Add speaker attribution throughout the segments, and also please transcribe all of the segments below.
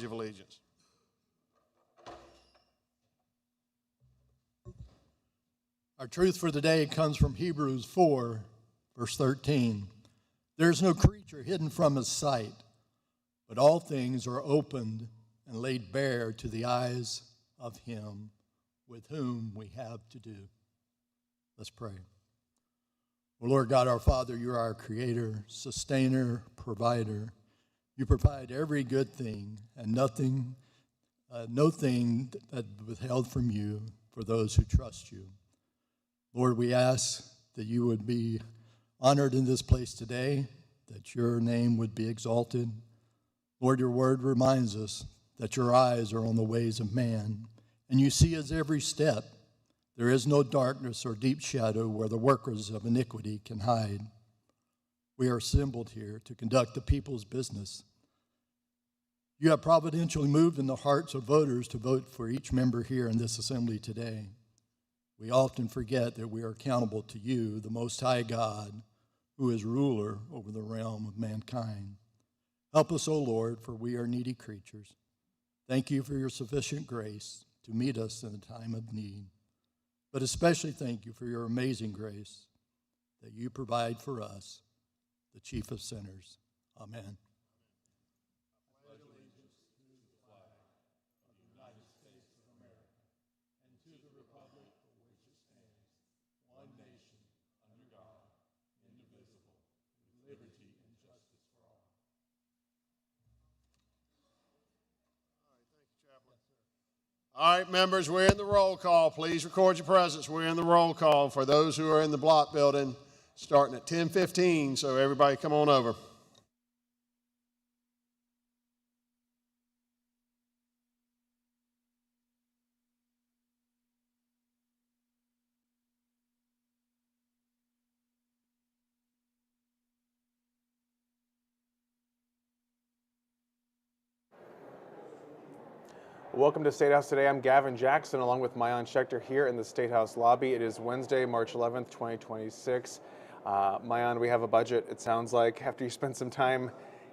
Speaker 1: of Allegiance.
Speaker 2: Our truth for the day comes from Hebrews 4, verse 13. There is no creature hidden from his sight, but all things are opened and laid bare to the eyes of him with whom we have to do. Let's pray. Well, Lord God, our Father, you're our creator, sustainer, provider. You provide every good thing and no thing that withheld from you for those who trust you. Lord, we ask that you would be honored in this place today, that your name would be exalted. Lord, your word reminds us that your eyes are on the ways of man, and you see us every step. There is no darkness or deep shadow where the workers of iniquity can hide. We are assembled here to conduct the people's business. You have providentially moved in the hearts of voters to vote for each member here in this assembly today. We often forget that we are accountable to you, the Most High God, who is ruler over the realm of mankind. Help us, O Lord, for we are needy creatures. Thank you for your sufficient grace to meet us in a time of need. But especially thank you for your amazing grace that you provide for us, the chief of sinners. Amen.
Speaker 1: All right, members, we're in the roll call. Please record your presence. We're in the roll call for those who are in the block building, starting at 10:15, so everybody come on over.
Speaker 3: Welcome to State House Today. I'm Gavin Jackson along with Maayan Schechter here in the State House lobby. It is Wednesday, March 11th, 2026. Maayan, we have a budget, it sounds like, after you spent some time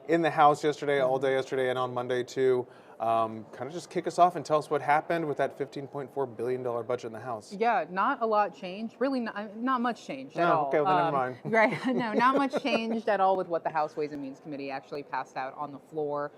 Speaker 3: in the House yesterday, all day yesterday, and on Monday too. Kind of just kick us off and tell us what happened with that $15.4 billion budget in the House.
Speaker 4: Yeah, not a lot changed. Really not much changed at all.
Speaker 3: Okay, well, then never mind.
Speaker 4: Right, no, not much changed at all with what the House Ways and Means Committee actually passed out on the floor.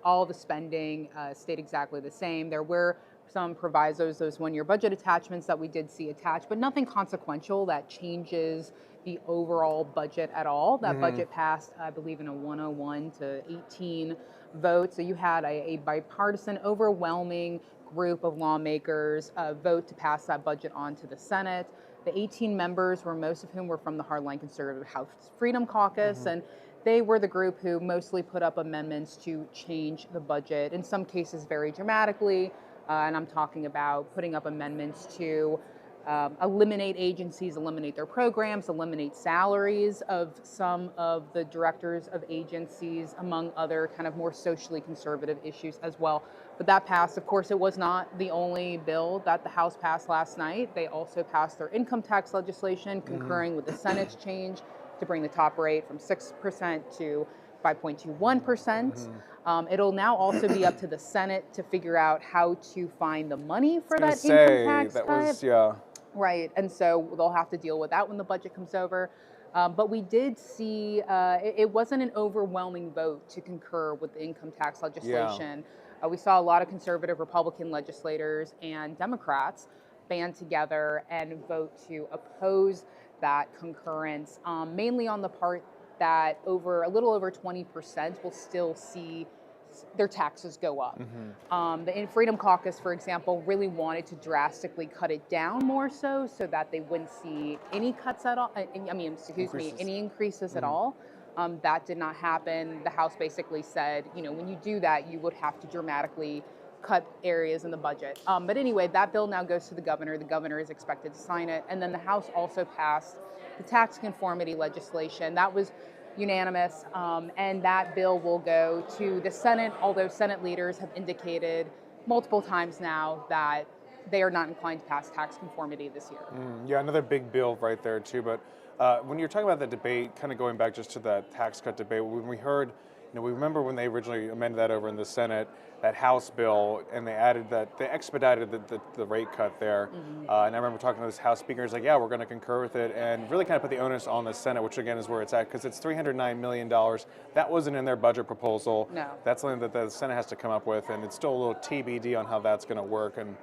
Speaker 4: All the spending stayed exactly the same. There were some provisos, those one-year budget attachments that we did see attached, but nothing consequential that changes the overall budget at all. That budget passed, I believe, in a 101 to 18 vote. So you had a bipartisan, overwhelming group of lawmakers vote to pass that budget on to the Senate. The 18 members were, most of whom were from the hardline conservative House Freedom Caucus, and they were the group who mostly put up amendments to change the budget, in some cases very dramatically, and I'm talking about putting up amendments to eliminate agencies, eliminate their programs, eliminate salaries of some of the directors of agencies, among other kind of more socially conservative issues as well. But that passed. Of course, it was not the only bill that the House passed last night. They also passed their income tax legislation, concurring with the Senate's change to bring the top rate from 6% to 5.21%. It'll now also be up to the Senate to figure out how to find the money for that income tax cut. Right, and so they'll have to deal with that when the budget comes over. But we did see it wasn't an overwhelming vote to concur with the income tax legislation. We saw a lot of conservative Republican legislators and Democrats band together and vote to oppose that concurrence, mainly on the part that a little over 20% will still see their taxes go up. The Freedom Caucus, for example, really wanted to drastically cut it down more so that they wouldn't see any cuts at all. Any increases at all. That did not happen. The House basically said, when you do that, you would have to dramatically cut areas in the budget. But anyway, that bill now goes to the governor. The governor is expected to sign it. And then the House also passed the tax conformity legislation. That was unanimous, and that bill will go to the Senate, although Senate leaders have indicated multiple times now that they are not inclined to pass tax conformity this year.
Speaker 3: Yeah, another big bill right there too. But when you're talking about the debate, kind of going back just to that tax cut debate, when we heard we remember when they originally amended that over in the Senate, that House bill, and they added that, they expedited the rate cut there. And I remember talking to this House speaker, he's like, yeah, we're going to concur with it, and really kind of put the onus on the Senate, which again is where it's at, because it's $309 million. That wasn't in their budget proposal.
Speaker 4: No.
Speaker 3: That's something that the Senate has to come up with, and it's still a little TBD on how that's going to work, and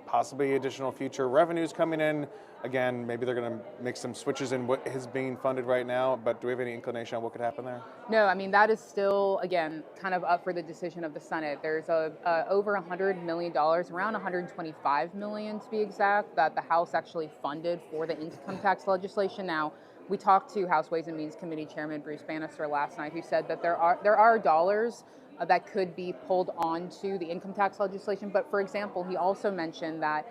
Speaker 3: possibly additional future revenues coming in. Again, maybe they're going to make some switches in what is being funded right now, but do we have any inclination on what could happen there?
Speaker 4: No, I mean, that is still, again, kind of up for the decision of the Senate. There's over $100 million, around $125 million to be exact, that the House actually funded for the income tax legislation. Now, we talked to House Ways and Means Committee Chairman Bruce Bannister last night, who said that there are dollars that could be pulled onto the income tax legislation. But for example, he also mentioned that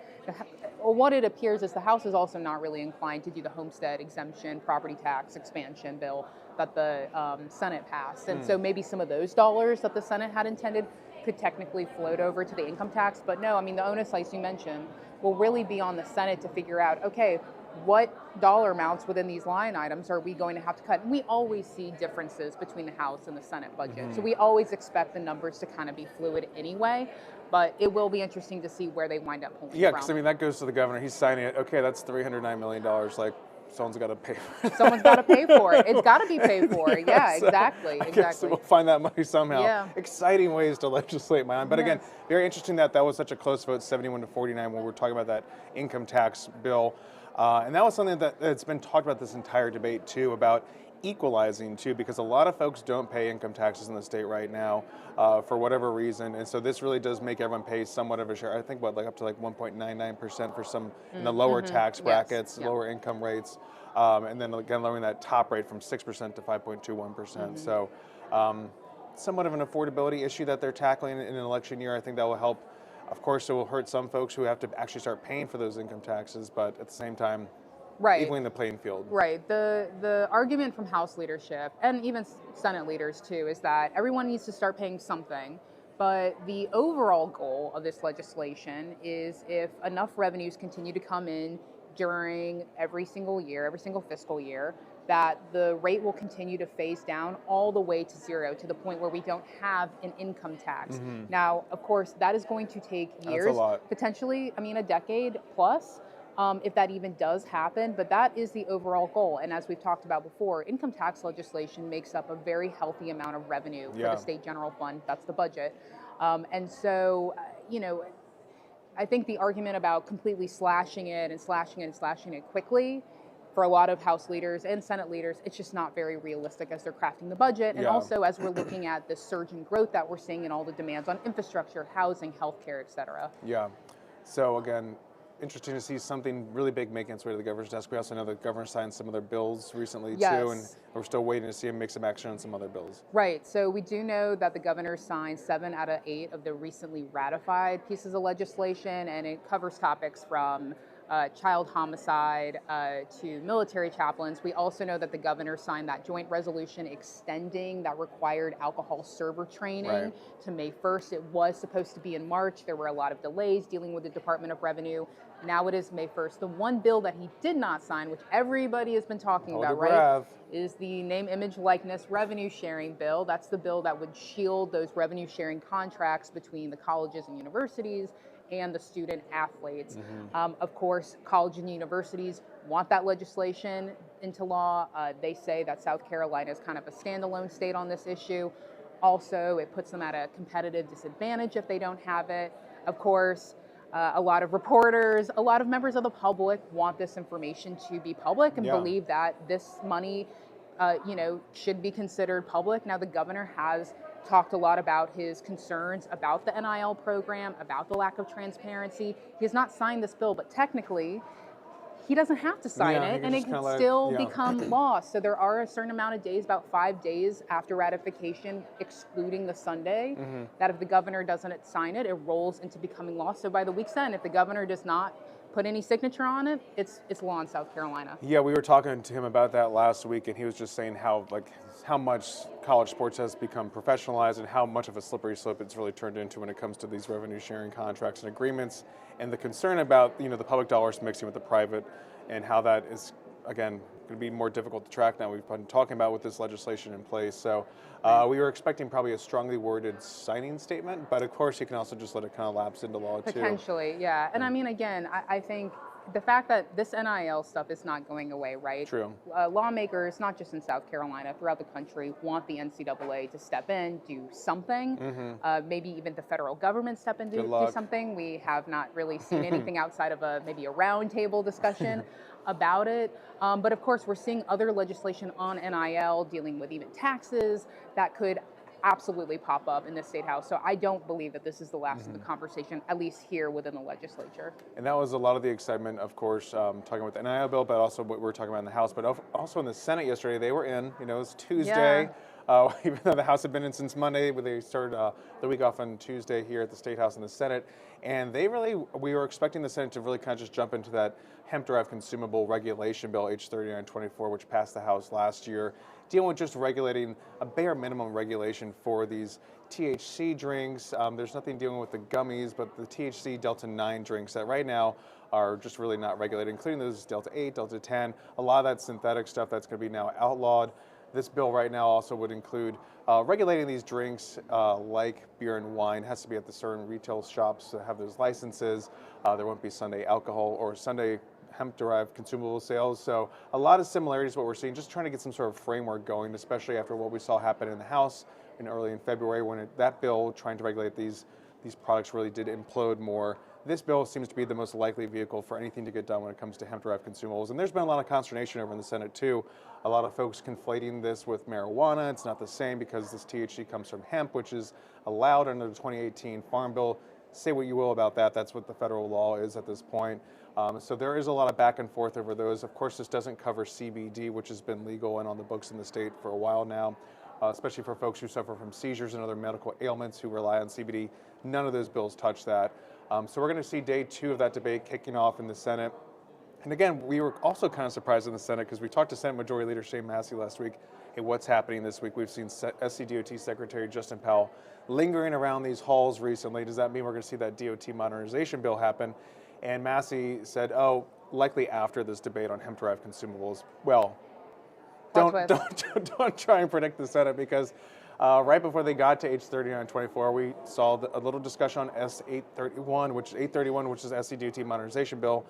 Speaker 4: what it appears is the House is also not really inclined to do the homestead exemption, property tax expansion bill that the Senate passed. And so maybe some of those dollars that the Senate had intended could technically float over to the income tax. But no, I mean, the onus, like you mentioned, will really be on the Senate to figure out, okay, what dollar amounts within these line items are we going to have to cut? And we always see differences between the House and the Senate budget. So we always expect the numbers to kind of be fluid anyway, but it will be interesting to see where they wind up pulling
Speaker 3: Yeah,
Speaker 4: from.
Speaker 3: because I mean, that goes to the governor. He's signing it. Okay, that's $309 million. Like, someone's got to pay for it.
Speaker 4: Someone's got to pay for it. It's got to be paid for. Yeah,
Speaker 3: So,
Speaker 4: exactly.
Speaker 3: I guess we'll find that money somehow.
Speaker 4: Yeah.
Speaker 3: Exciting ways to legislate, my own. But again,
Speaker 4: Yes.
Speaker 3: very interesting that was such a close vote, 71 to 49, when we're talking about that income tax bill. And that was something that's been talked about this entire debate too, about equalizing too, because a lot of folks don't pay income taxes in the state right now for whatever reason, and so this really does make everyone pay somewhat of a share. I think up to like 1.99% for some in the lower tax brackets, lower income rates, and then again lowering that top rate from 6% to 5.21%. So somewhat of an affordability issue that they're tackling in an election year. I think that will help. Of course, it will hurt some folks who have to actually start paying for those income taxes, but at the same time, equaling the playing field.
Speaker 4: Right. The argument from House leadership and even Senate leaders too is that everyone needs to start paying something, but the overall goal of this legislation is if enough revenues continue to come in during every single year, every single fiscal year, that the rate will continue to phase down all the way to zero, to the point where we don't have an income tax. Now, of course, that is going to take years,
Speaker 3: That's a lot.
Speaker 4: potentially, I mean, a decade plus, if that even does happen, but that is the overall goal. And as we've talked about before, income tax legislation makes up a very healthy amount of revenue for the state general fund. That's the budget. And so, I think the argument about completely slashing it and slashing it and slashing it quickly, for a lot of House leaders and Senate leaders, it's just not very realistic as they're crafting the budget. And also as we're looking at the surge in growth that we're seeing in all the demands on infrastructure, housing, healthcare, et cetera.
Speaker 3: Yeah. So again, interesting to see something really big making its way to the governor's desk. We also know the governor signed some other bills recently too, and we're still waiting to see him make some action on some other bills.
Speaker 4: Right. So we do know that the governor signed 7 out of 8 of the recently ratified pieces of legislation, and it covers topics from child homicide to military chaplains. We also know that the governor signed that joint resolution extending that required alcohol server training to May 1st. It was supposed to be in March. There were a lot of delays dealing with the Department of Revenue. Now it is May 1st. The one bill that he did not sign, which everybody has been talking about, right, is the name, image, likeness revenue sharing bill. That's the bill that would shield those revenue sharing contracts between the colleges and universities and the student athletes. Of course, colleges and universities want that legislation into law. They say that South Carolina is kind of a standalone state on this issue. Also, it puts them at a competitive disadvantage if they don't have it. Of course, a lot of reporters, a lot of members of the public want this information to be public and believe that this money, should be considered public. Now, the governor has talked a lot about his concerns about the NIL program, about the lack of transparency. He has not signed this bill, but technically, he doesn't have to sign it, and it can still become law. So there are a certain amount of days, about 5 days after ratification, excluding the Sunday, that if the governor doesn't sign it, it rolls into becoming law. So by the week's end, if the governor does not put any signature on it, it's law in South Carolina.
Speaker 3: Yeah, we were talking to him about that last week, and he was just saying how much college sports has become professionalized and how much of a slippery slope it's really turned into when it comes to these revenue sharing contracts and agreements, and the concern about the public dollars mixing with the private, and how that is again, going to be more difficult to track now. We've been talking about with this legislation in place. So we were expecting probably a strongly worded signing statement, but of course you can also just let it kind of lapse into law too.
Speaker 4: Potentially, yeah. And I mean, again, I think the fact that this NIL stuff is not going away, right?
Speaker 3: True.
Speaker 4: Lawmakers, not just in South Carolina, throughout the country, want the NCAA to step in, do something. Maybe even the federal government step in, do something. We have not really seen anything outside of maybe a roundtable discussion about it. But of course, we're seeing other legislation on NIL dealing with even taxes that could absolutely pop up in the State House. So I don't believe that this is the last of the conversation, at least here within the legislature.
Speaker 3: And that was a lot of the excitement, of course, talking about the NIL bill, but also what we were talking about in the House. But also in the Senate yesterday, they were in, it was Tuesday. Even though the House had been in since Monday, but they started the week off on Tuesday here at the State House and the Senate. And we were expecting the Senate to really kind of just jump into that hemp-derived consumable regulation bill, H3924, which passed the House last year, dealing with just regulating a bare minimum regulation for these THC drinks. There's nothing dealing with the gummies, but the THC Delta 9 drinks that right now are just really not regulated, including those Delta 8, Delta 10, a lot of that synthetic stuff that's going to be now outlawed. This bill right now also would include regulating these drinks like beer and wine. It has to be at the certain retail shops that have those licenses. There won't be Sunday alcohol or Sunday hemp-derived consumable sales. So a lot of similarities to what we're seeing, just trying to get some sort of framework going, especially after what we saw happen in the House early in February when that bill trying to regulate these products really did implode more. This bill seems to be the most likely vehicle for anything to get done when it comes to hemp-derived consumables. And there's been a lot of consternation over in the Senate too. A lot of folks conflating this with marijuana. It's not the same because this THC comes from hemp, which is allowed under the 2018 Farm Bill. Say what you will about that. That's what the federal law is at this point. So there is a lot of back and forth over those. Of course, this doesn't cover CBD, which has been legal and on the books in the state for a while now, especially for folks who suffer from seizures and other medical ailments who rely on CBD. None of those bills touch that. So we're going to see day 2 of that debate kicking off in the Senate. And again, we were also kind of surprised in the Senate because we talked to Senate Majority Leader Shane Massey last week. Hey, what's happening this week? We've seen SCDOT Secretary Justin Powell lingering around these halls recently. Does that mean we're going to see that DOT modernization bill happen? And Massey said, oh, likely after this debate on hemp-derived consumables. Well, don't try and predict the Senate because right before they got to H3924, we saw a little discussion on S831, which is SCDOT modernization bill.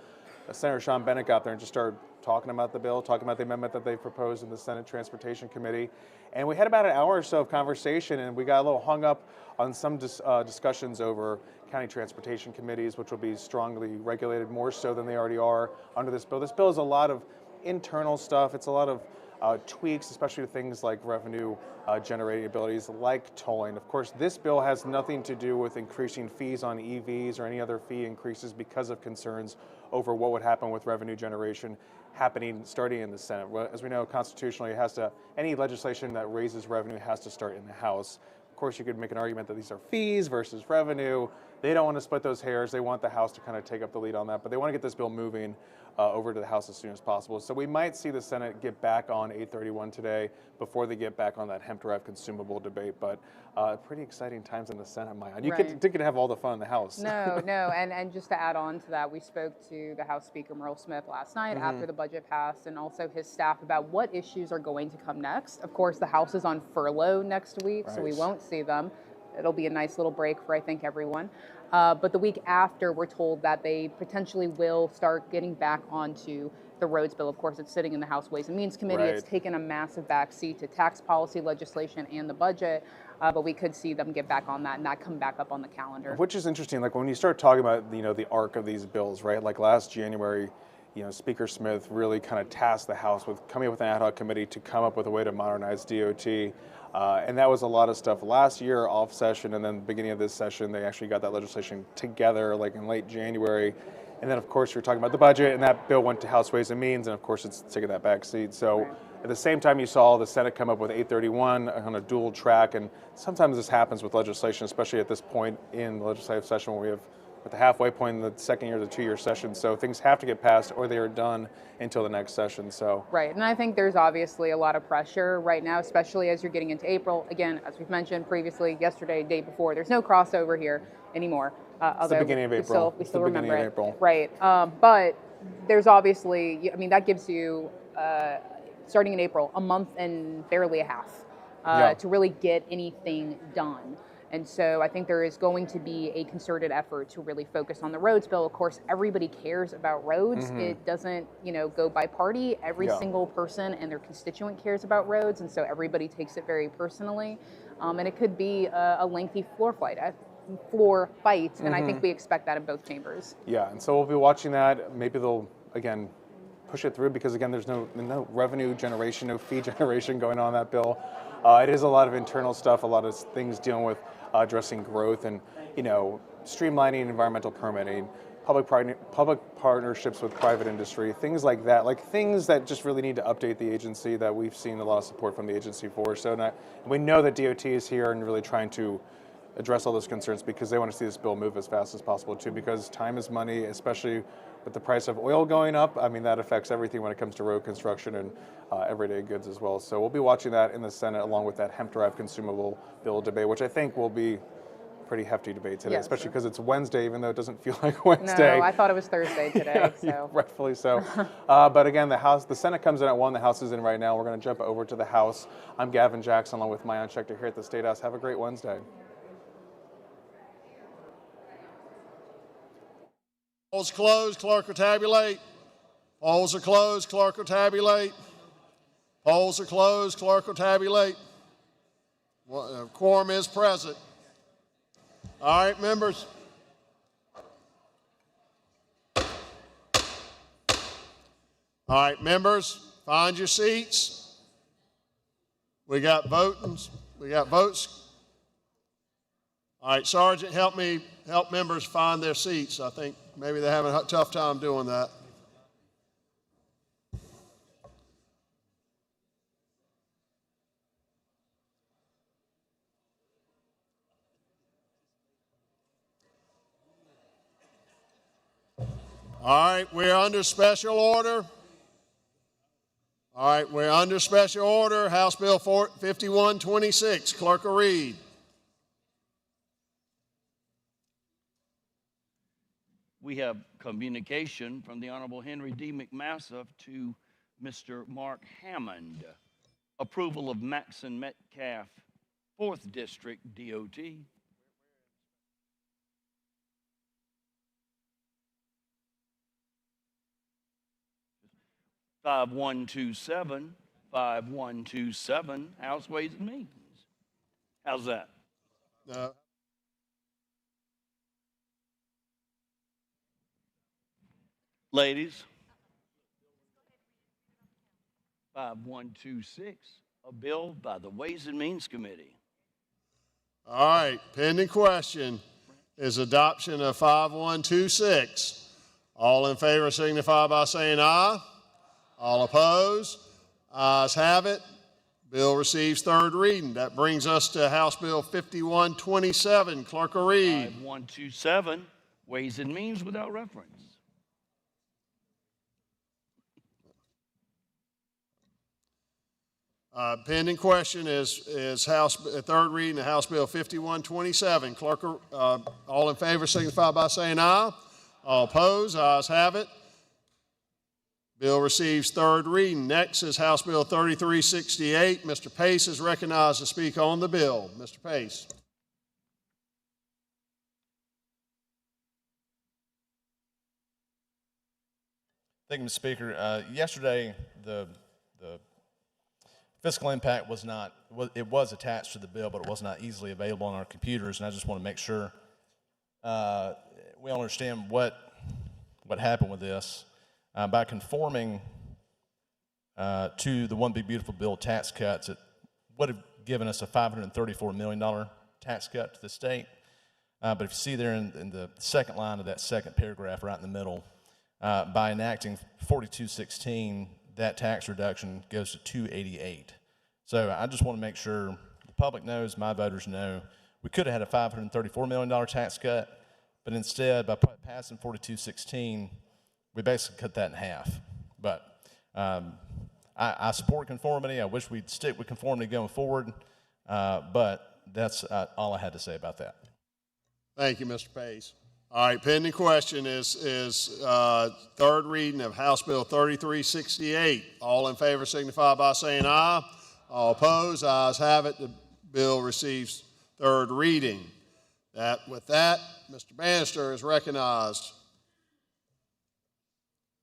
Speaker 3: Senator Sean Bennett got there and just started talking about the bill, talking about the amendment that they proposed in the Senate Transportation Committee. And we had about an hour or so of conversation, and we got a little hung up on some discussions over county transportation committees, which will be strongly regulated more so than they already are under this bill. This bill is a lot of internal stuff. It's a lot of tweaks, especially to things like revenue generating abilities like tolling. Of course, this bill has nothing to do with increasing fees on EVs or any other fee increases because of concerns over what would happen with revenue generation starting in the Senate. As we know, constitutionally, any legislation that raises revenue has to start in the House. Of course, you could make an argument that these are fees versus revenue. They don't want to split those hairs. They want the House to kind of take up the lead on that, but they want to get this bill moving over to the House as soon as possible. So we might see the Senate get back on 831 today before they get back on that hemp-derived consumable debate. But pretty exciting times in the Senate, Maya. You get to have all the fun in the House.
Speaker 4: No, and just to add on to that, we spoke to the House Speaker Merle Smith last night after the budget passed, and also his staff about what issues are going to come next. Of course, the House is on furlough next week, so we won't see them. It'll be a nice little break for, I think, everyone. But the week after, we're told that they potentially will start getting back onto the roads bill. Of course, it's sitting in the House Ways and Means Committee. It's taken a massive backseat to tax policy legislation and the budget. But we could see them get back on that and that come back up on the calendar.
Speaker 3: Which is interesting. Like when you start talking about, the arc of these bills, right? Like last January, Speaker Smith really kind of tasked the House with coming up with an ad hoc committee to come up with a way to modernize DOT. And that was a lot of stuff last year off session, and then the beginning of this session, they actually got that legislation together like in late January. And then, of course, you're talking about the budget, and that bill went to House Ways and Means, and of course, it's taking that back seat. So at the same time, you saw the Senate come up with 831 on a dual track, and sometimes this happens with legislation, especially at this point in the legislative session where we have at the halfway point in the second year of the 2-year session. So things have to get passed or they are done until the next session. So
Speaker 4: right, and I think there's obviously a lot of pressure right now, especially as you're getting into April. Again, as we've mentioned previously, yesterday, day before, there's no crossover here anymore.
Speaker 3: It's the beginning of April.
Speaker 4: We still remember it.
Speaker 3: April.
Speaker 4: Right, but there's obviously, I mean, that gives you, starting in April, a month and barely a half to really get anything done. And so I think there is going to be a concerted effort to really focus on the roads bill. Of course, everybody cares about roads. It doesn't, go by party. Every single person and their constituent cares about roads, and so everybody takes it very personally. And it could be a lengthy floor fight, and I think we expect that in both chambers.
Speaker 3: Yeah, and so we'll be watching that. Maybe they'll, again, push it through because, again, there's no revenue generation, no fee generation going on in that bill. It is a lot of internal stuff, a lot of things dealing with addressing growth and, streamlining environmental permitting, public partnerships with private industry, things like that, like things that just really need to update the agency that we've seen a lot of support from the agency for. So we know that DOT is here and really trying to address all those concerns because they want to see this bill move as fast as possible too, because time is money, especially with the price of oil going up. I mean, that affects everything when it comes to road construction and everyday goods as well. So we'll be watching that in the Senate along with that hemp-derived consumable bill debate, which I think will be a pretty hefty debate today, especially because it's Wednesday, even though it doesn't feel like Wednesday.
Speaker 4: No, I thought it was Thursday today. So
Speaker 3: rightfully so. But again, the Senate comes in at 1, the House is in right now. We're going to jump over to the House. I'm Gavin Jackson along with Mayan Schechter here at the State House. Have a great Wednesday.
Speaker 1: Polls closed, clerk will tabulate. Polls are closed, clerk will tabulate. Polls are closed, clerk will tabulate. Quorum is present. All right, members. All right, members, find your seats. We got votes. All right, Sergeant, help members find their seats. I think maybe they're having a tough time doing that. All right, we're under special order. House Bill 5126. Clerk will read.
Speaker 5: We have communication from the Honorable Henry D. McMassive to Mr. Mark Hammond. Approval of Maxon Metcalf, 4th District, DOT. (5127), 5127, House Ways and Means. How's that? Ladies, 5126, a bill by the Ways and Means Committee.
Speaker 1: All right, pending question is adoption of 5126. All in favor signify by saying aye. All opposed? Ayes have it. Bill receives third reading. That brings us to House Bill 5127. Clerk will read.
Speaker 5: 5127, Ways and Means without reference.
Speaker 1: Pending question is House third reading of House Bill 5127. Clerk, all in favor signify by saying aye. All opposed? Ayes have it. Bill receives third reading. Next is House Bill 3368. Mr. Pace is recognized to speak on the bill. Mr. Pace.
Speaker 6: Thank you, Mr. Speaker. Yesterday, the fiscal impact was attached to the bill, but it was not easily available on our computers, and I just want to make sure we all understand what happened with this. By conforming to the One Big Beautiful Bill tax cuts, it would have given us a $534 million tax cut to the state. But if you see there in the second line of that second paragraph right in the middle, by enacting 4216, that tax reduction goes to 288. So I just want to make sure the public knows, my voters know, we could have had a $534 million tax cut, but instead, by passing 4216, we basically cut that in half. But I support conformity. I wish we'd stick with conformity going forward, but that's all I had to say about that.
Speaker 1: Thank you, Mr. Pace. All right, pending question is third reading of House Bill 3368. All in favor signify by saying aye. All opposed, ayes have it. The bill receives third reading. With that, Mr. Bannister is recognized.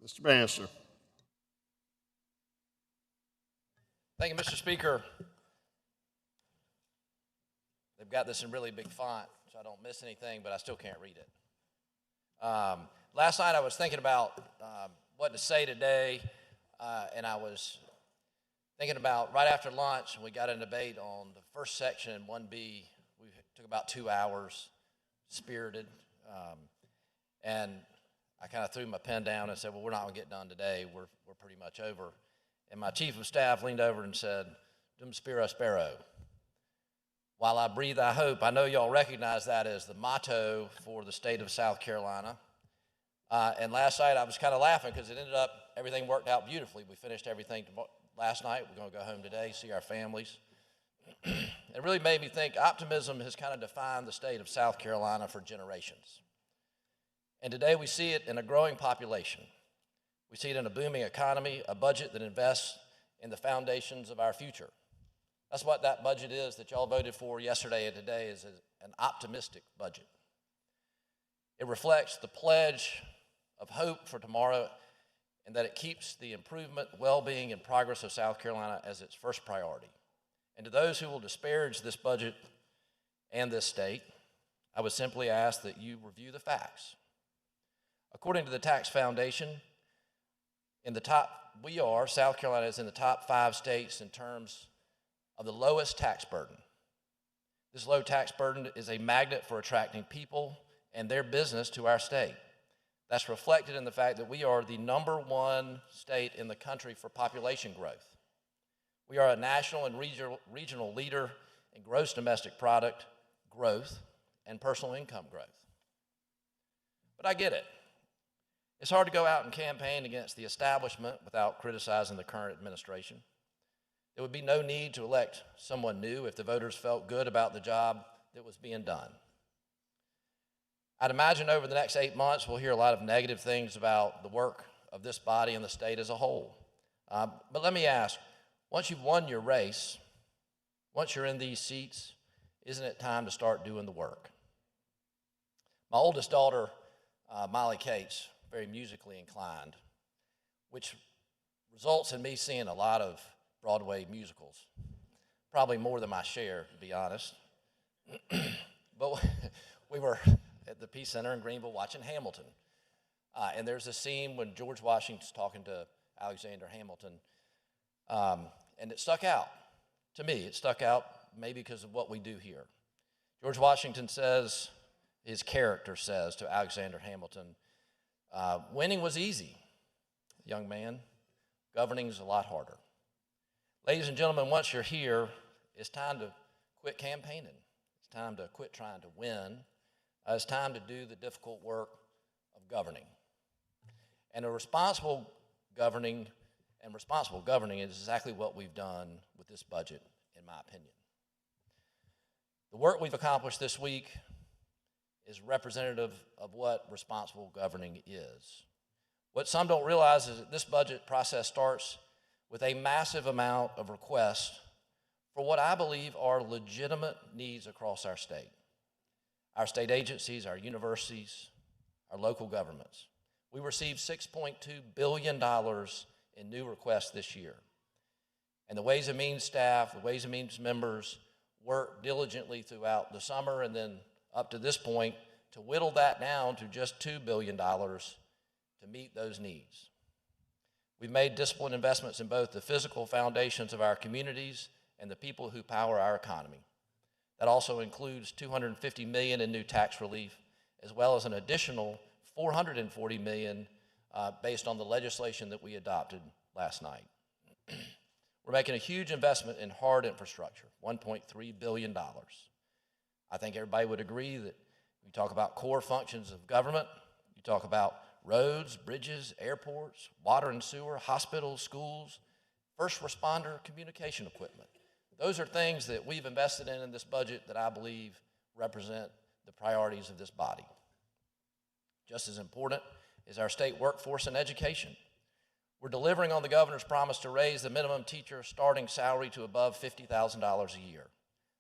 Speaker 1: Mr. Bannister.
Speaker 7: Thank you, Mr. Speaker. They've got this in really big font, so I don't miss anything, but I still can't read it. Last night I was thinking about what to say today, and I was thinking about right after lunch, we got a debate on the first section in 1B. We took about 2 hours, spirited, and I kind of threw my pen down and said, well, we're not going to get done today. We're pretty much over. And my chief of staff leaned over and said, Dum spiro spero. While I breathe, I hope. I know y'all recognize that as the motto for the state of South Carolina. And last night I was kind of laughing because it ended up, everything worked out beautifully. We finished everything last night. We're going to go home today, see our families. It really made me think optimism has kind of defined the state of South Carolina for generations. And today we see it in a growing population. We see it in a booming economy, a budget that invests in the foundations of our future. That's what that budget is that y'all voted for yesterday and today is an optimistic budget. It reflects the pledge of hope for tomorrow and that it keeps the improvement, well-being, and progress of South Carolina as its first priority. And to those who will disparage this budget and this state, I would simply ask that you review the facts. According to the Tax Foundation, South Carolina is in the top 5 states in terms of the lowest tax burden. This low tax burden is a magnet for attracting people and their business to our state. That's reflected in the fact that we are the #1 state in the country for population growth. We are a national and regional leader in gross domestic product growth and personal income growth. But I get it. It's hard to go out and campaign against the establishment without criticizing the current administration. There would be no need to elect someone new if the voters felt good about the job that was being done. I'd imagine over the next 8 months, we'll hear a lot of negative things about the work of this body and the state as a whole. But let me ask, once you've won your race, once you're in these seats, isn't it time to start doing the work? My oldest daughter, Molly Cates, very musically inclined, which results in me seeing a lot of Broadway musicals, probably more than my share, to be honest. But we were at the Peace Center in Greenville watching Hamilton. And there's a scene when George Washington's talking to Alexander Hamilton, and it stuck out to me. It stuck out maybe because of what we do here. George Washington says, his character says to Alexander Hamilton, winning was easy, young man. Governing's a lot harder. Ladies and gentlemen, once you're here, it's time to quit campaigning. It's time to quit trying to win. It's time to do the difficult work of governing. And responsible governing is exactly what we've done with this budget, in my opinion. The work we've accomplished this week is representative of what responsible governing is. What some don't realize is that this budget process starts with a massive amount of requests for what I believe are legitimate needs across our state. Our state agencies, our universities, our local governments. We received $6.2 billion in new requests this year. And the Ways and Means staff, the Ways and Means members worked diligently throughout the summer and then up to this point to whittle that down to just $2 billion to meet those needs. We've made disciplined investments in both the physical foundations of our communities and the people who power our economy. That also includes $250 million in new tax relief, as well as an additional $440 million based on the legislation that we adopted last night. We're making a huge investment in hard infrastructure, $1.3 billion. I think everybody would agree that you talk about core functions of government, you talk about roads, bridges, airports, water and sewer, hospitals, schools, first responder communication equipment. Those are things that we've invested in this budget that I believe represent the priorities of this body. Just as important is our state workforce and education. We're delivering on the governor's promise to raise the minimum teacher starting salary to above $50,000 a year,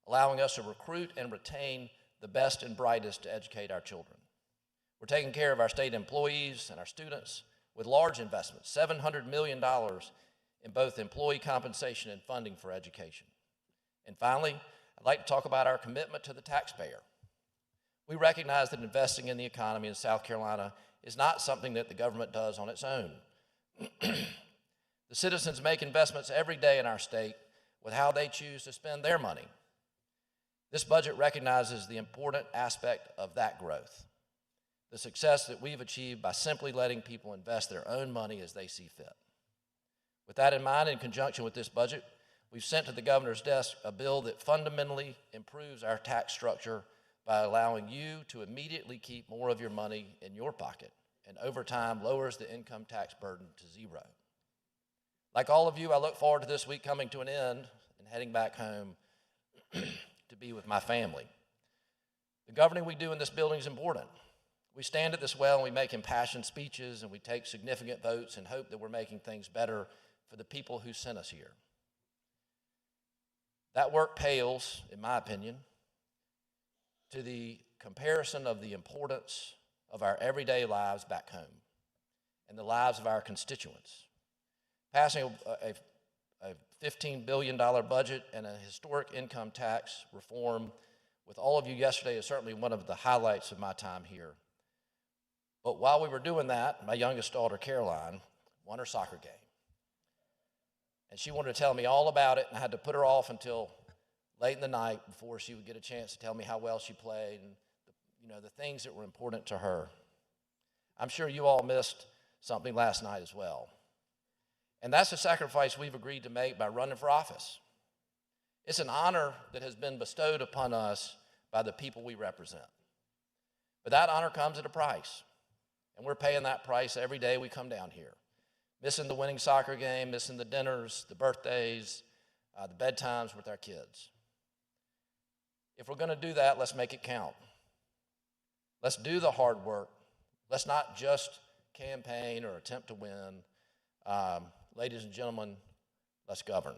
Speaker 7: allowing us to recruit and retain the best and brightest to educate our children. We're taking care of our state employees and our students with large investments, $700 million in both employee compensation and funding for education. And finally, I'd like to talk about our commitment to the taxpayer. We recognize that investing in the economy in South Carolina is not something that the government does on its own. The citizens make investments every day in our state with how they choose to spend their money. This budget recognizes the important aspect of that growth, the success that we've achieved by simply letting people invest their own money as they see fit. With that in mind, in conjunction with this budget, we've sent to the governor's desk a bill that fundamentally improves our tax structure by allowing you to immediately keep more of your money in your pocket, and over time lowers the income tax burden to zero. Like all of you, I look forward to this week coming to an end and heading back home to be with my family. The governing we do in this building is important. We stand at this well and we make impassioned speeches and we take significant votes and hope that we're making things better for the people who sent us here. That work pales, in my opinion, to the comparison of the importance of our everyday lives back home and the lives of our constituents. Passing a $15 billion budget and a historic income tax reform with all of you yesterday is certainly one of the highlights of my time here. But while we were doing that, my youngest daughter, Caroline, won her soccer game. And she wanted to tell me all about it, and I had to put her off until late in the night before she would get a chance to tell me how well she played and the things that were important to her. I'm sure you all missed something last night as well. And that's the sacrifice we've agreed to make by running for office. It's an honor that has been bestowed upon us by the people we represent. But that honor comes at a price, and we're paying that price every day we come down here. Missing the winning soccer game, missing the dinners, the birthdays, the bedtimes with our kids. If we're going to do that, let's make it count. Let's do the hard work. Let's not just campaign or attempt to win. Ladies and gentlemen, let's govern.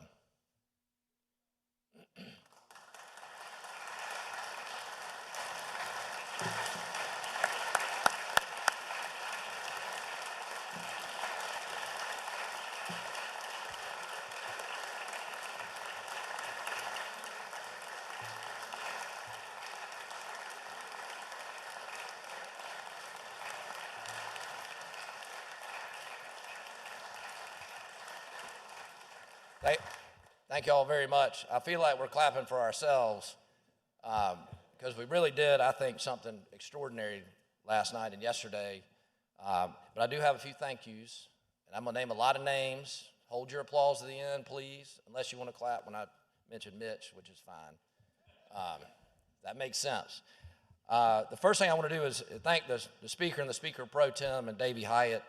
Speaker 7: Thank you all very much. I feel like we're clapping for ourselves because we really did, I think, something extraordinary last night and yesterday. But I do have a few thank yous, and I'm going to name a lot of names. Hold your applause to the end, please, unless you want to clap when I mention Mitch, which is fine. That makes sense. The first thing I want to do is thank the speaker and the speaker pro tem and Davey Hyatt.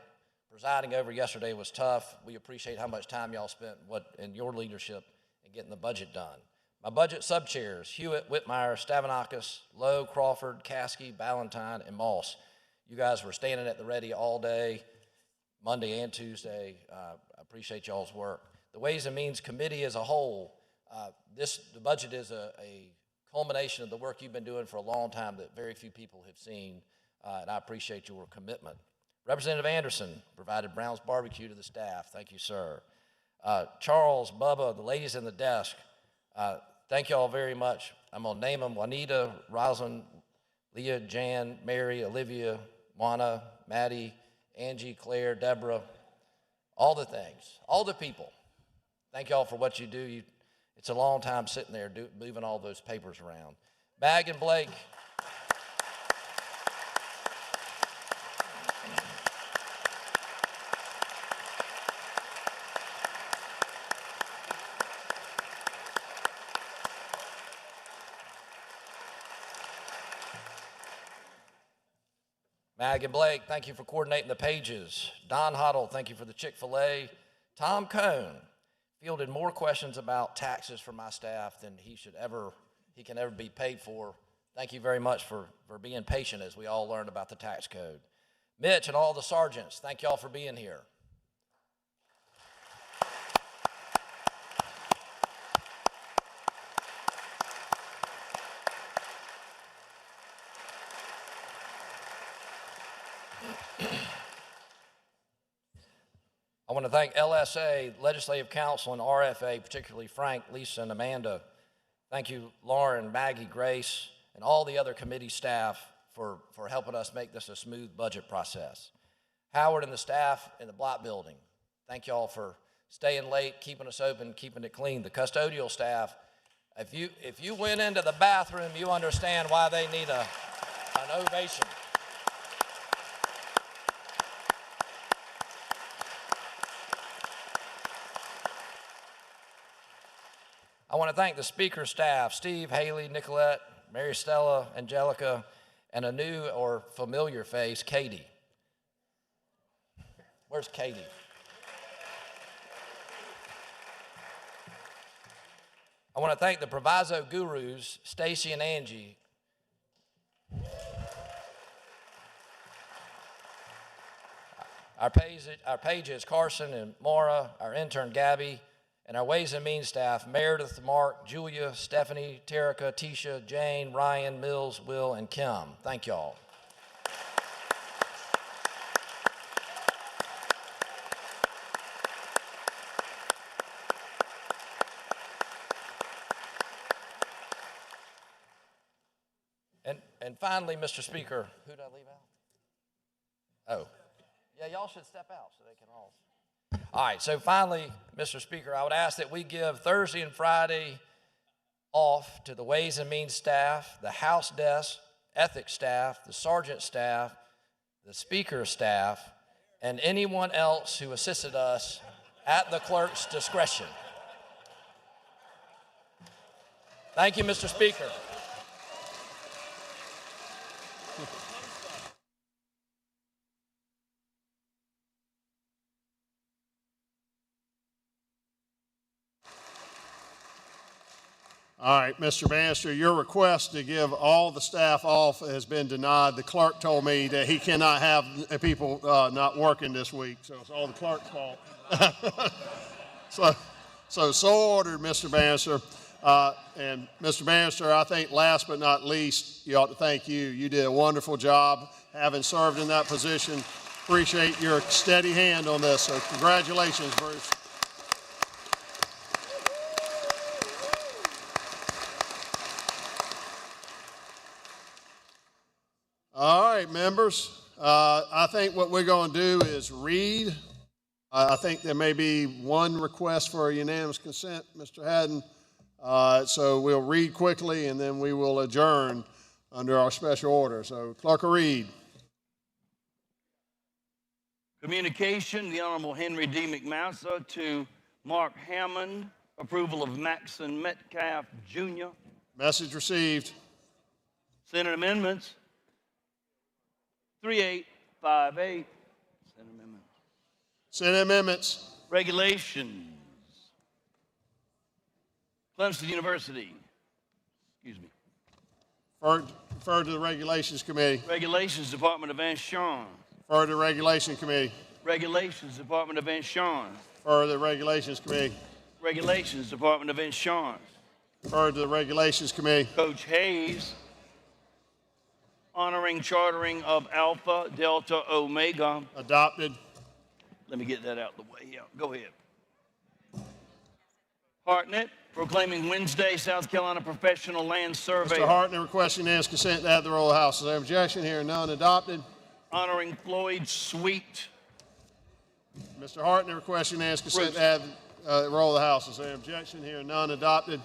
Speaker 7: Presiding over yesterday was tough. We appreciate how much time y'all spent in your leadership in getting the budget done. My budget sub-chairs, Hewitt, Whitmire, Stavronakis, Lowe, Crawford, Caskey, Ballantyne, and Moss. You guys were standing at the ready all day, Monday and Tuesday. I appreciate y'all's work. The Ways and Means Committee as a whole, the budget is a culmination of the work you've been doing for a long time that very few people have seen, and I appreciate your commitment. Representative Anderson provided Brown's Barbecue to the staff. Thank you, sir. Charles, Bubba, the ladies in the desk, thank you all very much. I'm going to name them: Juanita, Rosalind, Leah, Jan, Mary, Olivia, Juana, Maddie, Angie, Claire, Deborah, all the things, all the people. Thank you all for what you do. It's a long time sitting there moving all those papers around. Mag and Blake. Mag and Blake, thank you for coordinating the pages. Don Hoddle, thank you for the Chick-fil-A. Tom Cone fielded more questions about taxes from my staff than he can ever be paid for. Thank you very much for being patient as we all learned about the tax code. Mitch and all the sergeants, thank y'all for being here. I want to thank LSA, Legislative Council, and RFA, particularly Frank, Lisa, and Amanda. Thank you, Lauren, Maggie, Grace, and all the other committee staff for helping us make this a smooth budget process. Howard and the staff in the block building, thank y'all for staying late, keeping us open, keeping it clean. The custodial staff, if you went into the bathroom, you understand why they need an ovation. I want to thank the speaker staff, Steve, Haley, Nicolette, Mary Stella, Angelica, and a new or familiar face, Katie. Where's Katie? I want to thank the Proviso gurus, Stacy and Angie. Our pages, Carson and Maura, our intern, Gabby, and our Ways and Means staff, Meredith, Mark, Julia, Stephanie, Terica, Tisha, Jane, Ryan, Mills, Will, and Kim. Thank y'all. And finally, Mr. Speaker, who did I leave out? Oh, yeah, y'all should step out so they can all. All right, so finally, Mr. Speaker, I would ask that we give Thursday and Friday off to the Ways and Means staff, the House desk, ethics staff, the sergeant staff, the speaker staff, and anyone else who assisted us at the clerk's discretion. Thank you, Mr. Speaker.
Speaker 1: All right, Mr. Bannister, your request to give all the staff off has been denied. The clerk told me that he cannot have people not working this week, so it's all the clerk's fault. So ordered, Mr. Bannister. And Mr. Bannister, I think last but not least, you ought to thank you. You did a wonderful job having served in that position. Appreciate your steady hand on this, so congratulations, Bruce. All right, members. I think what we're going to do is read. I think there may be one request for a unanimous consent, Mr. Haddon. So we'll read quickly and then we will adjourn under our special order. So clerk will read.
Speaker 5: Communication, the Honorable Henry D. McMaster to Mark Hammond, approval of Maxon Metcalf, Jr.
Speaker 1: Message received.
Speaker 5: Senate amendments. 3858. Senate amendments.
Speaker 1: Senate amendments.
Speaker 5: Regulations. Clemson University. Excuse me.
Speaker 1: Refer to the Regulations Committee.
Speaker 5: Regulations Department of Insurance.
Speaker 1: Refer to the Regulation Committee.
Speaker 5: Regulations Department of Insurance.
Speaker 1: Refer to the Regulations Committee.
Speaker 5: Regulations Department of Insurance.
Speaker 1: Refer to the Regulations Committee.
Speaker 5: Coach Hayes. Honoring chartering of Alpha Delta Omega.
Speaker 1: Adopted.
Speaker 5: Let me get that out of the way. Yeah, go ahead. Hartnett, proclaiming Wednesday South Carolina Professional Land Survey.
Speaker 1: Mr. Hartnett requesting unanimous consent to add the roll of the House. Is there objection? Here none. Adopted.
Speaker 5: Honoring Floyd Sweet.
Speaker 1: Mr. Hartnett requesting unanimous consent to add the roll of the House. Is there objection? Here none. Adopted.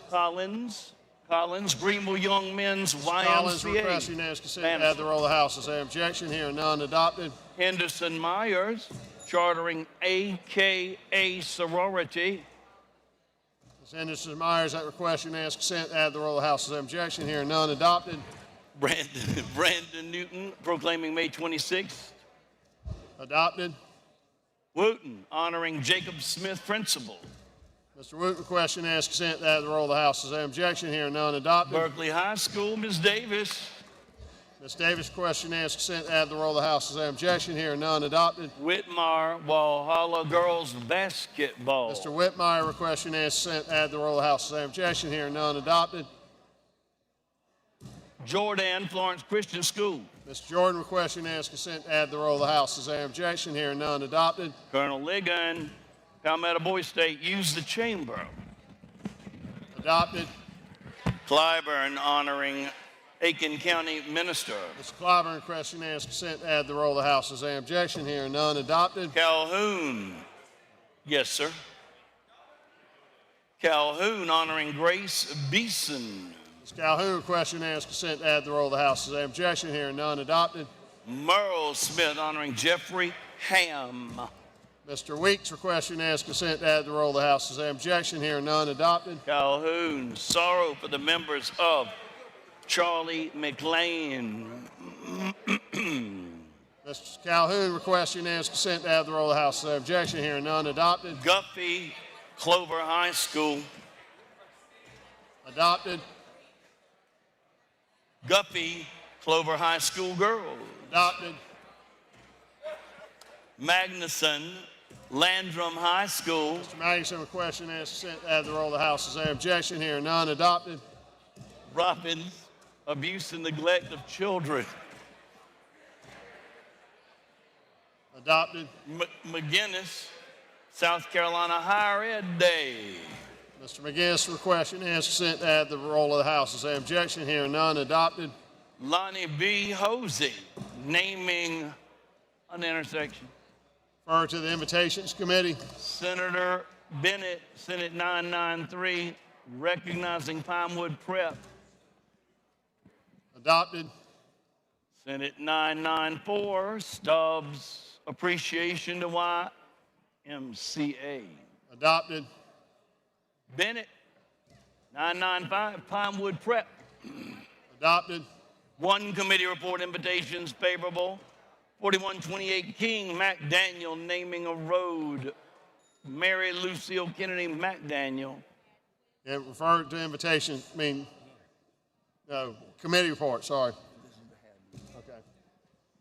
Speaker 5: Collins, Greenville Young Men's YMCA.
Speaker 1: Collins requesting unanimous consent to add the roll of the House. Is there objection? Here none. Adopted.
Speaker 5: Henderson Myers, chartering AKA sorority.
Speaker 1: Ms. Henderson Myers, that request unanimous consent to add the roll of the House. Is there objection? Here none. Adopted.
Speaker 5: Brandon Newton, proclaiming May 26th.
Speaker 1: Adopted.
Speaker 5: Wooten, honoring Jacob Smith Principal.
Speaker 1: Mr. Wooten requests unanimous consent to add the roll of the House. Is there objection? Here none. Adopted.
Speaker 5: Berkeley High School, Ms. Davis.
Speaker 1: Ms. Davis, question and consent, add the roll of the House. Is there objection? Hearing none, adopted.
Speaker 5: Whitmire, Walhalla Girls Basketball.
Speaker 1: Mr. Whitmire, requesting and consent, add the roll of the House. Is there objection? Hearing none, adopted.
Speaker 5: Jordan Florence Christian School.
Speaker 1: Mr. Jordan, requesting and consent, add the roll of the House. Is there objection? Hearing none, adopted.
Speaker 5: Colonel Ligon, Palmetto Boys State, use the chamber.
Speaker 1: Adopted.
Speaker 5: Clyburn honoring Aiken County Minister.
Speaker 1: Mr. Clyburn, requesting and consent, add the roll of the House. Is there objection? Hearing none, adopted.
Speaker 5: Calhoun. Yes, sir. Calhoun honoring Grace Beeson.
Speaker 1: Mr. Calhoun, requesting and consent, add the roll of the House. Is there objection? Hearing none, adopted.
Speaker 5: Merle Smith honoring Jeffrey Ham.
Speaker 1: Mr. Weeks, requesting and consent, add the roll of the House. Is there objection? Hearing none, adopted.
Speaker 5: Calhoun, sorrow for the members of Charlie McLean.
Speaker 1: Mr. Calhoun, requesting and consent, add the roll of the House. Is there objection? Hearing none, adopted.
Speaker 5: Guffey, Clover High School.
Speaker 1: Adopted.
Speaker 5: Guffey, Clover High School girls.
Speaker 1: Adopted.
Speaker 5: Magnuson, Landrum High School.
Speaker 1: Mr. Magnuson, requesting and consent, add the roll of the House. Is there objection? Hearing none, adopted.
Speaker 5: Ruffins, abuse and neglect of children.
Speaker 1: Adopted.
Speaker 5: McGinnis, South Carolina Higher Ed Day.
Speaker 1: Mr. McGinnis, requesting and consent, add the roll of the House. Is there objection? Hearing none, adopted.
Speaker 5: Lonnie B. Hosey, naming an intersection.
Speaker 1: Refer to the Invitations Committee.
Speaker 5: Senator Bennett, Senate 993, recognizing Pinewood Prep.
Speaker 1: Adopted.
Speaker 5: Senate 994, Stubbs, appreciation to YMCA.
Speaker 1: Adopted.
Speaker 5: Bennett, 995, Pinewood Prep.
Speaker 1: Adopted.
Speaker 5: One committee report invitations favorable. 4128 King McDaniel naming a road. Mary Lucille Kennedy McDaniel.
Speaker 1: Yeah, refer to invitation, committee report, sorry. Okay.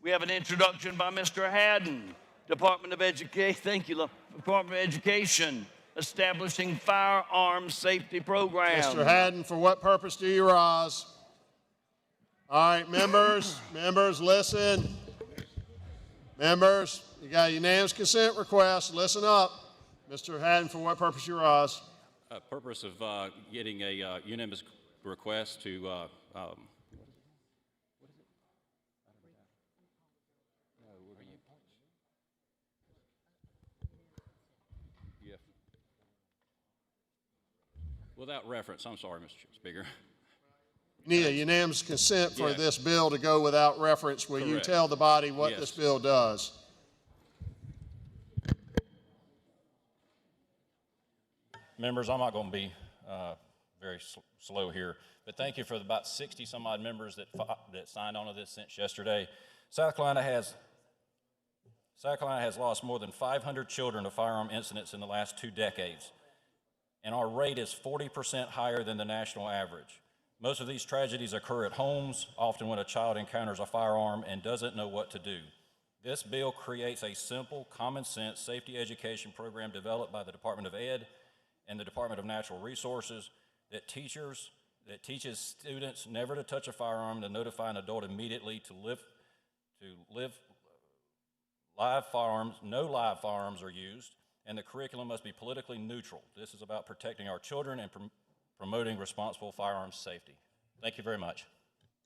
Speaker 5: We have an introduction by Mr. Haddon, Department of Education. Thank you, Department of Education, establishing firearms safety program.
Speaker 1: Mr. Haddon, for what purpose do you rise? All right, members, listen. Members, you got a unanimous consent request. Listen up. Mr. Haddon, for what purpose you rise?
Speaker 8: Purpose of getting a unanimous request to without reference. I'm sorry, Mr. Speaker.
Speaker 1: You need a unanimous consent for
Speaker 8: Yes.
Speaker 1: this bill to go without reference. Will you
Speaker 8: Correct.
Speaker 1: tell the body what
Speaker 8: Yes.
Speaker 1: this bill does?
Speaker 8: Members, I'm not going to be very slow here, but thank you for about 60 some odd members that signed on to this since yesterday. South Carolina has lost more than 500 children to firearm incidents in the last 2 decades, and our rate is 40% higher than the national average. Most of these tragedies occur at homes, often when a child encounters a firearm and doesn't know what to do. This bill creates a simple, common sense safety education program developed by the Department of Ed and the Department of Natural Resources that teaches students never to touch a firearm, to notify an adult immediately, to live live firearms, no live firearms are used, and the curriculum must be politically neutral. This is about protecting our children and promoting responsible firearms safety. Thank you very much.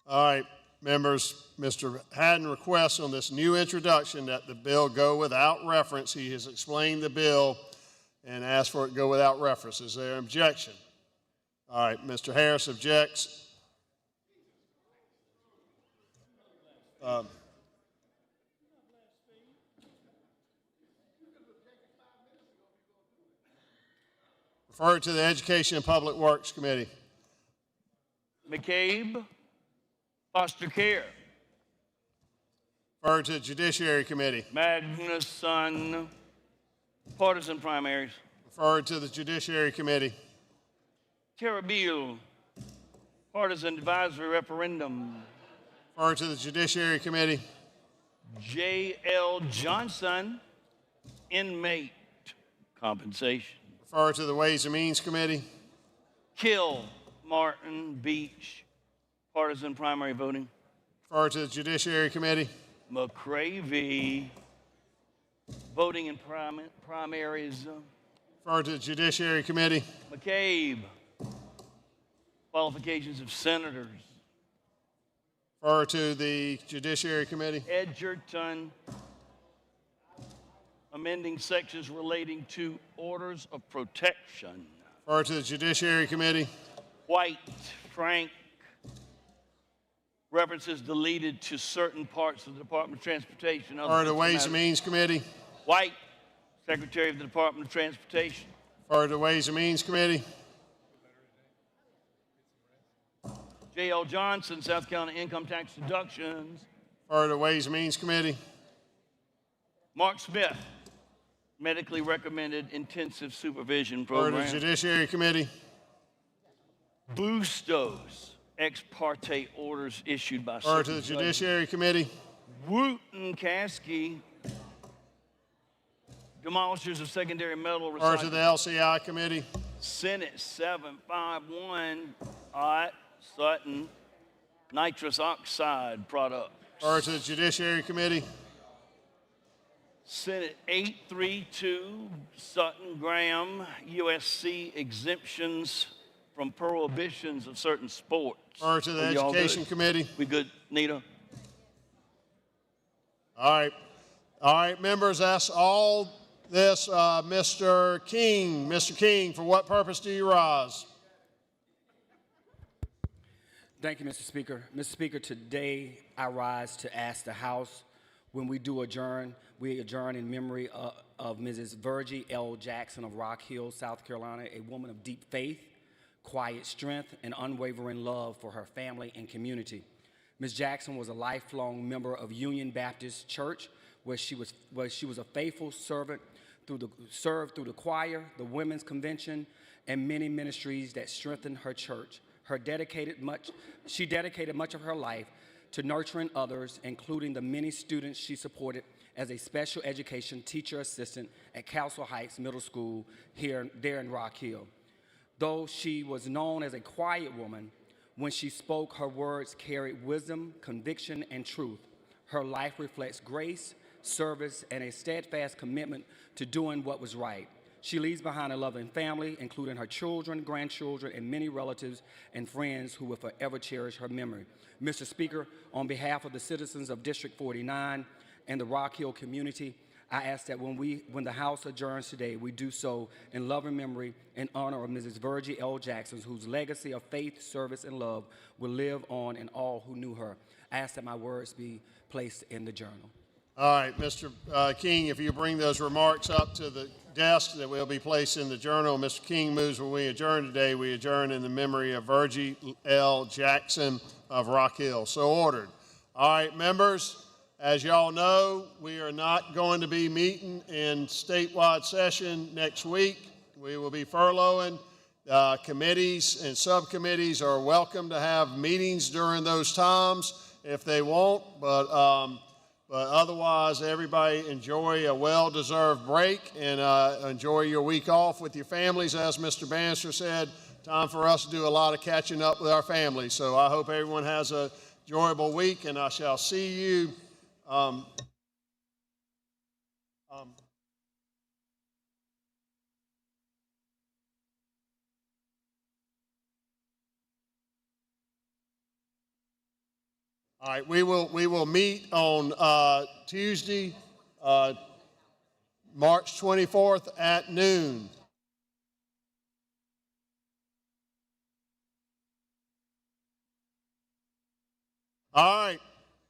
Speaker 1: All right, members, Mr. Haddon requests on this new introduction that the bill go without reference. He has explained the bill and asked for it to go without reference. Is there an objection? All right, Mr. Harris objects. Refer to the Education and Public Works Committee.
Speaker 5: McCabe, Foster Care.
Speaker 1: Refer to the Judiciary Committee.
Speaker 5: Magnuson, partisan primaries.
Speaker 1: Refer to the Judiciary Committee.
Speaker 5: Terabile, partisan advisory referendum.
Speaker 1: Refer to the Judiciary Committee.
Speaker 5: J.L. Johnson, inmate compensation.
Speaker 1: Refer to the Ways and Means Committee.
Speaker 5: Kill Martin Beach, partisan primary voting.
Speaker 1: Refer to the Judiciary Committee.
Speaker 5: McCravey, voting in primaries.
Speaker 1: Refer to the Judiciary Committee.
Speaker 5: McCabe, qualifications of senators.
Speaker 1: Refer to the Judiciary Committee.
Speaker 5: Edgerton, amending sections relating to orders of protection.
Speaker 1: Refer to the Judiciary Committee.
Speaker 5: White, Frank, references deleted to certain parts of the Department of Transportation.
Speaker 1: Refer to the Ways and Means Committee.
Speaker 5: White, Secretary of the Department of Transportation.
Speaker 1: Refer to the Ways and Means Committee.
Speaker 5: J.L. Johnson, South Carolina income tax deductions.
Speaker 1: Refer to the Ways and Means Committee.
Speaker 5: Mark Smith, medically recommended intensive supervision
Speaker 1: Refer to
Speaker 5: program.
Speaker 1: the Judiciary Committee.
Speaker 5: Bustos, ex parte orders issued by
Speaker 1: Refer to the Judiciary Committee.
Speaker 5: Wooten Caskey, demolishers of secondary metal
Speaker 1: Refer to the
Speaker 5: recycling.
Speaker 1: LCI Committee.
Speaker 5: Senate 751, Ott, Sutton, nitrous oxide products.
Speaker 1: Refer to the Judiciary Committee.
Speaker 5: Senate 832, Sutton Graham, USC exemptions from prohibitions of certain sports.
Speaker 1: Refer to the
Speaker 5: Are y'all
Speaker 1: Education
Speaker 5: good?
Speaker 1: Committee.
Speaker 5: We good, Nita?
Speaker 1: All right. All right, members, that's all this. Mr. King. Mr. King, for what purpose do you rise?
Speaker 9: Thank you, Mr. Speaker. Mr. Speaker, today I rise to ask the House, when we do adjourn, we adjourn in memory of Mrs. Virgie L. Jackson of Rock Hill, South Carolina, a woman of deep faith, quiet strength, and unwavering love for her family and community. Ms. Jackson was a lifelong member of Union Baptist Church, where she was a faithful servant served through the choir, the women's convention, and many ministries that strengthened her church. She dedicated much of her life to nurturing others, including the many students she supported as a special education teacher assistant at Castle Heights Middle School there in Rock Hill. Though she was known as a quiet woman, when she spoke, her words carried wisdom, conviction, and truth. Her life reflects grace, service, and a steadfast commitment to doing what was right. She leaves behind a loving family, including her children, grandchildren, and many relatives and friends who will forever cherish her memory. Mr. Speaker, on behalf of the citizens of District 49 and the Rock Hill community, I ask that when the House adjourns today, we do so in loving memory and honor of Mrs. Virgie L. Jackson, whose legacy of faith, service, and love will live on in all who knew her. I ask that my words be placed in the journal.
Speaker 1: All right, Mr. King, if you bring those remarks up to the desk that will be placed in the journal. Mr. King moves when we adjourn today. We adjourn in the memory of Virgie L. Jackson of Rock Hill. So ordered. All right, members, as y'all know, we are not going to be meeting in statewide session next week. We will be furloughing. Committees and subcommittees are welcome to have meetings during those times if they want, but otherwise, everybody enjoy a well-deserved break and enjoy your week off with your families. As Mr. Bannister said, time for us to do a lot of catching up with our families. So I hope everyone has an enjoyable week, and I shall see you. All right, we will meet on Tuesday, March 24th at noon. All right,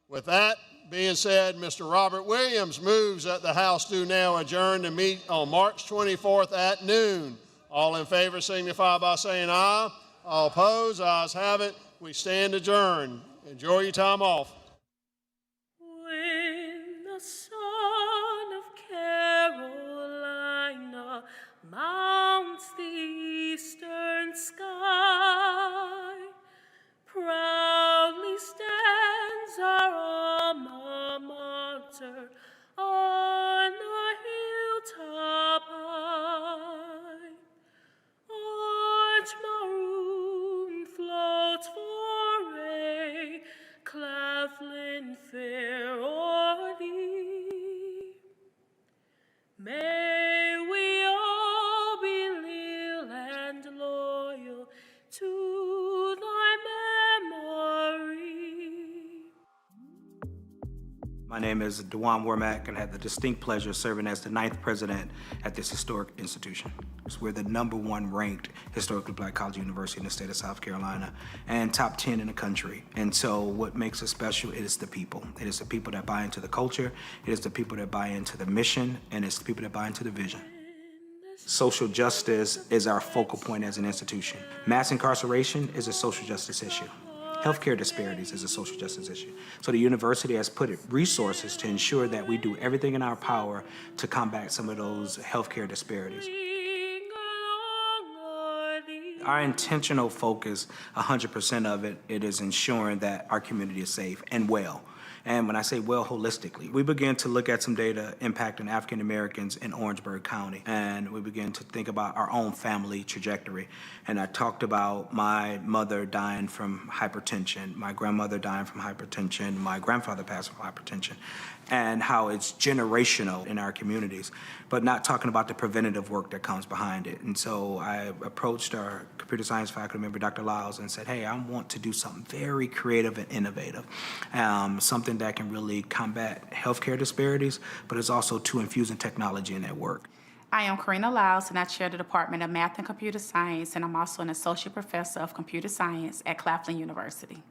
Speaker 1: with that being said, Mr. Robert Williams moves that the House do now adjourn to meet on March 24th at noon. All in favor signify by saying aye. All opposed, ayes have it. We stand adjourned. Enjoy your time off.
Speaker 10: When the sun of Carolina mounts the eastern sky, proudly stands shelter on the hilltop high. Orange maroon floats for a Claflin fair o'er thee. May we all be leal and loyal to thy memory.
Speaker 11: My name is Dewan Wormack, and I had the distinct pleasure of serving as the 9th president at this historic institution. We're the #1 ranked historically black college university in the state of South Carolina and top 10 in the country. And so what makes us special is the people. It is the people that buy into the culture, it is the people that buy into the mission, and it's the people that buy into the vision. Social justice is our focal point as an institution. Mass incarceration is a social justice issue. Healthcare disparities is a social justice issue. So the university has put resources to ensure that we do everything in our power to combat some of those healthcare disparities. Our intentional focus, 100% of it is ensuring that our community is safe and well. And when I say well, holistically, we began to look at some data impacting African Americans in Orangeburg County, and we began to think about our own family trajectory. And I talked about my mother dying from hypertension, my grandmother dying from hypertension, my grandfather passing from hypertension, and how it's generational in our communities, but not talking about the preventative work that comes behind it. And so I approached our computer science faculty member, Dr. Lyles, and said, hey, I want to do something very creative and innovative, something that can really combat healthcare disparities, but it's also to infusing technology in that work.
Speaker 12: I am Karina Lyles, and I chair the Department of Math and Computer Science, and I'm also an associate professor of computer science at Claflin University.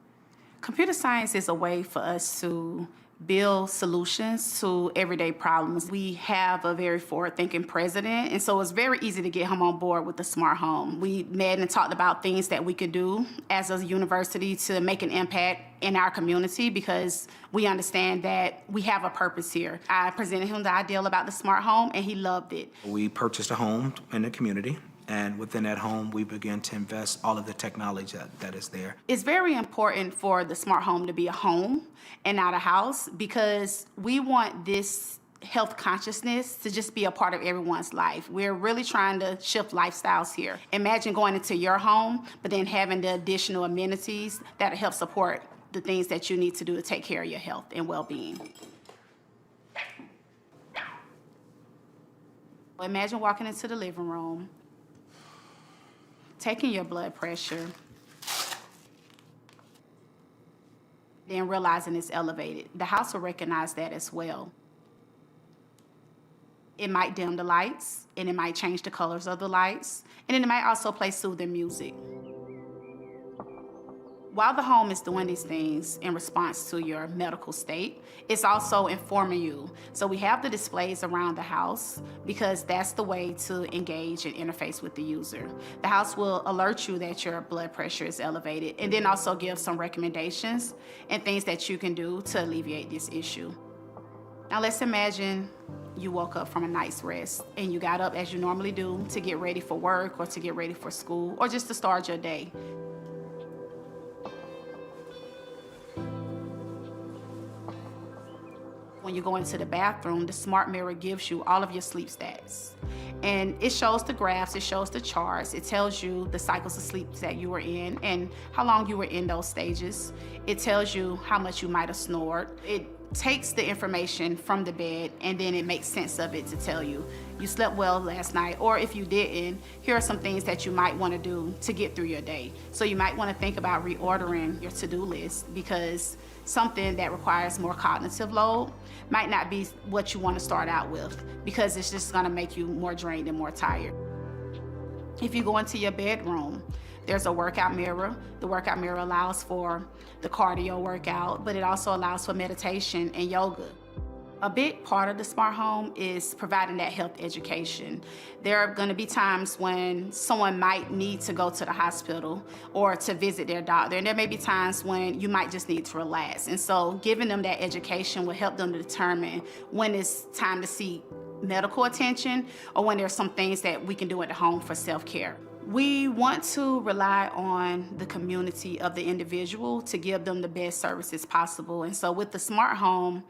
Speaker 12: Computer science is a way for us to build solutions to everyday problems. We have a very forward-thinking president, and so it's very easy to get him on board with the smart home. We met and talked about things that we could do as a university to make an impact in our community, because we understand that we have a purpose here. I presented him the ideal about the smart home, and he loved it.
Speaker 11: We purchased a home in the community, and within that home, we began to invest all of the technology that is there.
Speaker 12: It's very important for the smart home to be a home and not a house, because we want this health consciousness to just be a part of everyone's life. We're really trying to shift lifestyles here. Imagine going into your home, but then having the additional amenities that help support the things that you need to do to take care of your health and well-being. Imagine walking into the living room, taking your blood pressure, then realizing it's elevated. The house will recognize that as well. It might dim the lights, and it might change the colors of the lights, and then it might also play soothing music. While the home is doing these things in response to your medical state, it's also informing you. So we have the displays around the house because that's the way to engage and interface with the user. The house will alert you that your blood pressure is elevated, and then also give some recommendations and things that you can do to alleviate this issue. Now let's imagine you woke up from a night's rest and you got up as you normally do to get ready for work or to get ready for school or just to start your day. When you go into the bathroom, the smart mirror gives you all of your sleep stats. And it shows the graphs, it shows the charts, it tells you the cycles of sleep that you were in and how long you were in those stages. It tells you how much you might have snored. It takes the information from the bed and then it makes sense of it to tell you slept well last night, or if you didn't, here are some things that you might want to do to get through your day. So you might want to think about reordering your to-do list, because something that requires more cognitive load might not be what you want to start out with, because it's just going to make you more drained and more tired. If you go into your bedroom, there's a workout mirror. The workout mirror allows for the cardio workout, but it also allows for meditation and yoga. A big part of the smart home is providing that health education. There are going to be times when someone might need to go to the hospital or to visit their doctor, and there may be times when you might just need to relax. And so giving them that education will help them to determine when it's time to seek medical attention or when there's some things that we can do at the home for self-care. We want to rely on the community of the individual to give them the best services possible. And so with the smart home,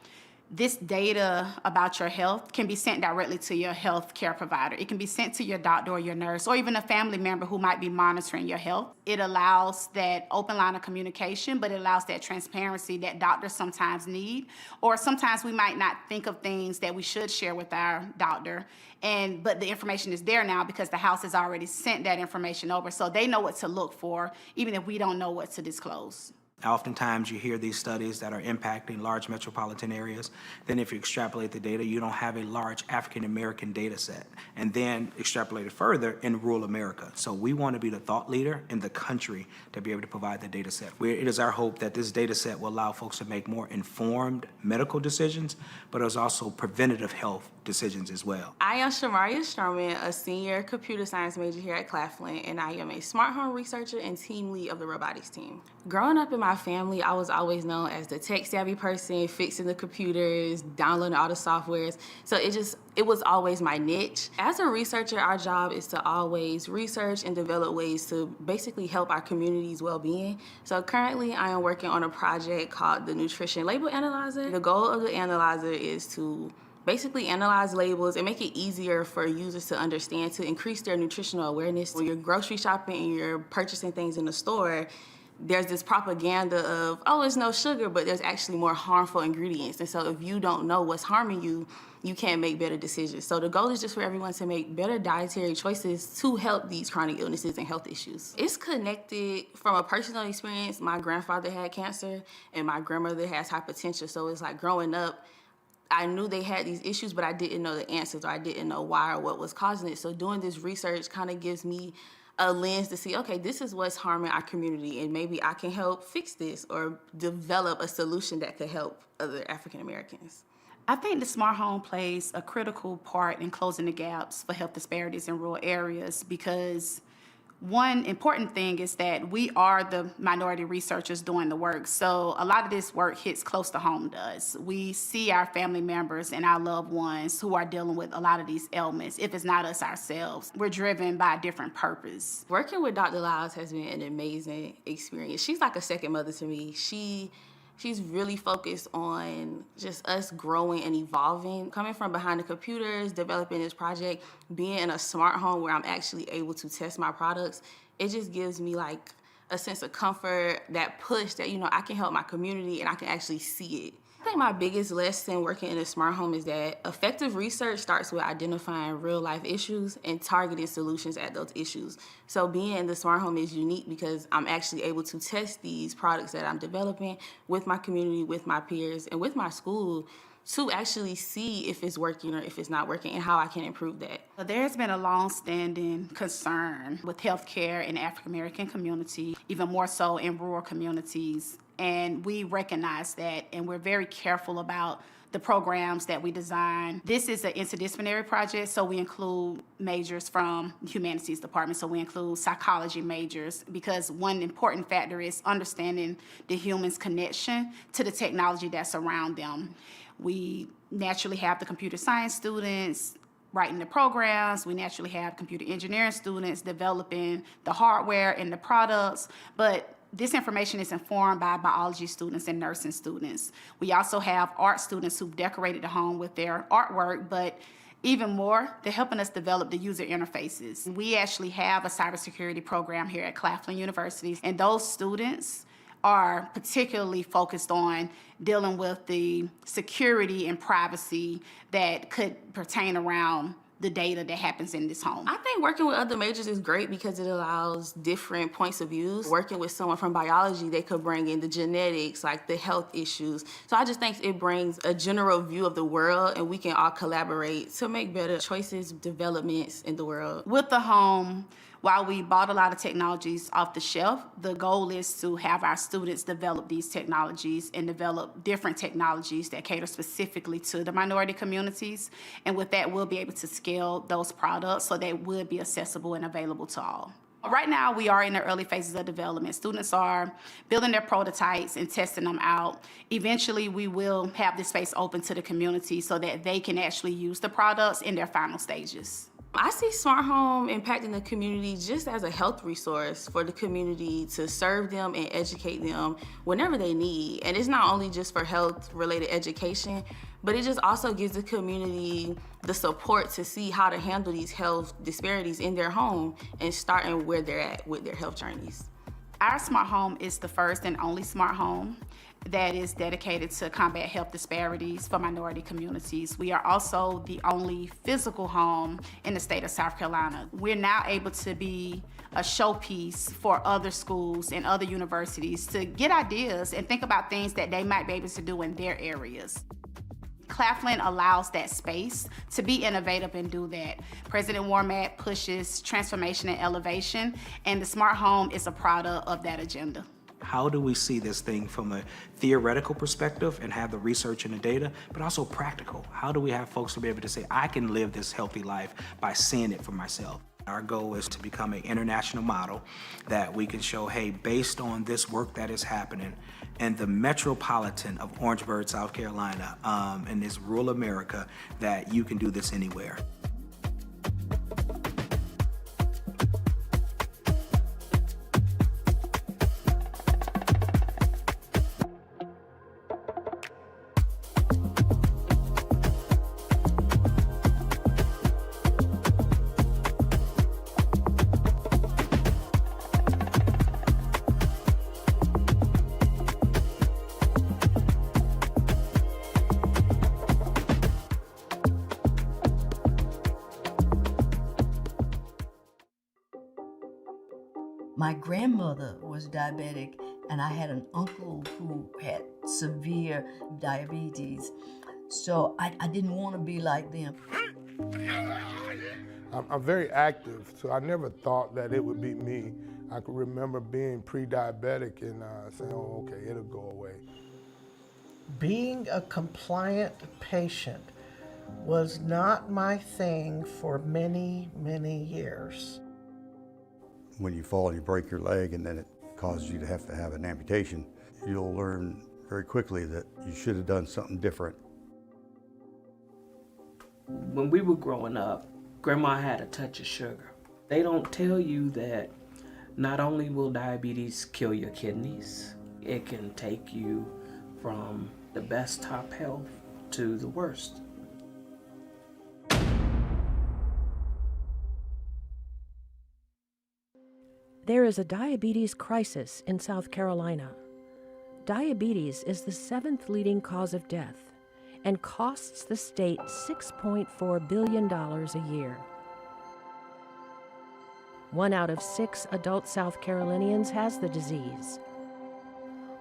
Speaker 12: this data about your health can be sent directly to your health care provider. It can be sent to your doctor or your nurse or even a family member who might be monitoring your health. It allows that open line of communication, but it allows that transparency that doctors sometimes need, or sometimes we might not think of things that we should share with our doctor, but the information is there now because the house has already sent that information over, so they know what to look for, even if we don't know what to disclose.
Speaker 11: Oftentimes you hear these studies that are impacting large metropolitan areas. Then if you extrapolate the data, you don't have a large African American data set. And then extrapolate it further in rural America. So we want to be the thought leader in the country to be able to provide the data set. It is our hope that this data set will allow folks to make more informed medical decisions, but it's also preventative health decisions as well.
Speaker 13: I am Shamaria Sherman, a senior computer science major here at Claflin, and I am a smart home researcher and team lead of the robotics team. Growing up in my family, I was always known as the tech-savvy person, fixing the computers, downloading all the softwares. So it was always my niche. As a researcher, our job is to always research and develop ways to basically help our community's well-being. So currently, I am working on a project called the Nutrition Label Analyzer. The goal of the analyzer is to basically analyze labels and make it easier for users to understand, to increase their nutritional awareness. When you're grocery shopping and you're purchasing things in the store, there's this propaganda of, oh, it's no sugar, but there's actually more harmful ingredients. And so if you don't know what's harming you, you can't make better decisions. So the goal is just for everyone to make better dietary choices to help these chronic illnesses and health issues. It's connected from a personal experience. My grandfather had cancer and my grandmother has hypertension. So it's like growing up, I knew they had these issues, but I didn't know the answers, or I didn't know why or what was causing it. So doing this research kind of gives me a lens to see, okay, this is what's harming our community, and maybe I can help fix this or develop a solution that could help other African Americans.
Speaker 12: I think the smart home plays a critical part in closing the gaps for health disparities in rural areas, because one important thing is that we are the minority researchers doing the work. So a lot of this work hits close to home to us. We see our family members and our loved ones who are dealing with a lot of these ailments. If it's not us ourselves, we're driven by a different purpose.
Speaker 13: Working with Dr. Lyles has been an amazing experience. She's like a second mother to me. She's really focused on just us growing and evolving. Coming from behind the computers, developing this project, being in a smart home where I'm actually able to test my products, it just gives me like a sense of comfort, that push that, I can help my community and I can actually see it. I think my biggest lesson working in a smart home is that effective research starts with identifying real life issues and targeting solutions at those issues. So being in the smart home is unique because I'm actually able to test these products that I'm developing with my community, with my peers, and with my school to actually see if it's working or if it's not working and how I can improve that.
Speaker 12: There's been a long-standing concern with healthcare in the African American community, even more so in rural communities. And we recognize that, and we're very careful about the programs that we design. This is an interdisciplinary project, so we include majors from the humanities department, so we include psychology majors, because one important factor is understanding the human's connection to the technology that's around them. We naturally have the computer science students writing the programs. We naturally have computer engineering students developing the hardware and the products, but this information is informed by biology students and nursing students. We also have art students who've decorated the home with their artwork, but even more, they're helping us develop the user interfaces. We actually have a cybersecurity program here at Claflin University, and those students are particularly focused on dealing with the security and privacy that could pertain around the data that happens in this home.
Speaker 13: I think working with other majors is great because it allows different points of views. Working with someone from biology, they could bring in the genetics, like the health issues. So I just think it brings a general view of the world, and we can all collaborate to make better choices, developments in the world.
Speaker 12: With the home, while we bought a lot of technologies off the shelf, the goal is to have our students develop these technologies and develop different technologies that cater specifically to the minority communities. And with that, we'll be able to scale those products so they would be accessible and available to all. Right now, we are in the early phases of development. Students are building their prototypes and testing them out. Eventually, we will have this space open to the community so that they can actually use the products in their final stages.
Speaker 13: I see Smart Home impacting the community just as a health resource for the community to serve them and educate them whenever they need. And it's not only just for health-related education, but it just also gives the community the support to see how to handle these health disparities in their home and starting where they're at with their health journeys.
Speaker 12: Our Smart Home is the first and only Smart Home that is dedicated to combat health disparities for minority communities. We are also the only physical home in the state of South Carolina. We're now able to be a showpiece for other schools and other universities to get ideas and think about things that they might be able to do in their areas. Claflin allows that space to be innovative and do that. President Wormack pushes transformation and elevation, and the Smart Home is a product of that agenda.
Speaker 11: How do we see this thing from a theoretical perspective and have the research and the data, but also practical? How do we have folks to be able to say, I can live this healthy life by seeing it for myself? Our goal is to become an international model that we can show, hey, based on this work that is happening in the metropolitan of Orangeburg, South Carolina, in this rural America, that you can do this anywhere.
Speaker 14: My grandmother was diabetic, and I had an uncle who had severe diabetes. So I didn't want to be like them.
Speaker 15: I'm very active, so I never thought that it would be me. I could remember being pre-diabetic and saying, oh, okay, it'll go away.
Speaker 16: Being a compliant patient was not my thing for many, many years.
Speaker 17: When you fall and you break your leg and then it causes you to have an amputation, you'll learn very quickly that you should have done something different.
Speaker 18: When we were growing up, Grandma had a touch of sugar. They don't tell you that not only will diabetes kill your kidneys, it can take you from the best top health to the worst.
Speaker 19: There is a diabetes crisis in South Carolina. Diabetes is the 7th leading cause of death and costs the state $6.4 billion a year. 1 out of 6 adult South Carolinians has the disease.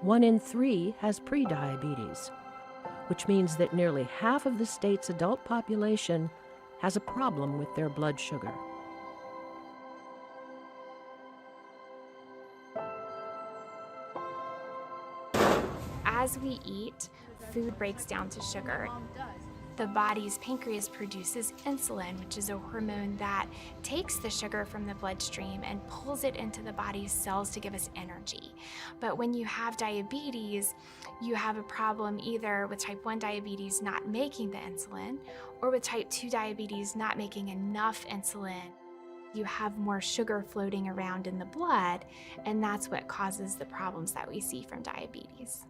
Speaker 19: 1 in 3 has prediabetes, which means that nearly half of the state's adult population has a problem with their blood sugar.
Speaker 20: As we eat, food breaks down to sugar. The body's pancreas produces insulin, which is a hormone that takes the sugar from the bloodstream and pulls it into the body's cells to give us energy. But when you have diabetes, you have a problem either with type 1 diabetes not making the insulin, or with type 2 diabetes not making enough insulin. You have more sugar floating around in the blood, and that's what causes the problems that we see from diabetes.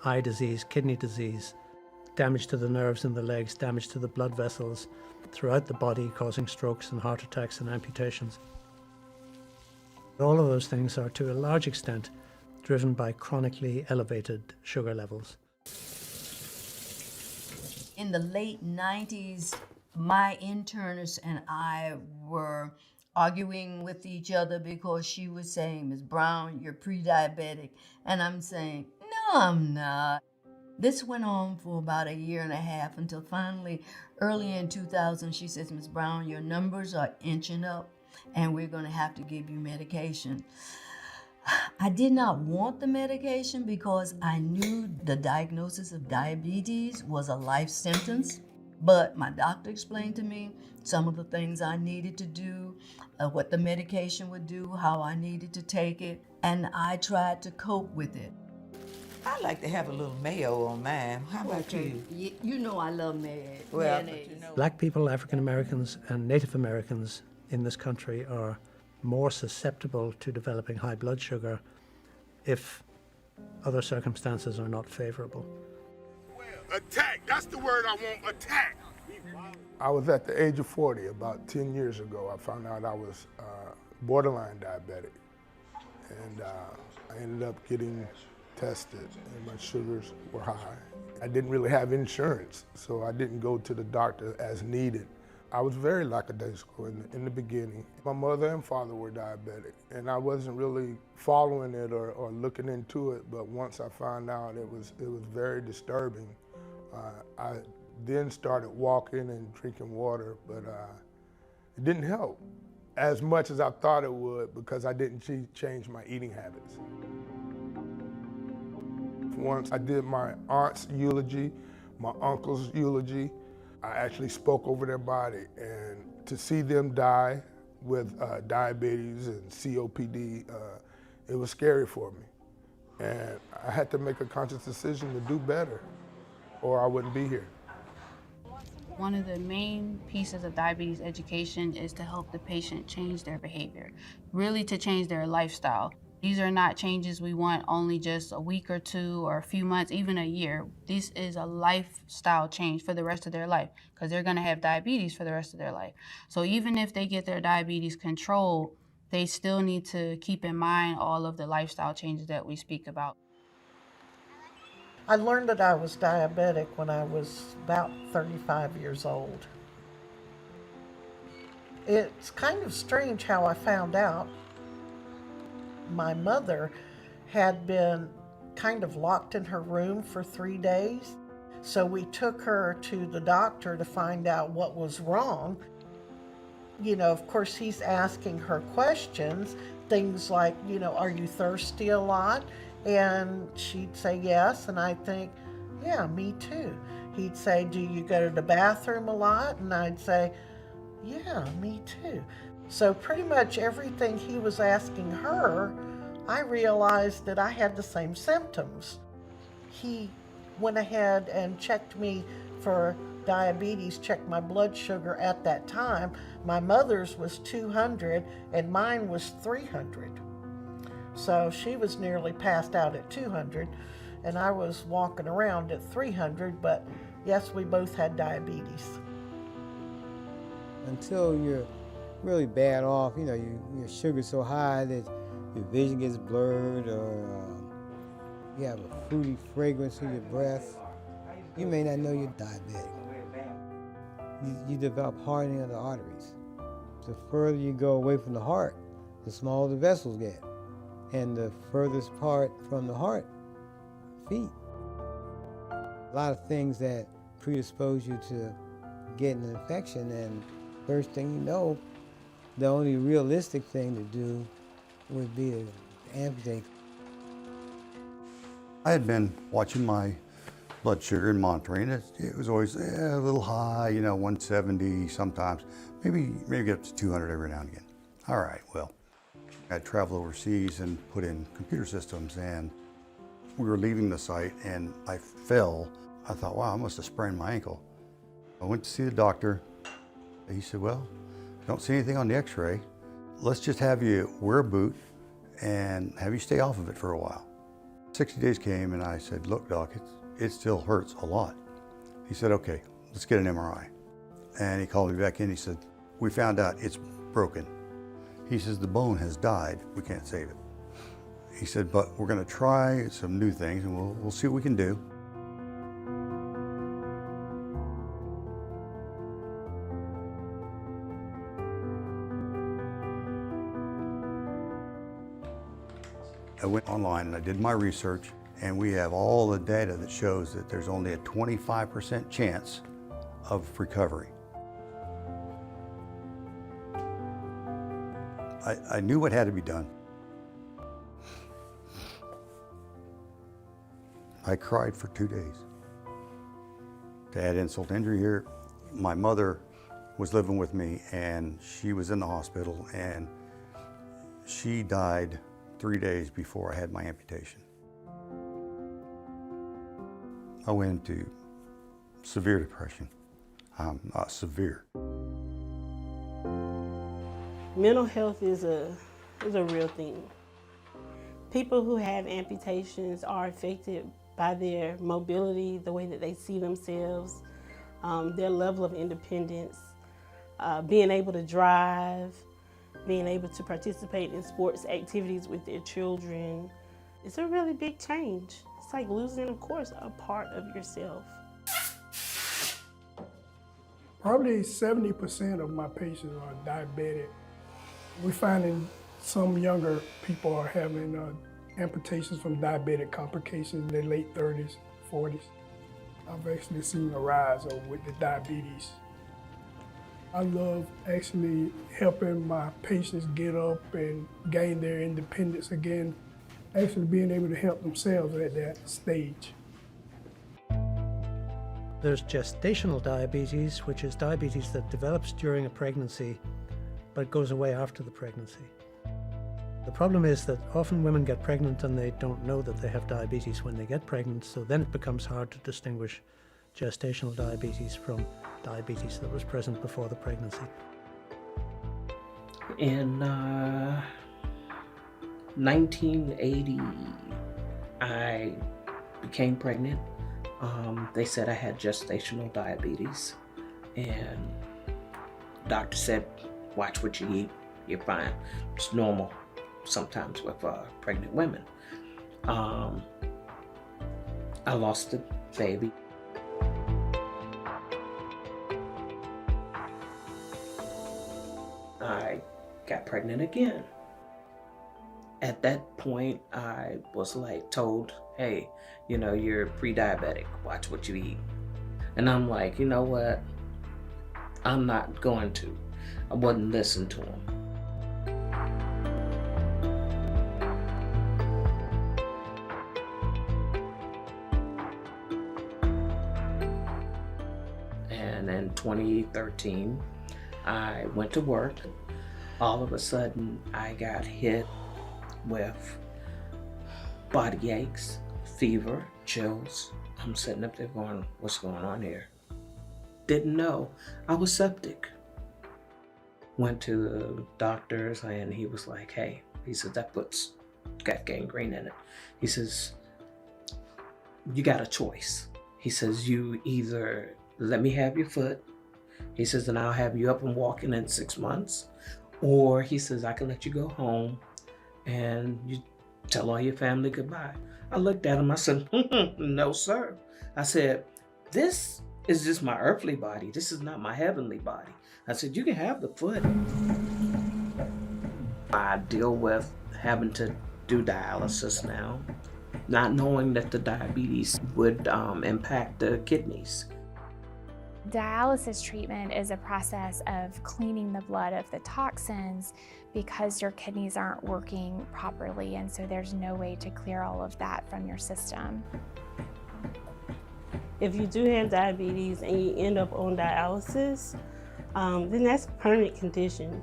Speaker 21: Eye disease, kidney disease, damage to the nerves in the legs, damage to the blood vessels throughout the body, causing strokes and heart attacks and amputations. All of those things are to a large extent driven by chronically elevated sugar levels.
Speaker 14: In the late 90s, my internist and I were arguing with each other because she was saying, Ms. Brown, you're pre-diabetic. And I'm saying, no, I'm not. This went on for about 1.5 years until finally, early in 2000, she says, Ms. Brown, your numbers are inching up and we're going to have to give you medication. I did not want the medication because I knew the diagnosis of diabetes was a life sentence. But my doctor explained to me some of the things I needed to do, what the medication would do, how I needed to take it, and I tried to cope with it.
Speaker 2: I like to have a little mayo on mine. How about you?
Speaker 14: You know I love
Speaker 2: Well,
Speaker 14: mayonnaise.
Speaker 21: Black people, African Americans, and Native Americans in this country are more susceptible to developing high blood sugar if other circumstances are not favorable.
Speaker 15: Attack, that's the word I want, attack. I was at the age of 40, about 10 years ago. I found out I was borderline diabetic. And I ended up getting tested and my sugars were high. I didn't really have insurance, so I didn't go to the doctor as needed. I was very lackadaisical in the beginning. My mother and father were diabetic, and I wasn't really following it or looking into it, but once I found out, it was very disturbing. I then started walking and drinking water, but it didn't help as much as I thought it would because I didn't change my eating habits. Once I did my aunt's eulogy, my uncle's eulogy. I actually spoke over their body, and to see them die with diabetes and COPD, it was scary for me. And I had to make a conscious decision to do better, or I wouldn't be here.
Speaker 22: One of the main pieces of diabetes education is to help the patient change their behavior, really to change their lifestyle. These are not changes we want only just a week or two or a few months, even a year. This is a lifestyle change for the rest of their life because they're going to have diabetes for the rest of their life. So even if they get their diabetes controlled, they still need to keep in mind all of the lifestyle changes that we speak about.
Speaker 16: I learned that I was diabetic when I was about 35 years old. It's kind of strange how I found out. My mother had been kind of locked in her room for 3 days, so we took her to the doctor to find out what was wrong. You know, of course, he's asking her questions, things like, you know, are you thirsty a lot? And she'd say yes, and I'd think, yeah, me too. He'd say, do you go to the bathroom a lot? And I'd say, yeah, me too. So pretty much everything he was asking her, I realized that I had the same symptoms. He went ahead and checked me for diabetes, checked my blood sugar at that time. My mother's was 200 and mine was 300. So she was nearly passed out at 200 and I was walking around at 300, but yes, we both had diabetes.
Speaker 23: Until you're really bad off, you know, your sugar's so high that your vision gets blurred or you have a fruity fragrance in your breath, you may not know you're diabetic. You develop hardening of the arteries. The further you go away from the heart, the smaller the vessels get. And the furthest part from the heart, feet. A lot of things that predispose you to getting an infection, and first thing you know, the only realistic thing to do would be to amputate.
Speaker 17: I had been watching my blood sugar and monitoring it. It was always a little high, you know, 170 sometimes, maybe get up to 200 every now and again. All right, well, I traveled overseas and put in computer systems, and we were leaving the site and I fell. I thought, wow, I must have sprained my ankle. I went to see the doctor. He said, well, don't see anything on the x-ray. Let's just have you wear a boot and have you stay off of it for a while. 60 days came and I said, look, doc, it still hurts a lot. He said, okay, let's get an MRI. And he called me back in. He said, we found out it's broken. He says, the bone has died. We can't save it. He said, but we're going to try some new things and we'll see what we can do. I went online and I did my research, and we have all the data that shows that there's only a 25% chance of recovery. I knew what had to be done. I cried for 2 days. To add insult to injury here, my mother was living with me and she was in the hospital and she died 3 days before I had my amputation. I went into severe depression, severe.
Speaker 10: Mental health is a real thing. People who have amputations are affected by their mobility, the way that they see themselves, their level of independence, being able to drive, being able to participate in sports activities with their children. It's a really big change. It's like losing, of course, a part of yourself.
Speaker 15: Probably 70% of my patients are diabetic. We're finding some younger people are having amputations from diabetic complications in their late 30s, 40s. I've actually seen a rise with the diabetes. I love actually helping my patients get up and gain their independence again, actually being able to help themselves at that stage.
Speaker 21: There's gestational diabetes, which is diabetes that develops during a pregnancy but goes away after the pregnancy. The problem is that often women get pregnant and they don't know that they have diabetes when they get pregnant, so then it becomes hard to distinguish gestational diabetes from diabetes that was present before the pregnancy.
Speaker 18: In 1980, I became pregnant. They said I had gestational diabetes, and the doctor said, watch what you eat, you're fine. It's normal sometimes with pregnant women. I lost the baby. I got pregnant again. At that point, I was like told, hey, you know, you're pre-diabetic, watch what you eat. And I'm like, you know what? I'm not going to. I wouldn't listen to him. And in 2013, I went to work. All of a sudden, I got hit with body aches, fever, chills. I'm sitting up there going, what's going on here? Didn't know I was septic. Went to the doctors and he was like, hey, he said, that foot's got gangrene in it. He says, you got a choice. He says, you either let me have your foot. He says, and I'll have you up and walking in 6 months. Or he says, I can let you go home and you tell all your family goodbye. I looked at him, I said, no, sir. I said, this is just my earthly body. This is not my heavenly body. I said, you can have the foot. I deal with having to do dialysis now, not knowing that the diabetes would impact the kidneys.
Speaker 20: Dialysis treatment is a process of cleaning the blood of the toxins because your kidneys aren't working properly, and so there's no way to clear all of that from your system.
Speaker 10: If you do have diabetes and you end up on dialysis, then that's a permanent condition.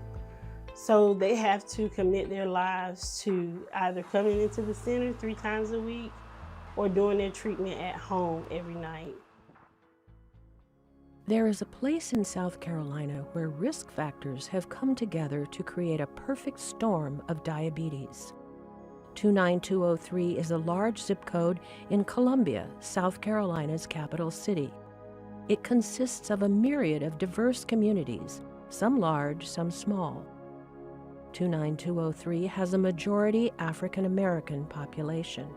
Speaker 10: So they have to commit their lives to either coming into the center 3 times a week or doing their treatment at home every night.
Speaker 19: There is a place in South Carolina where risk factors have come together to create a perfect storm of diabetes. 29203 is a large zip code in Columbia, South Carolina's capital city. It consists of a myriad of diverse communities, some large, some small. 29203 has a majority African American population.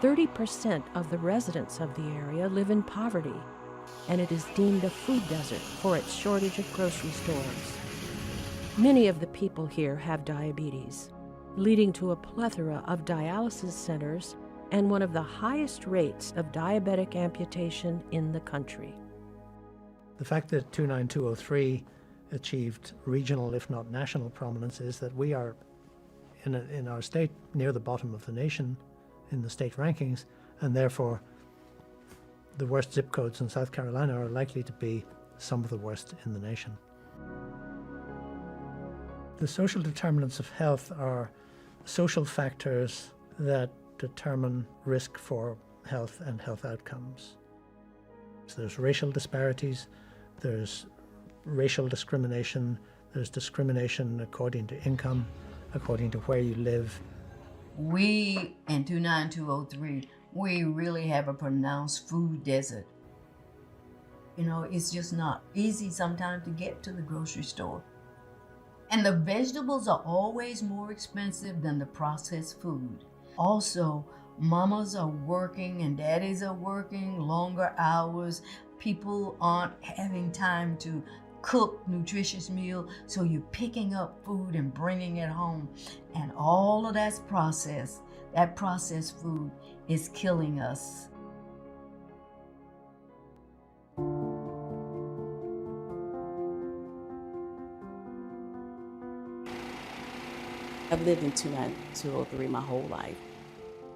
Speaker 19: 30% of the residents of the area live in poverty, and it is deemed a food desert for its shortage of grocery stores. Many of the people here have diabetes, leading to a plethora of dialysis centers and one of the highest rates of diabetic amputation in the country.
Speaker 21: The fact that 29203 achieved regional, if not national, prominence is that we are, in our state, near the bottom of the nation in the state rankings, and therefore the worst zip codes in South Carolina are likely to be some of the worst in the nation. The social determinants of health are social factors that determine risk for health and health outcomes. So there's racial disparities, there's racial discrimination, there's discrimination according to income, according to where you live.
Speaker 14: We, in 29203, we really have a pronounced food desert. You know, it's just not easy sometimes to get to the grocery store. And the vegetables are always more expensive than the processed food. Also, mamas are working and daddies are working longer hours. People aren't having time to cook nutritious meal, so you're picking up food and bringing it home. And all of that's processed. That processed food is killing us.
Speaker 3: I've lived in 29203 my whole life.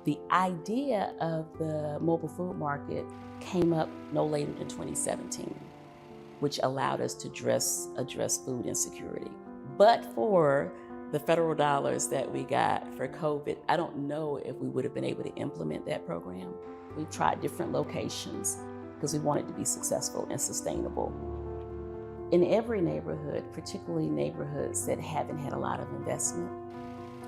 Speaker 3: The idea of the mobile food market came up no later than 2017, which allowed us to address food insecurity. But for the federal dollars that we got for COVID, I don't know if we would have been able to implement that program. We've tried different locations because we want it to be successful and sustainable. In every neighborhood, particularly neighborhoods that haven't had a lot of investment,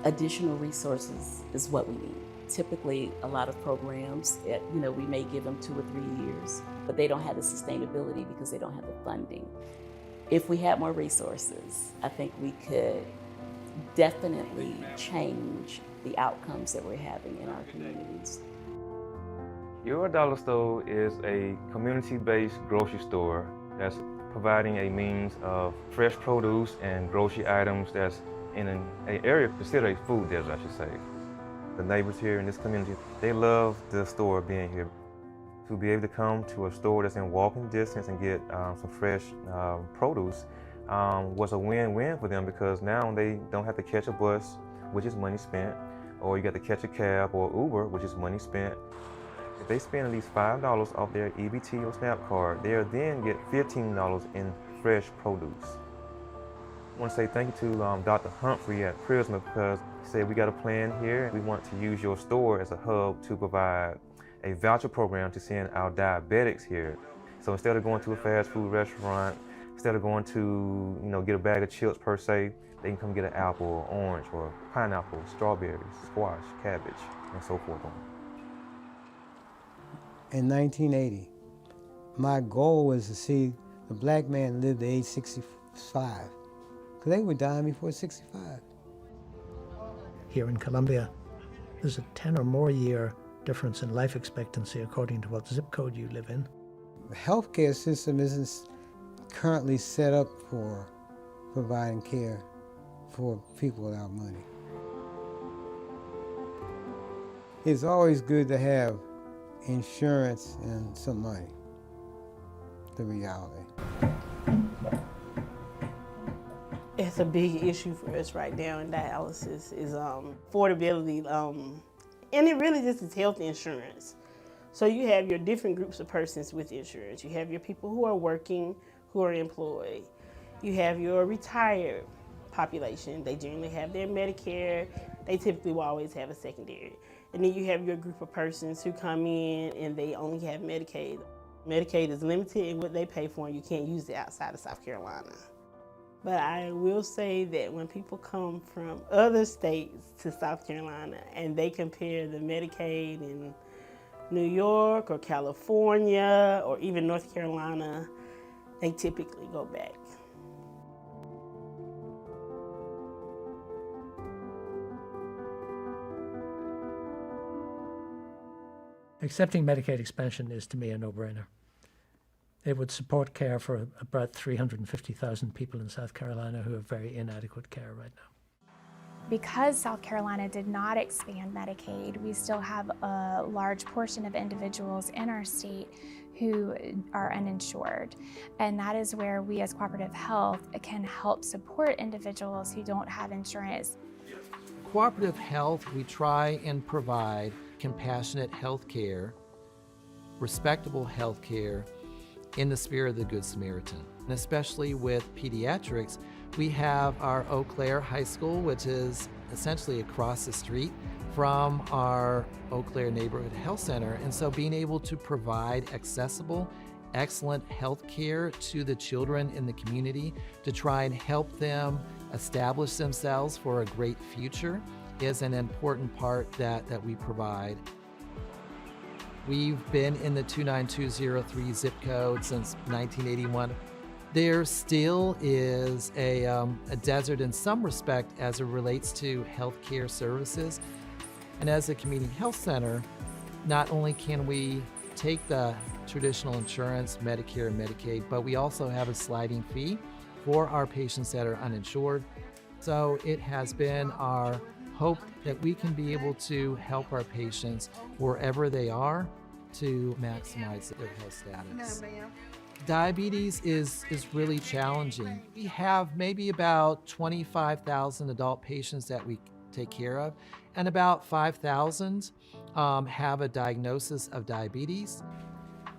Speaker 3: additional resources is what we need. Typically, a lot of programs, we may give them 2 or 3 years, but they don't have the sustainability because they don't have the funding. If we had more resources, I think we could definitely change the outcomes that we're having in our communities.
Speaker 4: Your Dollar Store is a community-based grocery store that's providing a means of fresh produce and grocery items that's in an area considered a food desert, I should say. The neighbors here in this community, they love the store being here. To be able to come to a store that's in walking distance and get some fresh produce was a win-win for them, because now they don't have to catch a bus, which is money spent, or you got to catch a cab or Uber, which is money spent. If they spend at least $5 off their EBT or SNAP card, they'll then get $15 in fresh produce. I want to say thank you to Dr. Humphrey at Prisma, because he said we got a plan here. We want to use your store as a hub to provide a voucher program to send our diabetics here. So instead of going to a fast food restaurant, instead of going to get a bag of chips per se, they can come get an apple or orange or pineapple, strawberries, squash, cabbage, and so forth.
Speaker 23: In 1980, my goal was to see the black man live to age 65. Because they were dying before 65.
Speaker 21: Here in Columbia, there's a 10 or more year difference in life expectancy according to what zip code you live in.
Speaker 23: The healthcare system isn't currently set up for providing care for people without money. It's always good to have insurance and some money, the reality.
Speaker 10: It's a big issue for us right now in dialysis is affordability, and it really just is health insurance. So you have your different groups of persons with insurance. You have your people who are working, who are employed. You have your retired population. They generally have their Medicare. They typically will always have a secondary. And then you have your group of persons who come in and they only have Medicaid. Medicaid is limited in what they pay for, and you can't use it outside of South Carolina. But I will say that when people come from other states to South Carolina and they compare the Medicaid in New York or California or even North Carolina, they typically go back.
Speaker 21: Accepting Medicaid expansion is, to me, a no-brainer. It would support care for about 350,000 people in South Carolina who have very inadequate care right now.
Speaker 20: Because South Carolina did not expand Medicaid, we still have a large portion of individuals in our state who are uninsured. And that is where we as Cooperative Health can help support individuals who don't have insurance.
Speaker 6: Cooperative Health, we try and provide compassionate health care, respectable health care in the spirit of the Good Samaritan. And especially with pediatrics, we have our Eau Claire High School, which is essentially across the street from our Eau Claire Neighborhood Health Center. And so being able to provide accessible, excellent health care to the children in the community to try and help them establish themselves for a great future is an important part that we provide. We've been in the 29203 zip code since 1981. There still is a desert in some respect as it relates to healthcare services. And as a community health center, not only can we take the traditional insurance, Medicare and Medicaid, but we also have a sliding fee for our patients that are uninsured. So it has been our hope that we can be able to help our patients wherever they are to maximize their health status. Diabetes is really challenging. We have maybe about 25,000 adult patients that we take care of, and about 5,000 have a diagnosis of diabetes.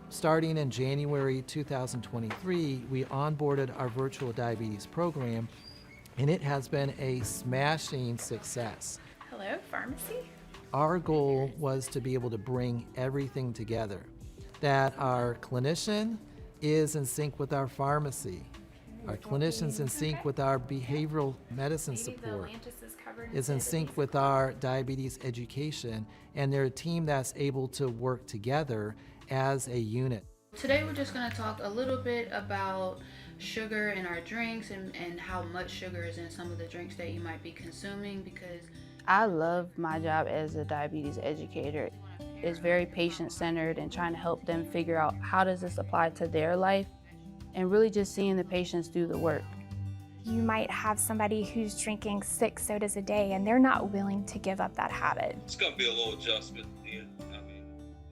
Speaker 6: Starting in January 2023, we onboarded our virtual diabetes program, and it has been a smashing success.
Speaker 5: Hello, pharmacy?
Speaker 6: Our goal was to be able to bring everything together, that our clinician is in sync with our pharmacy, our clinicians in sync with our behavioral medicine support, is in sync with our diabetes education, and they're a team that's able to work together as a unit.
Speaker 5: Today we're just going to talk a little bit about sugar in our drinks and how much sugar is in some of the drinks that you might be consuming, because
Speaker 22: I love my job as a diabetes educator. It's very patient-centered and trying to help them figure out how does this apply to their life, and really just seeing the patients do the work.
Speaker 20: You might have somebody who's drinking 6 sodas a day and they're not willing to give up that habit.
Speaker 7: It's going to be a little adjustment then.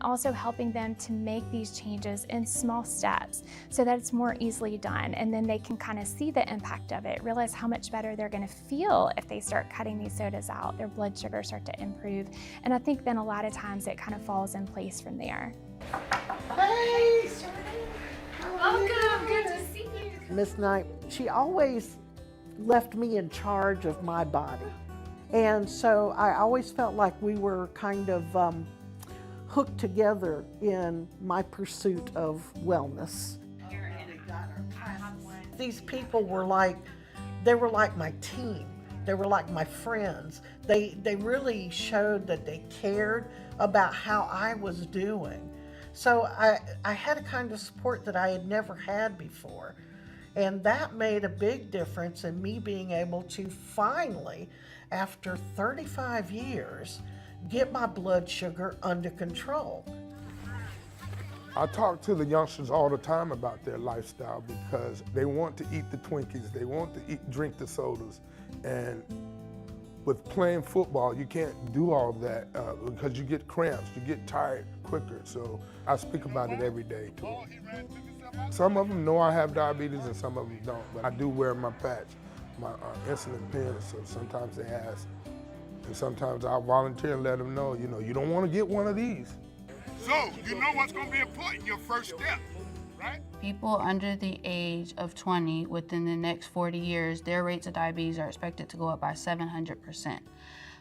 Speaker 20: Also helping them to make these changes in small steps so that it's more easily done, and then they can kind of see the impact of it, realize how much better they're going to feel if they start cutting these sodas out, their blood sugar start to improve, and I think then a lot of times it kind of falls in place from there.
Speaker 8: Hey!
Speaker 5: Welcome, good to see you.
Speaker 8: Miss Knight, she always left me in charge of my body. And so I always felt like we were kind of hooked together in my pursuit of wellness. These people were like, they were like my team. They were like my friends. They really showed that they cared about how I was doing. So I had a kind of support that I had never had before. And that made a big difference in me being able to finally, after 35 years, get my blood sugar under control.
Speaker 15: I talk to the youngsters all the time about their lifestyle because they want to eat the Twinkies, they want to drink the sodas, and with playing football, you can't do all that because you get cramps, you get tired quicker. So I speak about it every day to them. Some of them know I have diabetes and some of them don't, but I do wear my patch, my insulin pen, so sometimes they ask. And sometimes I volunteer and let them know, you don't want to get one of these.
Speaker 7: So, you know what's going to be important, your first step, right?
Speaker 22: People under the age of 20, within the next 40 years, their rates of diabetes are expected to go up by 700%.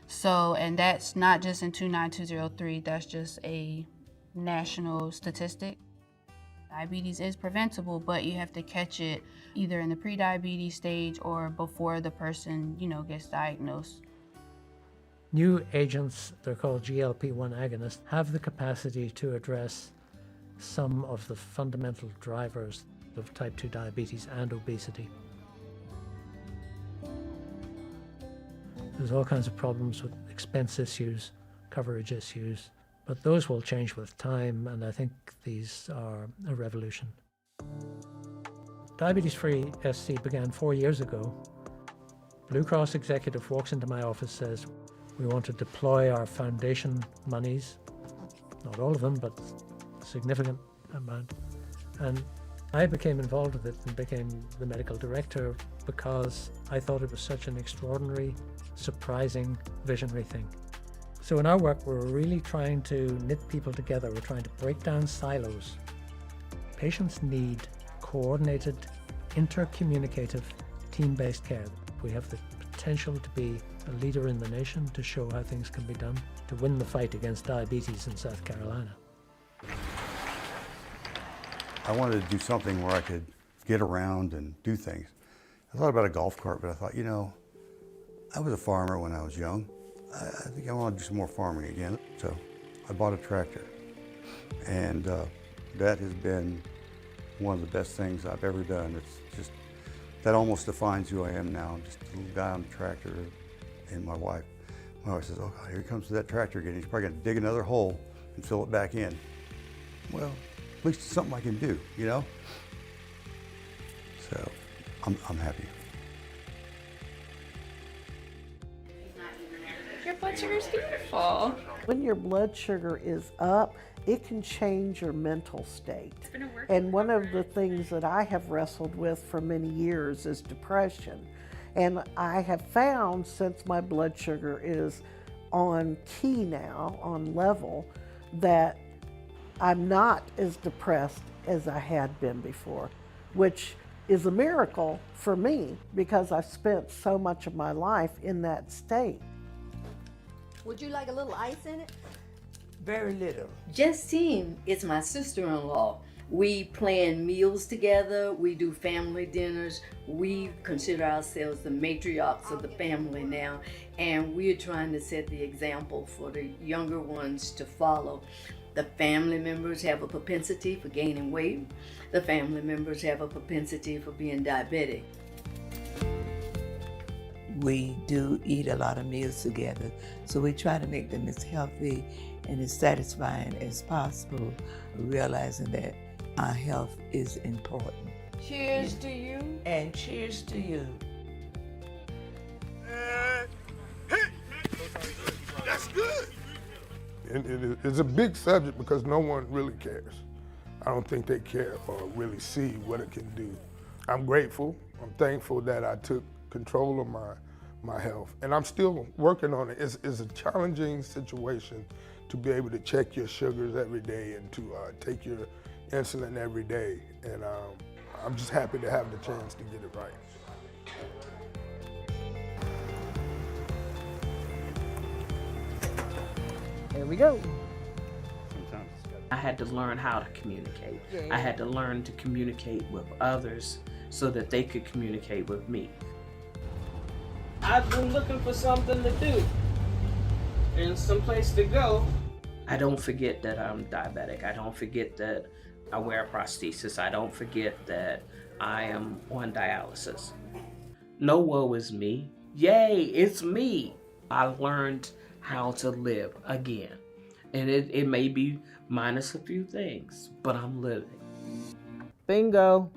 Speaker 22: So, and that's not just in 29203, that's just a national statistic. Diabetes is preventable, but you have to catch it either in the pre-diabetes stage or before the person, gets diagnosed.
Speaker 21: New agents, they're called GLP-1 agonists, have the capacity to address some of the fundamental drivers of type 2 diabetes and obesity. There's all kinds of problems with expense issues, coverage issues, but those will change with time, and I think these are a revolution. Diabetes-free SC began 4 years ago. Blue Cross executive walks into my office, says, we want to deploy our foundation monies, not all of them, but a significant amount. And I became involved with it and became the medical director because I thought it was such an extraordinary, surprising, visionary thing. So in our work, we're really trying to knit people together. We're trying to break down silos. Patients need coordinated, intercommunicative, team-based care. We have the potential to be a leader in the nation to show how things can be done, to win the fight against diabetes in South Carolina.
Speaker 17: I wanted to do something where I could get around and do things. I thought about a golf cart, but I thought, you know, I was a farmer when I was young. I think I want to do some more farming again. So I bought a tractor, and that has been one of the best things I've ever done. It's just, that almost defines who I am now. I'm just a little guy on the tractor, and my wife says, oh God, here he comes to that tractor again. He's probably gonna dig another hole and fill it back in. Well, at least it's something I can do, you know? So I'm happy.
Speaker 1: Your blood sugar is beautiful.
Speaker 16: When your blood sugar is up, it can change your mental state. And one of the things that I have wrestled with for many years is depression. And I have found, since my blood sugar is on key now, on level, that I'm not as depressed as I had been before, which is a miracle for me because I've spent so much of my life in that state.
Speaker 14: Would you like a little ice in it?
Speaker 2: Very little.
Speaker 14: Justine is my sister-in-law. We plan meals together, we do family dinners, we consider ourselves the matriarchs of the family now, and we're trying to set the example for the younger ones to follow. The family members have a propensity for gaining weight. The family members have a propensity for being diabetic.
Speaker 2: We do eat a lot of meals together, so we try to make them as healthy and as satisfying as possible, realizing that our health is important.
Speaker 14: Cheers to you.
Speaker 2: And cheers to you.
Speaker 7: That's good.
Speaker 15: It's a big subject because no one really cares. I don't think they care or really see what it can do. I'm grateful. I'm thankful that I took control of my health, and I'm still working on it. It's a challenging situation to be able to check your sugars every day and to take your insulin every day, and I'm just happy to have the chance to get it right.
Speaker 16: There we go.
Speaker 18: I had to learn how to communicate.
Speaker 16: Yeah.
Speaker 18: I had to learn to communicate with others so that they could communicate with me. I've been looking for something to do and some place to go. I don't forget that I'm diabetic. I don't forget that I wear a prosthesis. I don't forget that I am on dialysis. No woe is me. Yay, it's me. I learned how to live again. And it may be minus a few things, but I'm living.
Speaker 16: Bingo.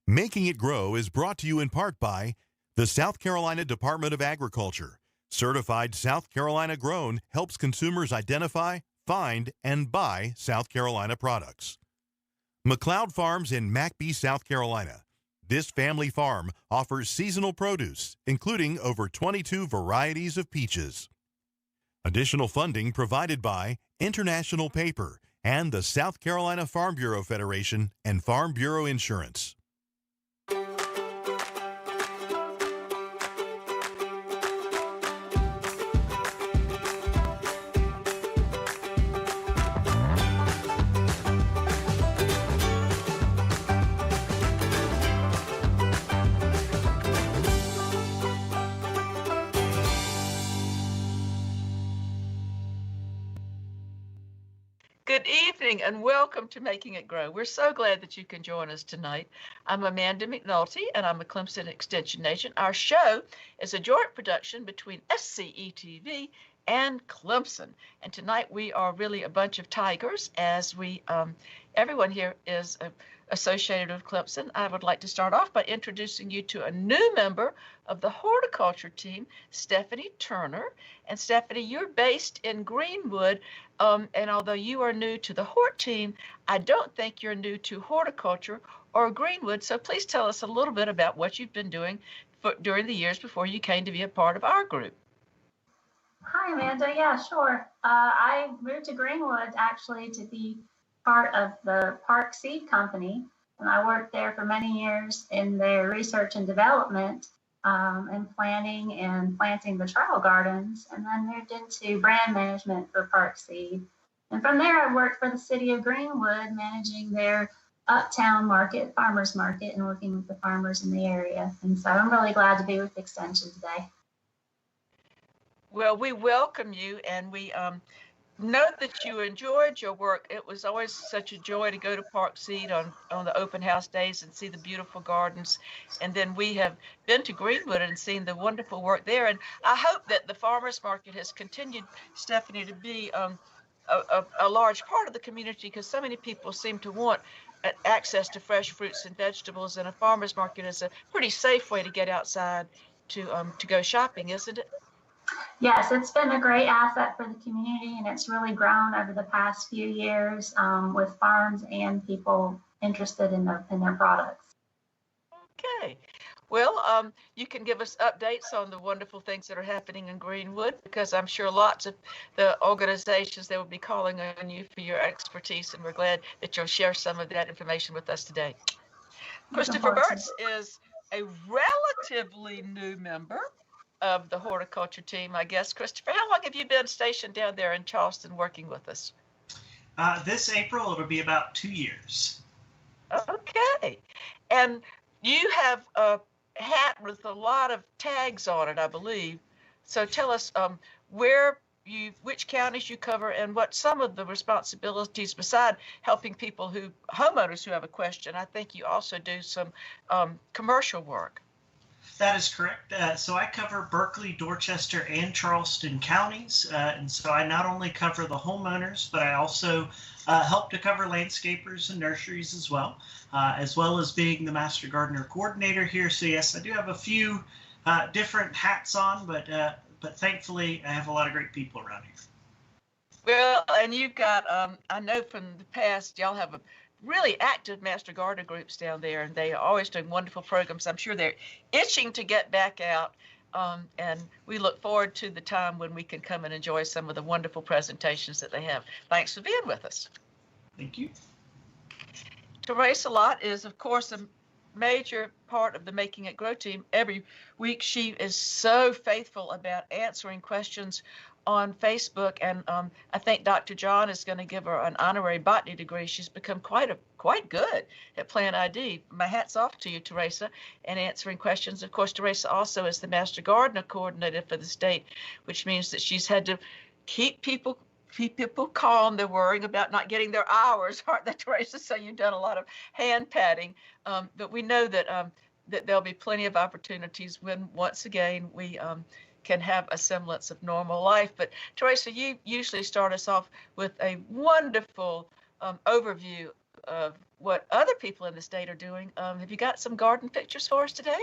Speaker 9: Making It Grow is brought to you in part by the South Carolina Department of Agriculture. Certified South Carolina Grown helps consumers identify, find, and buy South Carolina products. McLeod Farms in McBee, South Carolina. This family farm offers seasonal produce, including over 22 varieties of peaches. Additional funding provided by International Paper and the South Carolina Farm Bureau Federation and Farm Bureau Insurance.
Speaker 13: Good evening and welcome to Making It Grow. We're so glad that you can join us tonight. I'm Amanda McNulty and I'm a Clemson Extension agent. Our show is a joint production between SCETV and Clemson. And tonight we are really a bunch of tigers as we, everyone here is associated with Clemson, I would like to start off by introducing you to a new member of the horticulture team, Stephanie Turner. And Stephanie, you're based in Greenwood, and although you are new to the hort team, I don't think you're new to horticulture or Greenwood. So please tell us a little bit about what you've been doing during the years before you came to be a part of our group.
Speaker 11: Hi, Amanda. Yeah, sure. I moved to Greenwood actually to be part of the Park Seed Company, and I worked there for many years in their research and development and planning and planting the trial gardens, and then moved into brand management for Park Seed. And from there, I worked for the city of Greenwood, managing their uptown market, farmers market, and working with the farmers in the area. And so I'm really glad to be with Extension today.
Speaker 13: Well, we welcome you, and we know that you enjoyed your work. It was always such a joy to go to Park Seed on the open house days and see the beautiful gardens. And then we have been to Greenwood and seen the wonderful work there. And I hope that the farmers market has continued, Stephanie, to be a large part of the community, because so many people seem to want access to fresh fruits and vegetables. And a farmers market is a pretty safe way to get outside to go shopping, isn't it?
Speaker 11: Yes, it's been a great asset for the community, and it's really grown over the past few years with farms and people interested in their products.
Speaker 13: Okay. Well, you can give us updates on the wonderful things that are happening in Greenwood, because I'm sure lots of the organizations, they will be calling on you for your expertise, and we're glad that you'll share some of that information with us today. Christopher Burtz is a relatively new member of the horticulture team, I guess. Christopher, how long have you been stationed down there in Charleston working with us?
Speaker 12: This April, it'll be about 2 years.
Speaker 13: Okay. And you have a hat with a lot of tags on it, I believe. So tell us which counties you cover and what some of the responsibilities, beside helping homeowners who have a question. I think you also do some commercial work.
Speaker 12: That is correct. So I cover Berkeley, Dorchester, and Charleston counties. And so I not only cover the homeowners, but I also help to cover landscapers and nurseries as well as being the Master Gardener Coordinator here. So yes, I do have a few different hats on, but thankfully I have a lot of great people around here.
Speaker 13: Well, and you've got, I know from the past, y'all have a really active Master Gardener groups down there, and they are always doing wonderful programs. I'm sure they're itching to get back out, and we look forward to the time when we can come and enjoy some of the wonderful presentations that they have. Thanks for being with us.
Speaker 12: Thank you.
Speaker 13: Teresa Lott is, of course, a major part of the Making It Grow team. Every week she is so faithful about answering questions on Facebook, and I think Dr. John is going to give her an honorary botany degree. She's become quite good at plant ID. My hat's off to you, Teresa, and answering questions. Of course, Teresa also is the Master Gardener Coordinator for the state, which means that she's had to keep people calm. They're worrying about not getting their hours, aren't they, Teresa? So you've done a lot of hand patting, but we know that there'll be plenty of opportunities when, once again, we can have a semblance of normal life. But Teresa, you usually start us off with a wonderful overview of what other people in the state are doing. Have you got some garden pictures for us today?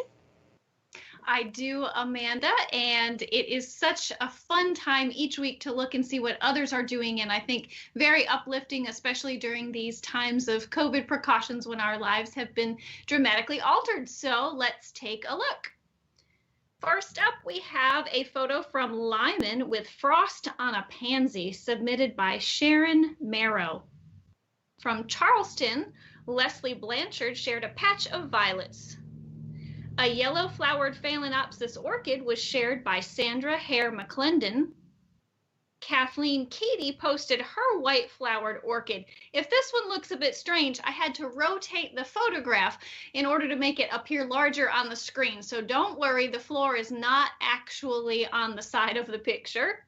Speaker 19: I do, Amanda, and it is such a fun time each week to look and see what others are doing, and I think very uplifting, especially during these times of COVID precautions when our lives have been dramatically altered. So let's take a look. First up, we have a photo from Lyman with frost on a pansy, submitted by Sharon Marrow. From Charleston, Leslie Blanchard shared a patch of violets. A yellow-flowered Phalaenopsis orchid was shared by Sandra Hare McClendon. Kathleen Keaty posted her white-flowered orchid. If this one looks a bit strange, I had to rotate the photograph in order to make it appear larger on the screen. So don't worry, the floor is not actually on the side of the picture.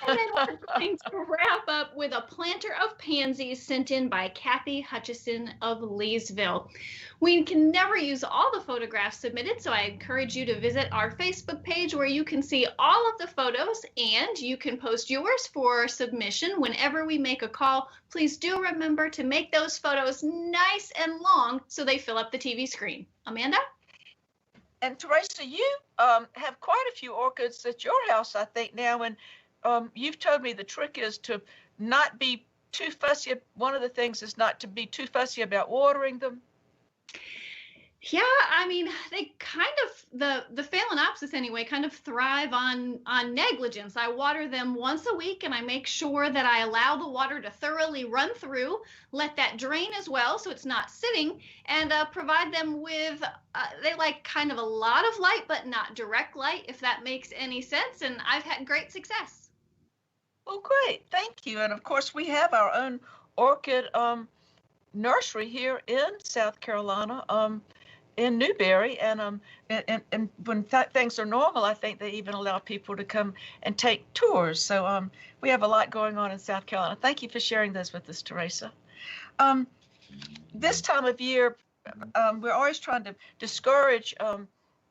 Speaker 19: And then we're going to wrap up with a planter of pansies sent in by Kathy Hutchison of Leesville. We can never use all the photographs submitted, so I encourage you to visit our Facebook page where you can see all of the photos, and you can post yours for submission whenever we make a call. Please do remember to make those photos nice and long so they fill up the TV screen. Amanda?
Speaker 13: And Teresa, you have quite a few orchids at your house, I think, now, and you've told me the trick is to not be too fussy. One of the things is not to be too fussy about watering them.
Speaker 19: Yeah, I mean, they kind of, the Phalaenopsis anyway, kind of thrive on negligence. I water them once a week, and I make sure that I allow the water to thoroughly run through, let that drain as well so it's not sitting, and provide them with, they like kind of a lot of light, but not direct light, if that makes any sense, and I've had great success.
Speaker 13: Well, great. Thank you. And of course, we have our own orchid nursery here in South Carolina, in Newberry. And when things are normal, I think they even allow people to come and take tours. So we have a lot going on in South Carolina. Thank you for sharing those with us, Teresa. This time of year, we're always trying to discourage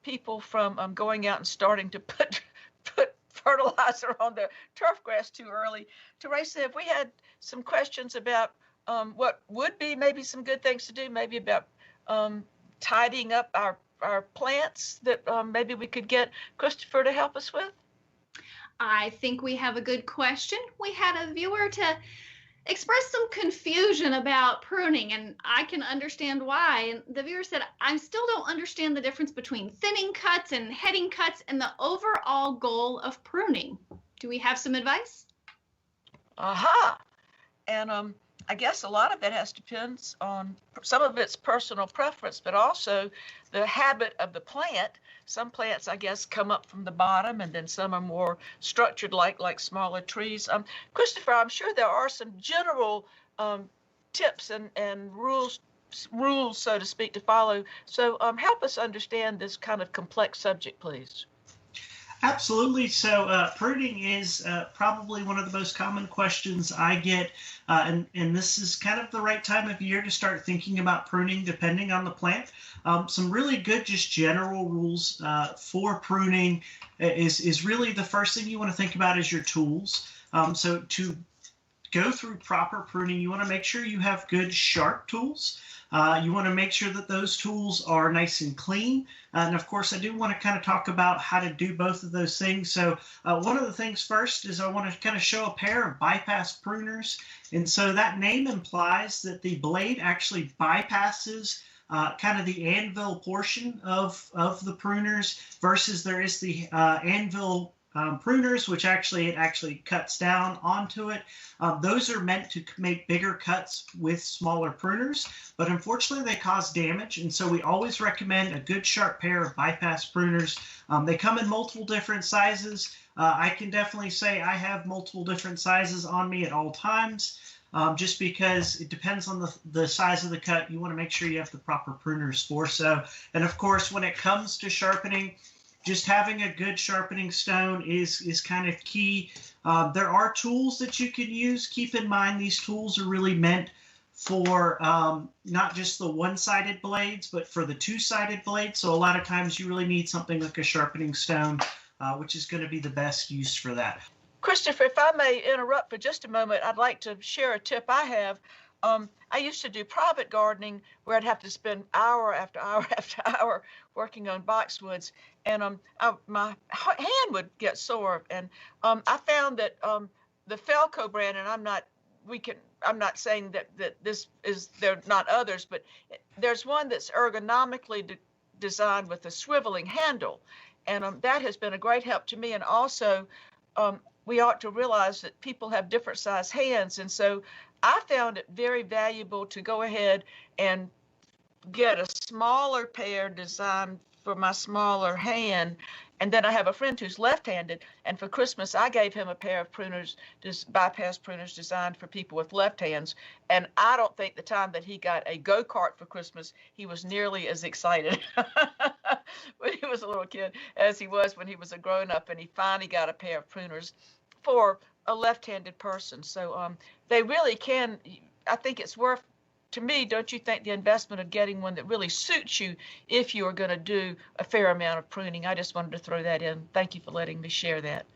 Speaker 13: people from going out and starting to put fertilizer on the turf grass too early. Teresa, have we had some questions about what would be maybe some good things to do, maybe about tidying up our plants that maybe we could get Christopher to help us with?
Speaker 19: I think we have a good question. We had a viewer to express some confusion about pruning, and I can understand why. And the viewer said, I still don't understand the difference between thinning cuts and heading cuts and the overall goal of pruning. Do we have some advice?
Speaker 13: Aha! And I guess a lot of that depends on, some of it's personal preference, but also the habit of the plant. Some plants, I guess, come up from the bottom, and then some are more structured like smaller trees. Christopher, I'm sure there are some general tips and rules, so to speak, to follow. So help us understand this kind of complex subject, please.
Speaker 12: Absolutely. So pruning is probably one of the most common questions I get, and this is kind of the right time of year to start thinking about pruning depending on the plant. Some really good just general rules for pruning is really the first thing you want to think about is your tools. So to go through proper pruning, you want to make sure you have good sharp tools. You want to make sure that those tools are nice and clean. And of course, I do want to kind of talk about how to do both of those things. So one of the things first is I want to kind of show a pair of bypass pruners. And so that name implies that the blade actually bypasses kind of the anvil portion of the pruners versus there is the anvil pruners, which actually cuts down onto it. Those are meant to make bigger cuts with smaller pruners, but unfortunately they cause damage, and so we always recommend a good sharp pair of bypass pruners. They come in multiple different sizes. I can definitely say I have multiple different sizes on me at all times. Just because it depends on the size of the cut. You want to make sure you have the proper pruners for so. And of course, when it comes to sharpening, just having a good sharpening stone is kind of key. There are tools that you can use. Keep in mind these tools are really meant for not just the one-sided blades, but for the two-sided blades. So a lot of times you really need something like a sharpening stone, which is going to be the best use for that.
Speaker 13: Christopher, if I may interrupt for just a moment, I'd like to share a tip I have. I used to do private gardening where I'd have to spend hour after hour after hour working on boxwoods, and my hand would get sore. And I found that the Felco brand, and I'm not saying that this is, there are not others, but there's one that's ergonomically designed with a swiveling handle, and that has been a great help to me. And also, we ought to realize that people have different size hands, and so I found it very valuable to go ahead and get a smaller pair designed for my smaller hand. And then I have a friend who's left-handed, and for Christmas I gave him a pair of pruners, bypass pruners designed for people with left hands. And I don't think the time that he got a go-kart for Christmas, he was nearly as excited when he was a little kid as he was when he was a grown-up, and he finally got a pair of pruners for a left-handed person. So they really can, I think it's worth, to me, don't you think, the investment of getting one that really suits you if you are going to do a fair amount of pruning? I just wanted to throw that in. Thank you for letting me share that.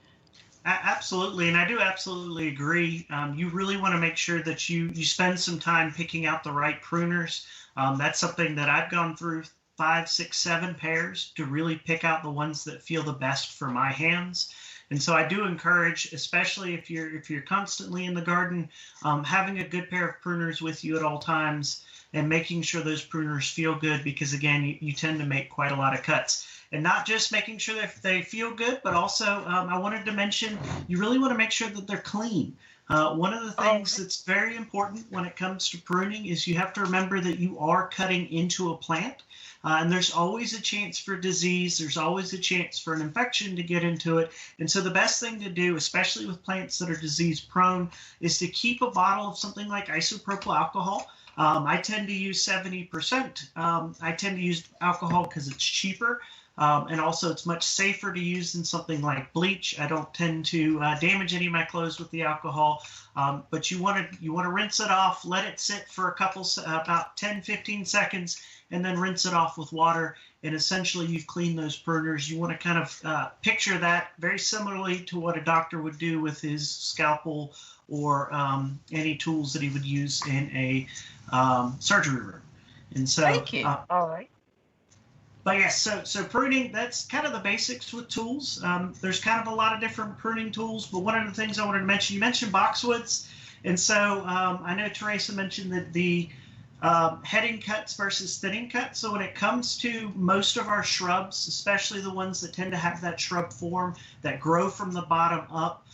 Speaker 12: Absolutely, and I do absolutely agree. You really want to make sure that you spend some time picking out the right pruners. That's something that I've gone through 5, 6, 7 pairs to really pick out the ones that feel the best for my hands. And so I do encourage, especially if you're constantly in the garden, having a good pair of pruners with you at all times and making sure those pruners feel good, because again, you tend to make quite a lot of cuts. And not just making sure that they feel good, but also I wanted to mention, you really want to make sure that they're clean. One of the things that's very important when it comes to pruning is you have to remember that you are cutting into a plant. And there's always a chance for disease. There's always a chance for an infection to get into it. And so the best thing to do, especially with plants that are disease prone, is to keep a bottle of something like isopropyl alcohol. I tend to use 70%. I tend to use alcohol because it's cheaper. And also it's much safer to use than something like bleach. I don't tend to damage any of my clothes with the alcohol, but you want to rinse it off, let it sit for about 10-15 seconds, and then rinse it off with water. And essentially you've cleaned those pruners. You want to kind of picture that very similarly to what a doctor would do with his scalpel or any tools that he would use in a surgery room. And so,
Speaker 13: thank you. All right.
Speaker 12: But yes, so pruning, that's kind of the basics with tools. There's kind of a lot of different pruning tools, but one of the things I wanted to mention, you mentioned boxwoods. And so I know Teresa mentioned that the heading cuts versus thinning cuts. So when it comes to most of our shrubs, especially the ones that tend to have that shrub form that grow from the bottom up,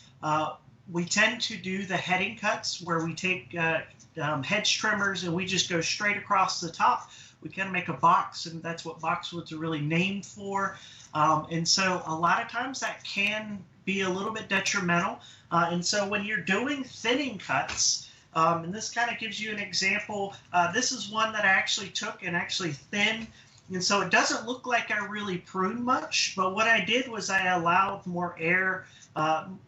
Speaker 12: we tend to do the heading cuts where we take hedge trimmers and we just go straight across the top. We kind of make a box, and that's what boxwoods are really named for. And so a lot of times that can be a little bit detrimental. And so when you're doing thinning cuts, and this kind of gives you an example, this is one that I actually took and actually thinned. And so it doesn't look like I really pruned much, but what I did was I allowed more air,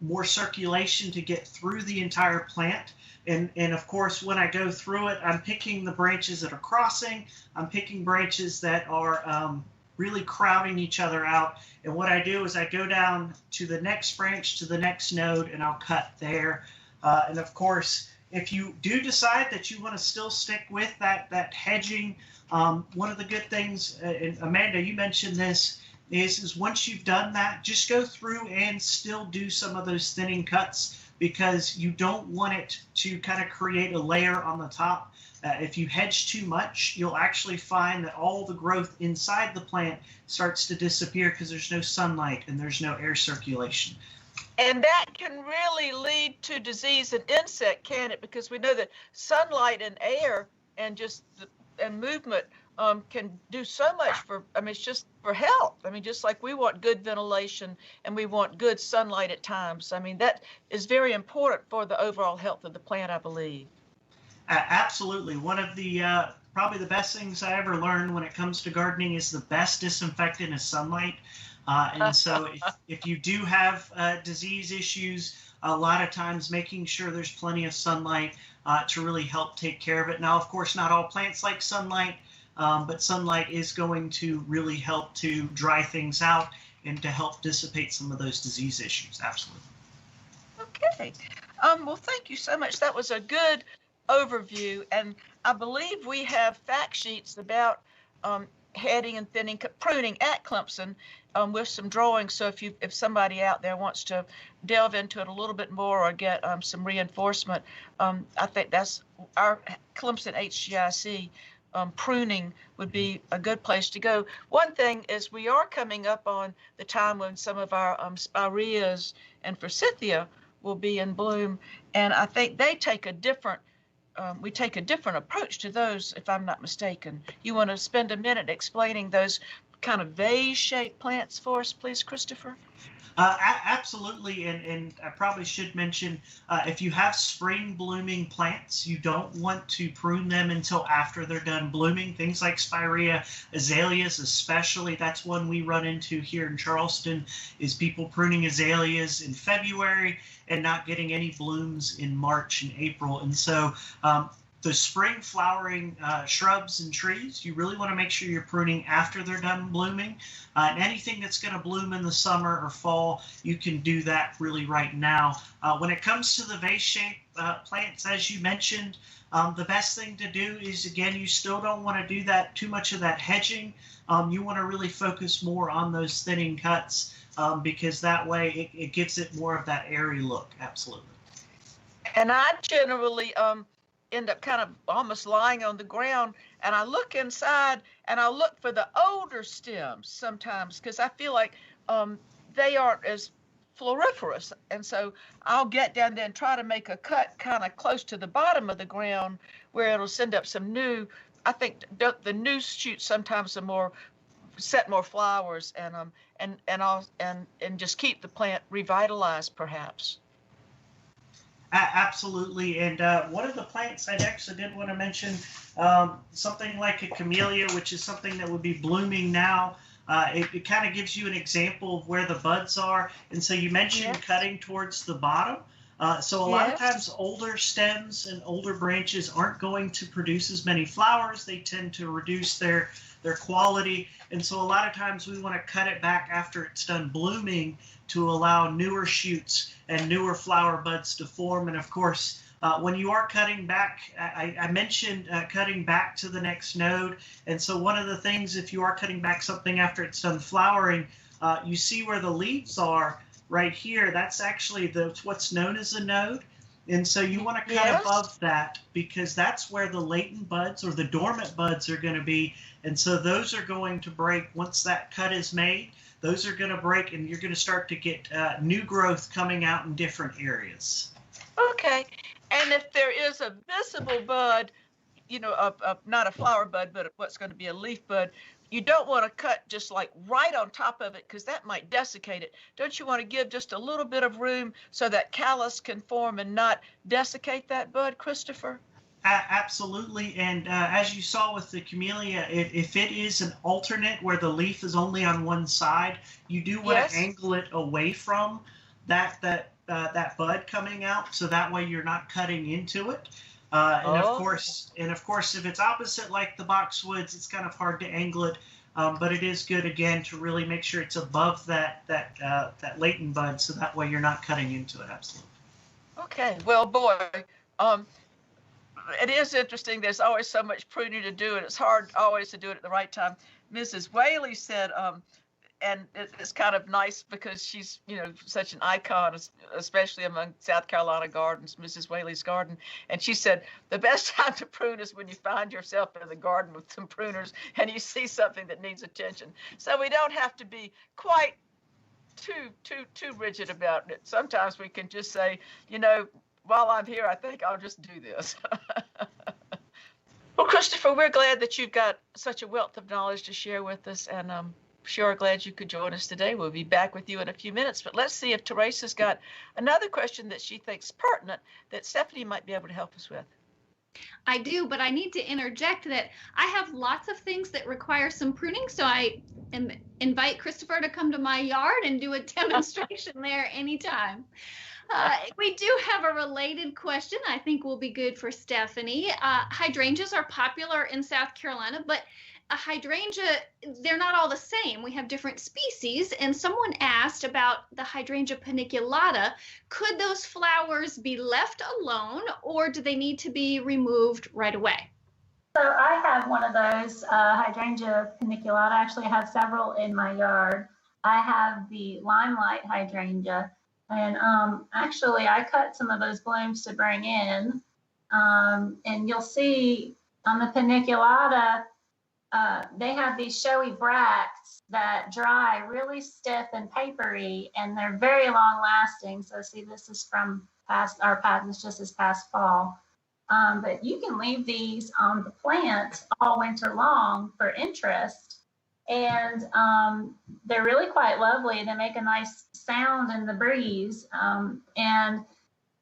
Speaker 12: more circulation to get through the entire plant. And of course, when I go through it, I'm picking the branches that are crossing. I'm picking branches that are really crowding each other out. And what I do is I go down to the next branch, to the next node, and I'll cut there. And of course, if you do decide that you want to still stick with that hedging, one of the good things, and Amanda, you mentioned this, is once you've done that, just go through and still do some of those thinning cuts, because you don't want it to kind of create a layer on the top. If you hedge too much, you'll actually find that all the growth inside the plant starts to disappear because there's no sunlight and there's no air circulation.
Speaker 13: And that can really lead to disease and insect, can it? Because we know that sunlight and air and just and movement can do so much for, I mean, it's just for health. I mean, just like we want good ventilation and we want good sunlight at times. I mean, that is very important for the overall health of the plant, I believe.
Speaker 12: Absolutely. One of the probably the best things I ever learned when it comes to gardening is the best disinfectant is sunlight. And so if you do have disease issues, a lot of times making sure there's plenty of sunlight to really help take care of it. Now, of course, not all plants like sunlight, but sunlight is going to really help to dry things out and to help dissipate some of those disease issues. Absolutely.
Speaker 13: Okay. Well, thank you so much. That was a good overview. And I believe we have fact sheets about heading and thinning, pruning at Clemson with some drawings. So if somebody out there wants to delve into it a little bit more or get some reinforcement, I think that's our Clemson HGIC pruning would be a good place to go. One thing is we are coming up on the time when some of our spireas and forsythia will be in bloom, and I think they take a different we take a different approach to those, if I'm not mistaken. You want to spend a minute explaining those kind of vase-shaped plants for us, please, Christopher?
Speaker 12: Absolutely, and I probably should mention, if you have spring blooming plants, you don't want to prune them until after they're done blooming. Things like spirea, azaleas especially, that's one we run into here in Charleston, is people pruning azaleas in February and not getting any blooms in March and April. And so the spring flowering shrubs and trees, you really want to make sure you're pruning after they're done blooming. And anything that's going to bloom in the summer or fall, you can do that really right now. When it comes to the vase-shaped plants, as you mentioned, the best thing to do is, again, you still don't want to do that too much of that hedging. You want to really focus more on those thinning cuts because that way it gives it more of that airy look. Absolutely.
Speaker 13: And I generally end up kind of almost lying on the ground, and I look inside and I look for the older stems sometimes because I feel like they aren't as floriferous, and so I'll get down there and try to make a cut kind of close to the bottom of the ground where it'll send up some new. I think the new shoots sometimes are more set more flowers and just keep the plant revitalized perhaps.
Speaker 12: Absolutely, and one of the plants I actually did want to mention, something like a camellia, which is something that would be blooming now. It kind of gives you an example of where the buds are, and so you mentioned cutting towards the bottom. So a lot of times older stems and older branches aren't going to produce as many flowers. They tend to reduce their quality, and so a lot of times we want to cut it back after it's done blooming to allow newer shoots and newer flower buds to form. And of course, when you are cutting back, I mentioned cutting back to the next node. And so one of the things, if you are cutting back something after it's done flowering, you see where the leaves are right here. That's actually what's known as a node. And so you want to cut above that because that's where the latent buds or the dormant buds are going to be. And so those are going to break once that cut is made. Those are going to break, and you're going to start to get new growth coming out in different areas.
Speaker 13: Okay. And if there is a visible bud, you know, not a flower bud, but what's going to be a leaf bud, you don't want to cut just like right on top of it because that might desiccate it. Don't you want to give just a little bit of room so that callus can form and not desiccate that bud, Christopher?
Speaker 12: Absolutely, and as you saw with the camellia, if it is an alternate where the leaf is only on one side, you do want to angle it away from that bud coming out, so that way you're not cutting into it. And of course, if it's opposite like the boxwoods, it's kind of hard to angle it, but it is good again to really make sure it's above that latent bud, so that way you're not cutting into it. Absolutely. Okay, well, boy.
Speaker 13: It is interesting. There's always so much pruning to do, and it's hard always to do it at the right time. Mrs. Whaley said, and it's kind of nice because she's, you know, such an icon, especially among South Carolina gardens, Mrs. Whaley's garden. And she said, the best time to prune is when you find yourself in the garden with some pruners and you see something that needs attention. So we don't have to be quite too rigid about it. Sometimes we can just say, you know, while I'm here, I think I'll just do this. Well, Christopher, we're glad that you've got such a wealth of knowledge to share with us, and I'm sure glad you could join us today. We'll be back with you in a few minutes, but let's see if Teresa's got another question that she thinks pertinent that Stephanie might be able to help us with.
Speaker 19: I do, but I need to interject that I have lots of things that require some pruning, so I invite Christopher to come to my yard and do a demonstration there anytime. We do have a related question I think will be good for Stephanie. Hydrangeas are popular in South Carolina, but a hydrangea, they're not all the same. We have different species, and someone asked about the hydrangea paniculata. Could those flowers be left alone, or do they need to be removed right away?
Speaker 11: So I have one of those hydrangea paniculata. Actually, I have several in my yard. I have the limelight hydrangea. And actually, I cut some of those blooms to bring in. And you'll see on the paniculata, they have these showy bracts that dry really stiff and papery, and they're very long lasting. So see, this is from this just this past fall. But you can leave these on the plant all winter long for interest. And they're really quite lovely. They make a nice sound in the breeze. And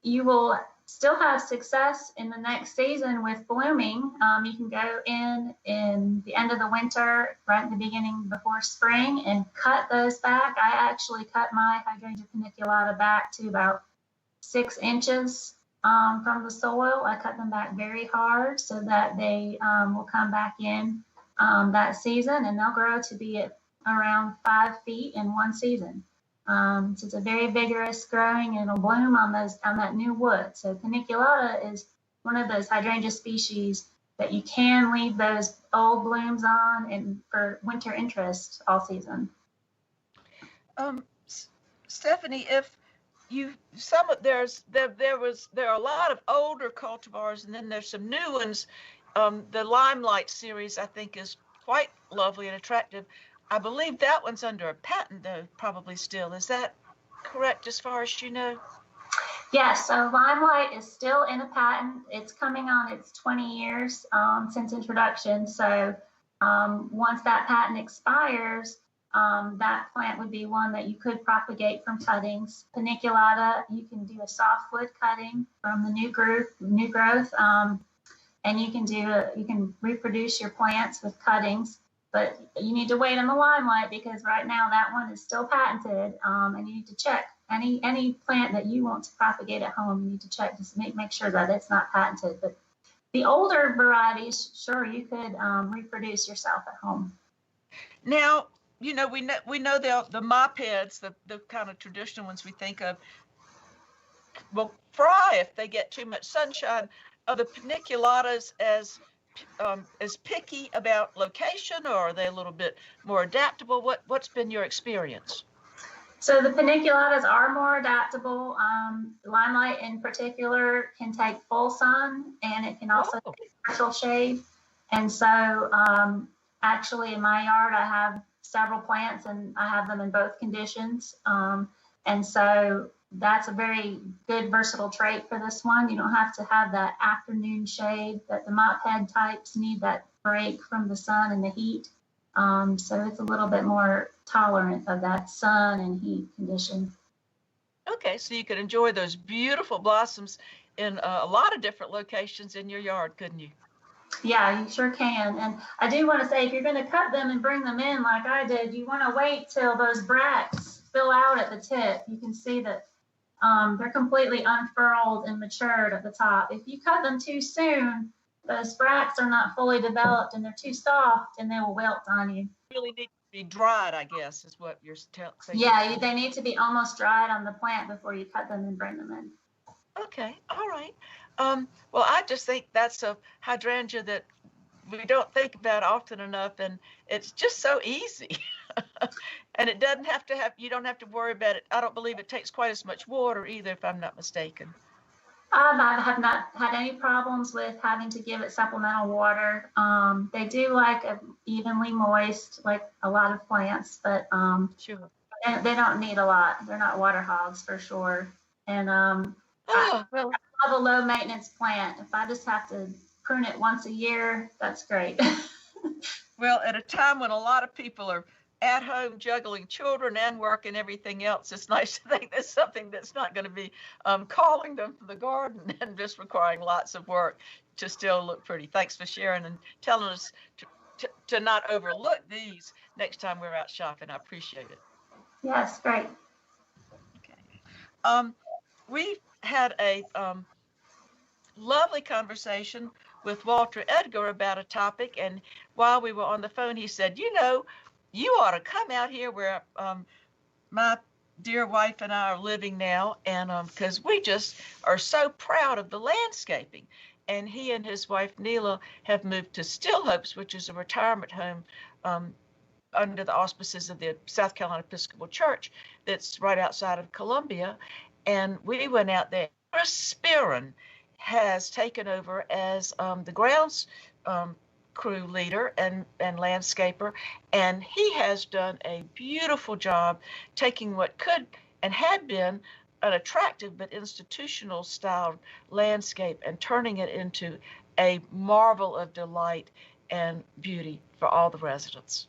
Speaker 11: you will still have success in the next season with blooming. You can go in the end of the winter, right at the beginning before spring, and cut those back. I actually cut my hydrangea paniculata back to about 6 inches from the soil. I cut them back very hard so that they will come back in that season, and they'll grow to be at around 5 feet in one season. So it's a very vigorous growing, and it'll bloom on that new wood. So paniculata is one of those hydrangea species that you can leave those old blooms on and for winter interest all season.
Speaker 13: Stephanie, if there are a lot of older cultivars, and then there's some new ones. The Limelight series, I think, is quite lovely and attractive. I believe that one's under a patent, though, probably still. Is that correct as far as you know?
Speaker 11: Yes, so Limelight is still in a patent. It's coming on its 20 years since introduction. So once that patent expires, that plant would be one that you could propagate from cuttings. Paniculata, you can do a softwood cutting from the new growth, and you can reproduce your plants with cuttings. But you need to wait on the Limelight because right now that one is still patented, and you need to check any plant that you want to propagate at home. You need to check to make sure that it's not patented. But the older varieties, sure, you could reproduce yourself at home.
Speaker 13: Now, we know the mopeds, the kind of traditional ones we think of, will fry if they get too much sunshine. Are the paniculatas as picky about location, or are they a little bit more adaptable? What's been your experience?
Speaker 11: So the paniculatas are more adaptable. Limelight in particular can take full sun, and it can also take partial shade. And so actually in my yard, I have several plants and I have them in both conditions. And so that's a very good versatile trait for this one. You don't have to have that afternoon shade that the mophead types need, that break from the sun and the heat. So it's a little bit more tolerant of that sun and heat condition.
Speaker 13: Okay, so you could enjoy those beautiful blossoms in a lot of different locations in your yard, couldn't you?
Speaker 11: Yeah, you sure can. And I do want to say, if you're going to cut them and bring them in like I did, you want to wait till those bracts fill out at the tip. You can see that they're completely unfurled and matured at the top. If you cut them too soon, those bracts are not fully developed and they're too soft and they will wilt on you.
Speaker 13: Really need to be dried, I guess, is what you're saying.
Speaker 11: Yeah, they need to be almost dried on the plant before you cut them and bring them in.
Speaker 13: Okay, all right. Well, I just think that's a hydrangea that we don't think about often enough, and it's just so easy. And it doesn't have to you don't have to worry about it. I don't believe it takes quite as much water either, if I'm not mistaken.
Speaker 11: I have not had any problems with having to give it supplemental water. They do like evenly moist, like a lot of plants, but
Speaker 13: sure.
Speaker 11: They don't need a lot. They're not water hogs for sure. And I love a low maintenance plant. If I just have to prune it once a year, that's great.
Speaker 13: Well, at a time when a lot of people are at home juggling children and work and everything else, it's nice to think there's something that's not going to be calling them from the garden and just requiring lots of work to still look pretty. Thanks for sharing and telling us to not overlook these next time we're out shopping. I appreciate it.
Speaker 11: Yes, great.
Speaker 13: Okay. We had a lovely conversation with Walter Edgar about a topic, and while we were on the phone, he said, you ought to come out here where my dear wife and I are living now, and because we just are so proud of the landscaping. And he and his wife Neela have moved to Still Hopes, which is a retirement home under the auspices of the South Carolina Episcopal Church that's right outside of Columbia. And we went out there. Chris Spearin has taken over as the grounds crew leader and landscaper, and he has done a beautiful job taking what could and had been an attractive but institutional styled landscape and turning it into a marvel of delight and beauty for all the residents.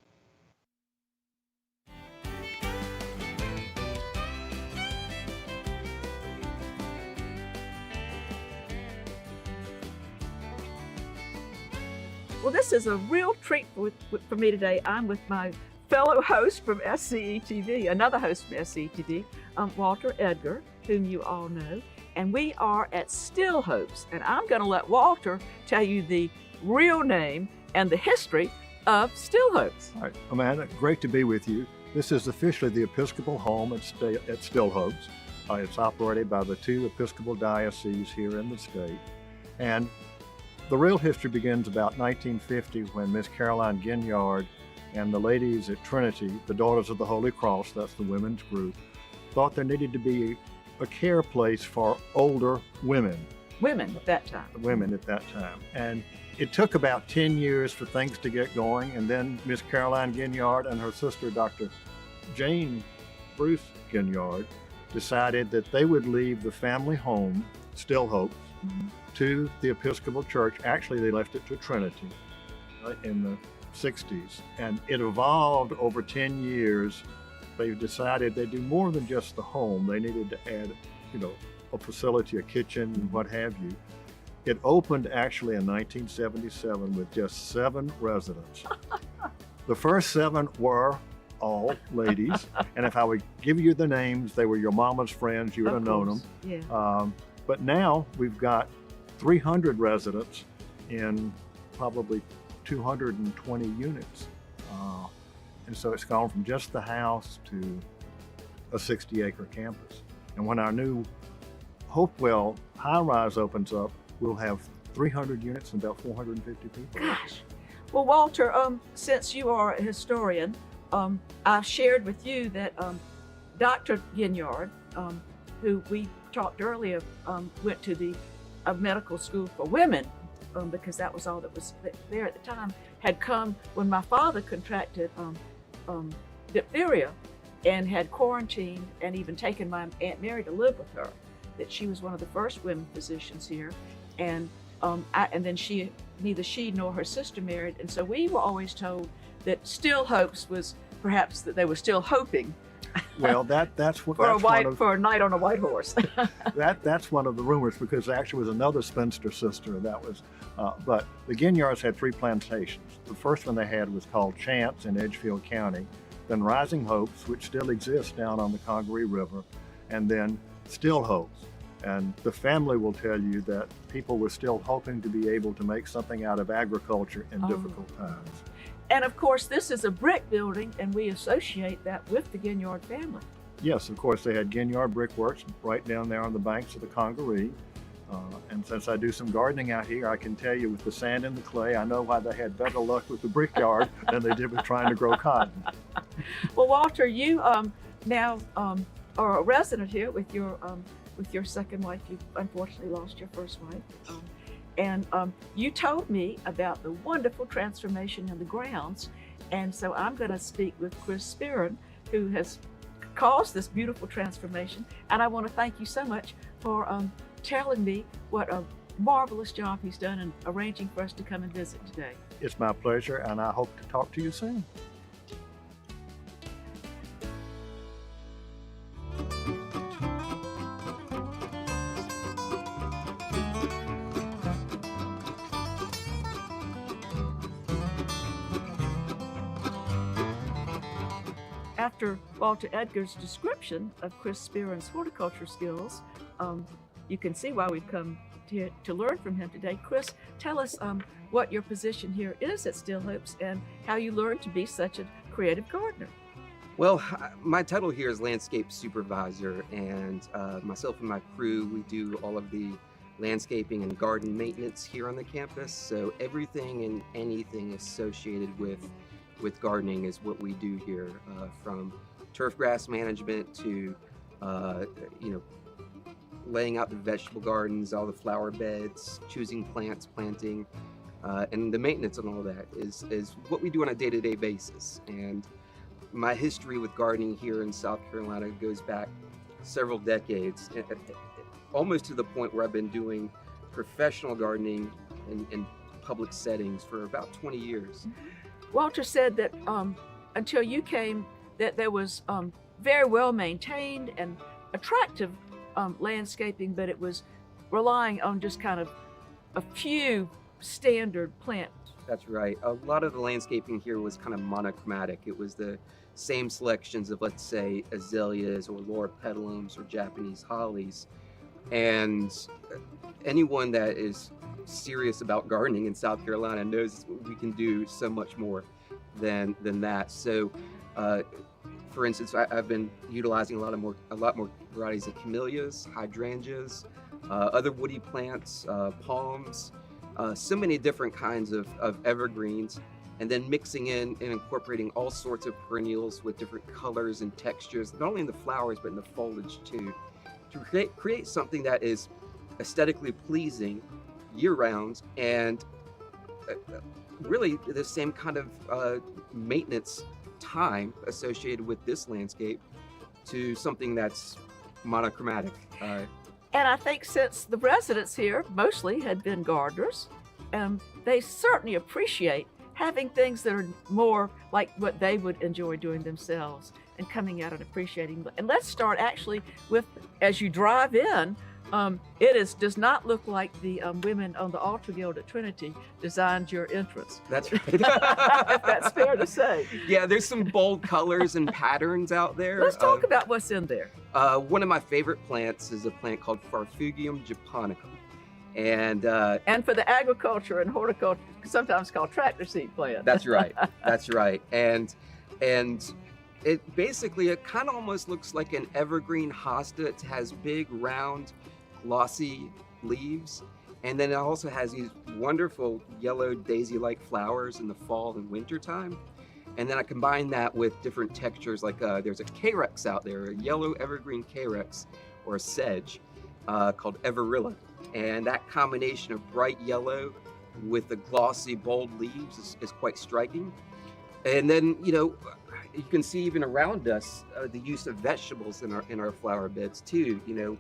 Speaker 3: Well, this is a real treat for me today. I'm with my fellow host from SCETV, another host from SCETV, Walter Edgar, whom you all know. And we are at Still Hopes. And I'm going to let Walter tell you the real name and the history of Still Hopes.
Speaker 4: All right, Amanda, great to be with you. This is officially the Episcopal home at Still Hopes. It's operated by the 2 Episcopal dioceses here in the state. And the real history begins about 1950 when Miss Caroline Ginyard and the ladies at Trinity, the Daughters of the Holy Cross, that's the women's group, thought there needed to be a care place for older women.
Speaker 3: Women at that time.
Speaker 4: Women at that time. And it took about 10 years for things to get going, and then Miss Caroline Ginyard and her sister, Dr. Jane Bruce Ginyard, decided that they would leave the family home, Still Hopes, to the Episcopal Church. Actually, they left it to Trinity in the 60s. And it evolved over 10 years. They decided they'd do more than just the home. They needed to add, a facility, a kitchen, and what have you. It opened actually in 1977 with just 7 residents. The first 7 were all ladies, and if I would give you the names, they were your mama's friends, you would have known them.
Speaker 3: Yeah.
Speaker 4: But now we've got 300 residents in probably 220 units. And so it's gone from just the house to a 60-acre campus. And when our new Hopewell high-rise opens up, we'll have 300 units and about 450 people.
Speaker 3: Gosh. Well, Walter, since you are a historian, I've shared with you that Dr. Ginyard, who we talked earlier, went to the medical school for women, because that was all that was there at the time, had come when my father contracted diphtheria and had quarantined and even taken my Aunt Mary to live with her, that she was one of the first women physicians here. And then neither she nor her sister married. And so we were always told that Still Hopes was perhaps that they were still hoping.
Speaker 4: Well, that's what
Speaker 3: for a night on a white horse.
Speaker 4: That's one of the rumors, because there actually was another spinster sister that was, but the Ginyards had 3 plantations. The first one they had was called Chance in Edgefield County, then Rising Hopes, which still exists down on the Congaree River, and then Still Hopes. And the family will tell you that people were still hoping to be able to make something out of agriculture in difficult times.
Speaker 3: And of course, this is a brick building, and we associate that with the Ginyard family.
Speaker 4: Yes, of course, they had Ginyard Brickworks right down there on the banks of the Congaree. And since I do some gardening out here, I can tell you with the sand and the clay, I know why they had better luck with the brickyard than they did with trying to grow cotton.
Speaker 3: Well, Walter, you now are a resident here with your second wife. You unfortunately lost your first wife. And you told me about the wonderful transformation in the grounds. And so I'm going to speak with Chris Spearin, who has caused this beautiful transformation. And I want to thank you so much for telling me what a marvelous job he's done in arranging for us to come and visit today.
Speaker 4: It's my pleasure, and I hope to talk to you soon.
Speaker 3: After Walter Edgar's description of Chris Spearin's horticulture skills, you can see why we've come to learn from him today. Chris, tell us what your position here is at Still Hopes and how you learned to be such a creative gardener.
Speaker 23: Well, my title here is landscape supervisor, and myself and my crew, we do all of the landscaping and garden maintenance here on the campus. So everything and anything associated with gardening is what we do here, from turf grass management to laying out the vegetable gardens, all the flower beds, choosing plants, planting, and the maintenance and all that is what we do on a day-to-day basis. And my history with gardening here in South Carolina goes back several decades, almost to the point where I've been doing professional gardening in public settings for about 20 years.
Speaker 3: Walter said that until you came, that there was very well maintained and attractive landscaping, but it was relying on just kind of a few standard plant
Speaker 23: That's right. A lot of the landscaping here was kind of monochromatic. It was the same selections of, let's say, azaleas or loropetalums or Japanese hollies. And anyone that is serious about gardening in South Carolina knows we can do so much more than that. So, for instance, I've been utilizing a lot more varieties of camellias, hydrangeas, other woody plants, palms, so many different kinds of evergreens, and then mixing in and incorporating all sorts of perennials with different colors and textures, not only in the flowers but in the foliage too, to create something that is aesthetically pleasing year-round, and really the same kind of maintenance time associated with this landscape to something that's monochromatic.
Speaker 3: And I think since the residents here mostly had been gardeners, they certainly appreciate having things that are more like what they would enjoy doing themselves and coming out and appreciating. And let's start actually with, as you drive in, does not look like the women on the Altar Guild at Trinity designed your entrance.
Speaker 23: That's right.
Speaker 3: If that's fair to say.
Speaker 23: Yeah, there's some bold colors and patterns out there.
Speaker 3: Let's talk about what's in there.
Speaker 23: One of my favorite plants is a plant called Farfugium japonicum. And
Speaker 3: for the agriculture and horticulture, sometimes called tractor seat plant.
Speaker 23: That's right. That's right. And it basically, it kind of almost looks like an evergreen hosta. It has big, round, glossy leaves, and then it also has these wonderful yellow daisy-like flowers in the fall and winter time. And then I combine that with different textures, like there's a carex out there, a yellow evergreen carex or a sedge called Everilla, and that combination of bright yellow with the glossy bold leaves is quite striking. And then, you know, you can see even around us the use of vegetables in our flower beds too. You know,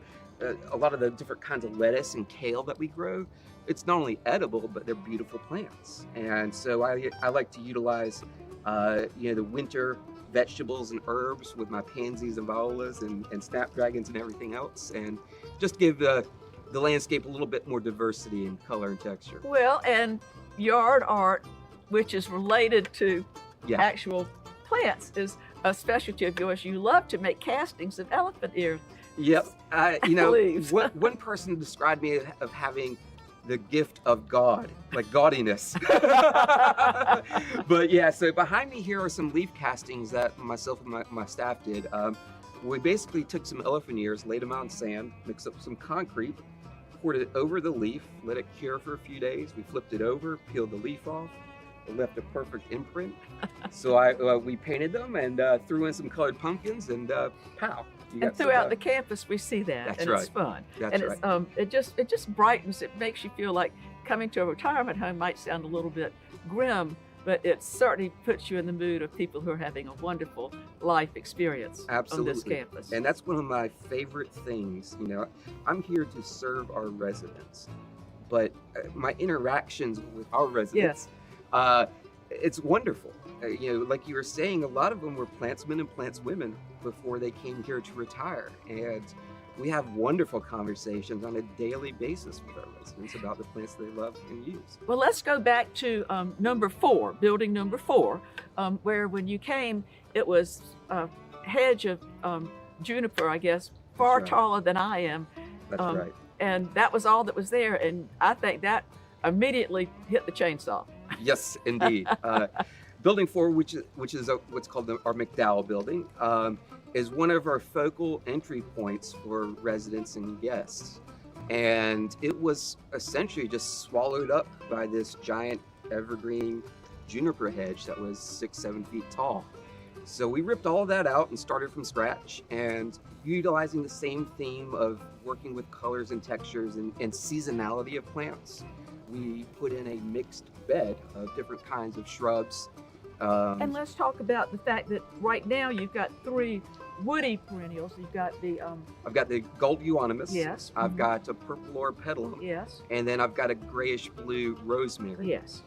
Speaker 23: a lot of the different kinds of lettuce and kale that we grow, it's not only edible, but they're beautiful plants. And so I like to utilize, the winter vegetables and herbs with my pansies and violas and snapdragons and everything else, and just give the landscape a little bit more diversity in color and texture.
Speaker 3: Well, and yard art, which is related to actual plants, is a specialty of yours. You love to make castings of elephant ears.
Speaker 23: Yep.
Speaker 3: Leaves.
Speaker 23: One person described me of having the gift of God, like gaudiness. But yeah, so behind me here are some leaf castings that myself and my staff did. We basically took some elephant ears, laid them out in sand, mixed up some concrete, poured it over the leaf, let it cure for a few days. We flipped it over, peeled the leaf off. It left a perfect imprint. So we painted them and threw in some colored pumpkins, and pow.
Speaker 3: And throughout the campus, we see that,
Speaker 23: That's
Speaker 3: and
Speaker 23: right.
Speaker 3: it's fun.
Speaker 23: That's
Speaker 3: and it's it just brightens. It makes you feel like coming to a retirement home might sound a little bit grim, but it certainly puts you in the mood of people who are having a wonderful life experience
Speaker 23: Absolutely.
Speaker 3: on this campus.
Speaker 23: And that's one of my favorite things. You know, I'm here to serve our residents, but my interactions with our residents, it's wonderful. Like you were saying, a lot of them were plantsmen and plantswomen before they came here to retire. And we have wonderful conversations on a daily basis with our residents about the plants they love and use.
Speaker 3: Well, let's go back to building number 4, where when you came, it was a hedge of juniper, I guess, far
Speaker 23: right.
Speaker 3: taller than I am.
Speaker 23: That's right.
Speaker 3: And that was all that was there. And I think that immediately hit the chainsaw.
Speaker 23: Yes, indeed. Building 4, which is what's called our McDowell building, is one of our focal entry points for residents and guests. And it was essentially just swallowed up by this giant evergreen juniper hedge that was 6-7 feet tall. So we ripped all of that out and started from scratch, and utilizing the same theme of working with colors and textures and seasonality of plants. We put in a mixed bed of different kinds of shrubs.
Speaker 3: And let's talk about the fact that right now you've got 3 woody perennials. You've got the
Speaker 23: I've got the gold euonymus.
Speaker 3: Yes.
Speaker 23: I've got a purple loropetalum.
Speaker 3: Yes.
Speaker 23: And then I've got a grayish blue rosemary.
Speaker 3: Yes.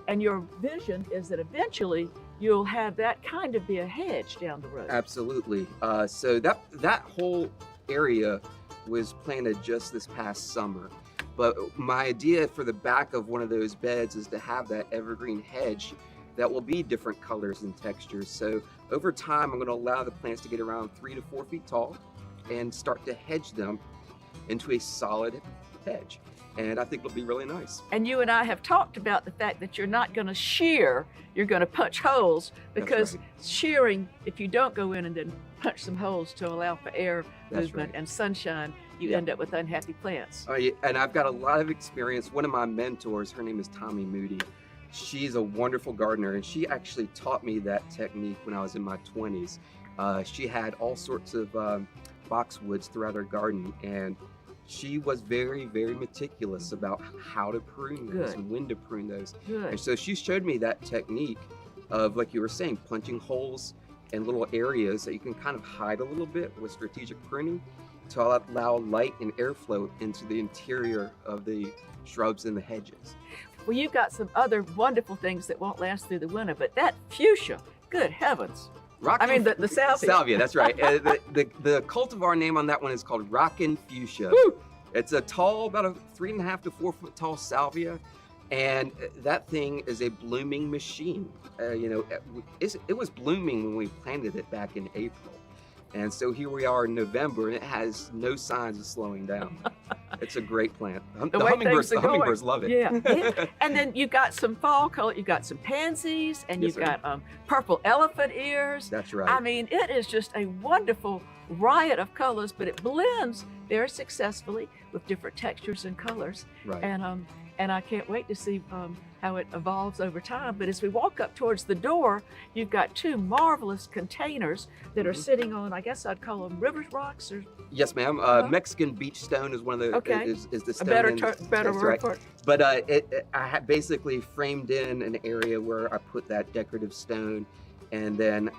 Speaker 3: And your vision is that eventually you'll have that kind of be a hedge down the road.
Speaker 23: Absolutely. So that whole area was planted just this past summer. But my idea for the back of one of those beds is to have that evergreen hedge that will be different colors and textures. So over time, I'm going to allow the plants to get around 3 to 4 feet tall and start to hedge them into a solid hedge. And I think it'll be really nice.
Speaker 3: And you and I have talked about the fact that you're not going to shear, you're going to punch holes, because shearing, if you don't go in and then punch some holes to allow for air movement and sunshine, you end up with unhappy plants.
Speaker 23: Oh, yeah. And I've got a lot of experience. One of my mentors, her name is Tommy Moody. She's a wonderful gardener, and she actually taught me that technique when I was in my 20s. She had all sorts of boxwoods throughout her garden, and she was very, very meticulous about how to prune those and when to prune those. And so she showed me that technique of, like you were saying, punching holes in little areas that you can kind of hide a little bit with strategic pruning to allow light and airflow into the interior of the shrubs and the hedges.
Speaker 3: Well, you've got some other wonderful things that won't last through the winter, but that fuchsia, good heavens. The salvia.
Speaker 23: Salvia, that's right. The cultivar name on that one is called Rockin' Fuchsia. It's a tall, about a 3.5 to 4 foot tall salvia, and that thing is a blooming machine. It was blooming when we planted it back in April, and so here we are in November, and it has no signs of slowing down. It's a great plant. The hummingbirds love it.
Speaker 3: Yeah. And then you've got some fall color. You've got some pansies, and you've got purple elephant ears.
Speaker 23: That's right.
Speaker 3: I mean, it is just a wonderful riot of colors, but it blends very successfully with different textures and colors.
Speaker 23: Right.
Speaker 3: And I can't wait to see how it evolves over time. But as we walk up towards the door, you've got two marvelous containers that are sitting on, I guess I'd call them river rocks, or
Speaker 23: Yes, ma'am. Mexican beach stone is one of the is the stone.
Speaker 3: better word for it.
Speaker 23: But I had basically framed in an area where I put that decorative stone, and then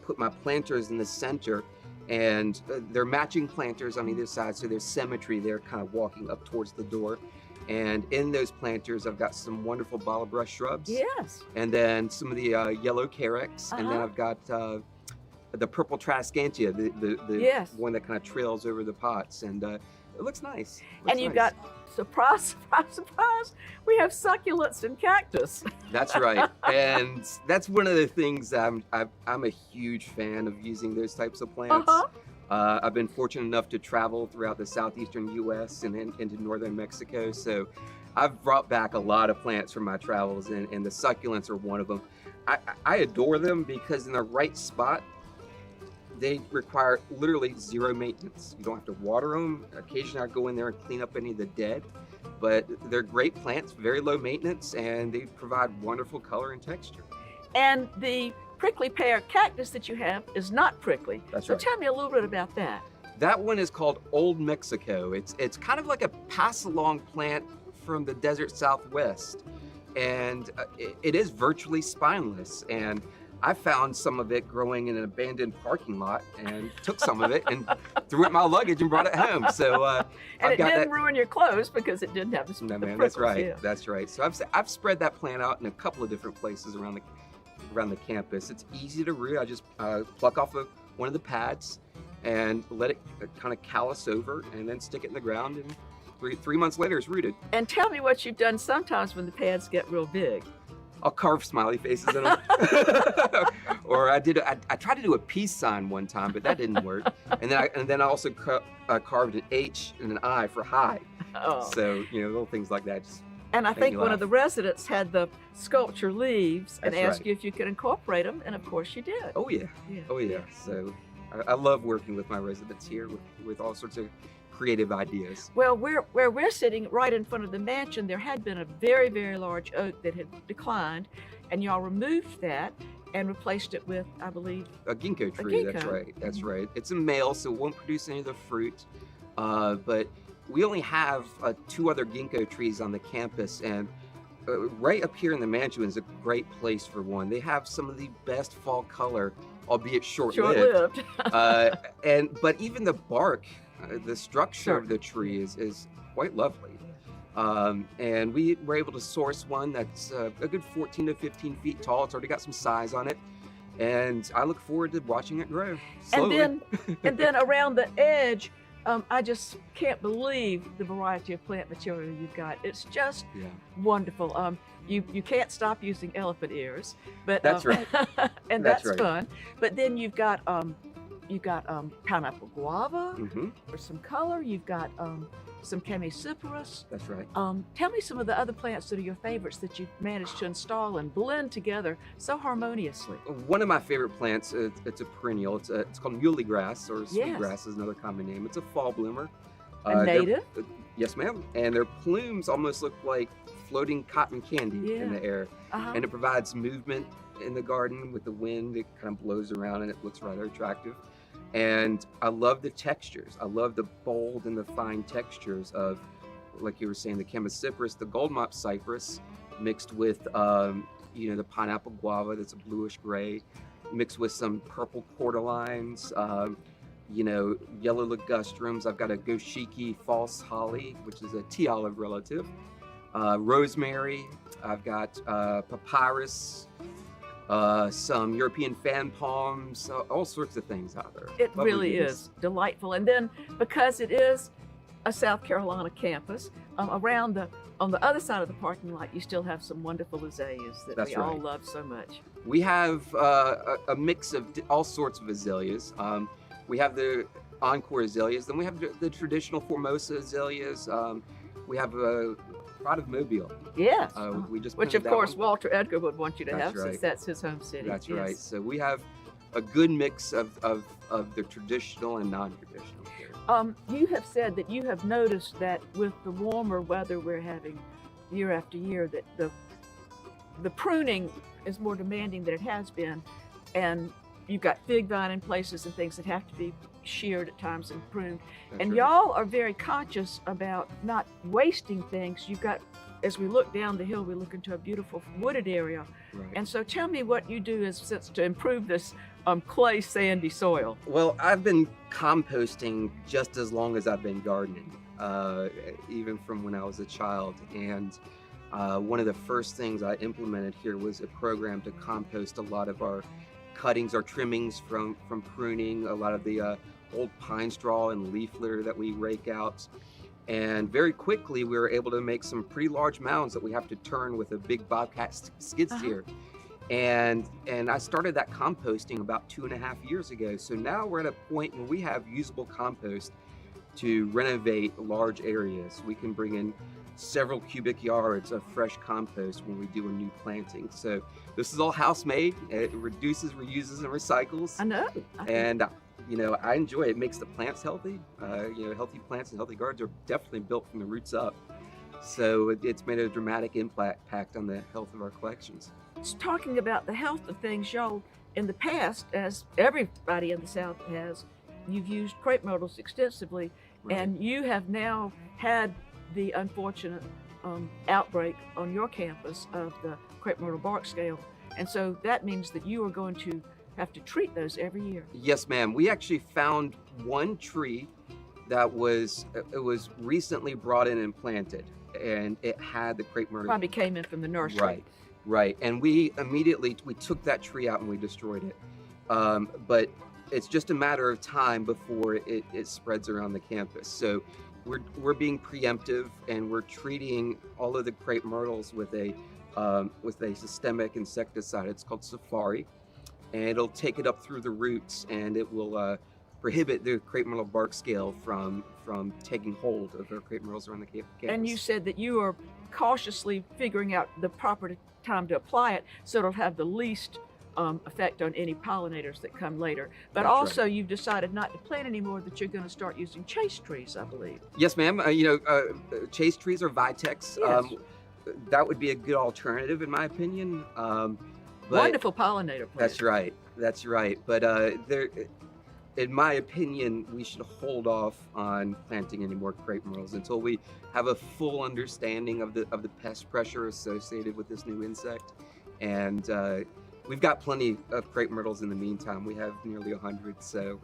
Speaker 23: put my planters in the center, and they're matching planters on either side, so there's symmetry there, kind of walking up towards the door. And in those planters, I've got some wonderful bottle brush shrubs.
Speaker 3: Yes.
Speaker 23: And then some of the yellow carex, and then I've got the purple Triscantia, the one that kind of trails over the pots, and it looks nice.
Speaker 3: And you've got, surprise, we have succulents and cactus.
Speaker 23: That's right, and that's one of the things I'm a huge fan of, using those types of plants. I've been fortunate enough to travel throughout the southeastern U.S. and into northern Mexico, so I've brought back a lot of plants from my travels, and the succulents are one of them. I adore them because in the right spot, they require literally zero maintenance. You don't have to water them. Occasionally I go in there and clean up any of the dead, but they're great plants, very low maintenance, and they provide wonderful color and texture.
Speaker 3: And the prickly pear cactus that you have is not prickly.
Speaker 23: That's
Speaker 3: so
Speaker 23: right.
Speaker 3: Tell me a little bit about that.
Speaker 23: That one is called Old Mexico. It's kind of like a pass-along plant from the desert Southwest, and it is virtually spineless. And I found some of it growing in an abandoned parking lot, and took some of it and threw it in my luggage and brought it home. So
Speaker 3: and it didn't ruin your clothes because it didn't have the
Speaker 23: No, man,
Speaker 3: prickles.
Speaker 23: that's right.
Speaker 3: Yeah.
Speaker 23: That's right. So I've spread that plant out in a couple of different places around the campus. It's easy to root. I just pluck off one of the pads and let it kind of callus over, and then stick it in the ground, and three months later it's rooted.
Speaker 3: And tell me what you've done sometimes when the pads get real big.
Speaker 23: I'll carve smiley faces in them. Or I tried to do a peace sign one time, but that didn't work. And then I also carved an H and an I for high.
Speaker 3: Oh.
Speaker 23: So, little things like that.
Speaker 3: And I think one of the residents had the sculpture leaves and
Speaker 23: That's
Speaker 3: asked
Speaker 23: right.
Speaker 3: you if you could incorporate them, and of course you did.
Speaker 23: Oh yeah. Oh yeah. So I love working with my residents here with all sorts of creative ideas.
Speaker 3: Well, where we're sitting right in front of the mansion, there had been a very, very large oak that had declined, and y'all removed that and replaced it with, I believe,
Speaker 23: A ginkgo tree.
Speaker 3: ginkgo.
Speaker 23: That's right. That's right. It's a male, so it won't produce any of the fruit. But we only have 2 other ginkgo trees on the campus, and right up here in the mansion is a great place for one. They have some of the best fall color, albeit short-lived. But even the bark, the structure of the tree is quite lovely. And we were able to source one that's a good 14 to 15 feet tall. It's already got some size on it, and I look forward to watching it grow slowly.
Speaker 3: And then around the edge, I just can't believe the variety of plant material you've got. It's just wonderful. You can't stop using elephant ears, but
Speaker 23: That's right.
Speaker 3: and
Speaker 23: That's
Speaker 3: that's
Speaker 23: right.
Speaker 3: fun. But then you've got pineapple guava for some color. You've got some Sassifras.
Speaker 23: That's right.
Speaker 3: Tell me some of the other plants that are your favorites that you've managed to install and blend together so harmoniously.
Speaker 23: One of my favorite plants, it's a perennial. It's called muley grass, or sweet
Speaker 3: Yes.
Speaker 23: grass is another common name. It's a fall bloomer.
Speaker 3: A native?
Speaker 23: Yes, ma'am. And their plumes almost look like floating cotton candy in
Speaker 3: Yeah.
Speaker 23: the air. And it provides movement in the garden with the wind. It kind of blows around and it looks rather attractive. And I love the textures. I love the bold and the fine textures of, like you were saying, the Chamaecyparis, the gold mop cypress, mixed with, the pineapple guava that's a bluish gray, mixed with some purple cordyline, yellow ligustrums. I've got a Goshiki false holly, which is a tea olive relative. Rosemary. I've got papyrus. Some European fan palms, all sorts of things out there.
Speaker 3: It
Speaker 23: Lovely
Speaker 3: really
Speaker 23: goodness.
Speaker 3: is delightful. And then because it is a South Carolina campus, on the other side of the parking lot, you still have some wonderful azaleas that
Speaker 23: That's
Speaker 3: we all
Speaker 23: right.
Speaker 3: love so much.
Speaker 23: We have a mix of all sorts of azaleas. We have the Encore azaleas, then we have the traditional Formosa azaleas. We have a Pride of Mobile.
Speaker 3: Yes.
Speaker 23: We just
Speaker 3: Which,
Speaker 23: planted
Speaker 3: of
Speaker 23: that
Speaker 3: course,
Speaker 23: one.
Speaker 3: Walter Edgar would want you to
Speaker 23: That's
Speaker 3: have
Speaker 23: right.
Speaker 3: since that's his home city.
Speaker 23: That's
Speaker 3: Yes.
Speaker 23: right. So we have a good mix of the traditional and non-traditional here.
Speaker 3: You have said that you have noticed that with the warmer weather we're having year after year, that the pruning is more demanding than it has been, and you've got fig vine in places and things that have to be sheared at times and pruned.
Speaker 23: That's
Speaker 3: And
Speaker 23: right.
Speaker 3: y'all are very conscious about not wasting things. You've got, as we look down the hill, we look into a beautiful wooded area.
Speaker 23: Right.
Speaker 3: And so tell me what you do to improve this clay sandy soil.
Speaker 23: Well, I've been composting just as long as I've been gardening, even from when I was a child. And one of the first things I implemented here was a program to compost a lot of our cuttings, our trimmings from pruning, a lot of the old pine straw and leaf litter that we rake out. And very quickly, we were able to make some pretty large mounds that we have to turn with a big Bobcat skid steer. And I started that composting about 2.5 years ago. So now we're at a point where we have usable compost to renovate large areas. We can bring in several cubic yards of fresh compost when we do a new planting. So this is all house made. It reduces, reuses, and recycles.
Speaker 3: I know.
Speaker 23: And I enjoy it. It makes the plants healthy. Healthy plants and healthy gardens are definitely built from the roots up. So it's made a dramatic impact on the health of our collections.
Speaker 3: Talking about the health of things, y'all, in the past, as everybody in the South has, you've used crepe myrtles extensively, and you have now had the unfortunate outbreak on your campus of the crepe myrtle bark scale. And so that means that you are going to have to treat those every year.
Speaker 23: Yes, ma'am. We actually found one tree that was recently brought in and planted, and it had the crepe myrtle.
Speaker 3: Probably came in from the nursery.
Speaker 23: Right. And we took that tree out and we destroyed it. But it's just a matter of time before it spreads around the campus. So we're being preemptive, and we're treating all of the crepe myrtles with a systemic insecticide. It's called Safari, and it'll take it up through the roots, and it will prohibit the crepe myrtle bark scale from taking hold of the crepe myrtles around the campus.
Speaker 3: And you said that you are cautiously figuring out the proper time to apply it so it'll have the least effect on any pollinators that come later. But
Speaker 23: That's
Speaker 3: also
Speaker 23: right.
Speaker 3: you've decided not to plant anymore, that you're going to start using chase trees, I believe.
Speaker 23: Yes, ma'am. Chase trees or vitex.
Speaker 3: Yes.
Speaker 23: That would be a good alternative, in my opinion. But
Speaker 3: Wonderful pollinator plant.
Speaker 23: That's right. But in my opinion, we should hold off on planting any more crepe myrtles until we have a full understanding of the pest pressure associated with this new insect. And we've got plenty of crepe myrtles in the meantime. We have nearly 100, so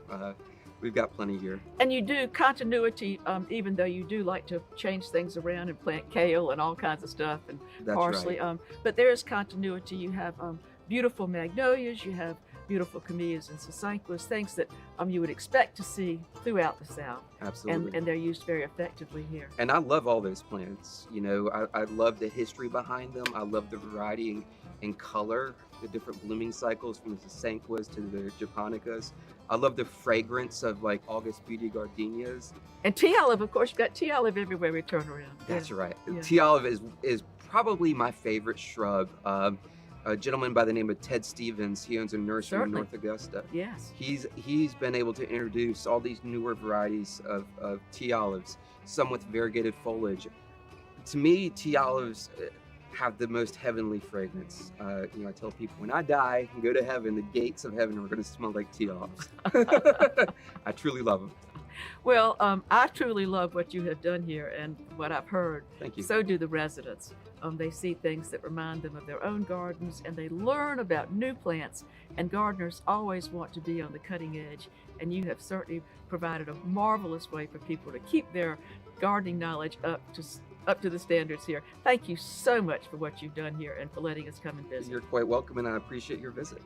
Speaker 23: we've got plenty here.
Speaker 3: And you do continuity, even though you do like to change things around and plant kale and all kinds of stuff and
Speaker 23: That's
Speaker 3: parsley.
Speaker 23: right.
Speaker 3: But there is continuity. You have beautiful magnolias, you have beautiful camellias and sasanquas, things that you would expect to see throughout the South.
Speaker 23: Absolutely.
Speaker 3: And they're used very effectively here.
Speaker 23: And I love all those plants. You know, I love the history behind them. I love the variety in color, the different blooming cycles from the sasanquas to the japonicas. I love the fragrance of like August beauty gardenias.
Speaker 3: And tea olive, of course, you've got tea olive everywhere we turn around.
Speaker 23: That's
Speaker 3: Yeah.
Speaker 23: right.
Speaker 3: Yeah.
Speaker 23: Tea olive is probably my favorite shrub. A gentleman by the name of Ted Stevens, he owns a nursery
Speaker 3: Certainly.
Speaker 23: in North Augusta.
Speaker 3: Yes.
Speaker 23: He's been able to introduce all these newer varieties of tea olives, some with variegated foliage. To me, tea olives have the most heavenly fragrance. You know, I tell people when I die and go to heaven, the gates of heaven are going to smell like tea olives. I truly love them.
Speaker 3: Well, I truly love what you have done here and what I've heard.
Speaker 23: Thank you.
Speaker 3: So do the residents. They see things that remind them of their own gardens, and they learn about new plants, and gardeners always want to be on the cutting edge, and you have certainly provided a marvelous way for people to keep their gardening knowledge up to the standards here. Thank you so much for what you've done here and for letting us come and visit.
Speaker 23: You're quite welcome, and I appreciate your visit.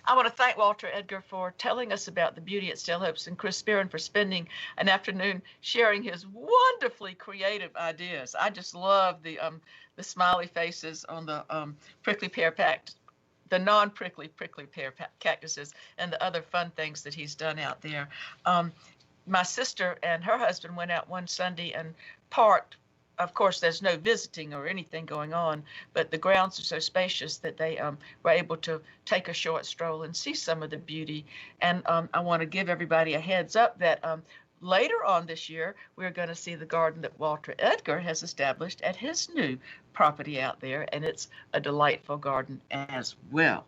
Speaker 13: I want to thank Walter Edgar for telling us about the beauty at Still Hopes and Chris Spearin for spending an afternoon sharing his wonderfully creative ideas. I just love the smiley faces on the prickly pear the non-prickly prickly pear cactuses and the other fun things that he's done out there. My sister and her husband went out one Sunday and parked. Of course, there's no visiting or anything going on, but the grounds are so spacious that they were able to take a short stroll and see some of the beauty. And I want to give everybody a heads up that later on this year, we're going to see the garden that Walter Edgar has established at his new property out there, and it's a delightful garden as well.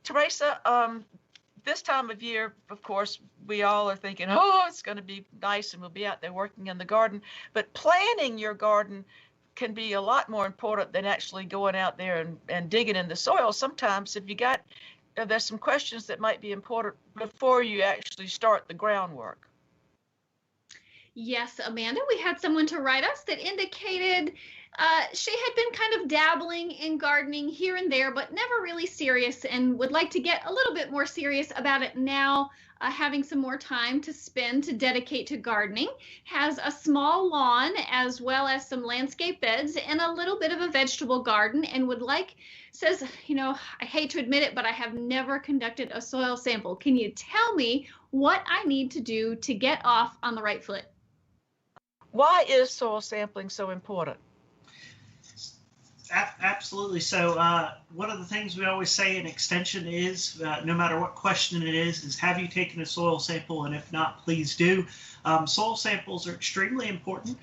Speaker 13: Teresa, this time of year, of course, we all are thinking, oh, it's going to be nice and we'll be out there working in the garden. But planning your garden can be a lot more important than actually going out there and digging in the soil. Sometimes if you got, there's some questions that might be important before you actually start the groundwork.
Speaker 19: Yes, Amanda, we had someone to write us that indicated she had been kind of dabbling in gardening here and there, but never really serious, and would like to get a little bit more serious about it now, having some more time to spend to dedicate to gardening. Has a small lawn as well as some landscape beds and a little bit of a vegetable garden, and would like, says, you know, I hate to admit it, but I have never conducted a soil sample. Can you tell me what I need to do to get off on the right foot?
Speaker 13: Why is soil sampling so important?
Speaker 12: Absolutely. So one of the things we always say in extension is, no matter what question it is have you taken a soil sample? And if not, please do. Soil samples are extremely important.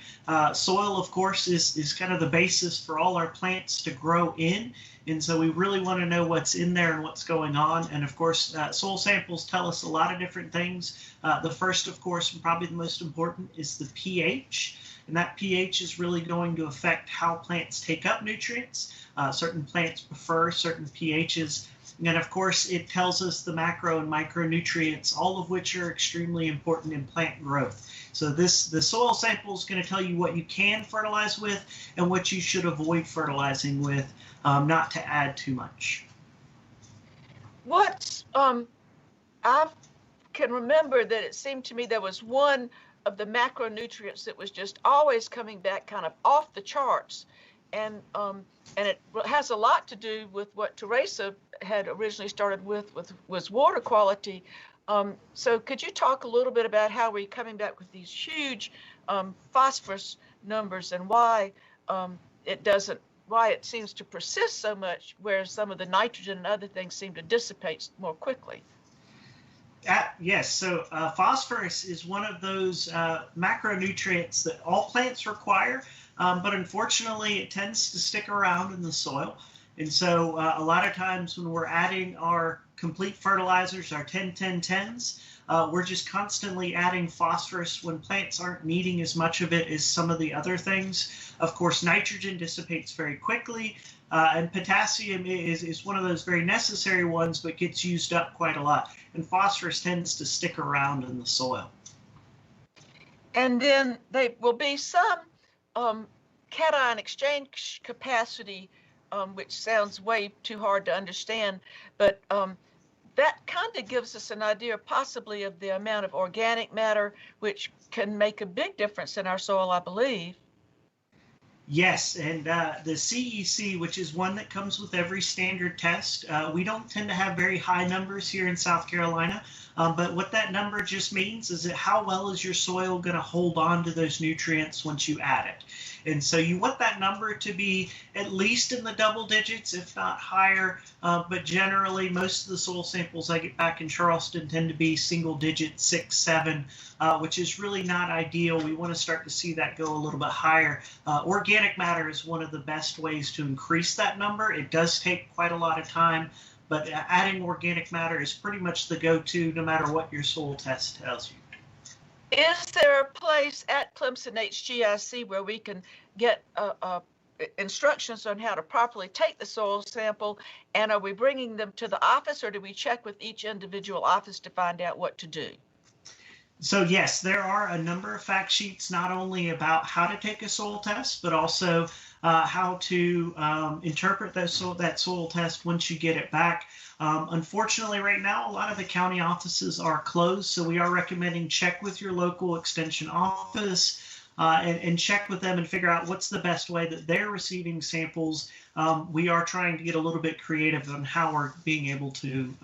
Speaker 12: Soil, of course, is kind of the basis for all our plants to grow in. And so we really want to know what's in there and what's going on. And of course, soil samples tell us a lot of different things. The first, of course, and probably the most important, is the pH. And that pH is really going to affect how plants take up nutrients. Certain plants prefer certain pHs. And of course, it tells us the macro and micronutrients, all of which are extremely important in plant growth. So the soil sample is going to tell you what you can fertilize with and what you should avoid fertilizing with, not to add too much.
Speaker 13: What I can remember that it seemed to me there was one of the macronutrients that was just always coming back kind of off the charts, and it has a lot to do with what Teresa had originally started with was water quality. So could you talk a little bit about how we're coming back with these huge phosphorus numbers and why it seems to persist so much, whereas some of the nitrogen and other things seem to dissipate more quickly?
Speaker 12: Yes, so phosphorus is one of those macronutrients that all plants require, but unfortunately it tends to stick around in the soil. And so a lot of times when we're adding our complete fertilizers, our 10-10-10s, We're just constantly adding phosphorus when plants aren't needing as much of it as some of the other things. Of course, nitrogen dissipates very quickly, and potassium is one of those very necessary ones, but gets used up quite a lot. And phosphorus tends to stick around in the soil.
Speaker 13: And then there will be some cation exchange capacity, which sounds way too hard to understand, but that kind of gives us an idea possibly of the amount of organic matter, which can make a big difference in our soil, I believe.
Speaker 12: Yes, and the CEC, which is one that comes with every standard test, we don't tend to have very high numbers here in South Carolina, but what that number just means is that how well is your soil going to hold on to those nutrients once you add it. And so you want that number to be at least in the double digits, if not higher. But generally, most of the soil samples I get back in Charleston tend to be single digit, 6, 7, which is really not ideal. We want to start to see that go a little bit higher. Organic matter is one of the best ways to increase that number. It does take quite a lot of time, but adding organic matter is pretty much the go-to no matter what your soil test tells you.
Speaker 13: Is there a place at Clemson HGIC where we can get instructions on how to properly take the soil sample? And are we bringing them to the office, or do we check with each individual office to find out what to do?
Speaker 12: So yes, there are a number of fact sheets, not only about how to take a soil test, but also how to interpret that soil test once you get it back. Unfortunately, right now, a lot of the county offices are closed, so we are recommending check with your local extension office and check with them and figure out what's the best way that they're receiving samples. We are trying to get a little bit creative on how we're being able to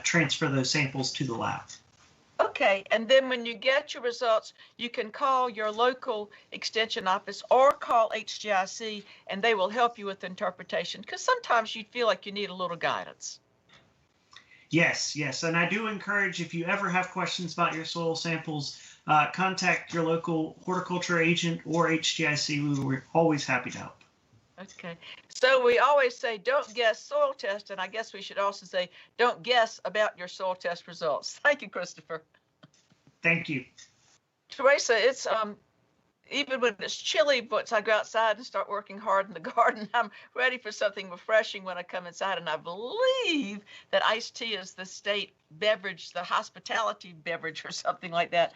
Speaker 12: transfer those samples to the lab.
Speaker 13: Okay, and then when you get your results, you can call your local extension office or call HGIC, and they will help you with interpretation, because sometimes you feel like you need a little guidance.
Speaker 12: Yes, and I do encourage, if you ever have questions about your soil samples, contact your local horticulture agent or HGIC. We're always happy to help.
Speaker 13: Okay, so we always say don't guess soil test, and I guess we should also say don't guess about your soil test results. Thank you, Christopher.
Speaker 12: Thank you.
Speaker 13: Teresa, it's even when it's chilly, once I go outside and start working hard in the garden, I'm ready for something refreshing when I come inside, and I believe that iced tea is the state beverage, the hospitality beverage or something like that.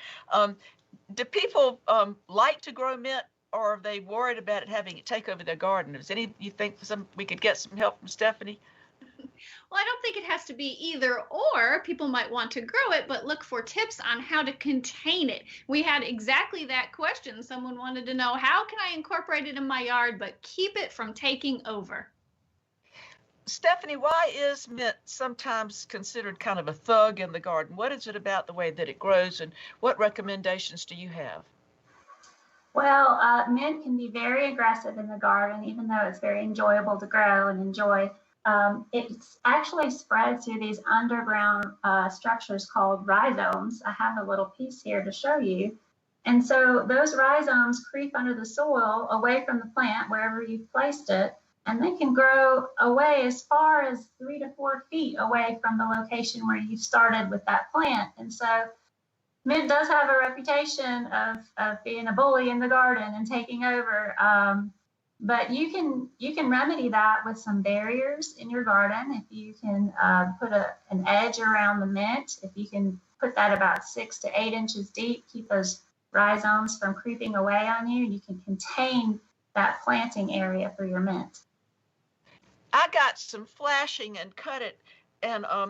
Speaker 13: Do people like to grow mint, or are they worried about it having it take over their garden? Is you think we could get some help from Stephanie?
Speaker 19: Well, I don't think it has to be either or. People might want to grow it, but look for tips on how to contain it. We had exactly that question. Someone wanted to know, how can I incorporate it in my yard, but keep it from taking over?
Speaker 13: Stephanie, why is mint sometimes considered kind of a thug in the garden? What is it about the way that it grows, and what recommendations do you have?
Speaker 11: Well, mint can be very aggressive in the garden, even though it's very enjoyable to grow and enjoy. It's actually spread through these underground structures called rhizomes. I have a little piece here to show you. And so those rhizomes creep under the soil away from the plant, wherever you've placed it, and they can grow away as far as 3 to 4 feet away from the location where you started with that plant. And so mint does have a reputation of being a bully in the garden and taking over. But you can remedy that with some barriers in your garden. If you can put an edge around the mint, if you can put that about 6 to 8 inches deep, keep those rhizomes from creeping away on you, you can contain that planting area for your mint.
Speaker 13: I got some flashing and cut it and I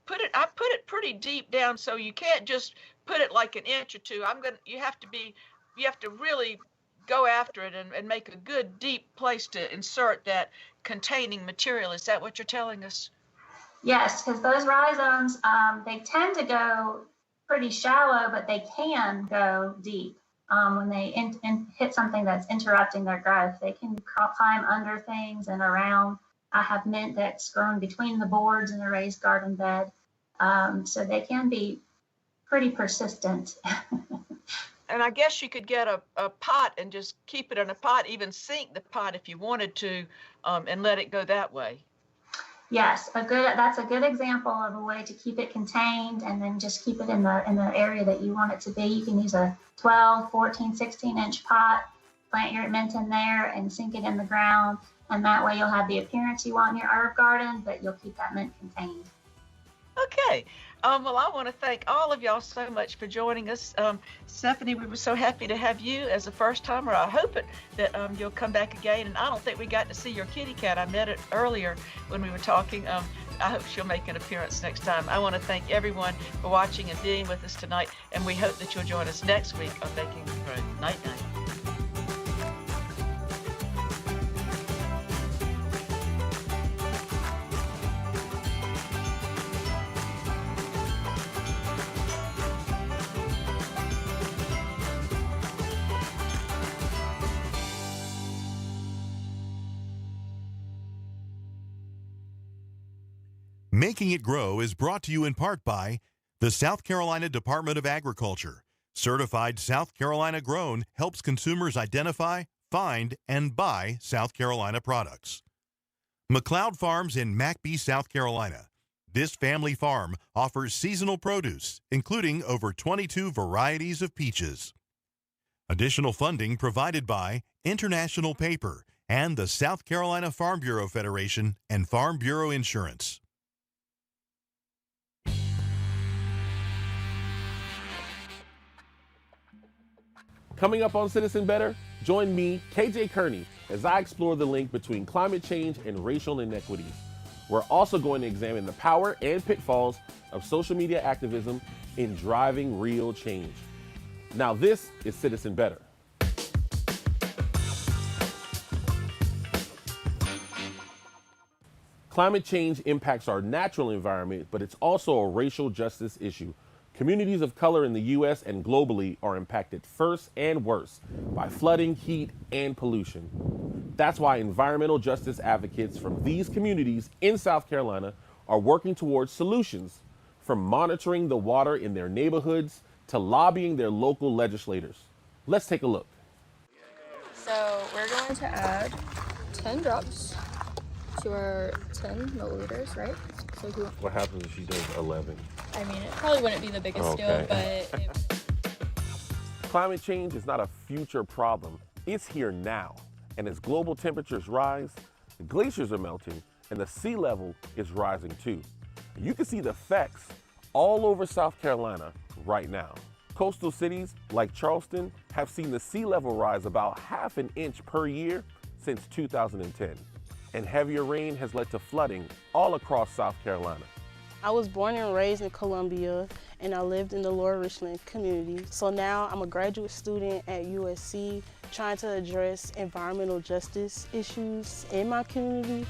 Speaker 13: put it pretty deep down, so you can't just put it like an inch or two. You have to really go after it and make a good deep place to insert that containing material. Is that what you're telling us?
Speaker 11: Yes, because those rhizomes, they tend to go pretty shallow, but they can go deep. When they hit something that's interrupting their growth, they can climb under things and around. I have mint that's grown between the boards in a raised garden bed. So they can be pretty persistent.
Speaker 13: And I guess you could get a pot and just keep it in a pot, even sink the pot if you wanted to, and let it go that way.
Speaker 11: Yes, that's a good example of a way to keep it contained and then just keep it in the area that you want it to be. You can use a 12, 14, 16-inch pot, plant your mint in there and sink it in the ground. And that way you'll have the appearance you want in your herb garden, but you'll keep that mint contained.
Speaker 13: Okay. Well, I want to thank all of y'all so much for joining us. Stephanie, we were so happy to have you as a first timer. I hope that you'll come back again. And I don't think we got to see your kitty cat. I met it earlier when we were talking. I hope she'll make an appearance next time. I want to thank everyone for watching and being with us tonight. And we hope that you'll join us next week on Making It Grow. Night, night.
Speaker 9: Making It Grow is brought to you in part by the South Carolina Department of Agriculture. Certified South Carolina Grown helps consumers identify, find, and buy South Carolina products. McLeod Farms in McBee, South Carolina. This family farm offers seasonal produce, including over 22 varieties of peaches. Additional funding provided by International Paper and the South Carolina Farm Bureau Federation and Farm Bureau Insurance.
Speaker 6: Coming up on Citizen Better, join me, KJ Kearney, as I explore the link between climate change and racial inequities. We're also going to examine the power and pitfalls of social media activism in driving real change. Now this is Citizen Better. Climate change impacts our natural environment, but it's also a racial justice issue. Communities of color in the U.S. and globally are impacted first and worse by flooding, heat, and pollution. That's why environmental justice advocates from these communities in South Carolina are working towards solutions, from monitoring the water in their neighborhoods to lobbying their local legislators. Let's take a look.
Speaker 1: So we're going to add 10 drops to our 10 milliliters, right? So
Speaker 6: What happens if she does 11?
Speaker 1: I mean, it probably wouldn't be the biggest deal, but
Speaker 6: Climate change is not a future problem. It's here now. And as global temperatures rise, the glaciers are melting and the sea level is rising too. You can see the effects all over South Carolina right now. Coastal cities like Charleston have seen the sea level rise about ½ an inch per year since 2010. And heavier rain has led to flooding all across South Carolina.
Speaker 10: I was born and raised in Columbia, and I lived in the Lower Richland community. So now I'm a graduate student at USC, trying to address environmental justice issues in my community.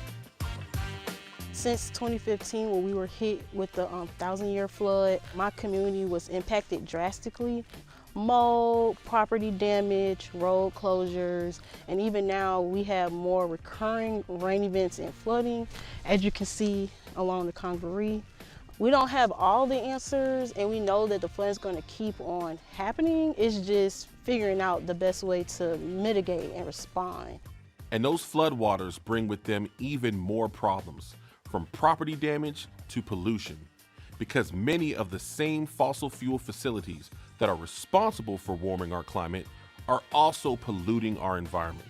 Speaker 10: Since 2015, when we were hit with the 1,000-year flood, my community was impacted drastically. Mold, property damage, road closures, and even now we have more recurring rain events and flooding, as you can see along the Congaree. We don't have all the answers, and we know that the flood is going to keep on happening. It's just figuring out the best way to mitigate and respond.
Speaker 6: And those floodwaters bring with them even more problems, from property damage to pollution, because many of the same fossil fuel facilities that are responsible for warming our climate are also polluting our environment.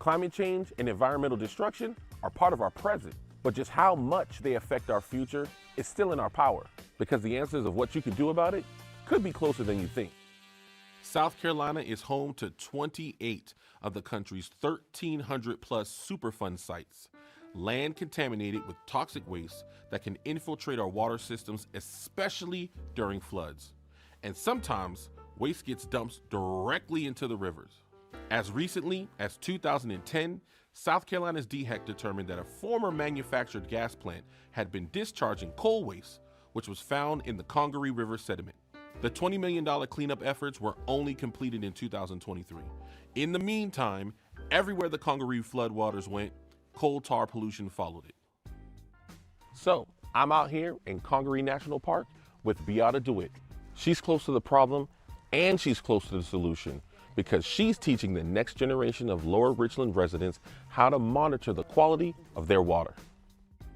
Speaker 6: Climate change and environmental destruction are part of our present, but just how much they affect our future is still in our power, because the answers of what you can do about it could be closer than you think. South Carolina is home to 28 of the country's 1,300 plus Superfund sites, land contaminated with toxic waste that can infiltrate our water systems, especially during floods. And sometimes waste gets dumped directly into the rivers. As recently as 2010, South Carolina's DHEC determined that a former manufactured gas plant had been discharging coal waste, which was found in the Congaree River sediment. The $20 million cleanup efforts were only completed in 2023. In the meantime, everywhere the Congaree floodwaters went, coal tar pollution followed it. So I'm out here in Congaree National Park with Beata DeWitt. She's close to the problem and she's close to the solution, because she's teaching the next generation of Lower Richland residents how to monitor the quality of their water.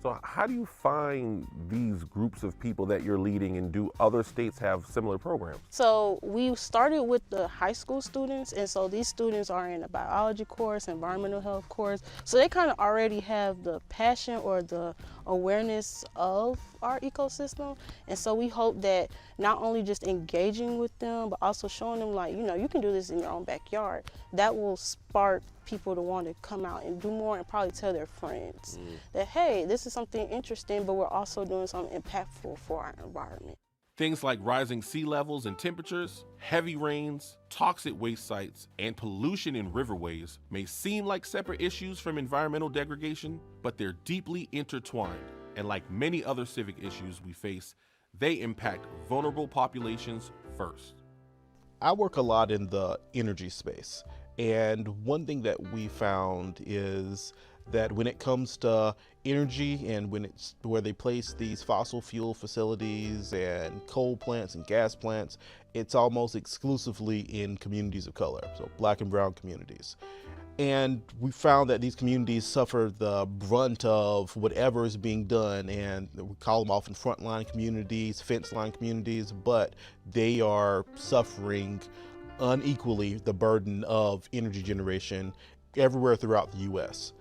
Speaker 6: So how do you find these groups of people that you're leading, and do other states have similar programs?
Speaker 10: So we started with the high school students, and so these students are in a biology course, environmental health course, so they kind of already have the passion or the awareness of our ecosystem. And so we hope that not only just engaging with them, but also showing them, like, you know, you can do this in your own backyard. That will spark people to want to come out and do more, and probably tell their friends that, hey, this is something interesting, but we're also doing something impactful for our environment.
Speaker 6: Things like rising sea levels and temperatures, heavy rains, toxic waste sites, and pollution in riverways may seem like separate issues from environmental degradation, but they're deeply intertwined. And like many other civic issues we face, they impact vulnerable populations first.
Speaker 5: I work a lot in the energy space, and one thing that we found is that when it comes to energy, and when it's where they place these fossil fuel facilities and coal plants and gas plants, it's almost exclusively in communities of color, so Black and brown communities. And we found that these communities suffer the brunt of whatever is being done, and we call them often frontline communities, fence line communities, but they are suffering unequally the burden of energy generation everywhere throughout the U.S.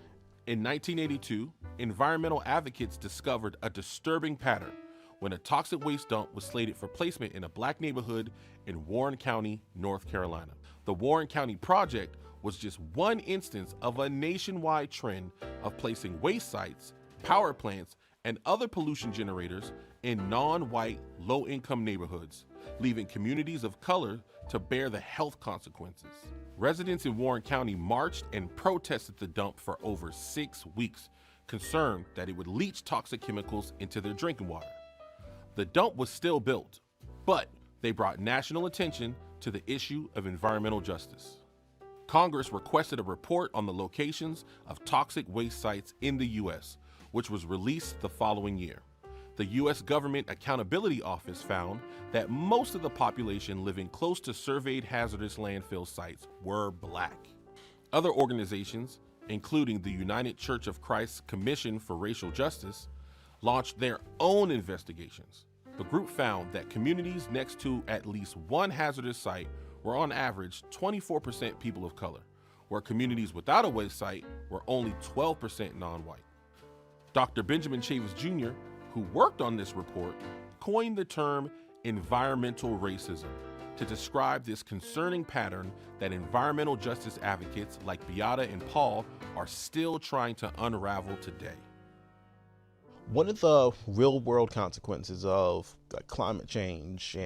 Speaker 6: In 1982, environmental advocates discovered a disturbing pattern when a toxic waste dump was slated for placement in a Black neighborhood in Warren County, North Carolina. The Warren County project was just one instance of a nationwide trend of placing waste sites, power plants, and other pollution generators in non-white, low-income neighborhoods, leaving communities of color to bear the health consequences. Residents in Warren County marched and protested the dump for over 6 weeks, concerned that it would leach toxic chemicals into their drinking water. The dump was still built, but they brought national attention to the issue of environmental justice. Congress requested a report on the locations of toxic waste sites in the U.S., which was released the following year. The U.S. Government Accountability Office found that most of the population living close to surveyed hazardous landfill sites were Black. Other organizations, including the United Church of Christ Commission for Racial Justice, launched their own investigations. The group found that communities next to at least one hazardous site were on average 24% people of color, where communities without a waste site were only 12% non-white. Dr. Benjamin Chavis Jr., who worked on this report, coined the term environmental racism to describe this concerning pattern that environmental justice advocates like Beata and Paul are still trying to unravel today.
Speaker 5: One of the real world consequences of climate change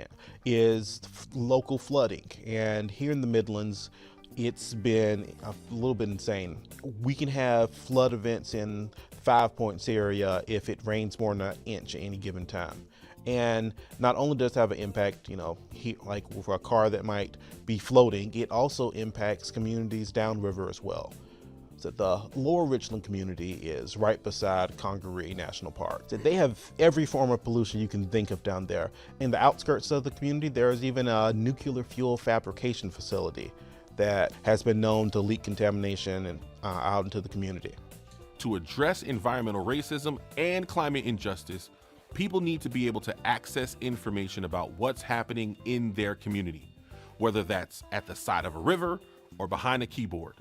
Speaker 5: is local flooding. And here in the Midlands, it's been a little bit insane. We can have flood events in 5 Points area if it rains more than an inch at any given time. And not only does it have an impact, like with a car that might be floating, it also impacts communities downriver as well. So the Lower Richland community is right beside Congaree National Park. So they have every form of pollution you can think of down there. In the outskirts of the community, there is even a nuclear fuel fabrication facility that has been known to leak contamination out into the community.
Speaker 6: To address environmental racism and climate injustice, people need to be able to access information about what's happening in their community, whether that's at the side of a river or behind a keyboard.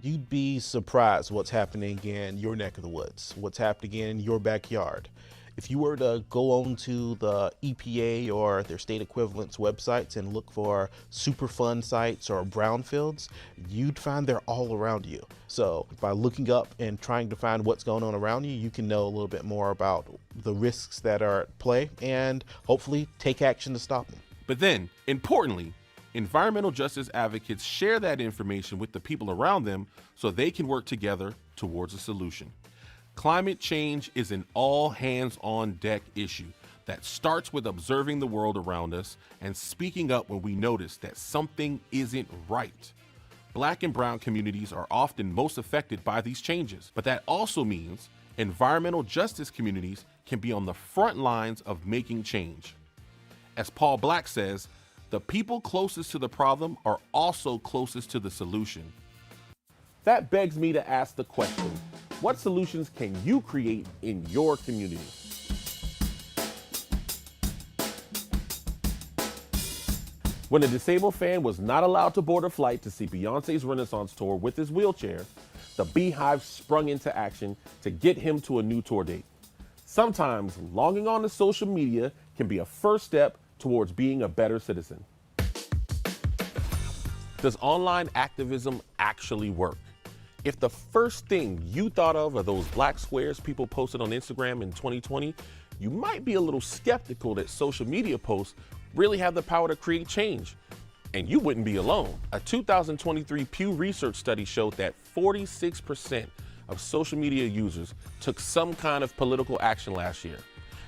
Speaker 5: You'd be surprised what's happening in your neck of the woods, what's happening in your backyard. If you were to go on to the EPA or their state equivalents websites and look for Superfund sites or brownfields, you'd find they're all around you. So by looking up and trying to find what's going on around you, you can know a little bit more about the risks that are at play and hopefully take action to stop them.
Speaker 6: But then, importantly, environmental justice advocates share that information with the people around them so they can work together towards a solution. Climate change is an all-hands-on-deck issue that starts with observing the world around us and speaking up when we notice that something isn't right. Black and brown communities are often most affected by these changes, but that also means environmental justice communities can be on the front lines of making change. As Paul Black says, the people closest to the problem are also closest to the solution. That begs me to ask the question, What solutions can you create in your community? When a disabled fan was not allowed to board a flight to see Beyonce's Renaissance tour with his wheelchair, the Beehive sprung into action to get him to a new tour date. Sometimes logging on to social media can be a first step towards being a better citizen. Does online activism actually work? If the first thing you thought of are those black squares people posted on Instagram in 2020, you might be a little skeptical that social media posts really have the power to create change. And you wouldn't be alone. A 2023 Pew Research study showed that 46% of social media users took some kind of political action last year.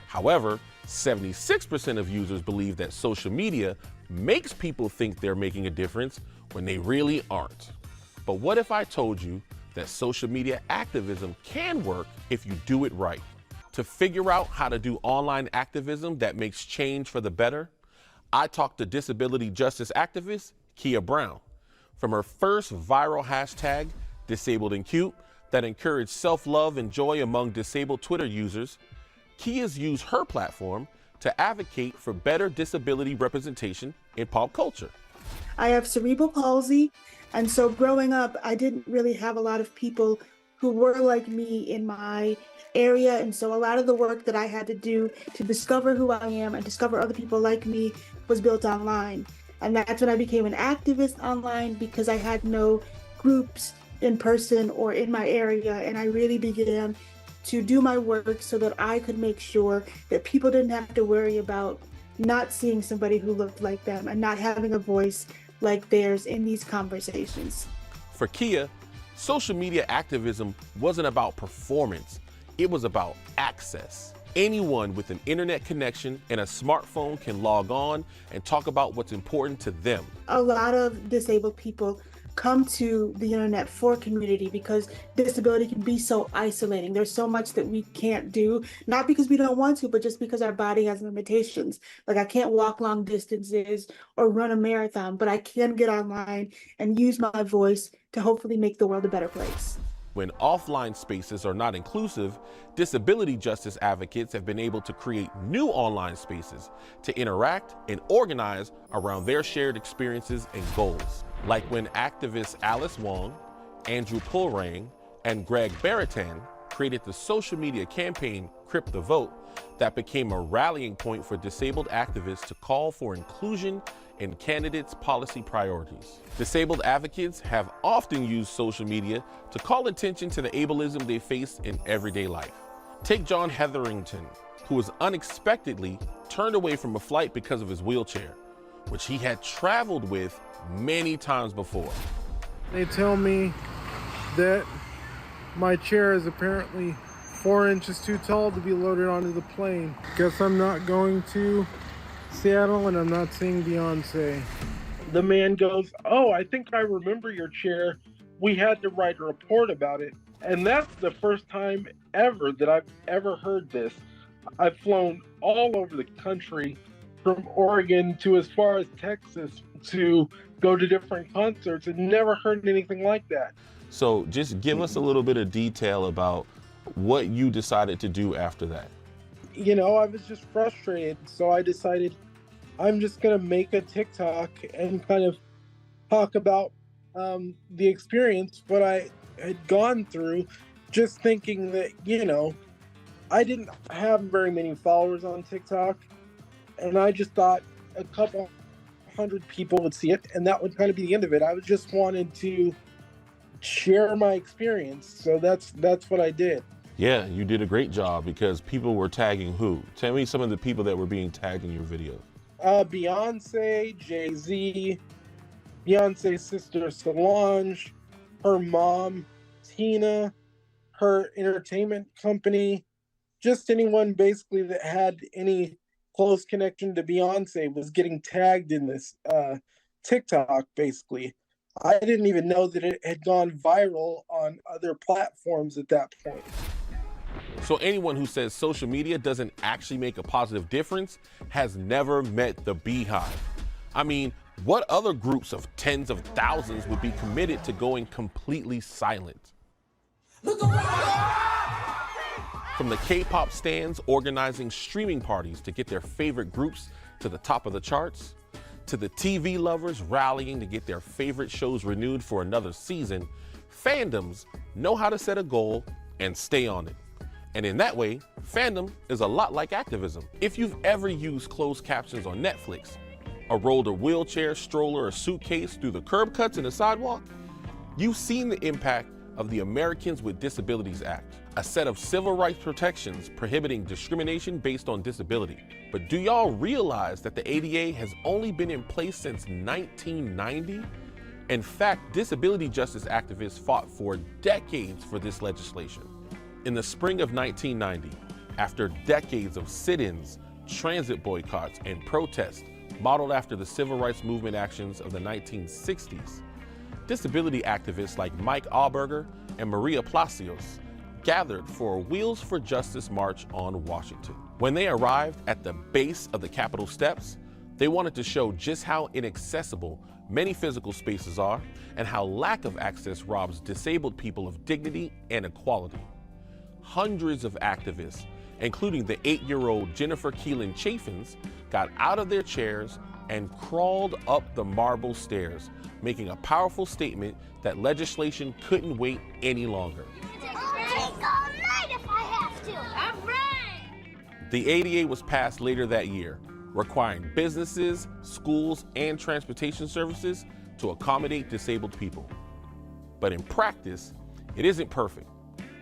Speaker 6: However, 76% of users believe that social media makes people think they're making a difference when they really aren't. But what if I told you that social media activism can work if you do it right? To figure out how to do online activism that makes change for the better, I talked to disability justice activist Kia Brown. From her first viral hashtag, Disabled and Cute, that encouraged self-love and joy among disabled Twitter users, Kia's used her platform to advocate for better disability representation in pop culture.
Speaker 8: I have cerebral palsy, and so growing up, I didn't really have a lot of people who were like me in my area, and so a lot of the work that I had to do to discover who I am and discover other people like me was built online. And that's when I became an activist online, because I had no groups in person or in my area, and I really began to do my work so that I could make sure that people didn't have to worry about not seeing somebody who looked like them and not having a voice like theirs in these conversations.
Speaker 6: For Kia, social media activism wasn't about performance, it was about access. Anyone with an internet connection and a smartphone can log on and talk about what's important to them.
Speaker 8: A lot of disabled people come to the internet for community because disability can be so isolating. There's so much that we can't do, not because we don't want to, but just because our body has limitations. Like I can't walk long distances or run a marathon, but I can get online and use my voice to hopefully make the world a better place.
Speaker 6: When offline spaces are not inclusive, disability justice advocates have been able to create new online spaces to interact and organize around their shared experiences and goals. Like when activists Alice Wong, Andrew Pulrang, and Greg Baratan created the social media campaign Crip the Vote that became a rallying point for disabled activists to call for inclusion in candidates' policy priorities. Disabled advocates have often used social media to call attention to the ableism they face in everyday life. Take John Hetherington, who was unexpectedly turned away from a flight because of his wheelchair, which he had traveled with many times before.
Speaker 20: They tell me that my chair is apparently 4 inches too tall to be loaded onto the plane. Guess I'm not going to Seattle and I'm not seeing Beyonce. The man goes, "Oh, I think I remember your chair. We had to write a report about it." And that's the first time ever that I've ever heard this. I've flown all over the country, from Oregon to as far as Texas, to go to different concerts, and never heard anything like that.
Speaker 6: So just give us a little bit of detail about what you decided to do after that.
Speaker 20: You know, I was just frustrated, so I decided I'm just going to make a TikTok and kind of talk about the experience, what I had gone through, just thinking that, you know, I didn't have very many followers on TikTok, and I just thought a couple hundred people would see it, and that would kind of be the end of it. I just wanted to share my experience, so that's what I did.
Speaker 6: Yeah, you did a great job because people were tagging who? Tell me some of the people that were being tagged in your video.
Speaker 20: Beyonce, Jay-Z, Beyonce's sister Solange, her mom, Tina, her entertainment company, just anyone basically that had any close connection to Beyonce was getting tagged in this TikTok, basically. I didn't even know that it had gone viral on other platforms at that point.
Speaker 6: So anyone who says social media doesn't actually make a positive difference has never met the Beehive. I mean, what other groups of tens of thousands would be committed to going completely silent? From the K-pop stans organizing streaming parties to get their favorite groups to the top of the charts, to the TV lovers rallying to get their favorite shows renewed for another season, fandoms know how to set a goal and stay on it. And in that way, fandom is a lot like activism. If you've ever used closed captions on Netflix, or rolled a wheelchair, stroller, or suitcase through the curb cuts in the sidewalk, you've seen the impact of the Americans with Disabilities Act, a set of civil rights protections prohibiting discrimination based on disability. But do y'all realize that the ADA has only been in place since 1990? In fact, disability justice activists fought for decades for this legislation. In the spring of 1990, after decades of sit-ins, transit boycotts, and protests modeled after the civil rights movement actions of the 1960s, disability activists like Mike Auberger and Maria Palacios gathered for a Wheels for Justice march on Washington. When they arrived at the base of the Capitol steps, they wanted to show just how inaccessible many physical spaces are and how lack of access robs disabled people of dignity and equality. Hundreds of activists, including the 8-year-old Jennifer Keelan Chaffins, got out of their chairs and crawled up the marble stairs, making a powerful statement that legislation couldn't wait any longer.
Speaker 17: I'll take all night if I have to. All right.
Speaker 6: The ADA was passed later that year, requiring businesses, schools, and transportation services to accommodate disabled people. But in practice, it isn't perfect.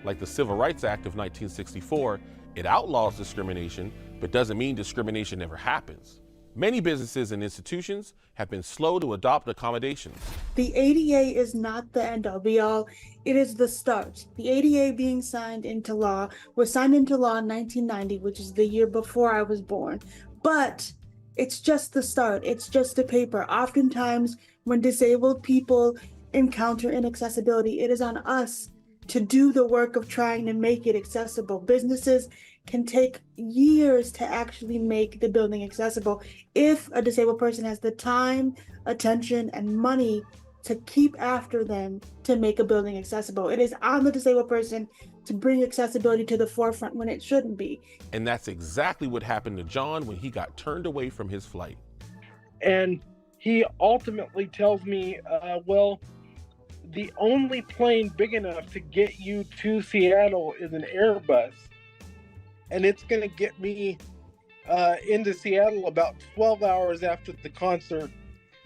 Speaker 6: Like the Civil Rights Act of 1964, it outlaws discrimination, but doesn't mean discrimination never happens. Many businesses and institutions have been slow to adopt accommodations.
Speaker 8: The ADA is not the end-all be-all. It is the start. The ADA being signed into law was signed into law in 1990, which is the year before I was born. But it's just the start. It's just a paper. Oftentimes, when disabled people encounter inaccessibility, it is on us to do the work of trying to make it accessible. Businesses can take years to actually make the building accessible if a disabled person has the time, attention, and money to keep after them to make a building accessible. It is on the disabled person to bring accessibility to the forefront when it shouldn't be.
Speaker 6: And that's exactly what happened to John when he got turned away from his flight.
Speaker 20: And he ultimately tells me, well, the only plane big enough to get you to Seattle is an Airbus. And it's going to get me into Seattle about 12 hours after the concert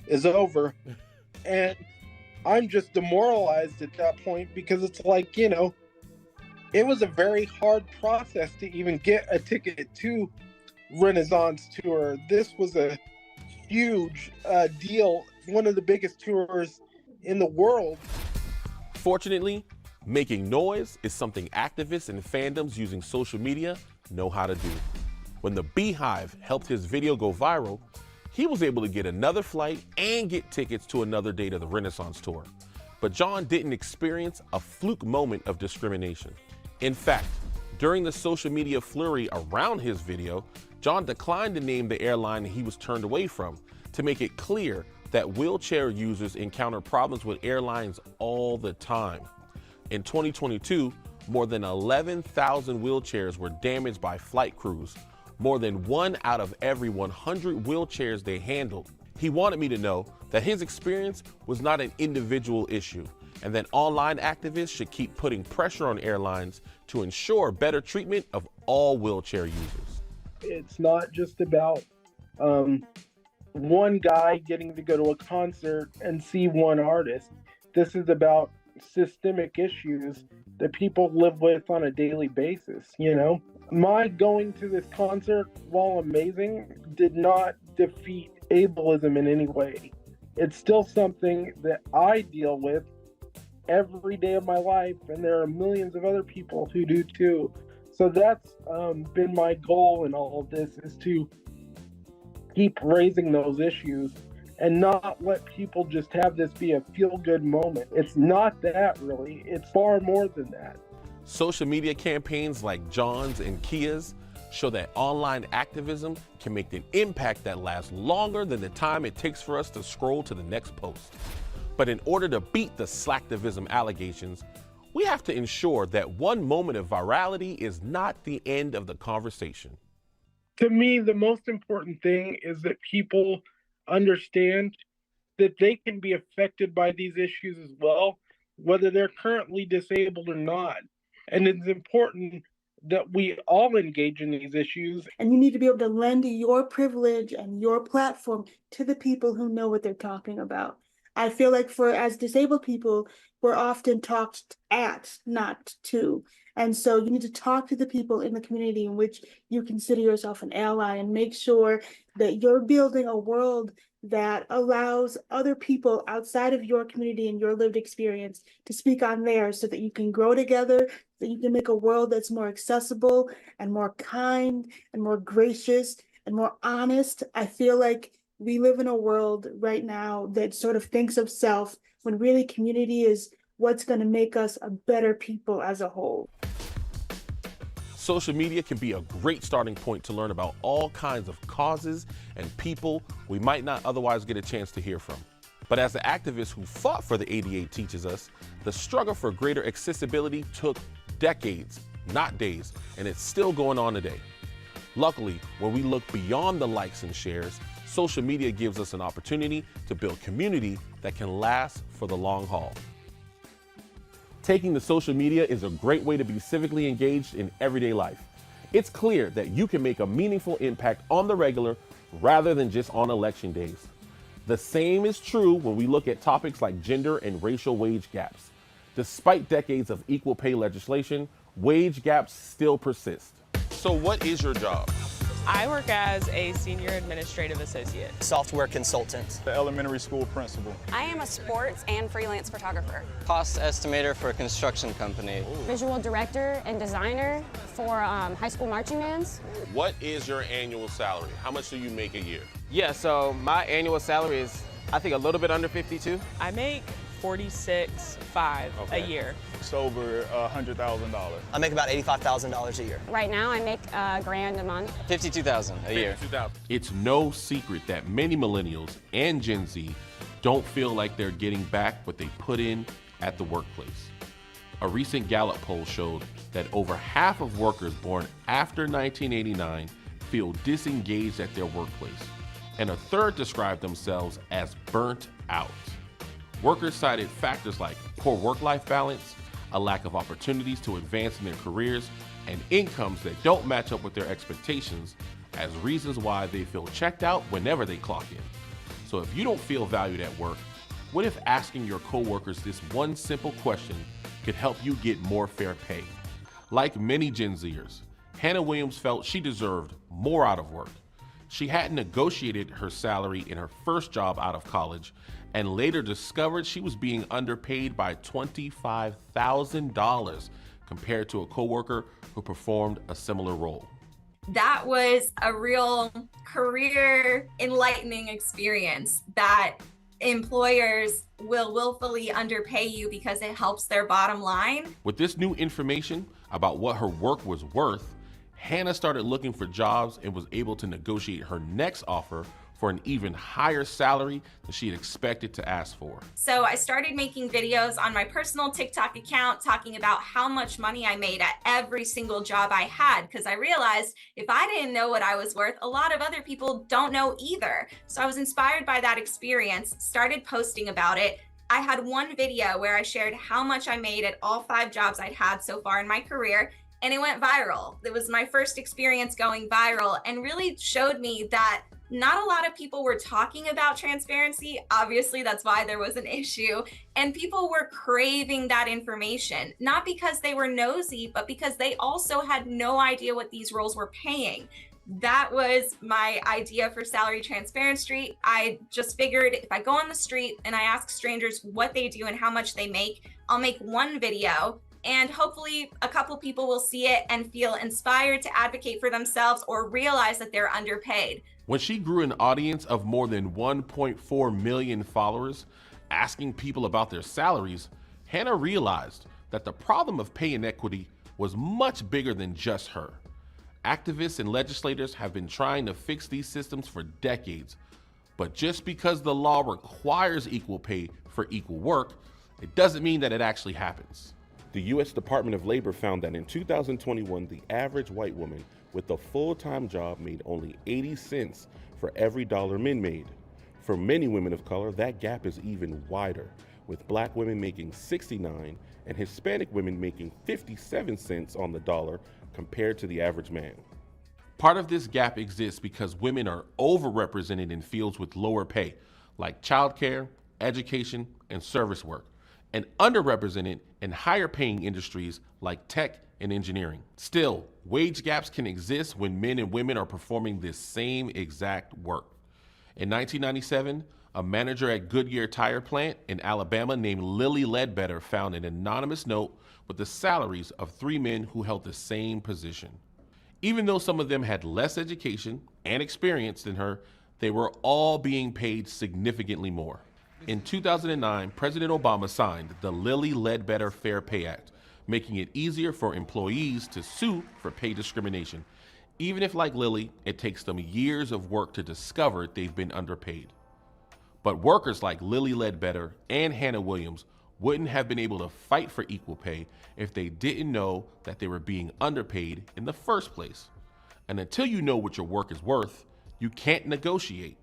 Speaker 20: is over. And I'm just demoralized at that point because it's like, you know, it was a very hard process to even get a ticket to Renaissance Tour. This was a huge deal, one of the biggest tours in the world.
Speaker 6: Fortunately, making noise is something activists and fandoms using social media know how to do. When the Beehive helped his video go viral, he was able to get another flight and get tickets to another date of the Renaissance Tour. But John didn't experience a fluke moment of discrimination. In fact, during the social media flurry around his video, John declined to name the airline he was turned away from to make it clear that wheelchair users encounter problems with airlines all the time. In 2022, more than 11,000 wheelchairs were damaged by flight crews, more than 1 out of every 100 wheelchairs they handled. He wanted me to know that his experience was not an individual issue, and that online activists should keep putting pressure on airlines to ensure better treatment of all wheelchair users.
Speaker 20: It's not just about one guy getting to go to a concert and see one artist. This is about systemic issues that people live with on a daily basis, you know? My going to this concert, while amazing, did not defeat ableism in any way. It's still something that I deal with every day of my life, and there are millions of other people who do too. So that's been my goal in all of this, is to keep raising those issues and not let people just have this be a feel-good moment. It's not that, really. It's far more than that.
Speaker 6: Social media campaigns like John's and Kia's show that online activism can make an impact that lasts longer than the time it takes for us to scroll to the next post. But in order to beat the slacktivism allegations, we have to ensure that one moment of virality is not the end of the conversation.
Speaker 20: To me, the most important thing is that people understand that they can be affected by these issues as well, whether they're currently disabled or not. And it's important that we all engage in these issues.
Speaker 8: And you need to be able to lend your privilege and your platform to the people who know what they're talking about. I feel like as disabled people, we're often talked at, not to. And so you need to talk to the people in the community in which you consider yourself an ally, and make sure that you're building a world that allows other people outside of your community and your lived experience to speak on theirs, so that you can grow together, that you can make a world that's more accessible and more kind and more gracious and more honest. I feel like we live in a world right now that sort of thinks of self, when really community is what's going to make us a better people as a whole.
Speaker 6: Social media can be a great starting point to learn about all kinds of causes and people we might not otherwise get a chance to hear from. But as the activist who fought for the ADA teaches us, the struggle for greater accessibility took decades, not days, and it's still going on today. Luckily, when we look beyond the likes and shares, social media gives us an opportunity to build community that can last for the long haul. Taking to social media is a great way to be civically engaged in everyday life. It's clear that you can make a meaningful impact on the regular rather than just on election days. The same is true when we look at topics like gender and racial wage gaps. Despite decades of equal pay legislation, wage gaps still persist. So what is your job?
Speaker 14: I work as a senior administrative associate.
Speaker 21: Software consultant.
Speaker 22: The elementary school principal.
Speaker 24: I am a sports and freelance photographer.
Speaker 21: Cost estimator for a construction company.
Speaker 24: Ooh. Visual director and designer for high school marching bands.
Speaker 6: What is your annual salary? How much do you make a year?
Speaker 21: Yeah, so my annual salary is, I think, a little bit under 52.
Speaker 14: I make $46,500 a year.
Speaker 22: It's over $100,000.
Speaker 21: I make about $85,000 a year.
Speaker 24: Right now, I make $1,000 a month.
Speaker 21: $52,000 a year.
Speaker 6: It's no secret that many millennials and Gen Z don't feel like they're getting back what they put in at the workplace. A recent Gallup poll showed that over half of workers born after 1989 feel disengaged at their workplace, and a third describe themselves as burnt out. Workers cited factors like poor work-life balance, a lack of opportunities to advance in their careers, and incomes that don't match up with their expectations as reasons why they feel checked out whenever they clock in. So if you don't feel valued at work, what if asking your coworkers this one simple question could help you get more fair pay? Like many Gen Zers, Hannah Williams felt she deserved more out of work. She hadn't negotiated her salary in her first job out of college, and later discovered she was being underpaid by $25,000 compared to a coworker who performed a similar role.
Speaker 25: That was a real career enlightening experience, that employers will willfully underpay you because it helps their bottom line.
Speaker 6: With this new information about what her work was worth, Hannah started looking for jobs and was able to negotiate her next offer for an even higher salary than she had expected to ask for.
Speaker 25: So I started making videos on my personal TikTok account talking about how much money I made at every single job I had, because I realized if I didn't know what I was worth, a lot of other people don't know either. So I was inspired by that experience, started posting about it. I had one video where I shared how much I made at all 5 jobs I'd had so far in my career, and it went viral. It was my first experience going viral and really showed me that not a lot of people were talking about transparency. Obviously, that's why there was an issue. And people were craving that information, not because they were nosy, but because they also had no idea what these roles were paying. That was my idea for Salary Transparency. I just figured if I go on the street and I ask strangers what they do and how much they make, I'll make one video, and hopefully a couple people will see it and feel inspired to advocate for themselves or realize that they're underpaid.
Speaker 6: When she grew an audience of more than 1.4 million followers, asking people about their salaries, Hannah realized that the problem of pay inequity was much bigger than just her. Activists and legislators have been trying to fix these systems for decades, but just because the law requires equal pay for equal work, it doesn't mean that it actually happens. The U.S. Department of Labor found that in 2021, the average white woman with a full-time job made only 80 cents for every dollar men made. For many women of color, that gap is even wider, with black women making 69 and Hispanic women making 57 cents on the dollar compared to the average man. Part of this gap exists because women are overrepresented in fields with lower pay, like childcare, education, and service work, and underrepresented in higher paying industries like tech and engineering. Still, wage gaps can exist when men and women are performing this same exact work. In 1997, a manager at Goodyear Tire Plant in Alabama named Lily Ledbetter found an anonymous note with the salaries of 3 men who held the same position. Even though some of them had less education and experience than her, they were all being paid significantly more. In 2009, President Obama signed the Lilly Ledbetter Fair Pay Act, making it easier for employees to sue for pay discrimination, even if, like Lilly, it takes them years of work to discover they've been underpaid. But workers like Lilly Ledbetter and Hannah Williams wouldn't have been able to fight for equal pay if they didn't know that they were being underpaid in the first place. And until you know what your work is worth, you can't negotiate.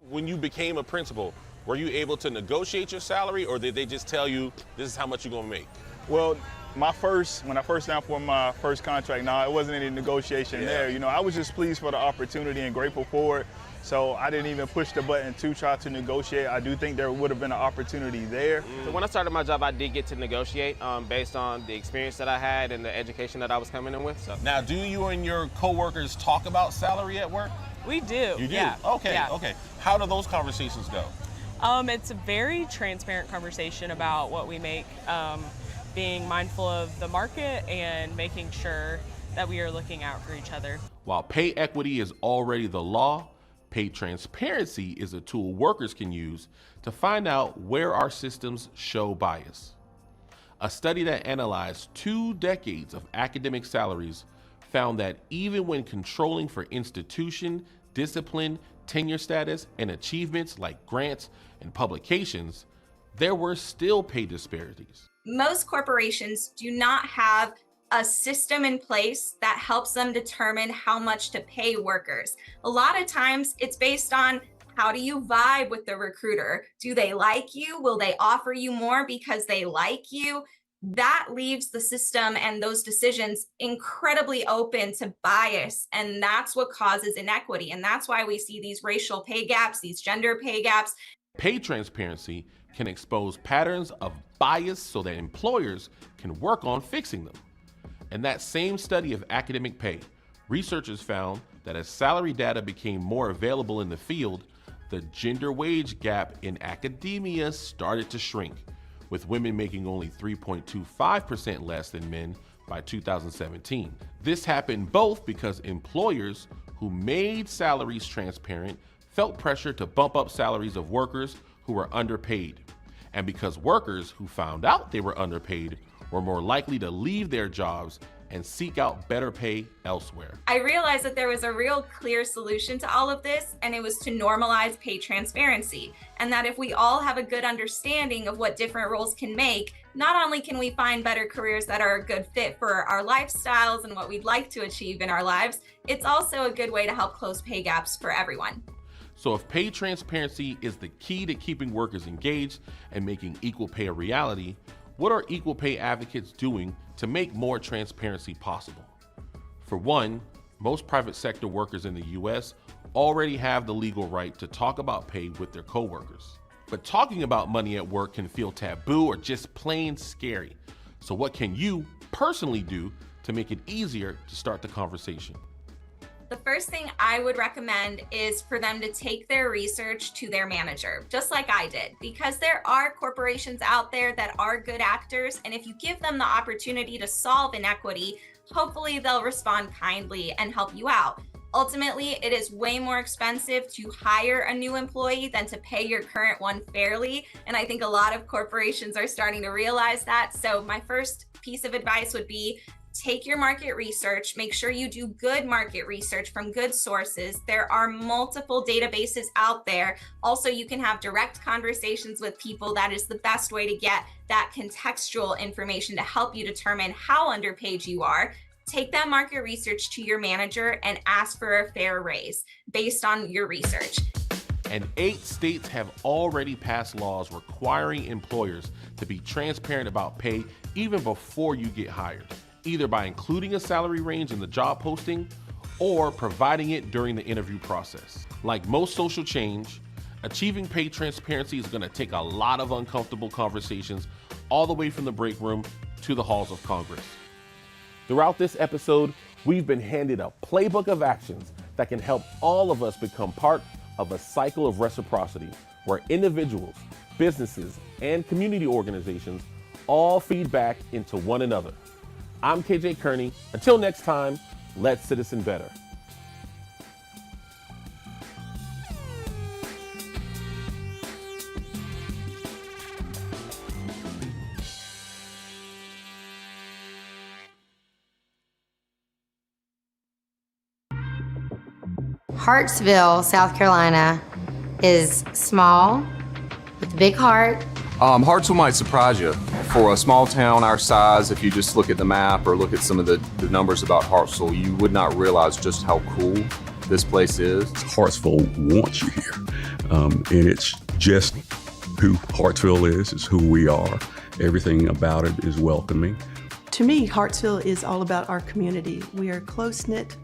Speaker 6: When you became a principal, were you able to negotiate your salary, or did they just tell you this is how much you're gonna make?
Speaker 22: Well, when I first signed for my first contract, it wasn't any negotiation there. You know, I was just pleased for the opportunity and grateful for it. So I didn't even push the button to try to negotiate. I do think there would have been an opportunity there.
Speaker 21: So when I started my job, I did get to negotiate based on the experience that I had and the education that I was coming in with. So.
Speaker 6: Now, do you and your coworkers talk about salary at work?
Speaker 14: We do.
Speaker 6: You do?
Speaker 14: Yeah.
Speaker 6: Okay,
Speaker 14: Yeah.
Speaker 6: okay. How do those conversations go?
Speaker 14: It's a very transparent conversation about what we make, being mindful of the market and making sure that we are looking out for each other.
Speaker 6: While pay equity is already the law, pay transparency is a tool workers can use to find out where our systems show bias. A study that analyzed 2 decades of academic salaries found that even when controlling for institution, discipline, tenure status, and achievements like grants and publications, there were still pay disparities.
Speaker 25: Most corporations do not have a system in place that helps them determine how much to pay workers. A lot of times it's based on how do you vibe with the recruiter? Do they like you? Will they offer you more because they like you? That leaves the system and those decisions incredibly open to bias. And that's what causes inequity. And that's why we see these racial pay gaps, these gender pay gaps.
Speaker 6: Pay transparency can expose patterns of bias so that employers can work on fixing them. In that same study of academic pay, researchers found that as salary data became more available in the field, the gender wage gap in academia started to shrink, with women making only 3.25% less than men by 2017. This happened both because employers who made salaries transparent felt pressure to bump up salaries of workers who were underpaid, and because workers who found out they were underpaid were more likely to leave their jobs and seek out better pay elsewhere.
Speaker 25: I realized that there was a real clear solution to all of this, and it was to normalize pay transparency. And that if we all have a good understanding of what different roles can make, not only can we find better careers that are a good fit for our lifestyles and what we'd like to achieve in our lives, it's also a good way to help close pay gaps for everyone.
Speaker 6: So if pay transparency is the key to keeping workers engaged and making equal pay a reality, what are equal pay advocates doing to make more transparency possible? For one, most private sector workers in the US already have the legal right to talk about pay with their coworkers. But talking about money at work can feel taboo or just plain scary. So what can you personally do to make it easier to start the conversation?
Speaker 25: The first thing I would recommend is for them to take their research to their manager, just like I did, because there are corporations out there that are good actors. And if you give them the opportunity to solve inequity, hopefully they'll respond kindly and help you out. Ultimately, it is way more expensive to hire a new employee than to pay your current one fairly. And I think a lot of corporations are starting to realize that. So my first piece of advice would be take your market research, make sure you do good market research from good sources. There are multiple databases out there. Also, you can have direct conversations with people. That is the best way to get that contextual information to help you determine how underpaid you are. Take that market research to your manager and ask for a fair raise based on your research.
Speaker 6: And 8 states have already passed laws requiring employers to be transparent about pay even before you get hired, either by including a salary range in the job posting or providing it during the interview process. Like most social change, achieving pay transparency is going to take a lot of uncomfortable conversations all the way from the break room to the halls of Congress. Throughout this episode, we've been handed a playbook of actions that can help all of us become part of a cycle of reciprocity where individuals, businesses, and community organizations all feed back into one another. I'm KJ Kearney. Until next time, let's citizen better.
Speaker 2: Hartsville, South Carolina is small with a big heart.
Speaker 7: Hartsville might surprise you. For a small town our size, if you just look at the map or look at some of the numbers about Hartsville, you would not realize just how cool this place is.
Speaker 15: Hartsville wants you here, and it's just who Hartsville is, it's who we are. Everything about it is welcoming.
Speaker 16: To me, Hartsville is all about our community. We are a close-knit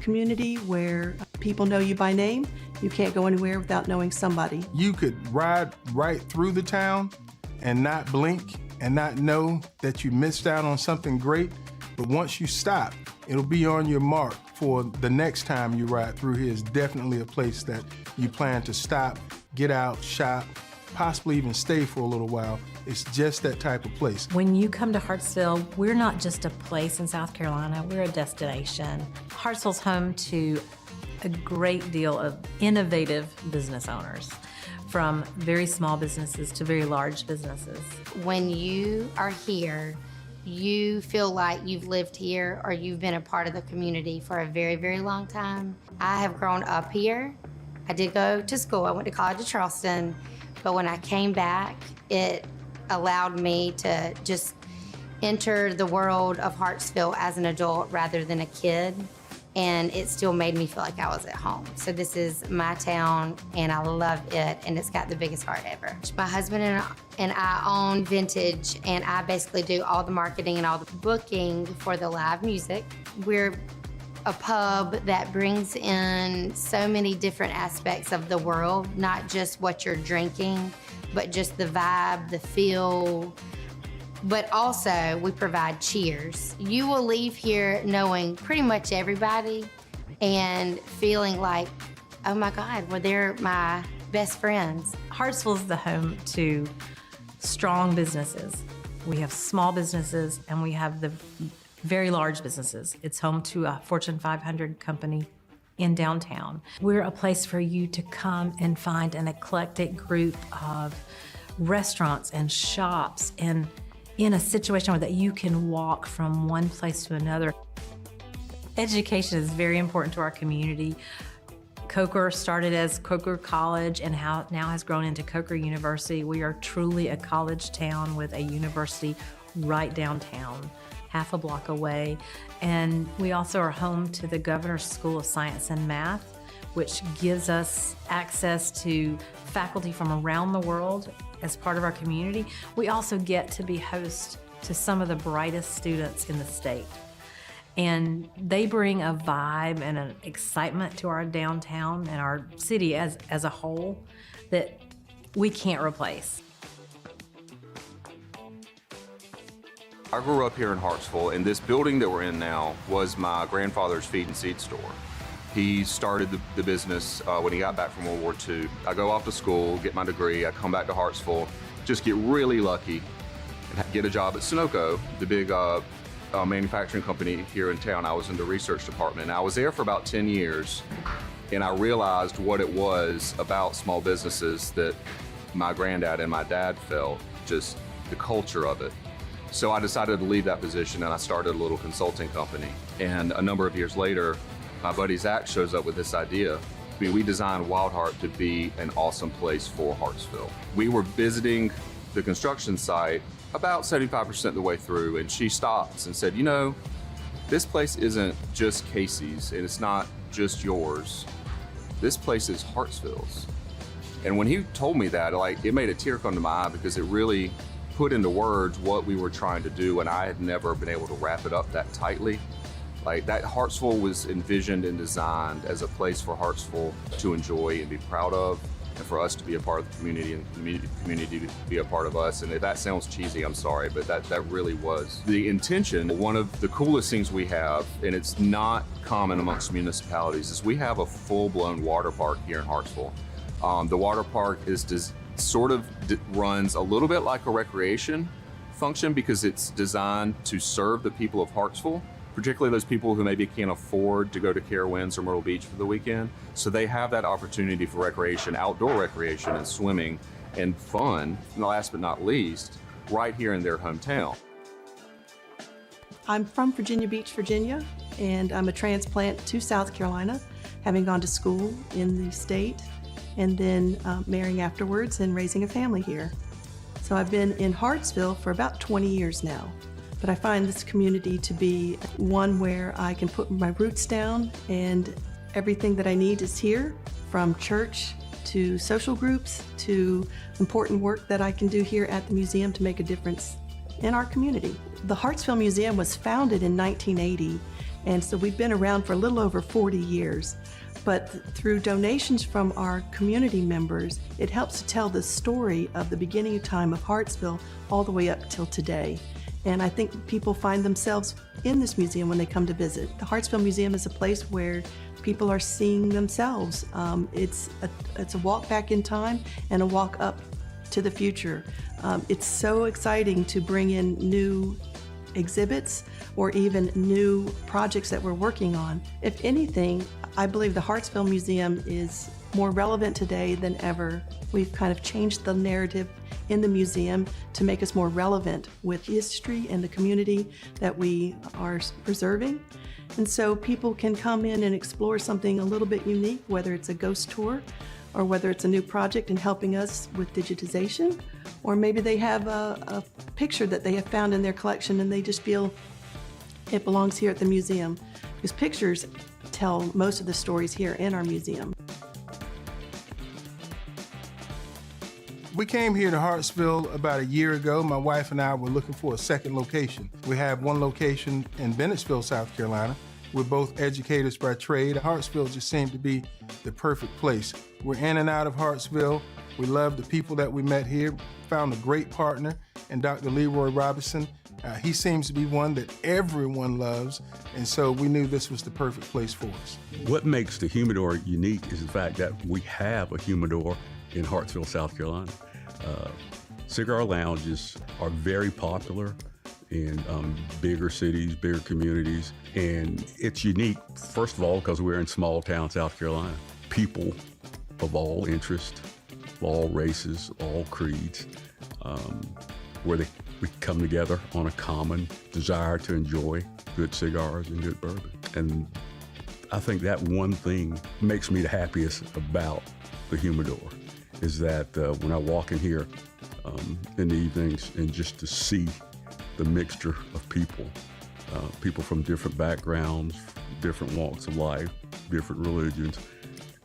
Speaker 16: community where people know you by name. You can't go anywhere without knowing somebody.
Speaker 20: You could ride right through the town and not blink and not know that you missed out on something great. But once you stop, it'll be on your mark for the next time you ride through here. Is definitely a place that you plan to stop, get out, shop, possibly even stay for a little while. It's just that type of place.
Speaker 18: When you come to Hartsville, we're not just a place in South Carolina, we're a destination. Hartsville's home to a great deal of innovative business owners, from very small businesses to very large businesses.
Speaker 2: When you are here, you feel like you've lived here or you've been a part of the community for a very, very long time. I have grown up here. I did go to school. I went to college at Charleston, but when I came back, it allowed me to just enter the world of Hartsville as an adult rather than a kid. And it still made me feel like I was at home. So this is my town and I love it, and it's got the biggest heart ever. My husband and I own Vintage, and I basically do all the marketing and all the booking for the live music. We're a pub that brings in so many different aspects of the world, not just what you're drinking, but just the vibe, the feel. But also, we provide cheers. You will leave here knowing pretty much everybody and feeling like, oh my God, well, they're my best friends.
Speaker 18: Hartsville is the home to strong businesses. We have small businesses and we have the very large businesses. It's home to a Fortune 500 company in downtown. We're a place for you to come and find an eclectic group of restaurants and shops, and in a situation where that you can walk from one place to another. Education is very important to our community. Coker started as Coker College and now has grown into Coker University. We are truly a college town with a university right downtown, half a block away. And we also are home to the Governor's School of Science and Math, which gives us access to faculty from around the world as part of our community. We also get to be host to some of the brightest students in the state. And they bring a vibe and an excitement to our downtown and our city as a whole that we can't replace.
Speaker 7: I grew up here in Hartsville, and this building that we're in now was my grandfather's feed and seed store. He started the business when he got back from World War II. I go off to school, get my degree, I come back to Hartsville, just get really lucky and get a job at Sunoco, the big manufacturing company here in town. I was in the research department. And I was there for about 10 years, and I realized what it was about small businesses that my granddad and my dad felt, just the culture of it. So I decided to leave that position and I started a little consulting company. And a number of years later, my buddy Zach shows up with this idea. I mean, we designed Wild Heart to be an awesome place for Hartsville. We were visiting the construction site about 75% of the way through, and she stops and said, you know, this place isn't just Casey's and it's not just yours. This place is Hartsville's. And when he told me that, like, it made a tear come to my eye because it really put into words what we were trying to do, and I had never been able to wrap it up that tightly. Like, that Hartsville was envisioned and designed as a place for Hartsville to enjoy and be proud of, and for us to be a part of the community and the community to be a part of us. And if that sounds cheesy, I'm sorry, but that really was the intention. One of the coolest things we have, and it's not common amongst municipalities, is we have a full-blown water park here in Hartsville. The water park is runs a little bit like a recreation function because it's designed to serve the people of Hartsville, particularly those people who maybe can't afford to go to Carowinds or Myrtle Beach for the weekend. So they have that opportunity for recreation, outdoor recreation and swimming and fun, and last but not least, right here in their hometown.
Speaker 16: I'm from Virginia Beach, Virginia, and I'm a transplant to South Carolina, having gone to school in the state and then marrying afterwards and raising a family here. So I've been in Hartsville for about 20 years now. But I find this community to be one where I can put my roots down and everything that I need is here, from church to social groups to important work that I can do here at the museum to make a difference in our community. The Hartsville Museum was founded in 1980, and so we've been around for a little over 40 years. But through donations from our community members, it helps to tell the story of the beginning of time of Hartsville all the way up till today. And I think people find themselves in this museum when they come to visit. The Hartsville Museum is a place where people are seeing themselves. It's a walk back in time and a walk up to the future. It's so exciting to bring in new exhibits or even new projects that we're working on. If anything, I believe the Hartsville Museum is more relevant today than ever. We've kind of changed the narrative in the museum to make us more relevant with history and the community that we are preserving. And so people can come in and explore something a little bit unique, whether it's a ghost tour or whether it's a new project in helping us with digitization, or maybe they have a picture that they have found in their collection and they just feel it belongs here at the museum. Because pictures tell most of the stories here in our museum.
Speaker 20: We came here to Hartsville about a year ago. My wife and I were looking for a second location. We have one location in Bennettsville, South Carolina. We're both educators by trade. Hartsville just seemed to be the perfect place. We're in and out of Hartsville. We love the people that we met here. Found a great partner in Dr. Leroy Robinson. He seems to be one that everyone loves, and so we knew this was the perfect place for us.
Speaker 15: What makes the humidor unique is the fact that we have a humidor in Hartsville, South Carolina. Cigar lounges are very popular in bigger cities, bigger communities, and it's unique, first of all, because we're in small town South Carolina. People of all interests, all races, all creeds, where we come together on a common desire to enjoy good cigars and good bourbon. And I think that one thing makes me the happiest about the humidor is that when I walk in here in the evenings and just to see the mixture of people, people from different backgrounds, different walks of life, different religions,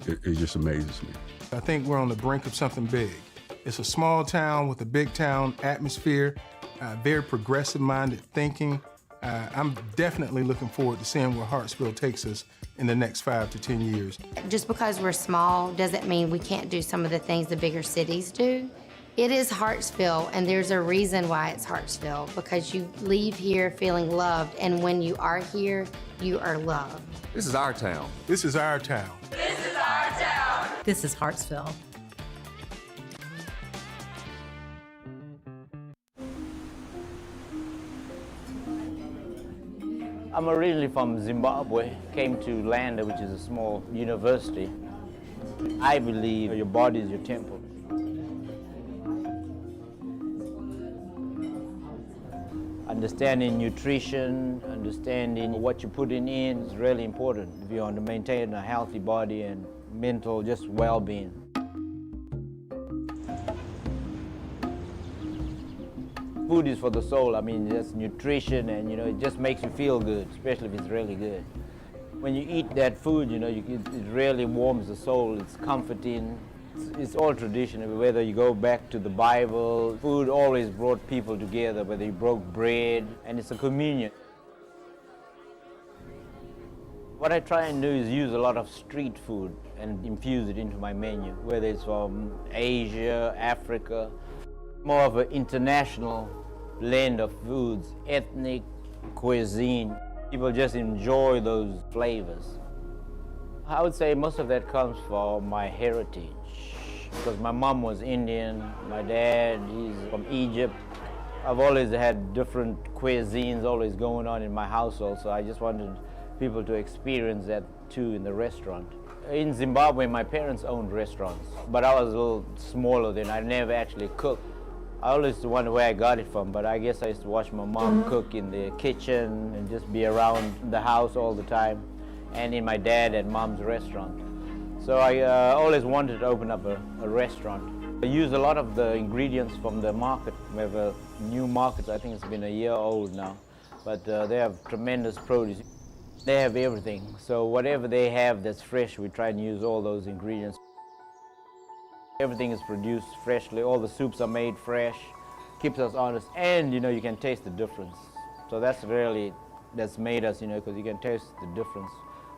Speaker 15: it just amazes me.
Speaker 20: I think we're on the brink of something big. It's a small town with a big town atmosphere, very progressive-minded thinking. I'm definitely looking forward to seeing where Hartsville takes us in the next 5 to 10 years.
Speaker 2: Just because we're small doesn't mean we can't do some of the things the bigger cities do. It is Hartsville, and there's a reason why it's Hartsville, because you leave here feeling loved, and when you are here, you are loved.
Speaker 7: This is our town.
Speaker 20: This is our town.
Speaker 17: This is our town.
Speaker 18: This is Hartsville.
Speaker 3: I'm originally from Zimbabwe, came to Landa, which is a small university. I believe your body is your temple. Understanding nutrition, understanding what you're putting in is really important if you want to maintain a healthy body and mental just well-being. Food is for the soul. I mean, just nutrition, and it just makes you feel good, especially if it's really good. When you eat that food, it really warms the soul. It's comforting. It's all tradition. Whether you go back to the Bible, food always brought people together, whether you broke bread, and it's a communion. What I try and do is use a lot of street food and infuse it into my menu, whether it's from Asia, Africa, more of an international blend of foods, ethnic cuisine. People just enjoy those flavors. I would say most of that comes from my heritage, because my mom was Indian, my dad, he's from Egypt. I've always had different cuisines always going on in my household, so I just wanted people to experience that too in the restaurant. In Zimbabwe, my parents owned restaurants, but I was a little smaller then. I never actually cooked. I always wonder where I got it from, but I guess I used to watch my mom cook in the kitchen and just be around the house all the time, and in my dad and mom's restaurant. So I always wanted to open up a restaurant. I use a lot of the ingredients from the market. We have a new market, I think it's been a year old now, but they have tremendous produce. They have everything, so whatever they have that's fresh, we try and use all those ingredients. Everything is produced freshly, all the soups are made fresh, keeps us honest, and you can taste the difference. So that's made us, because you can taste the difference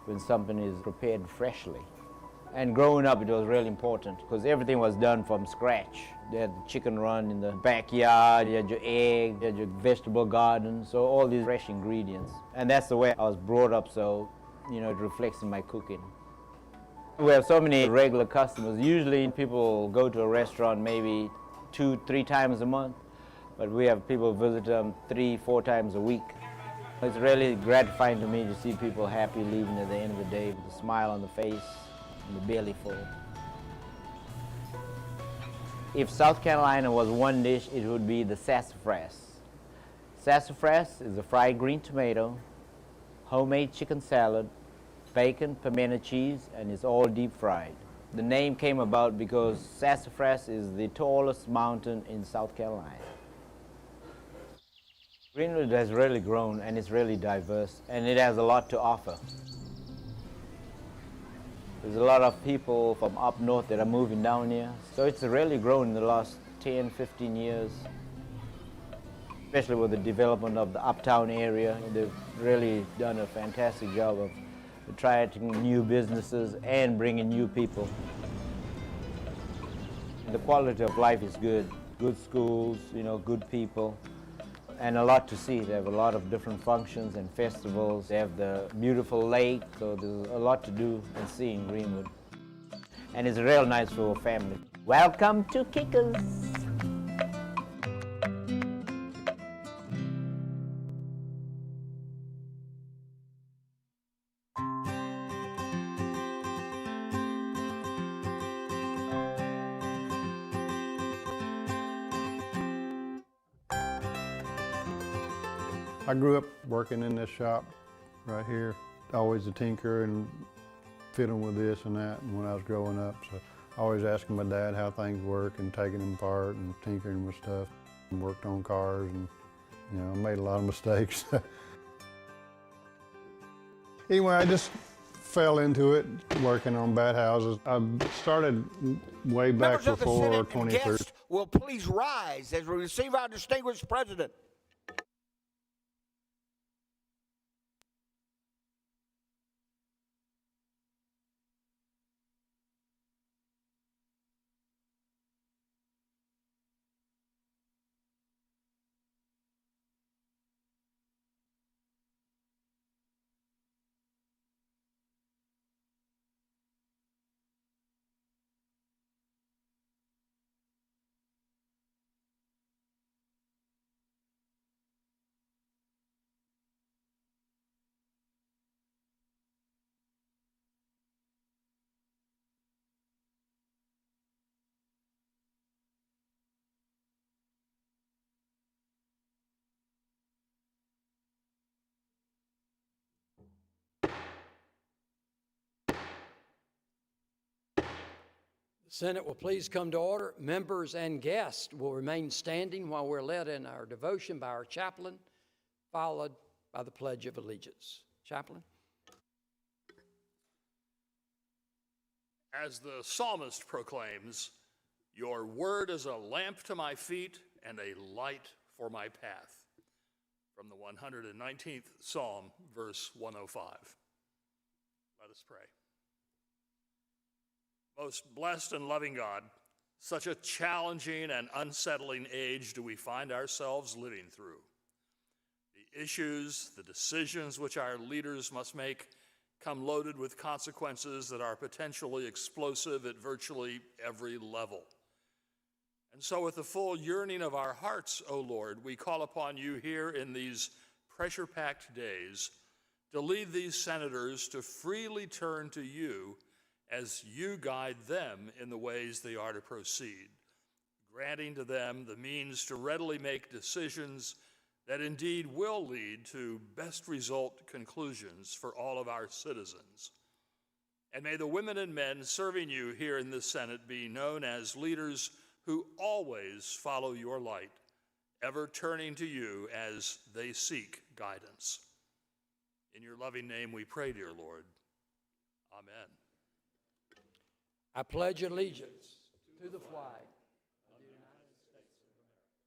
Speaker 3: when something is prepared freshly. And growing up, it was really important, because everything was done from scratch. They had the chicken run in the backyard, you had your egg, you had your vegetable garden, so all these fresh ingredients. And that's the way I was brought up, so it reflects in my cooking. We have so many regular customers. Usually people go to a restaurant maybe 2-3 times a month, but we have people visit them 3-4 times a week. It's really gratifying to me to see people happy leaving at the end of the day with a smile on the face and the belly full. If South Carolina was one dish, it would be the sassafras. Sassafras is a fried green tomato, homemade chicken salad, bacon, pimento cheese, and it's all deep fried. The name came about because Sassifras is the tallest mountain in South Carolina. Greenwood has really grown, and it's really diverse, and it has a lot to offer. There's a lot of people from up north that are moving down here, so it's really grown in the last 10-15 years, especially with the development of the uptown area. They've really done a fantastic job of attracting new businesses and bringing new people. The quality of life is good. Good schools, good people, and a lot to see. They have a lot of different functions and festivals. They have the beautiful lake, so there's a lot to do and see in Greenwood. And it's real nice for a family. Welcome to Kickers.
Speaker 4: I grew up working in this shop right here, always a tinker and fiddling with this and that when I was growing up. So always asking my dad how things work and taking them apart and tinkering with stuff. And worked on cars and I made a lot of mistakes. Anyway, I just fell into it, working on bat houses. I started way back
Speaker 11: Members
Speaker 4: before
Speaker 11: of the Senate
Speaker 4: 2013.
Speaker 11: and guests will please rise as we receive our distinguished president.
Speaker 9: Senate will please come to order. Members and guests will remain standing while we're led in our devotion by our chaplain, followed by the Pledge of Allegiance. Chaplain.
Speaker 12: As the psalmist proclaims, your word is a lamp to my feet and a light for my path. From the 119th Psalm, verse 105. Let us pray. Most blessed and loving God, such a challenging and unsettling age do we find ourselves living through. The issues, the decisions which our leaders must make come loaded with consequences that are potentially explosive at virtually every level. And so with the full yearning of our hearts, O Lord, we call upon you here in these pressure-packed days to lead these senators to freely turn to you as you guide them in the ways they are to proceed, granting to them the means to readily make decisions that indeed will lead to best result conclusions for all of our citizens. And may the women and men serving you here in the Senate be known as leaders who always follow your light, ever turning to you as they seek guidance. In your loving name we pray, dear Lord. Amen.
Speaker 9: I pledge allegiance to the flag of the United States of America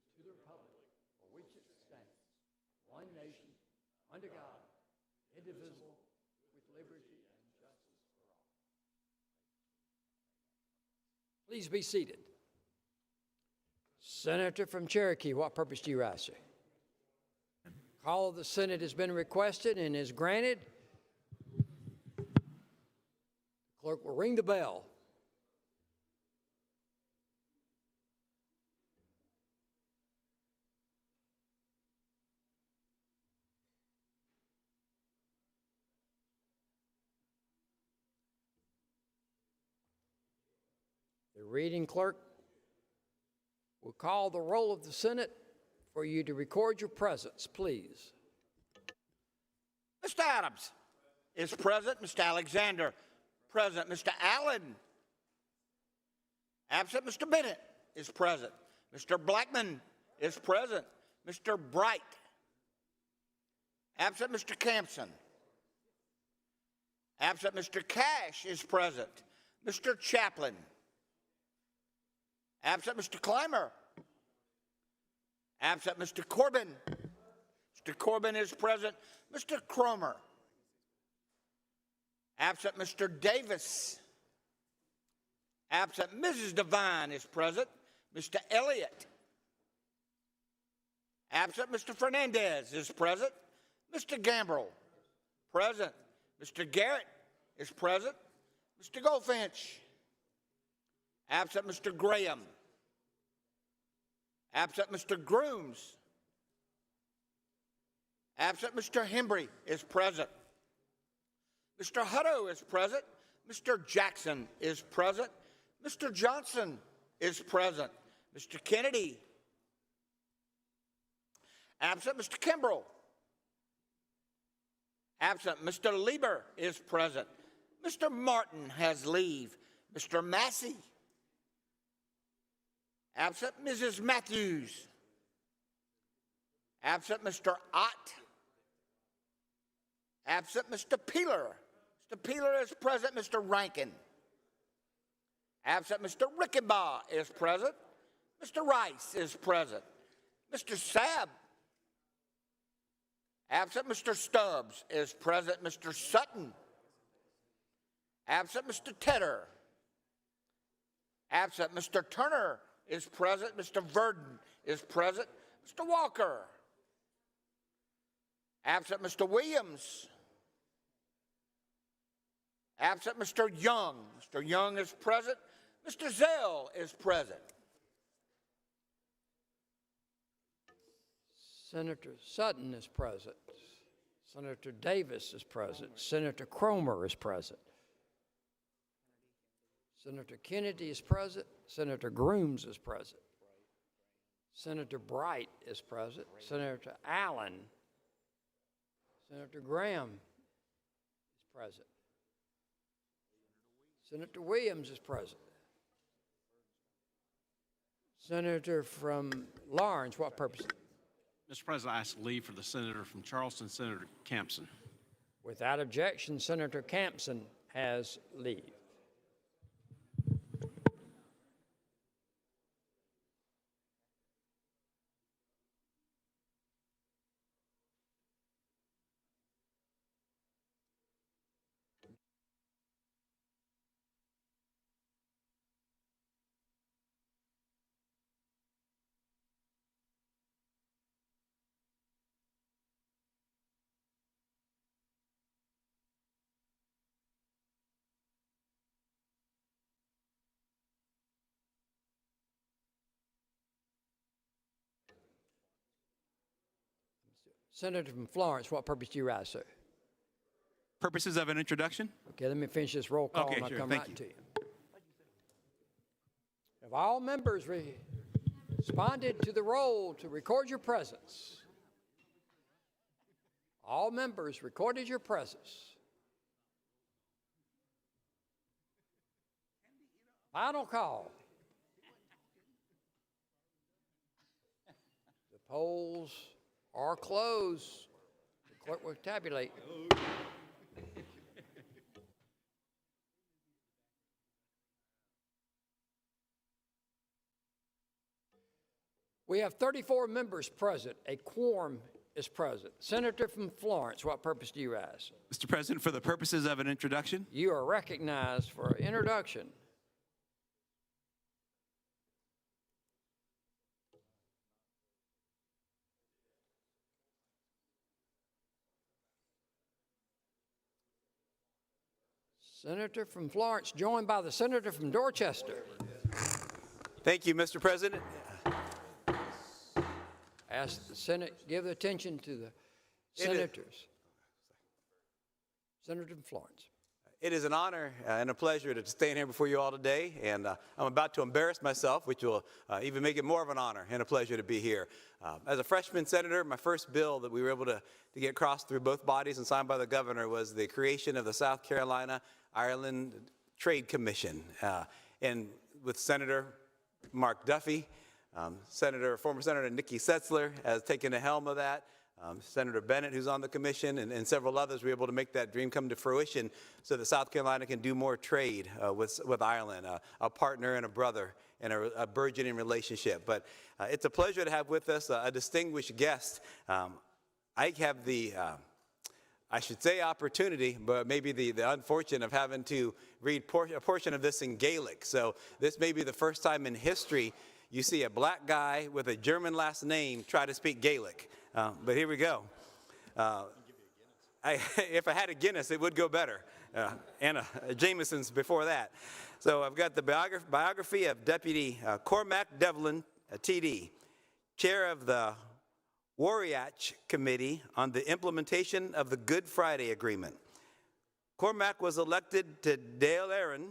Speaker 9: and to the republic for which it stands, one nation, under God, indivisible, with liberty and justice for all. Please be seated. Senator from Cherokee, what purpose do you rise, sir? Call of the Senate has been requested and is granted. The clerk will ring the bell. The reading clerk will call the roll of the Senate for you to record your presence, please.
Speaker 11: Mr. Adams is present. Mr. Alexander, present. Mr. Allen, absent. Mr. Bennett is present. Mr. Blackman is present. Mr. Bright, absent. Mr. Campson, absent. Mr. Cash is present. Mr. Chaplin, absent. Mr. Clymer, absent. Mr. Corbin. Mr. Corbin is present. Mr. Cromer, absent. Mr. Davis, absent. Mrs. Devine is present. Mr. Elliott, absent. Mr. Fernandez is present. Mr. Gambrell, present. Mr. Garrett is present. Mr. Goldfinch, absent. Mr. Graham, absent. Mr. Grooms, absent. Mr. Hembry is present. Mr. Hutto is present. Mr. Jackson is present. Mr. Johnson is present. Mr. Kennedy, absent. Mr. Kimbrell, absent. Mr. Lieber is present. Mr. Martin has leave. Mr. Massey, absent. Mrs. Matthews, absent. Mr. Ott, absent. Mr. Peeler. Mr. Peeler is present. Mr. Rankin, absent. Mr. Rickenbaugh is present. Mr. Rice is present. Mr. Sabb, absent. Mr. Stubbs is present. Mr. Sutton, absent. Mr. Tedder, absent. Mr. Turner is present. Mr. Verdon is present. Mr. Walker, absent. Mr. Williams, absent. Mr. Young. Mr. Young is present. Mr. Zell is present.
Speaker 9: Senator Sutton is present. Senator Davis is present. Senator Cromer is present. Senator Kennedy is present. Senator Grooms is present. Senator Bright is present. Senator Allen. Senator Graham is present. Senator Williams is present. Senator from Lawrence, what purpose?
Speaker 1: Mr. President, I ask leave for the senator from Charleston, Senator Campson.
Speaker 9: Without objection, Senator Campson has leave. Senator from Florence, what purpose do you rise, sir?
Speaker 10: Purposes of an introduction?
Speaker 9: Okay, let me finish this roll call
Speaker 10: Okay,
Speaker 9: and I'll
Speaker 10: sure.
Speaker 9: come
Speaker 10: Thank
Speaker 9: right
Speaker 10: you.
Speaker 9: to you. Have all members responded to the roll to record your presence? All members recorded your presence. Final call. The polls are closed. The clerk will tabulate. We have 34 members present. A quorum is present. Senator from Florence, what purpose do you rise?
Speaker 10: Mr. President, for the purposes of an introduction?
Speaker 9: You are recognized for introduction. Senator from Florence, joined by the senator from Dorchester.
Speaker 13: Thank you, Mr. President.
Speaker 9: Ask the Senate, give attention to the senators. Senator from Florence.
Speaker 13: It is an honor and a pleasure to stand here before you all today, and I'm about to embarrass myself, which will even make it more of an honor and a pleasure to be here. As a freshman senator, my first bill that we were able to get crossed through both bodies and signed by the governor was the creation of the South Carolina Ireland Trade Commission, and with Senator Mark Duffy, former Senator Nikki Setzler has taken the helm of that. Senator Bennett, who's on the commission, and several others were able to make that dream come to fruition so that South Carolina can do more trade with Ireland, a partner and a brother and a burgeoning relationship. But it's a pleasure to have with us a distinguished guest. I have the, I should say opportunity, but maybe the unfortunate of having to read a portion of this in Gaelic. So this may be the first time in history you see a black guy with a German last name try to speak Gaelic. But here we go. If I had a Guinness, it would go better. And a Jameson's before that. So I've got the biography of Deputy Cormac Devlin, TD, Chair of the Wariach Committee on the Implementation of the Good Friday Agreement. Cormac was elected to Dáil Éireann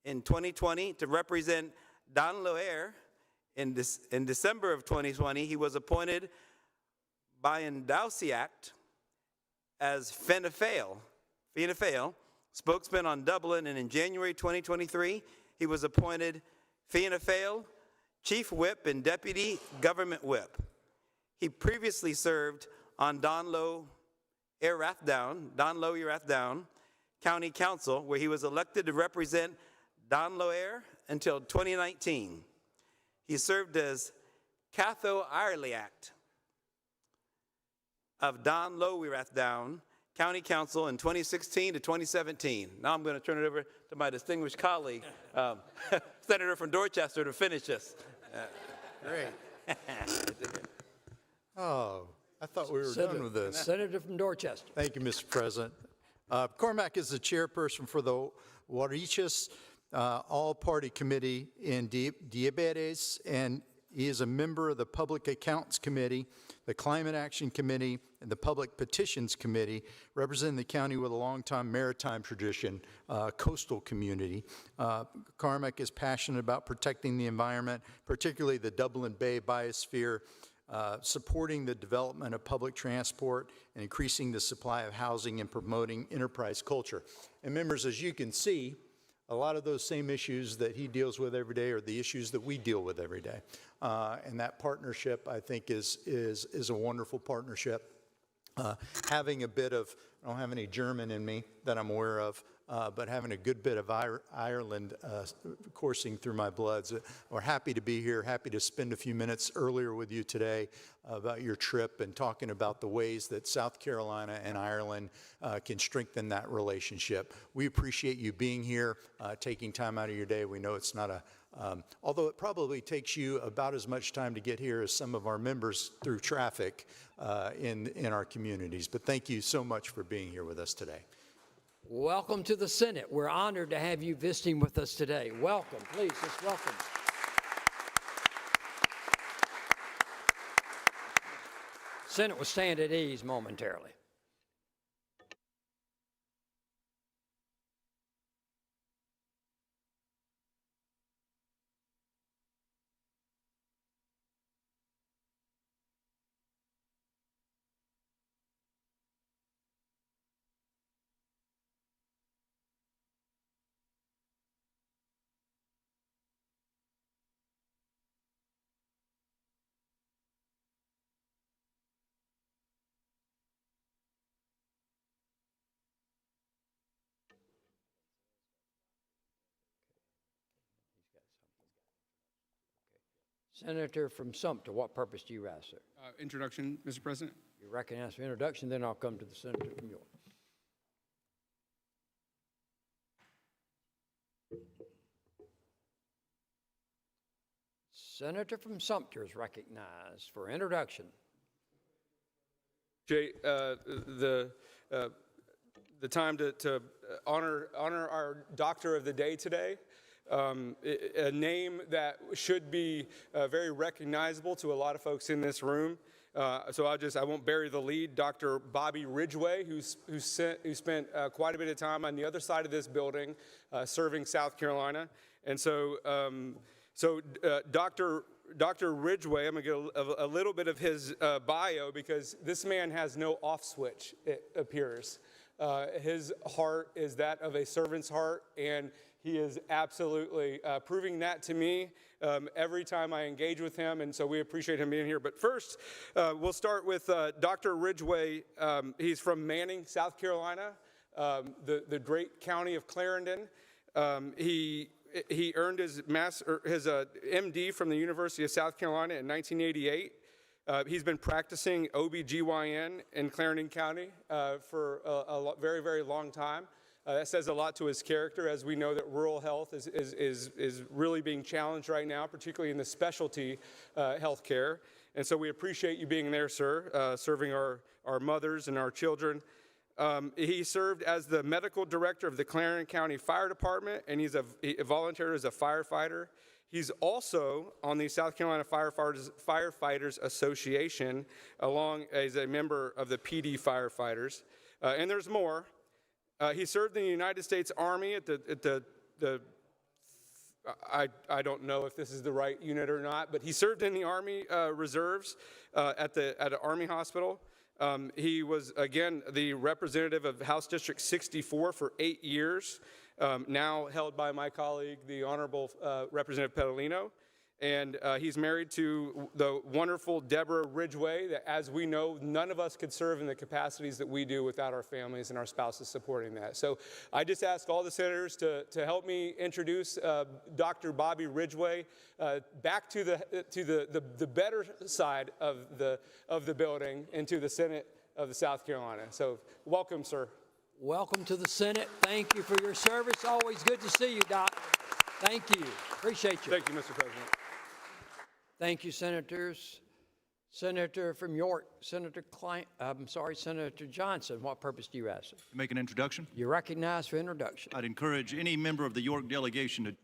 Speaker 13: in 2020 to represent Donloair. In December of 2020, he was appointed by Endowsiacht as Fianna Fáil spokesman on Dublin, and in January 2023, he was appointed Fianna Fáil Chief Whip and Deputy Government Whip. He previously served on Donlow Rathdown County Council, where he was elected to represent Donloair until 2019. He served as Catho Iarlacht of Donlow Rathdown County Council in 2016 to 2017. Now I'm going to turn it over to my distinguished colleague, Senator from Dorchester, to finish this.
Speaker 19: Great. Oh, I thought we were done with this.
Speaker 9: Senator from Dorchester.
Speaker 19: Thank you, Mr. President. Cormac is the chairperson for the Warichis All-Party Committee in Diabetes, and he is a member of the Public Accounts Committee, the Climate Action Committee, and the Public Petitions Committee, representing the county with a long-time maritime tradition, coastal community. Cormac is passionate about protecting the environment, particularly the Dublin Bay biosphere, supporting the development of public transport, and increasing the supply of housing and promoting enterprise culture. And members, as you can see, a lot of those same issues that he deals with every day are the issues that we deal with every day. And that partnership, I think, is a wonderful partnership. Having a bit of, I don't have any German in me that I'm aware of, but having a good bit of Ireland coursing through my blood. So we're happy to be here, happy to spend a few minutes earlier with you today about your trip and talking about the ways that South Carolina and Ireland can strengthen that relationship. We appreciate you being here, taking time out of your day. We know it's not a, although it probably takes you about as much time to get here as some of our members through traffic in our communities. But thank you so much for being here with us today.
Speaker 9: Welcome to the Senate. We're honored to have you visiting with us today. Welcome, please, just welcome. Senate will stand at ease momentarily. Senator from Sumter, what purpose do you ask, sir?
Speaker 5: Introduction, Mr. President.
Speaker 9: You recognize for introduction, then I'll come to the senator from York. Senator from Sumter is recognized for introduction.
Speaker 5: Jay, the time to honor our doctor of the day today. A name that should be very recognizable to a lot of folks in this room. So I won't bury the lead. Dr. Bobby Ridgway, who spent quite a bit of time on the other side of this building serving South Carolina. And so, Dr. Ridgway, I'm going to get a little bit of his bio because this man has no off switch, it appears. His heart is that of a servant's heart, and he is absolutely proving that to me every time I engage with him, and so we appreciate him being here. But first, we'll start with Dr. Ridgway. He's from Manning, South Carolina, the great county of Clarendon. He earned his MD from the University of South Carolina in 1988. He's been practicing OBGYN in Clarendon County for a very, very long time. That says a lot to his character, as we know that rural health is really being challenged right now, particularly in the specialty health care. And so we appreciate you being there, sir, serving our mothers and our children. He served as the medical director of the Clarendon County Fire Department, and he volunteered as a firefighter. He's also on the South Carolina Firefighters Association, along as a member of the PD firefighters. And there's more. He served in the United States Army at I don't know if this is the right unit or not, but he served in the Army Reserves at an Army hospital. He was, again, the representative of House District 64 for 8 years, now held by my colleague, the Honorable Representative Pedalino. And he's married to the wonderful Deborah Ridgway, that, as we know, none of us could serve in the capacities that we do without our families and our spouses supporting that. So I just ask all the senators to help me introduce Dr. Bobby Ridgway back to the better side of the building and to the Senate of the South Carolina. So welcome, sir.
Speaker 9: Welcome to the Senate. Thank you for your service. Always good to see you, Doc. Thank you. Appreciate you.
Speaker 5: Thank you, Mr. President.
Speaker 9: Thank you, senators. Senator from York, Senator Johnson, what purpose do you ask?
Speaker 8: To make an introduction.
Speaker 9: You're recognized for introduction.
Speaker 8: I'd encourage any member of the York delegation to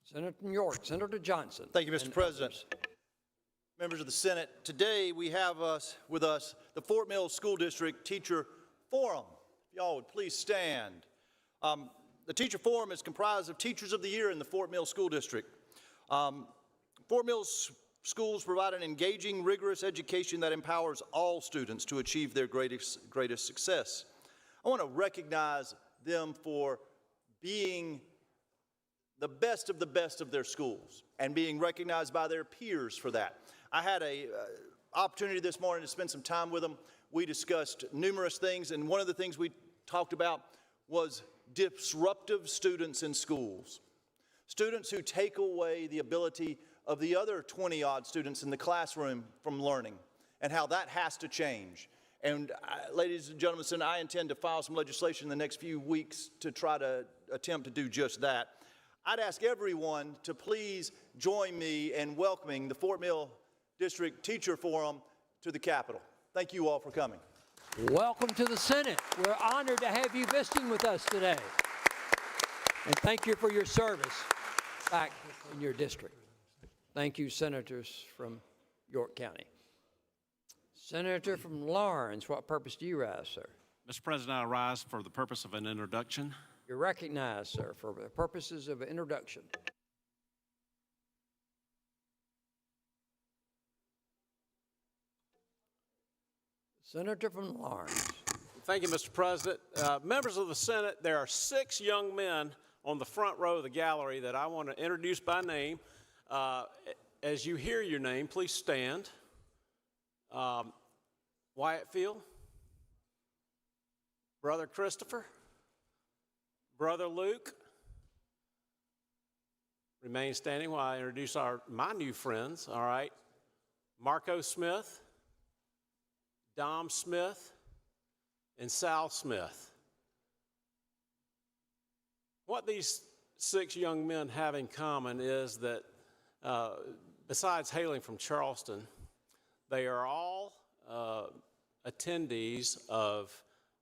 Speaker 9: Senator from York, Senator Johnson.
Speaker 22: Thank you, Mr. President. Members of the Senate, today we have with us the Fort Mill School District Teacher Forum. If y'all would please stand. The Teacher Forum is comprised of Teachers of the Year in the Fort Mill School District. Fort Mill's schools provide an engaging, rigorous education that empowers all students to achieve their greatest success. I want to recognize them for being the best of their schools and being recognized by their peers for that. I had an opportunity this morning to spend some time with them. We discussed numerous things, and one of the things we talked about was disruptive students in schools. Students who take away the ability of the other 20-odd students in the classroom from learning, and how that has to change. And ladies and gentlemen, I intend to file some legislation in the next few weeks to try to attempt to do just that. I'd ask everyone to please join me in welcoming the Fort Mill District Teacher Forum to the Capitol. Thank you all for coming.
Speaker 9: Welcome to the Senate. We're honored to have you visiting with us today. And thank you for your service back in your district. Thank you, senators from York County. Senator from Lawrence, what purpose do you rise, sir?
Speaker 1: Mr. President, I rise for the purpose of an introduction.
Speaker 9: You're recognized, sir, for the purposes of introduction. Senator from Lawrence.
Speaker 1: Thank you, Mr. President. Members of the Senate, there are 6 young men on the front row of the gallery that I want to introduce by name. As you hear your name, please stand. Wyatt Field, Brother Christopher, Brother Luke. Remain standing while I introduce my new friends, all right. Marco Smith, Dom Smith, and Sal Smith. What these 6 young men have in common is that besides hailing from Charleston, they are all attendees of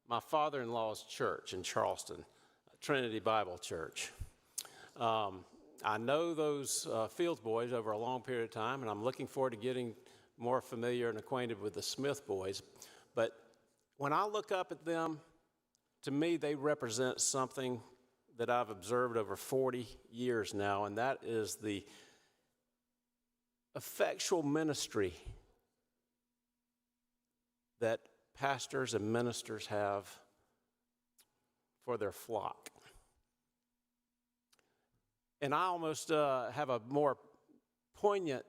Speaker 1: my father-in-law's church in Charleston, Trinity Bible Church. I know those Fields boys over a long period of time, and I'm looking forward to getting more familiar and acquainted with the Smith boys. But when I look up at them, to me, they represent something that I've observed over 40 years now, and that is the effectual ministry that pastors and ministers have for their flock. And I almost have a more poignant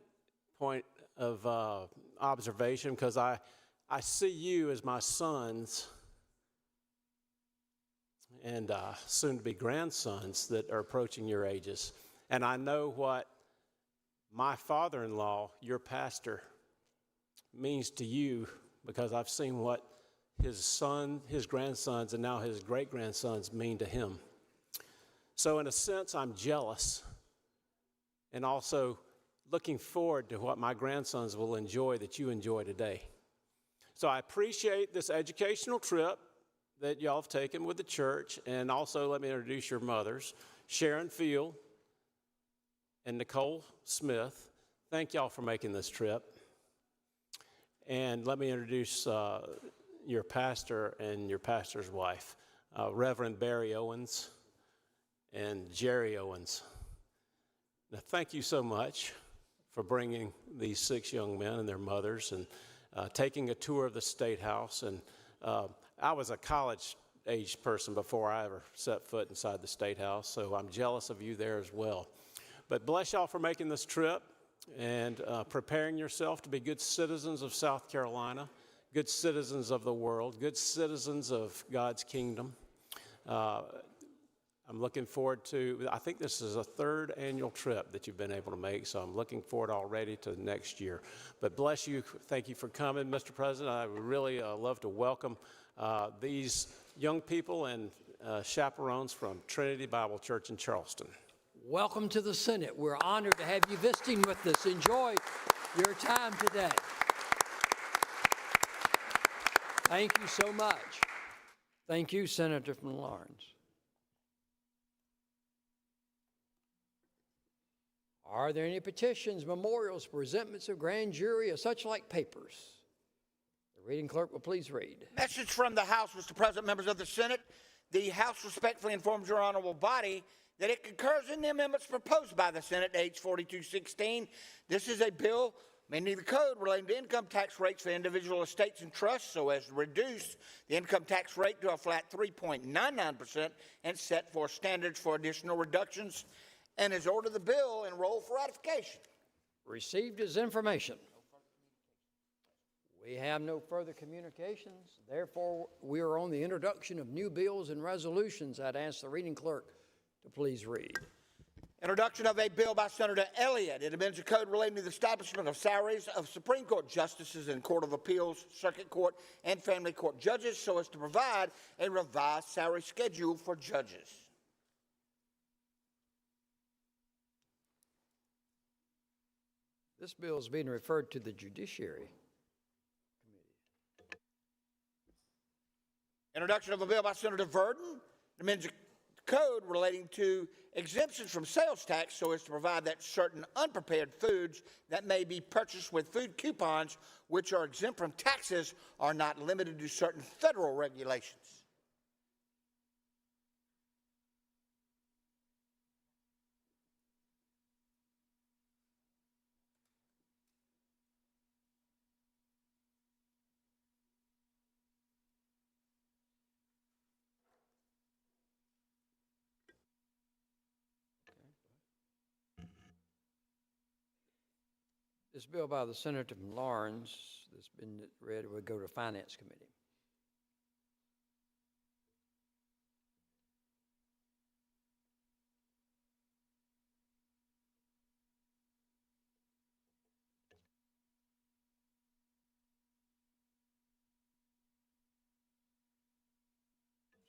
Speaker 1: point of observation, because I see you as my sons and soon-to-be grandsons that are approaching your ages. And I know what my father-in-law, your pastor, means to you, because I've seen what his grandsons, and now his great-grandsons mean to him. So in a sense, I'm jealous, and also looking forward to what my grandsons will enjoy that you enjoy today. So I appreciate this educational trip that y'all have taken with the church, and also let me introduce your mothers, Sharon Field and Nicole Smith. Thank y'all for making this trip. And let me introduce your pastor and your pastor's wife, Reverend Barry Owens and Jerry Owens. Now, thank you so much for bringing these 6 young men and their mothers and taking a tour of the State House. And I was a college-aged person before I ever set foot inside the State House, so I'm jealous of you there as well. But bless y'all for making this trip and preparing yourself to be good citizens of South Carolina, good citizens of the world, good citizens of God's kingdom. I'm looking forward to, I think this is a 3rd annual trip that you've been able to make, so I'm looking forward already to next year. But bless you. Thank you for coming, Mr. President. I would really love to welcome these young people and chaperones from Trinity Bible Church in Charleston.
Speaker 9: Welcome to the Senate. We're honored to have you visiting with us. Enjoy your time today. Thank you so much. Thank you, Senator from Lawrence. Are there any petitions, memorials, presentments of grand jury, or such like papers? The reading clerk will please read.
Speaker 11: Message from the House, Mr. President, members of the Senate. The House respectfully informs your honorable body that it concurs in the amendments proposed by the Senate, H 4216. This is a bill amending the code relating to income tax rates for individual estates and trusts so as to reduce the income tax rate to a flat 3.99% and set for standards for additional reductions, and is ordered the bill enrolled for ratification.
Speaker 9: Received as information. We have no further communications. Therefore, we are on the introduction of new bills and resolutions. I'd ask the reading clerk to please read.
Speaker 11: Introduction of a bill by Senator Elliott. It amends the code relating to the establishment of salaries of Supreme Court justices and Court of Appeals, Circuit Court, and Family Court judges so as to provide a revised salary schedule for judges.
Speaker 9: This bill is being referred to the Judiciary.
Speaker 11: Introduction of a bill by Senator Verdon. It amends the code relating to exemptions from sales tax so as to provide that certain unprepared foods that may be purchased with food coupons, which are exempt from taxes, are not limited to certain federal regulations.
Speaker 9: This bill by the Senator from Lawrence that's been read will go to Finance Committee.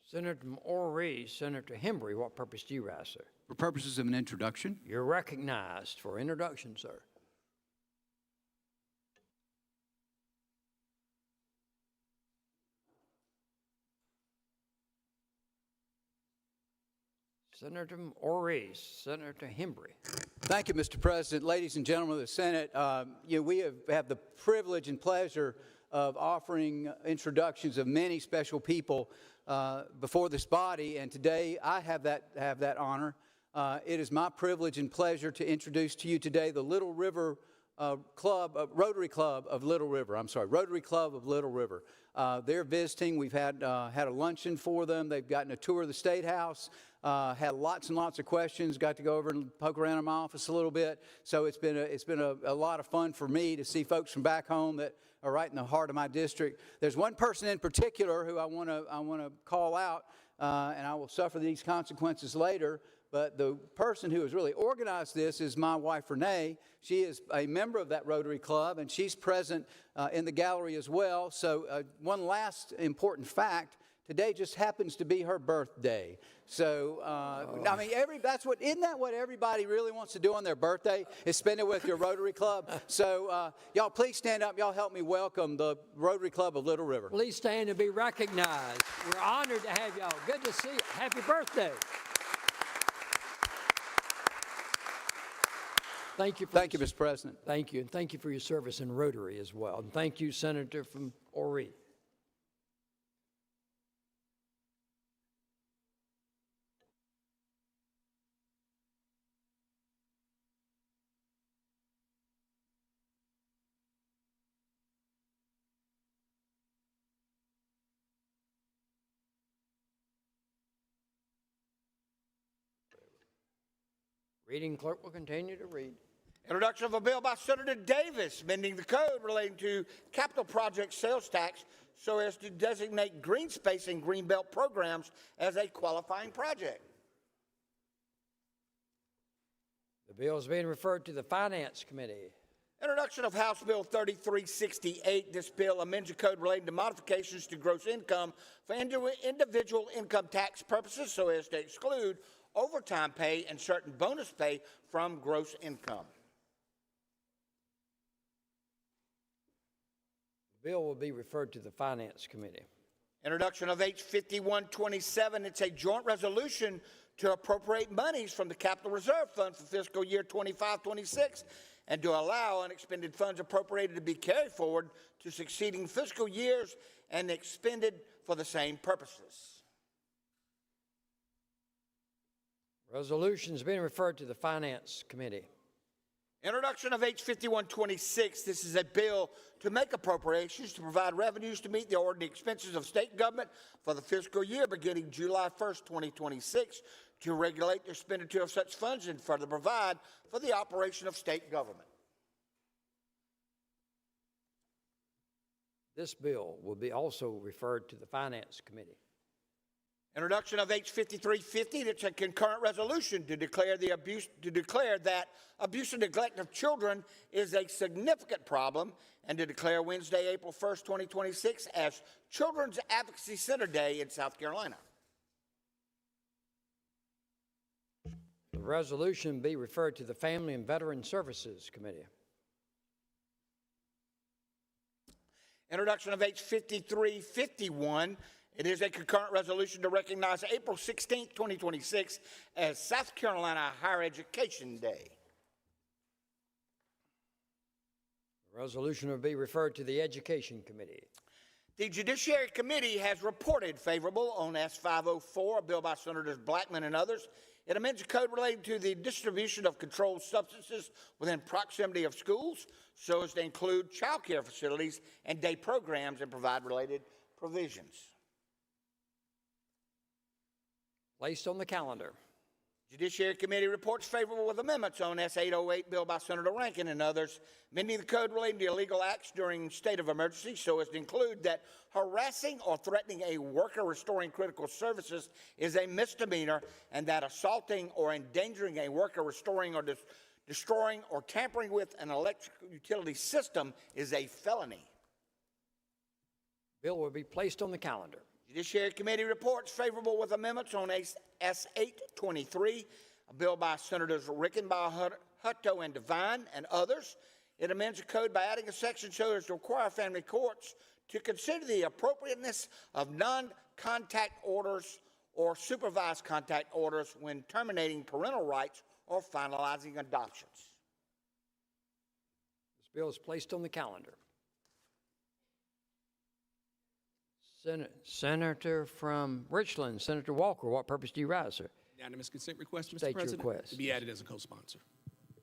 Speaker 9: Senator from Oree, Senator Hembree, what purpose do you rise, sir?
Speaker 14: For purposes of an introduction.
Speaker 9: You're recognized for introduction, sir. Senator from Oree, Senator Hembree.
Speaker 14: Thank you, Mr. President. Ladies and gentlemen of the Senate, we have the privilege and pleasure of offering introductions of many special people before this body, and today I have that honor. It is my privilege and pleasure to introduce to you today the Little River Rotary Club of Little River. Rotary Club of Little River. They're visiting. We've had a luncheon for them. They've gotten a tour of the State House. Had lots and lots of questions. Got to go over and poke around in my office a little bit. So it's been a lot of fun for me to see folks from back home that are right in the heart of my district. There's one person in particular who I want to call out, and I will suffer these consequences later. But the person who has really organized this is my wife, Renee. She is a member of that Rotary Club, and she's present in the gallery as well. So one last important fact, today just happens to be her birthday. So, I mean, isn't that what everybody really wants to do on their birthday, is spend it with your Rotary Club? So, y'all please stand up. Y'all help me welcome the Rotary Club of Little River.
Speaker 9: Please stand and be recognized. We're honored to have y'all. Good to see you. Happy birthday. Thank you,
Speaker 14: Mr. President.
Speaker 9: Thank you, and thank you for your service in Rotary as well. And thank you, Senator from Oree. Reading clerk will continue to read.
Speaker 11: Introduction of a bill by Senator Davis, amending the code relating to capital project sales tax so as to designate green space and greenbelt programs as a qualifying project.
Speaker 9: The bill is being referred to the Finance Committee.
Speaker 11: Introduction of House Bill 3368. This bill amends the code relating to modifications to gross income for individual income tax purposes so as to exclude overtime pay and certain bonus pay from gross income.
Speaker 9: The bill will be referred to the Finance Committee.
Speaker 11: Introduction of H 5127. It's a joint resolution to appropriate monies from the Capital Reserve Fund for fiscal year 25-26 and to allow unexpended funds appropriated to be carried forward to succeeding fiscal years and expended for the same purposes.
Speaker 9: Resolution's being referred to the Finance Committee.
Speaker 11: Introduction of H 5126. This is a bill to make appropriations to provide revenues to meet the ordinary expenses of state government for the fiscal year beginning July 1st, 2026, to regulate the expenditure of such funds and further provide for the operation of state government.
Speaker 9: This bill will be also referred to the Finance Committee.
Speaker 11: Introduction of H 5350. It's a concurrent resolution to declare that abuse and neglect of children is a significant problem, and to declare Wednesday, April 1st, 2026 as Children's Advocacy Center Day in South Carolina.
Speaker 9: The resolution be referred to the Family and Veteran Services Committee.
Speaker 11: Introduction of H 5351. It is a concurrent resolution to recognize April 16, 2026 as South Carolina Higher Education Day.
Speaker 9: The resolution will be referred to the Education Committee.
Speaker 11: The Judiciary Committee has reported favorable on S-504, a bill by Senators Blackman and others. It amends a code relating to the distribution of controlled substances within proximity of schools so as to include child care facilities and day programs and provide related provisions.
Speaker 9: Placed on the calendar.
Speaker 11: Judiciary Committee reports favorable with amendments on S-808, bill by Senator Rankin and others, amending the code relating to illegal acts during state of emergency so as to include that harassing or threatening a worker restoring critical services is a misdemeanor, and that assaulting or endangering a worker restoring or destroying or tampering with an electric utility system is a felony.
Speaker 9: Bill will be placed on the calendar.
Speaker 11: Judiciary Committee reports favorable with amendments on S-823, a bill by Senators Rickenbaugh, Hutto, and Devine, and others. It amends the code by adding a section so as to require family courts to consider the appropriateness of non-contact orders or supervised contact orders when terminating parental rights or finalizing adoptions.
Speaker 9: This bill is placed on the calendar. Senator from Richland, Senator Walker, what purpose do you rise, sir?
Speaker 6: Unanimous consent request, Mr.
Speaker 9: State your
Speaker 6: President,
Speaker 9: request.
Speaker 6: to be added as a co-sponsor.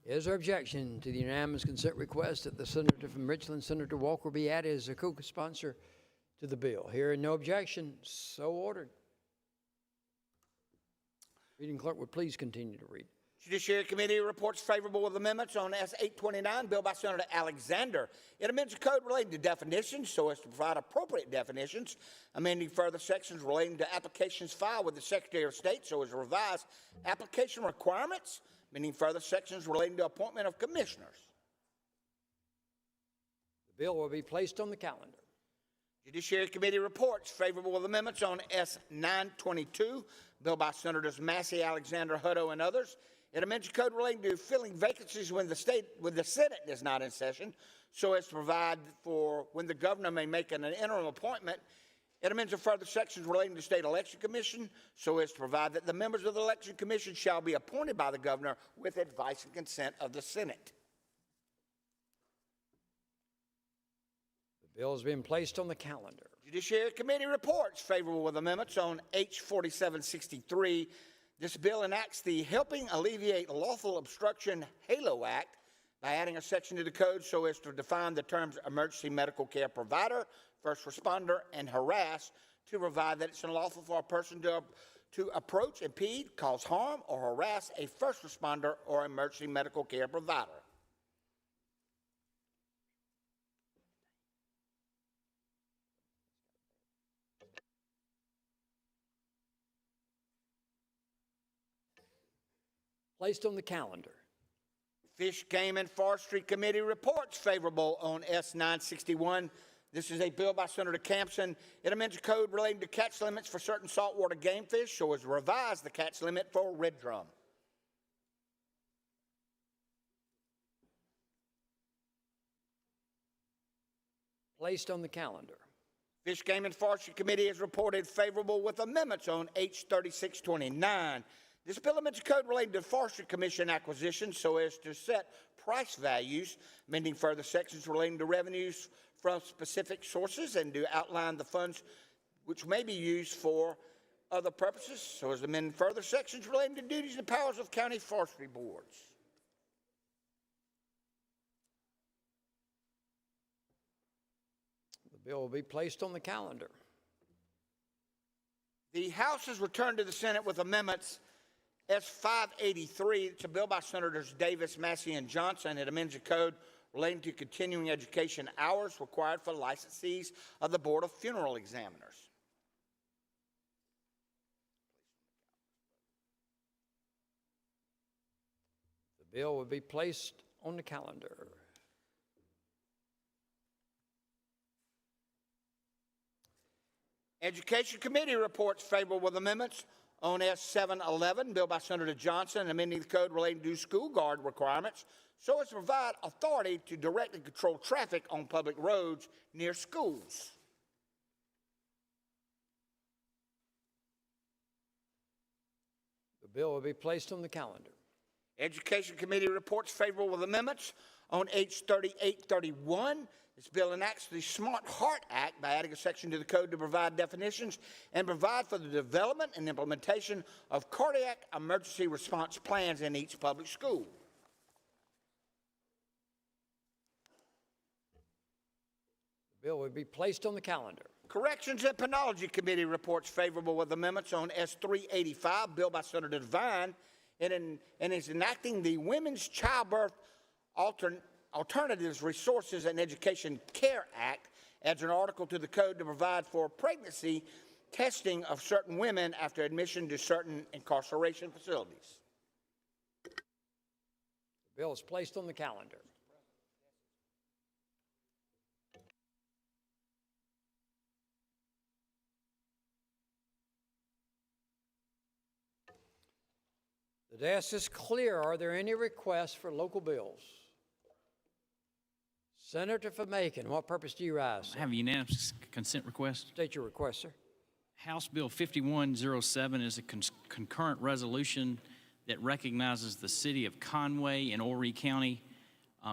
Speaker 9: Is there objection to the unanimous consent request that the senator from Richland, Senator Walker, be added as a co-sponsor to the bill? Hearing no objection, so ordered. Reading clerk would please continue to read.
Speaker 11: Judiciary Committee reports favorable with amendments on S-829, bill by Senator Alexander. It amends the code relating to definitions so as to provide appropriate definitions, amending further sections relating to applications filed with the Secretary of State so as to revise application requirements, amending further sections relating to appointment of commissioners.
Speaker 9: The bill will be placed on the calendar.
Speaker 11: Judiciary Committee reports favorable with amendments on S-922, bill by Senators Massey, Alexander, Hutto, and others. It amends the code relating to filling vacancies when the Senate is not in session, so as to provide for when the governor may make an interim appointment. It amends the further sections relating to State Election Commission, so as to provide that the members of the Election Commission shall be appointed by the governor with advice and consent of the Senate.
Speaker 9: The bill has been placed on the calendar.
Speaker 11: Judiciary Committee reports favorable with amendments on H 4763. This bill enacts the Helping Alleviate Lawful Obstruction HALO Act by adding a section to the code so as to define the terms emergency medical care provider, first responder, and harass to provide that it's unlawful for a person to approach, impede, cause harm, or harass a first responder or emergency medical care provider.
Speaker 9: Placed on the calendar.
Speaker 11: Fish, Game, and Forestry Committee reports favorable on S-961. This is a bill by Senator Campson. It amends a code relating to catch limits for certain saltwater game fish so as to revise the catch limit for red drum.
Speaker 9: Placed on the calendar.
Speaker 11: Fish, Game, and Forestry Committee has reported favorable with amendments on H 3629. This bill amends a code relating to Forestry Commission acquisitions so as to set price values, amending further sections relating to revenues from specific sources and to outline the funds which may be used for other purposes, so as to amend further sections relating to duties and powers of county forestry boards.
Speaker 9: The bill will be placed on the calendar.
Speaker 11: The House has returned to the Senate with amendments S-583. It's a bill by Senators Davis, Massey, and Johnson. It amends the code relating to continuing education hours required for licensees of the Board of Funeral Examiners.
Speaker 9: The bill will be placed on the calendar.
Speaker 11: Education Committee reports favorable with amendments on S-711, bill by Senator Johnson, amending the code relating to school guard requirements so as to provide authority to direct and control traffic on public roads near schools.
Speaker 9: The bill will be placed on the calendar.
Speaker 11: Education Committee reports favorable with amendments on H-3831. This bill enacts the Smart Heart Act by adding a section to the code to provide definitions and provide for the development and implementation of cardiac emergency response plans in each public school.
Speaker 9: The bill will be placed on the calendar.
Speaker 11: Corrections and Penology Committee reports favorable with amendments on S-385, bill by Senator Devine, and is enacting the Women's Childbirth Alternatives, Resources, and Education Care Act, adds an article to the code to provide for pregnancy testing of certain women after admission to certain incarceration facilities.
Speaker 9: The bill is placed on the calendar. The desk is clear. Are there any requests for local bills? Senator from Macon, what purpose do you rise?
Speaker 16: I have a unanimous consent request.
Speaker 9: State your request, sir.
Speaker 16: House Bill 5107 is a concurrent resolution that recognizes the city of Conway in Horry County.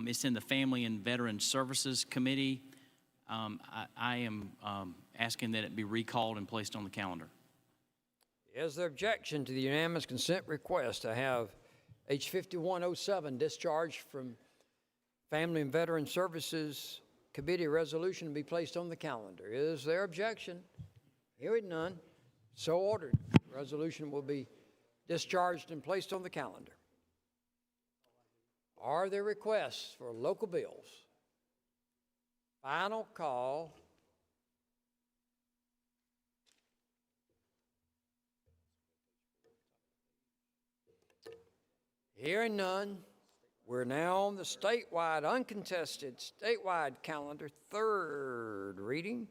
Speaker 16: It's in the Family and Veteran Services Committee. I am asking that it be recalled and placed on the calendar.
Speaker 9: Is there objection to the unanimous consent request to have H 5107 discharged from Family and Veteran Services Committee resolution be placed on the calendar? Is there objection? Hearing none, so ordered. Resolution will be discharged and placed on the calendar. Are there requests for local bills? Final call. Hearing none, we're now on the statewide, uncontested statewide calendar, third reading,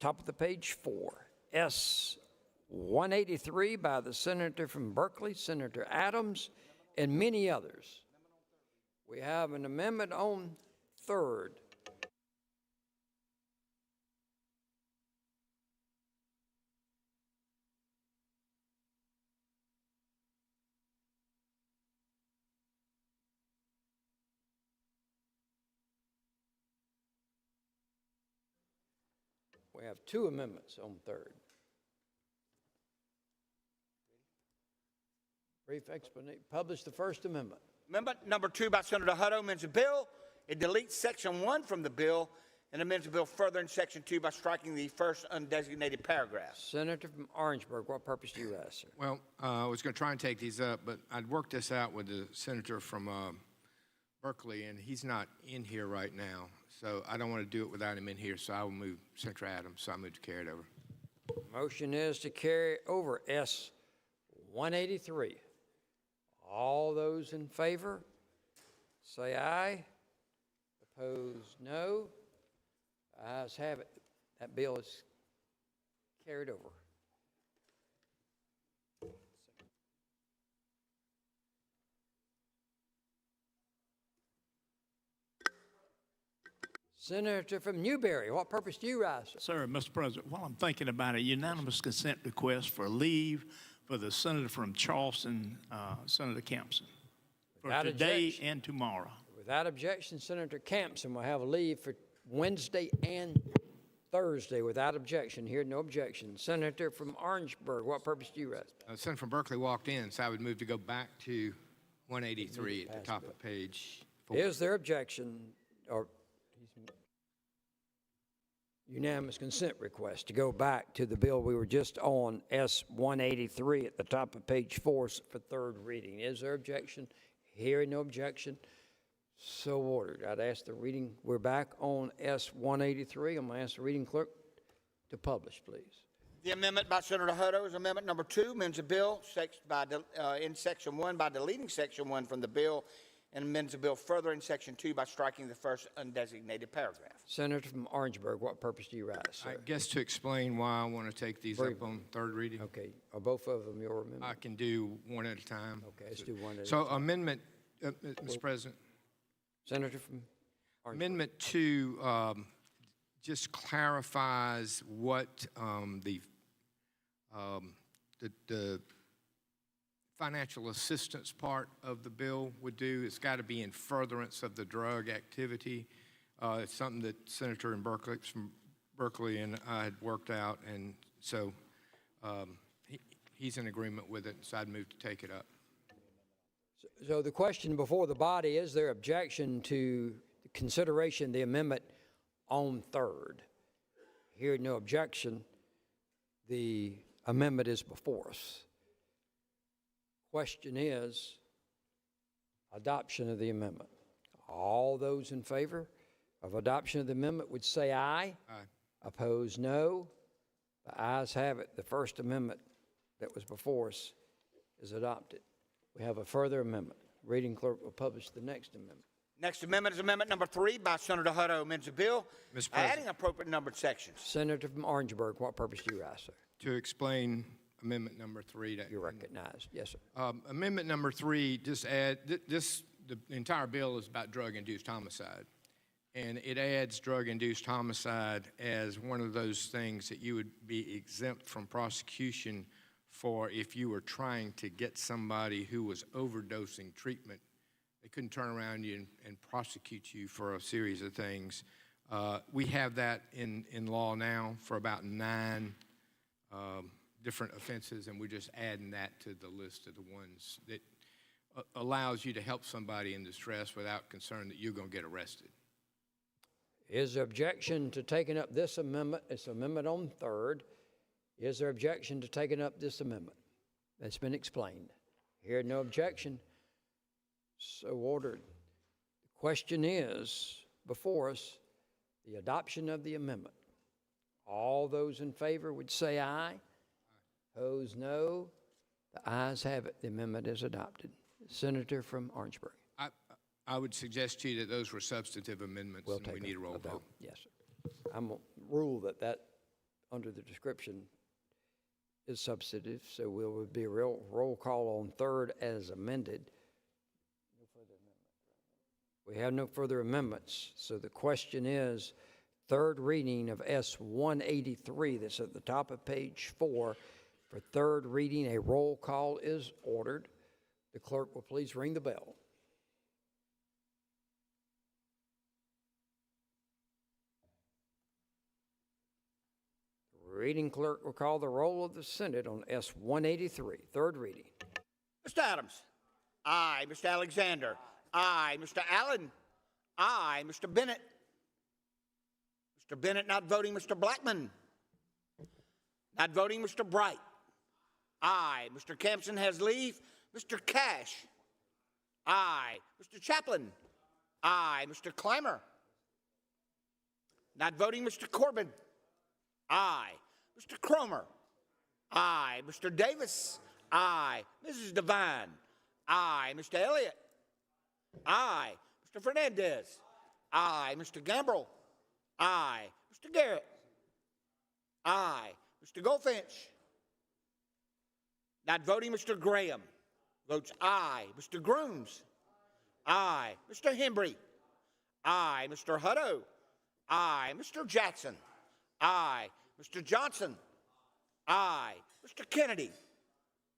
Speaker 9: top of the page 4. S-183 by the Senator from Berkeley, Senator Adams, and many others. We have an amendment on third. We have two amendments on third. Brief explanation. Publish the First Amendment.
Speaker 11: Amendment number 2 by Senator Hutto amends the bill. It deletes section 1 from the bill and amends the bill further in section 2 by striking the first undesignated paragraph.
Speaker 9: Senator from Orangeburg, what purpose do you ask, sir?
Speaker 21: Well, I was going to try and take these up, but I'd worked this out with the senator from Berkeley, and he's not in here right now. So I don't want to do it without him in here, so I will move Senator Adams, so I move to carry it over.
Speaker 9: Motion is to carry over S-183. All those in favor, say aye. Opposed, no. Ayes have it. That bill is carried over. Senator from Newberry, what purpose do you rise, sir?
Speaker 23: Sir, Mr. President, while I'm thinking about a unanimous consent request for leave for the senator from Charleston, Senator Campson, for today and tomorrow.
Speaker 9: Without objection, Senator Campson will have a leave for Wednesday and Thursday without objection. Hear no objection. Senator from Orangeburg, what purpose do you raise?
Speaker 21: Senator from Berkeley walked in, so I would move to go back to 183 at the top of page 4.
Speaker 9: Is there objection or unanimous consent request to go back to the bill we were just on, S-183 at the top of page 4 for third reading? Is there objection? Hearing no objection, so ordered. I'd ask the reading. We're back on S-183. I'm going to ask the reading clerk to publish, please.
Speaker 11: The amendment by Senator Hutto is amendment number 2, amends a bill in section 1 by deleting section 1 from the bill, and amends the bill further in section 2 by striking the first undesignated paragraph.
Speaker 9: Senator from Orangeburg, what purpose do you rise, sir?
Speaker 21: I guess to explain why I want to take these up on third reading.
Speaker 9: Okay. Are both of them your amendment?
Speaker 21: I can do one at a time.
Speaker 9: Okay, let's do one at a time.
Speaker 21: So amendment, Mr. President.
Speaker 9: Senator from Orangeburg.
Speaker 21: Amendment 2 just clarifies what the financial assistance part of the bill would do. It's got to be in furtherance of the drug activity. It's something that Senator from Berkeley and I had worked out, and so he's in agreement with it, so I'd move to take it up.
Speaker 9: So the question before the body, is there objection to consideration of the amendment on third? Hearing no objection, the amendment is before us. Question is adoption of the amendment. All those in favor of adoption of the amendment would say aye.
Speaker 21: Aye.
Speaker 9: Opposed, no. The ayes have it. The first amendment that was before us is adopted. We have a further amendment. Reading clerk will publish the next amendment.
Speaker 11: Next amendment is amendment number 3 by Senator Hutto, amends a bill, adding appropriate numbered sections.
Speaker 9: Senator from Orangeburg, what purpose do you rise, sir?
Speaker 21: To explain amendment number 3.
Speaker 9: You're recognized. Yes, sir.
Speaker 21: Amendment number 3 just the entire bill is about drug-induced homicide. And it adds drug-induced homicide as one of those things that you would be exempt from prosecution for if you were trying to get somebody who was overdosing treatment. They couldn't turn around you and prosecute you for a series of things. We have that in law now for about 9 different offenses, and we're just adding that to the list of the ones that allows you to help somebody in distress without concern that you're going to get arrested.
Speaker 9: Is there objection to taking up this amendment? It's amendment on third. Is there objection to taking up this amendment? That's been explained. Hear no objection. So ordered. The question is before us, the adoption of the amendment. All those in favor would say aye. Opposed, no. The ayes have it. The amendment is adopted. Senator from Orangeburg.
Speaker 21: I would suggest to you that those were substantive amendments, and we need a roll call.
Speaker 9: Yes, sir. I'm going to rule that under the description is substantive, so we will be a real roll call on third as amended. No further amendment. We have no further amendments, so the question is third reading of S-183 that's at the top of page 4. For third reading, a roll call is ordered. The clerk will please ring the bell. Reading clerk will call the roll of the Senate on S-183, third reading.
Speaker 11: Mr. Adams. Aye. Mr. Alexander. Aye. Mr. Allen. Aye. Mr. Bennett. Mr. Bennett not voting. Mr. Blackman. Not voting. Mr. Bright. Aye. Mr. Campson has leave. Mr. Cash. Aye. Mr. Chaplin. Aye. Mr. Clymer. Not voting. Mr. Corbin. Aye. Mr. Cromer. Aye. Mr. Davis. Aye. Mrs. Devine. Aye. Mr. Elliott. Aye. Mr. Fernandez. Aye. Mr. Gambrell. Aye. Mr. Garrett. Aye. Mr. Goldfinch. Not voting, Mr. Graham. Votes aye. Mr. Grooms. Aye. Mr. Hembree. Aye. Mr. Hutto. Aye. Mr. Jackson. Aye. Mr. Johnson. Aye. Mr. Kennedy.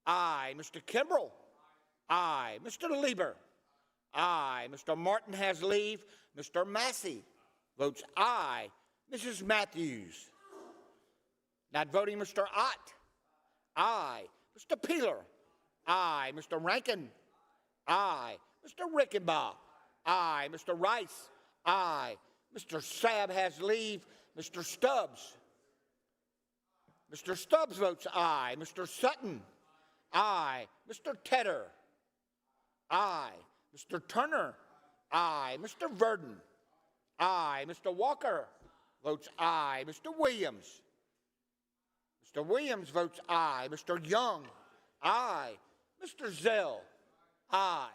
Speaker 11: Aye. Mr. Kimbrell. Aye. Mr. Lieber. Aye. Mr. Martin has leave. Mr. Massey votes aye. Mrs. Matthews. Not voting, Mr. Ott. Aye. Mr. Peeler. Aye. Mr. Rankin. Aye. Mr. Rickenbaugh. Aye. Mr. Rice. Aye. Mr. Sabb has leave. Mr. Stubbs. Mr. Stubbs votes aye. Mr. Sutton. Aye. Mr. Tedder. Aye. Mr. Turner. Aye. Mr. Verdon. Aye. Mr. Walker votes aye. Mr. Williams. Mr. Williams votes aye. Mr. Young. Aye. Mr. Zell. Aye.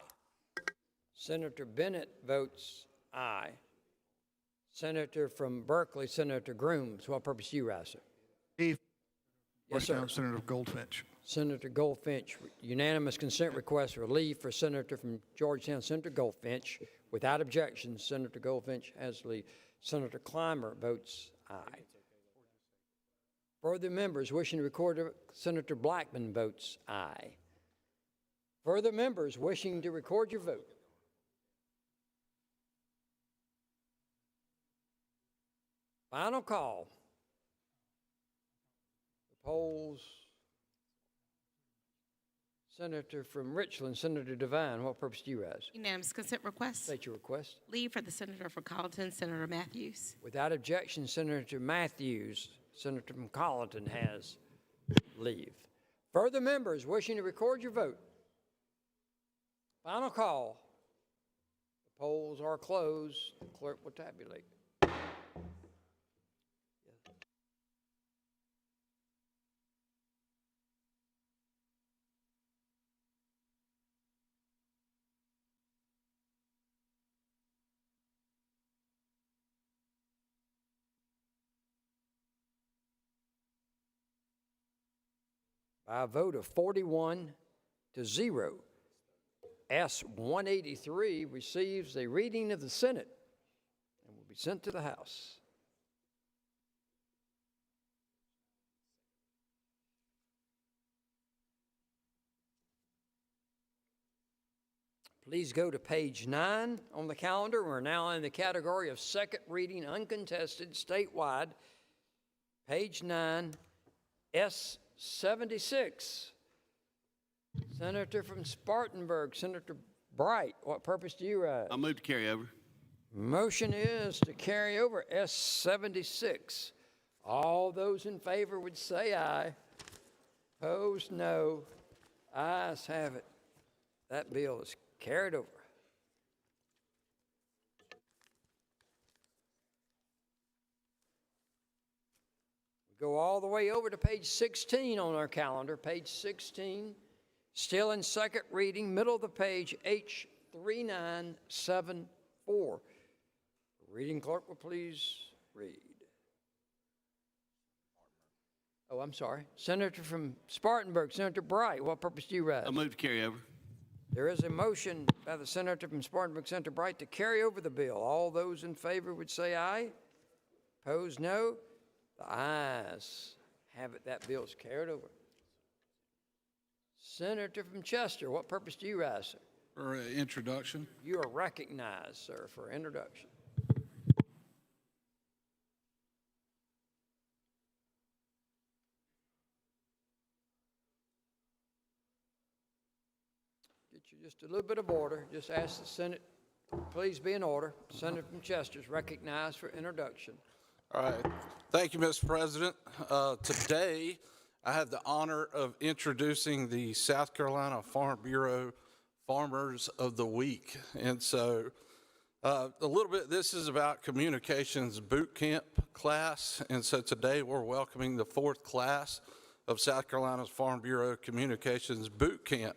Speaker 9: Senator Bennett votes aye. Senator from Berkeley, Senator Grooms. What purpose do you rise, sir?
Speaker 8: Chief.
Speaker 9: Yes, sir.
Speaker 8: Senator Goldfinch.
Speaker 9: Senator Goldfinch, unanimous consent request for leave for Senator from Georgetown, Senator Goldfinch. Without objection, Senator Goldfinch has leave. Senator Clymer votes aye. Further members wishing to record, Senator Blackman votes aye. Further members wishing to record your vote. Final call. The polls. Senator from Richland, Senator Devine, what purpose do you rise?
Speaker 2: Unanimous consent request.
Speaker 9: State your request.
Speaker 2: Leave for the Senator from Colleton, Senator Matthews.
Speaker 9: Without objection, Senator Matthews, Senator from Colleton has leave. Further members wishing to record your vote. Final call. The polls are closed. The clerk will tabulate. By a vote of 41-0, S-183 receives a reading of the Senate and will be sent to the House. Please go to page 9 on the calendar. We're now in the category of second reading, uncontested, statewide. Page 9, S-76. Senator from Spartanburg, Senator Bright, what purpose do you rise?
Speaker 10: I'll move to carry over.
Speaker 9: Motion is to carry over S-76. All those in favor would say aye. Opposed, no. Ayes have it. That bill is carried over. We go all the way over to page 16 on our calendar. Page 16, still in second reading, middle of the page, H3974. Reading clerk will please read. Oh, I'm sorry. Senator from Spartanburg, Senator Bright, what purpose do you rise?
Speaker 10: I'll move to carry over.
Speaker 9: There is a motion by the Senator from Spartanburg, Senator Bright, to carry over the bill. All those in favor would say aye. Opposed, no. The ayes have it. That bill is carried over. Senator from Chester, what purpose do you rise, sir?
Speaker 7: For introduction.
Speaker 9: You are recognized, sir, for introduction. Get you just a little bit of order. Just ask the Senate, please be in order. Senator from Chester is recognized for introduction.
Speaker 7: All right. Thank you, Mr. President. Today, I have the honor of introducing the South Carolina Farm Bureau Farmers of the Week. And so a little bit, this is about communications boot camp class. And so today we're welcoming the 4th class of South Carolina's Farm Bureau Communications Boot Camp.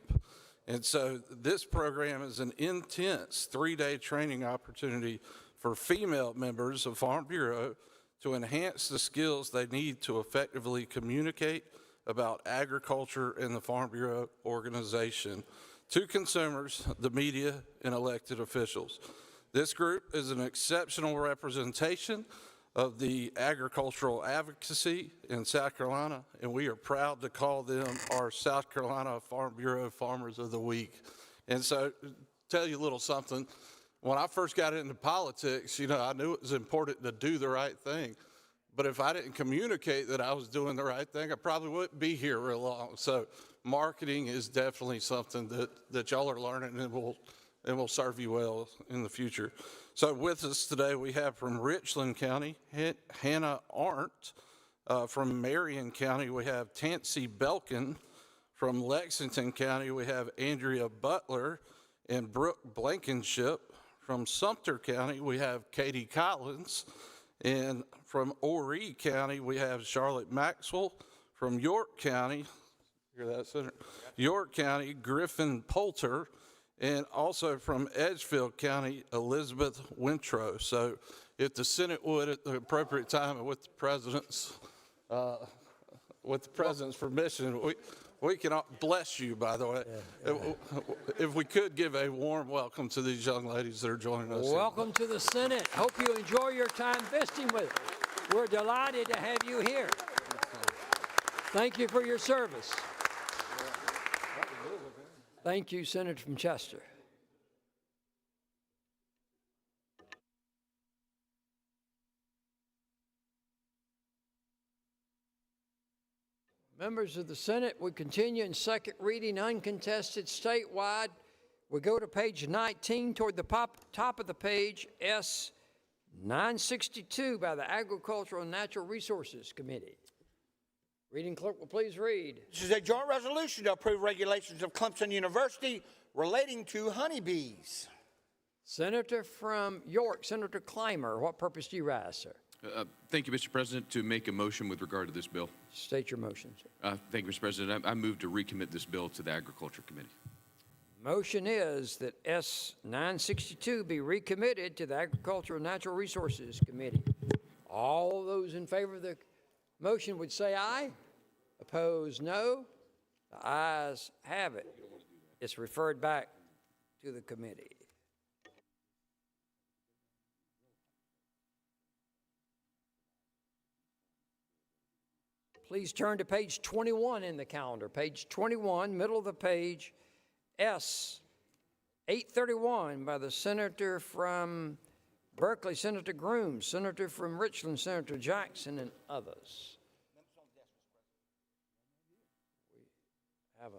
Speaker 7: And so this program is an intense 3-day training opportunity for female members of Farm Bureau to enhance the skills they need to effectively communicate about agriculture and the Farm Bureau organization to consumers, the media, and elected officials. This group is an exceptional representation of the agricultural advocacy in South Carolina, and we are proud to call them our South Carolina Farm Bureau Farmers of the Week. And so, tell you a little something. When I first got into politics, I knew it was important to do the right thing. But if I didn't communicate that I was doing the right thing, I probably wouldn't be here real long. So marketing is definitely something that y'all are learning and will serve you well in the future. So with us today, we have from Richland County, Hannah Arndt. From Marion County, we have Tansy Belkin. From Lexington County, we have Andrea Butler and Brooke Blankenship. From Sumter County, we have Katie Collins. And from Horry County, we have Charlotte Maxwell. From York County, hear that, Senator? York County, Griffin Poulter. And also from Edgefield County, Elizabeth Wintrow. So if the Senate would, at the appropriate time and with the President's permission, we can bless you, by the way. If we could give a warm welcome to these young ladies that are joining us.
Speaker 9: Welcome to the Senate. Hope you enjoy your time visiting with us. We're delighted to have you here. Thank you for your service. Thank you, Senator from Chester. Members of the Senate, we continue in second reading, uncontested statewide. We go to page 19 toward the top of the page, S 962 by the Agricultural and Natural Resources Committee. Reading clerk will please read.
Speaker 11: This is a joint resolution to approve regulations of Clemson University relating to honeybees.
Speaker 9: Senator from York, Senator Clymer, what purpose do you rise, sir?
Speaker 15: Thank you, Mr. President, to make a motion with regard to this bill.
Speaker 9: State your motion, sir.
Speaker 15: Thank you, Mr. President. I move to recommit this bill to the Agriculture Committee.
Speaker 9: Motion is that S 962 be recommitted to the Agricultural and Natural Resources Committee. All those in favor of the motion would say aye. Opposed, no. The ayes have it. It's referred back to the committee. Please turn to page 21 in the calendar. Page 21, middle of the page, S 831 by the Senator from Berkeley, Senator Grooms, Senator from Richland, Senator Jackson, and others. We have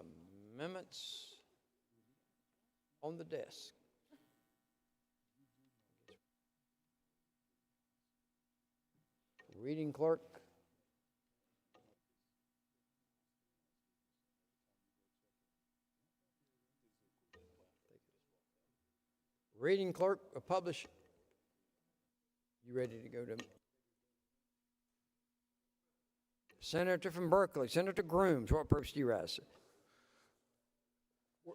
Speaker 9: amendments on the desk. Reading clerk. Reading clerk will publish. You ready to go to? Senator from Berkeley, Senator Grooms, what purpose do you rise, sir?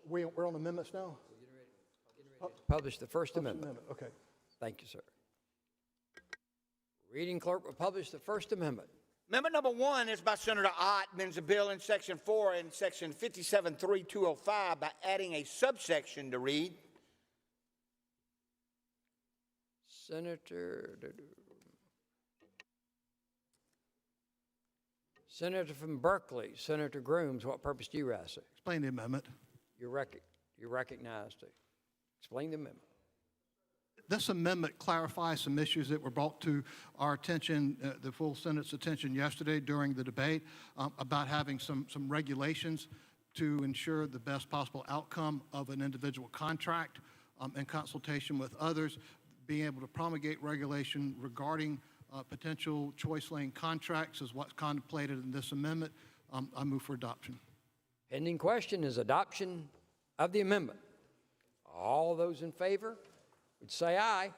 Speaker 17: We're on amendments now?
Speaker 9: Publish the First Amendment.
Speaker 17: Okay.
Speaker 9: Thank you, sir. Reading clerk will publish the First Amendment.
Speaker 11: Amendment number 1 is by Senator Ott, amends a bill in Section 4 and Section 57.3205 by adding a subsection to read.
Speaker 9: Senator from Berkeley, Senator Grooms, what purpose do you rise, sir?
Speaker 17: Explain the amendment.
Speaker 9: You're recognized to explain the amendment.
Speaker 17: This amendment clarifies some issues that were brought to our attention, the full Senate's attention yesterday during the debate about having some regulations to ensure the best possible outcome of an individual contract in consultation with others, being able to promulgate regulation regarding potential choice lane contracts is what's contemplated in this amendment. I move for adoption.
Speaker 9: Pending question is adoption of the amendment. All those in favor would say aye.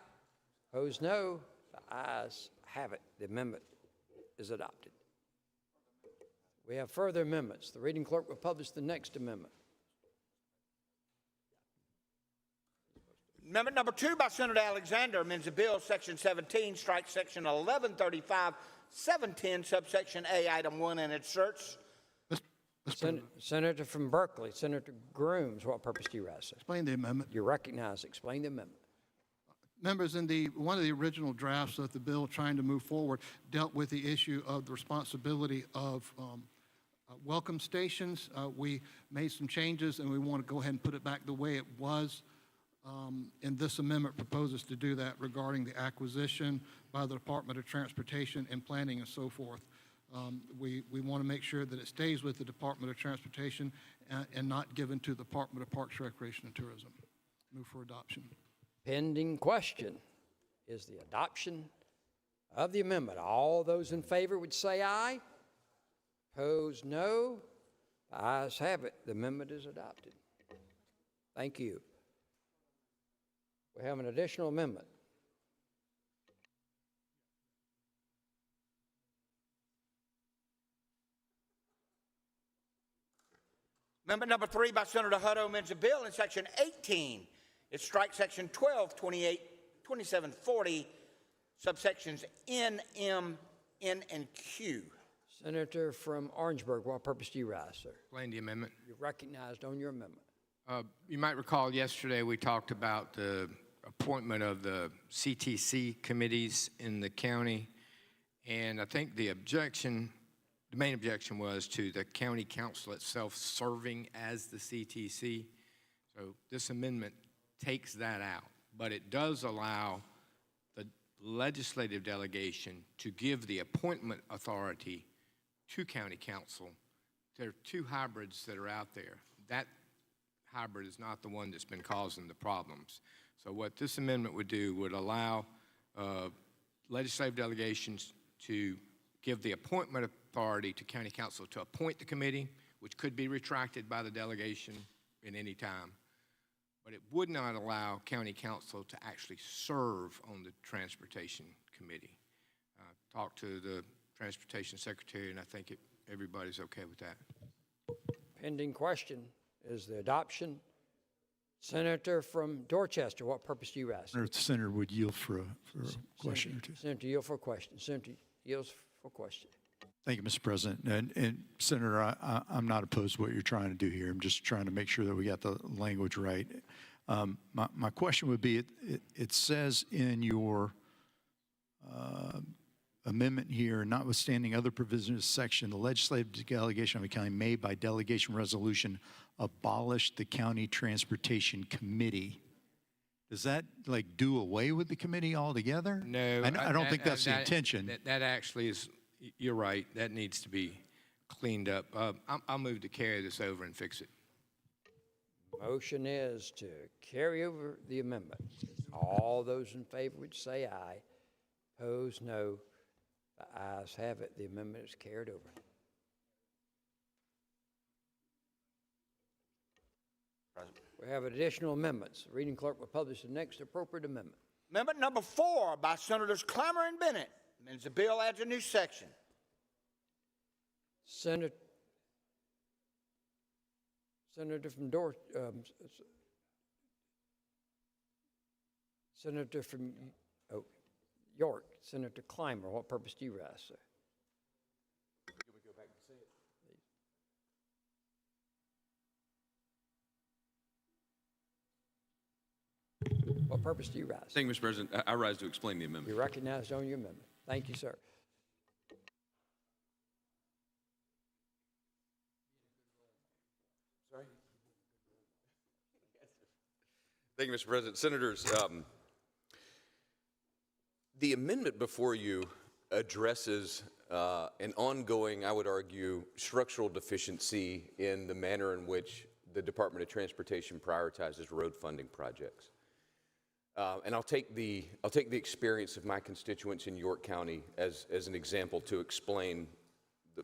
Speaker 9: Opposed, no. The ayes have it. The amendment is adopted. We have further amendments. The reading clerk will publish the next amendment.
Speaker 11: Amendment number 2 by Senator Alexander amends the bill, Section 17, strikes Section 1135, 710, subsection A, Item 1, and inserts.
Speaker 9: Senator from Berkeley, Senator Grooms, what purpose do you rise, sir?
Speaker 17: Explain the amendment.
Speaker 9: You're recognized. Explain the amendment.
Speaker 17: Members, in one of the original drafts of the bill trying to move forward dealt with the issue of the responsibility of welcome stations. We made some changes, and we want to go ahead and put it back the way it was And this amendment proposes to do that regarding the acquisition by the Department of Transportation and planning and so forth. We want to make sure that it stays with the Department of Transportation and not given to the Department of Parks, Recreation, and Tourism. Move for adoption.
Speaker 9: Pending question is the adoption of the amendment. All those in favor would say aye. Opposed, no. The ayes have it. The amendment is adopted. Thank you. We have an additional amendment.
Speaker 11: Amendment number 3 by Senator Hutto amends a bill in section 18. It strikes section 12, 28, 2740, subsections N, M, N, and Q.
Speaker 9: Senator from Orangeburg, what purpose do you rise, sir?
Speaker 21: Explain the amendment.
Speaker 9: You're recognized on your amendment.
Speaker 21: You might recall yesterday we talked about the appointment of the CTC committees in the county, and I think the main objection was to the county council itself serving as the CTC. So this amendment takes that out, but it does allow the legislative delegation to give the appointment authority to county council. There are two hybrids that are out there. That hybrid is not the one that's been causing the problems. So what this amendment would do would allow legislative delegations to give the appointment authority to county council to appoint the committee, which could be retracted by the delegation at any time. But it would not allow county council to actually serve on the transportation committee. Talked to the transportation secretary, and I think everybody's okay with that.
Speaker 9: Pending question is the adoption. Senator from Dorchester, what purpose do you rise?
Speaker 3: The Senator would yield for a question or two.
Speaker 9: Senator, yield for a question. Senator yields for a question.
Speaker 3: Thank you, Mr. President. And Senator, I'm not opposed to what you're trying to do here. I'm just trying to make sure that we got the language right. My question would be, it says in your amendment here, notwithstanding other provisions of this section, the legislative delegation of the county may, by delegation resolution, abolish the county transportation committee. Does that do away with the committee altogether?
Speaker 21: No.
Speaker 3: I don't think that's the intention.
Speaker 21: That actually is, you're right, that needs to be cleaned up. I'll move to carry this over and fix it.
Speaker 9: Motion is to carry over the amendment. All those in favor would say aye. Opposed, no. The ayes have it. The amendment is carried over. We have additional amendments. The reading clerk will publish the next appropriate amendment.
Speaker 11: Amendment number 4 by Senators Clymer and Bennett amends the bill, adds a new section.
Speaker 9: Senator from Senator from York, Senator Clymer, what purpose do you rise, sir?
Speaker 13: Can we go back and see it?
Speaker 9: What purpose do you rise?
Speaker 15: Thank you, Mr. President. I rise to explain the amendment.
Speaker 9: You're recognized on your amendment. Thank you, sir.
Speaker 13: Sorry? Thank you, Mr. President. Senators, the amendment before you addresses an ongoing, I would argue, structural deficiency in the manner in which the Department of Transportation prioritizes road funding projects. And I'll take the experience of my constituents in York County as an example to explain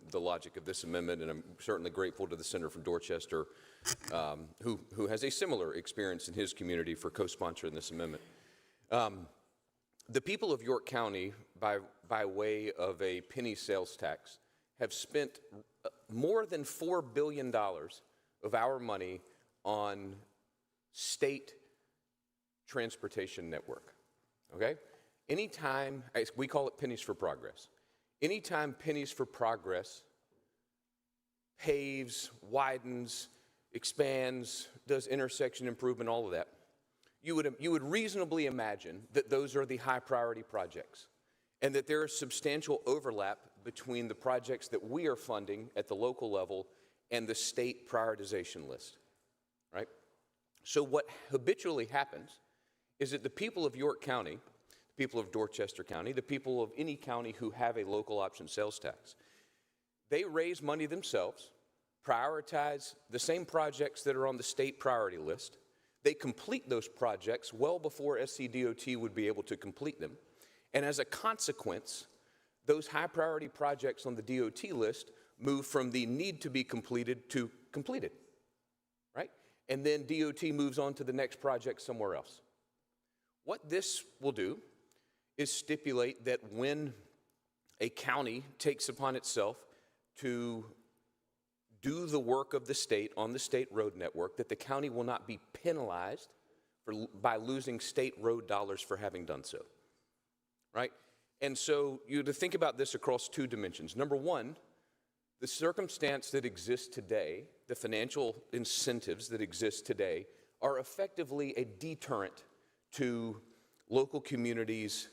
Speaker 13: the logic of this amendment, and I'm certainly grateful to the Senator from Dorchester who has a similar experience in his community for co-sponsoring this amendment. The people of York County, by way of a penny sales tax, have spent more than $4 billion of our money on state transportation network, okay? Anytime, we call it pennies for progress. Anytime Pennies for Progress paves, widens, expands, does intersection improvement, all of that, you would reasonably imagine that those are the high priority projects and that there is substantial overlap between the projects that we are funding at the local level and the state prioritization list, right?
Speaker 15: So what habitually happens is that the people of York County, the people of Dorchester County, the people of any county who have a local option sales tax, they raise money themselves, prioritize the same projects that are on the state priority list. They complete those projects well before SCDOT would be able to complete them. And as a consequence, those high priority projects on the DOT list move from the need to be completed to completed, right? And then DOT moves on to the next project somewhere else. What this will do is stipulate that when a county takes upon itself to do the work of the state on the state road network, that the county will not be penalized by losing state road dollars for having done so, right? And so you have to think about this across two dimensions. Number one, the circumstance that exists today, the financial incentives that exist today, are effectively a deterrent to local communities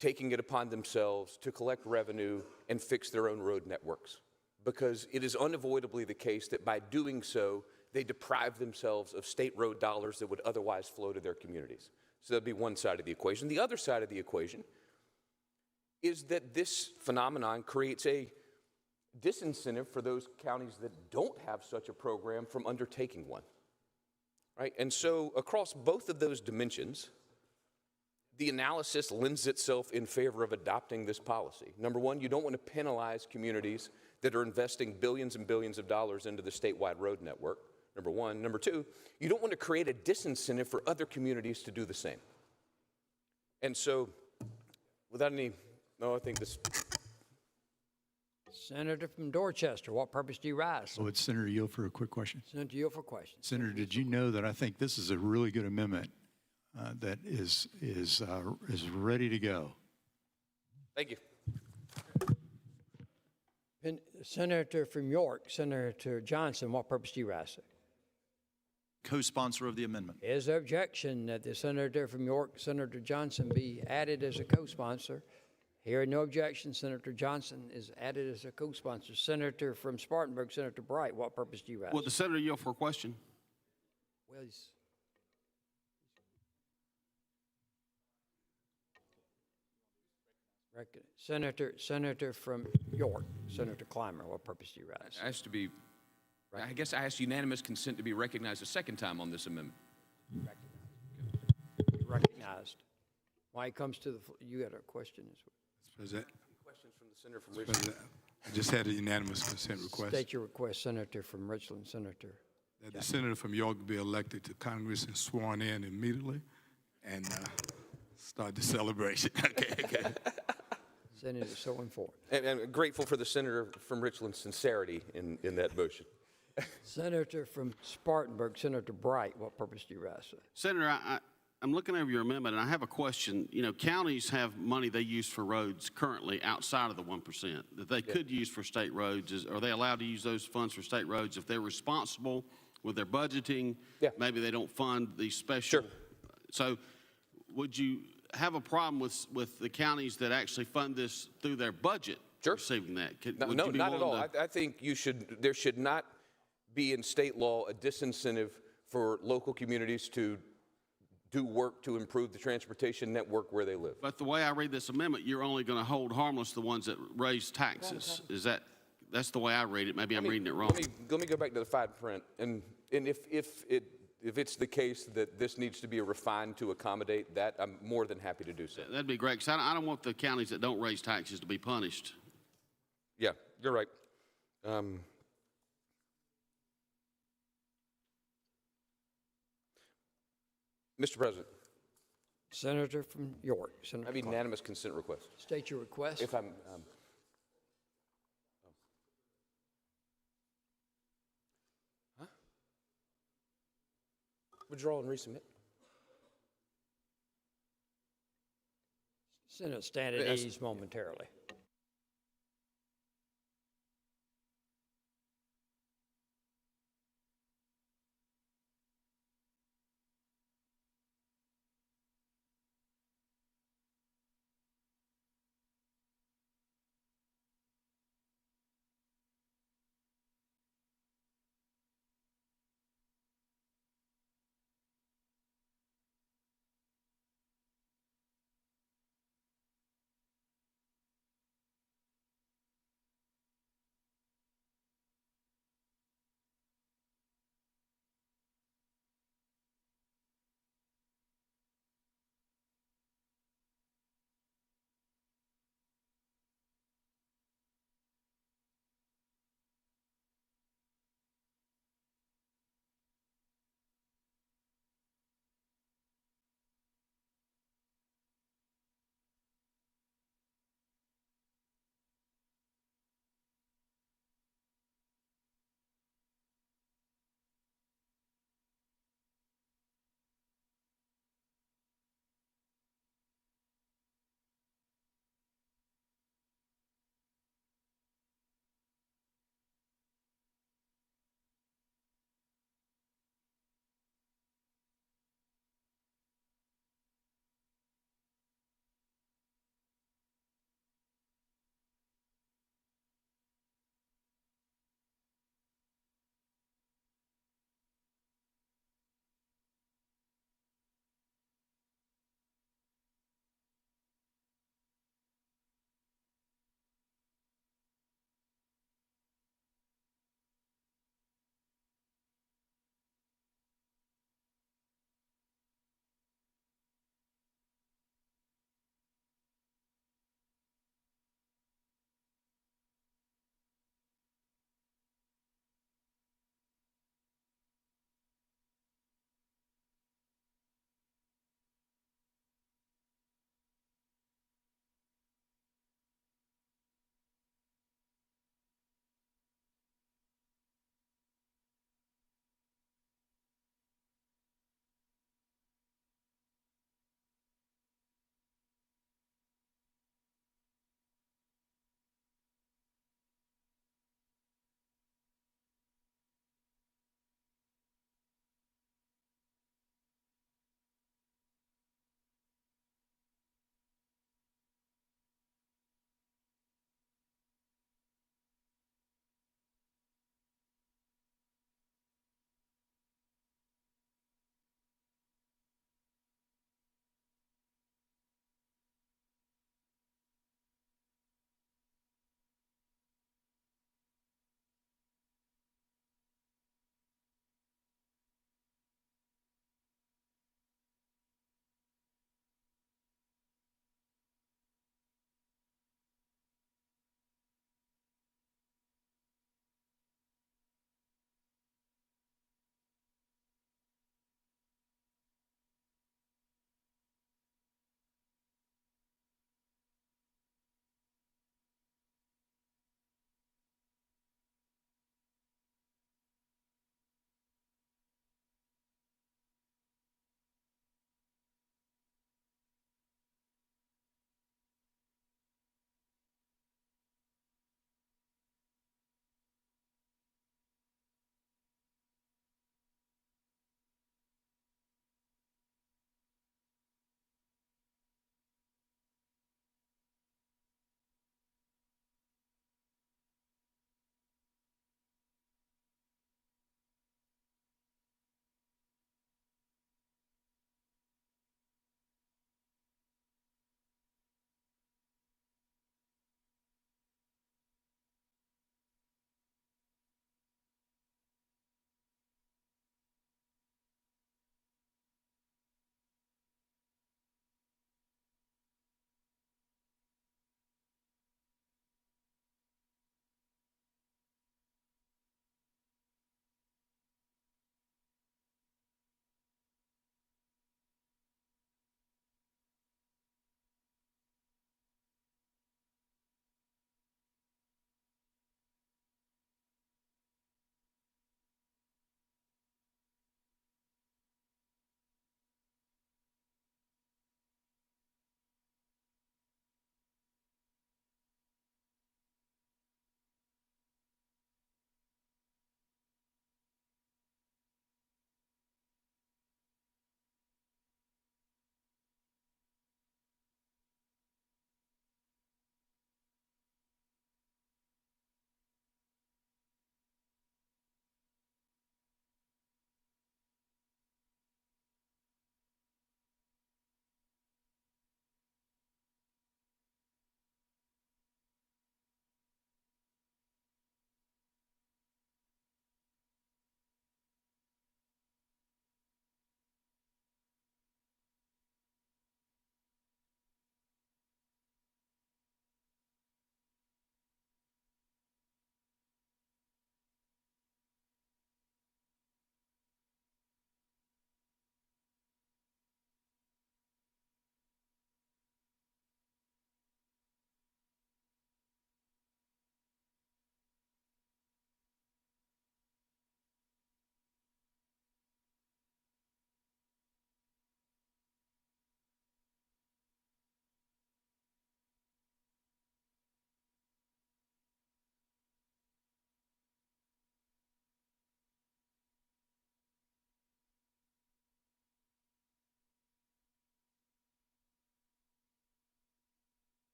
Speaker 15: taking it upon themselves to collect revenue and fix their own road networks. Because it is unavoidably the case that by doing so, they deprive themselves of state road dollars that would otherwise flow to their communities. So that'd be one side of the equation. The other side of the equation is that this phenomenon creates a disincentive for those counties that don't have such a program from undertaking one, right? And so across both of those dimensions, the analysis lends itself in favor of adopting this policy. Number one, you don't want to penalize communities that are investing billions and billions of dollars into the statewide road network, number one. Number two, you don't want to create a disincentive for other communities to do the same. And so, without any, no, I think this.
Speaker 9: Senator from Dorchester, what purpose do you rise?
Speaker 3: Would Senator yield for a quick question?
Speaker 9: Senator, yield for questions.
Speaker 3: Senator, did you know that I think this is a really good amendment that is ready to go?
Speaker 15: Thank you.
Speaker 9: Senator from York, Senator Johnson, what purpose do you rise?
Speaker 8: Co-sponsor of the amendment.
Speaker 9: Is there objection that the senator from York, Senator Johnson, be added as a co-sponsor? Hearing no objection, Senator Johnson is added as a co-sponsor. Senator from Spartanburg, Senator Bright, what purpose do you rise?
Speaker 4: Will the senator yield for a question?
Speaker 9: Well, Senator from York, Senator Clymer, what purpose do you rise?
Speaker 15: Has to be, I guess I asked unanimous consent to be recognized a second time on this amendment.
Speaker 9: Recognized. Why it comes to the, you got a question as well.
Speaker 18: President.
Speaker 15: Questions from the senator from Richland.
Speaker 18: I just had a unanimous consent request.
Speaker 9: State your request, Senator from Richland, Senator.
Speaker 18: That the senator from York be elected to Congress and sworn in immediately and start the celebration. Okay.
Speaker 9: Senator is so informed.
Speaker 15: And I'm grateful for the senator from Richland's sincerity in that motion.
Speaker 9: Senator from Spartanburg, Senator Bright, what purpose do you rise?
Speaker 4: Senator, I'm looking over your amendment, and I have a question. You know, counties have money they use for roads currently outside of the 1% that they could use for state roads. Are they allowed to use those funds for state roads if they're responsible with their budgeting? Yeah. Maybe they don't fund these special. Sure. So would you have a problem with the counties that actually fund this through their budget receiving that?
Speaker 15: No, not at all. I think there should not be in state law a disincentive for local communities to do work to improve the transportation network where they live.
Speaker 4: But the way I read this amendment, you're only going to hold harmless the ones that raise taxes. Is that's the way I read it? Maybe I'm reading it wrong.
Speaker 15: Let me go back to the fine print, and if it's the case that this needs to be refined to accommodate that, I'm more than happy to do so.
Speaker 4: That'd be great, because I don't want the counties that don't raise taxes to be punished.
Speaker 15: Yeah, you're right. Mr. President.
Speaker 9: Senator from York. Senator
Speaker 15: I have unanimous consent request.
Speaker 9: State your request.
Speaker 15: If I'm... Withdraw and resubmit.
Speaker 9: Senate stand at ease momentarily.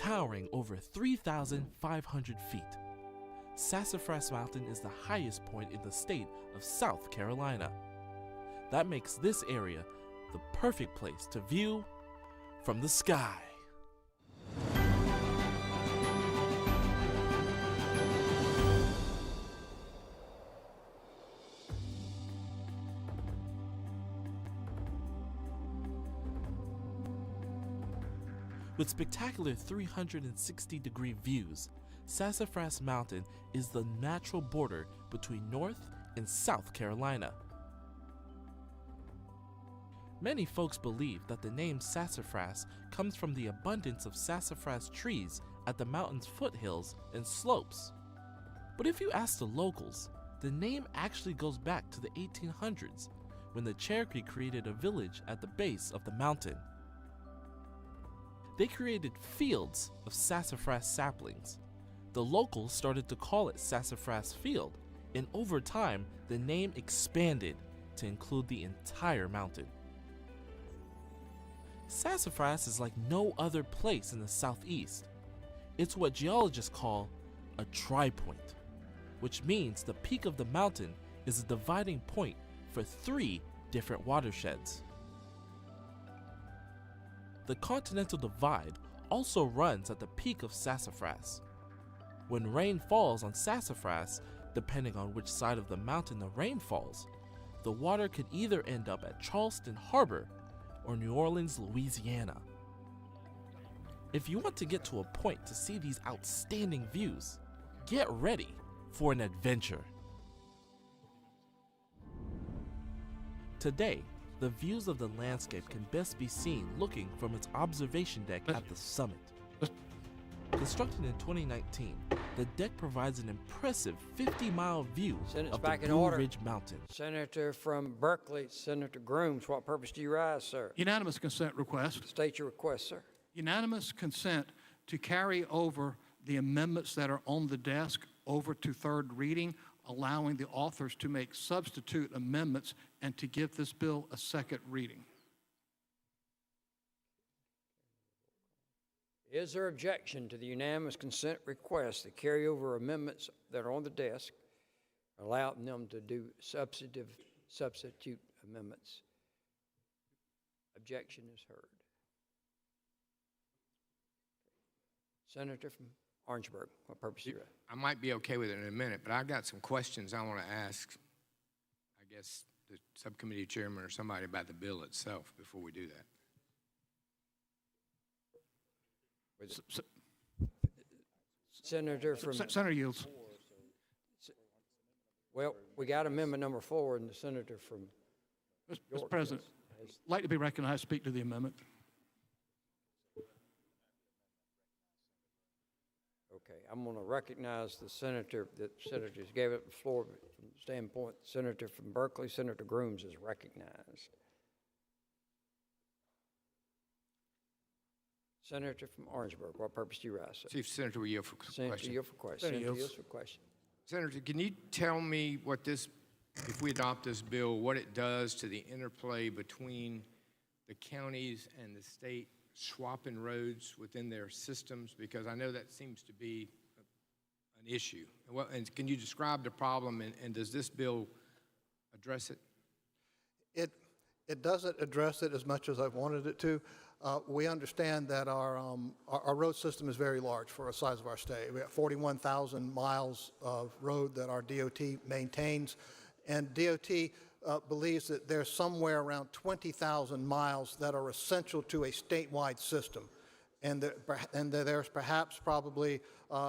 Speaker 12: Towering over 3,500 feet, Sassifras Mountain is the highest point in the state of South Carolina. That makes this area the perfect place to view from the sky. With spectacular 360-degree views, Sassifras Mountain is the natural border between North and South Carolina. Many folks believe that the name sassafras comes from the abundance of sassafras trees at the mountain's foothills and slopes. But if you ask the locals, the name actually goes back to the 1800s, when the Cherokee created a village at the base of the mountain. They created fields of sassafras saplings. The locals started to call it Sassafras Field, and over time, the name expanded to include the entire mountain. Sassafras is like no other place in the southeast. It's what geologists call a tri-point, which means the peak of the mountain is a dividing point for 3 different watersheds. The Continental Divide also runs at the peak of Sassafras. When rain falls on Sassafras, depending on which side of the mountain the rain falls, the water could either end up at Charleston Harbor or New Orleans, Louisiana. If you want to get to a point to see these outstanding views, get ready for an adventure. Today, the views of the landscape can best be seen looking from its observation deck at the summit. Constructed in 2019, the deck provides an impressive 50-mile view of the Blue Ridge Mountain.
Speaker 9: Senator from Berkeley, Senator Grooms, what purpose do you rise, sir?
Speaker 17: Unanimous consent request.
Speaker 9: State your request, sir.
Speaker 17: Unanimous consent to carry over the amendments that are on the desk over to third reading, allowing the authors to make substitute amendments and to give this bill a second reading.
Speaker 9: Is there objection to the unanimous consent request to carry over amendments that are on the desk, allowing them to do substitute amendments? Objection is heard. Senator from Orangeburg, what purpose do you have?
Speaker 21: I might be okay with it in a minute, but I've got some questions I want to ask, I guess, the subcommittee chairman or somebody about the bill itself before we do that.
Speaker 9: Senator from...
Speaker 17: Senator yields.
Speaker 9: Well, we got amendment number 4, and the senator from
Speaker 17: Mr. President, I'd like to be recognized to speak to the amendment.
Speaker 9: Okay, I'm going to recognize the senator that senators gave up the floor from the standpoint. Senator from Berkeley, Senator Grooms is recognized. Senator from Orangeburg, what purpose do you rise, sir?
Speaker 21: Chief Senator, will yield for question.
Speaker 9: Senator, yield for question. Senator, yield for question.
Speaker 21: Senator, can you tell me what this, if we adopt this bill, what it does to the interplay between the counties and the state swapping roads within their systems? Because I know that seems to be an issue. And can you describe the problem, and does this bill address it?
Speaker 17: It doesn't address it as much as I've wanted it to. We understand that our road system is very large for the size of our state. We have 41,000 miles of road that our DOT maintains, and DOT believes that there's somewhere around 20,000 miles that are essential to a statewide system, and there's perhaps probably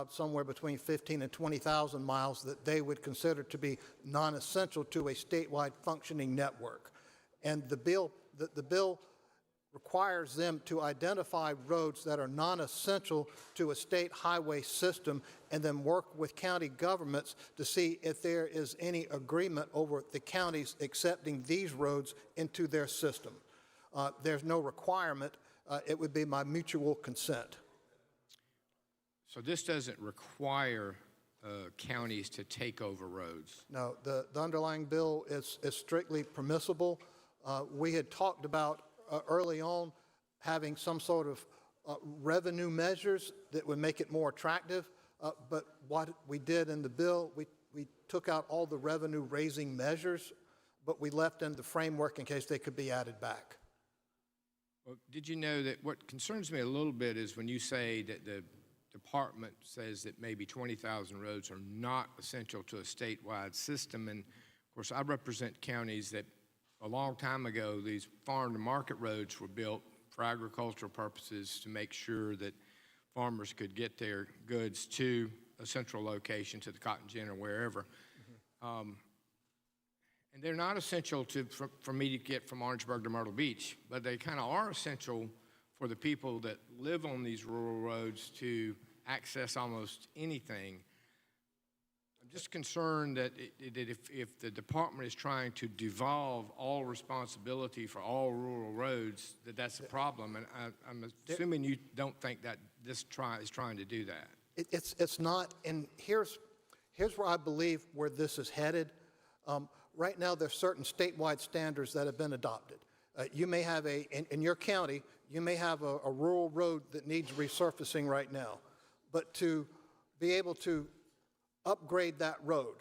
Speaker 17: somewhere between 15 and 20,000 miles that they would consider to be non-essential to a statewide functioning network. And the bill requires them to identify roads that are non-essential to a state highway system and then work with county governments to see if there is any agreement over the counties accepting these roads into their system. There's no requirement. It would be by mutual consent.
Speaker 21: So this doesn't require counties to take over roads?
Speaker 17: No, the underlying bill is strictly permissible. We had talked about early on having some sort of revenue measures that would make it more attractive. But what we did in the bill, we took out all the revenue raising measures, but we left in the framework in case they could be added back.
Speaker 21: Well, did you know that what concerns me a little bit is when you say that the department says that maybe 20,000 roads are not essential to a statewide system. And of course, I represent counties that a long time ago, these farm to market roads were built for agricultural purposes to make sure that farmers could get their goods to a central location, to the cotton gin or wherever. And they're not essential for me to get from Orangeburg to Myrtle Beach, but they kind of are essential for the people that live on these rural roads to access almost anything. I'm just concerned that, if the department is trying to devolve all responsibility for all rural roads, that's a problem. And I'm assuming you don't think that this is trying to do that.
Speaker 17: It's not, and here's where I believe where this is headed. Right now, there's certain statewide standards that have been adopted. You may have in your county, you may have a rural road that needs resurfacing right now. But to be able to upgrade that road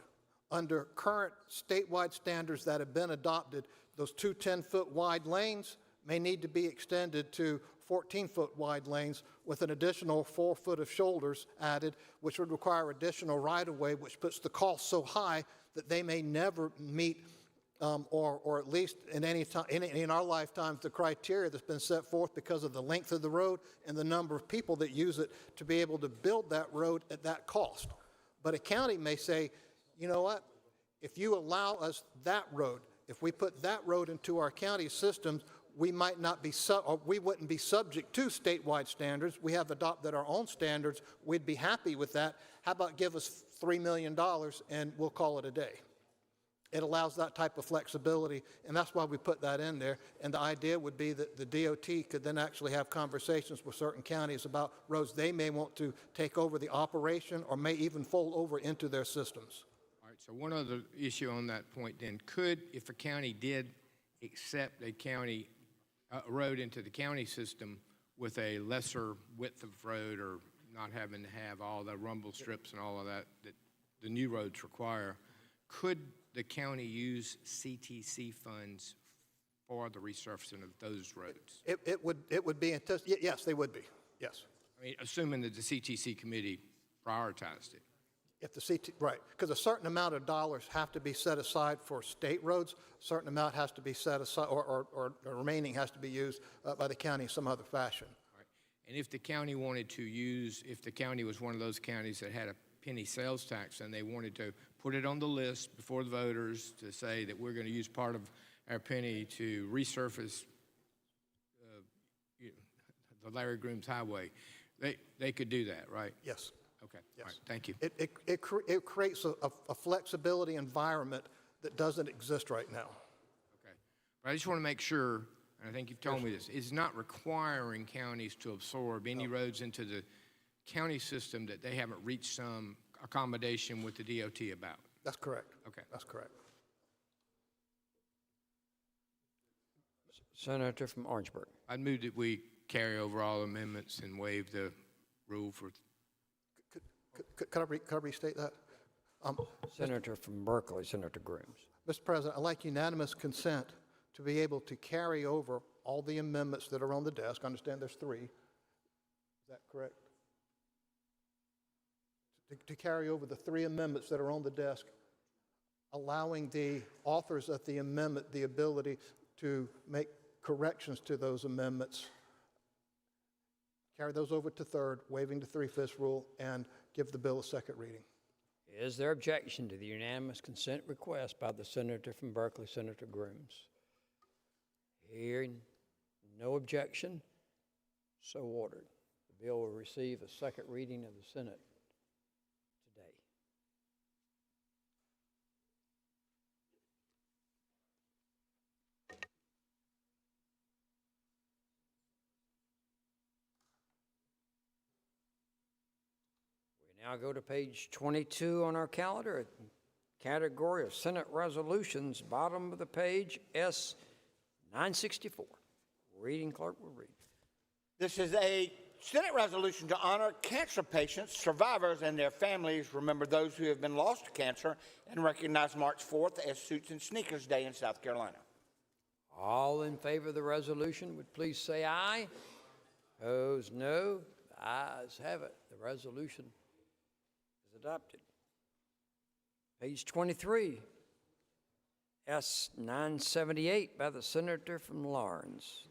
Speaker 17: under current statewide standards that have been adopted, those two 10-foot wide lanes may need to be extended to 14-foot wide lanes with an additional 4 foot of shoulders added, which would require additional right-of-way, which puts the cost so high that they may never meet, or at least in any time in our lifetimes, the criteria that's been set forth because of the length of the road and the number of people that use it to be able to build that road at that cost. But a county may say, you know what, if you allow us that road, if we put that road into our county systems, we might not be or we wouldn't be subject to statewide standards. We have adopted our own standards. We'd be happy with that. How about give us $3 million and we'll call it a day? It allows that type of flexibility, and that's why we put that in there. And the idea would be that the DOT could then actually have conversations with certain counties about roads they may want to take over the operation or may even fold over into their systems.
Speaker 21: All right, so one other issue on that point then. If a county did accept a county road into the county system with a lesser width of road, or not having to have all the rumble strips and all of that that the new roads require, could the county use CTC funds for the resurfacing of those roads?
Speaker 17: It would be, yes, they would be, yes.
Speaker 21: I mean, assuming that the CTC committee prioritized it.
Speaker 17: If the right, because a certain amount of dollars have to be set aside for state roads, a certain amount has to be set aside, or the remaining has to be used by the county in some other fashion.
Speaker 21: Right. And if the county wanted to use, if the county was one of those counties that had a penny sales tax and they wanted to put it on the list before the voters to say that we're going to use part of our penny to resurface the Larry Grooms Highway, they could do that, right?
Speaker 17: Yes.
Speaker 21: Okay.
Speaker 17: Yes.
Speaker 21: All right. Thank you.
Speaker 17: It creates a flexibility environment that doesn't exist right now.
Speaker 21: Okay. But I just want to make sure, and I think you've told me this, it's not requiring counties to absorb any roads into the county system that they haven't reached some accommodation with the DOT about.
Speaker 17: That's correct.
Speaker 21: Okay.
Speaker 17: That's correct.
Speaker 9: Senator from Orangeburg.
Speaker 21: I'd move that we carry over all amendments and waive the rule for.
Speaker 17: Could I restate that?
Speaker 9: Senator from Berkeley, Senator Grooms.
Speaker 17: Mr. President, I'd like unanimous consent to be able to carry over all the amendments that are on the desk. I understand there's 3. Is that correct? To carry over the 3 amendments that are on the desk, allowing the authors of the amendment the ability to make corrections to those amendments, carry those over to third, waiving the 3/5 rule, and give the bill a second reading.
Speaker 9: Is there objection to the unanimous consent request by the senator from Berkeley, Senator Grooms? Hearing no objection, so ordered. The bill will receive a second reading of the Senate today. Now go to page 22 on our calendar, category of Senate resolutions, bottom of the page, S 964. Reading clerk will read.
Speaker 11: This is a Senate resolution to honor cancer patients, survivors, and their families. Remember those who have been lost to cancer and recognize March 4th as Suits and Sneakers Day in South Carolina.
Speaker 9: All in favor of the resolution would please say aye. Opposed, no. The ayes have it. The resolution is adopted. Page 23, S 978 by the senator from Lawrence.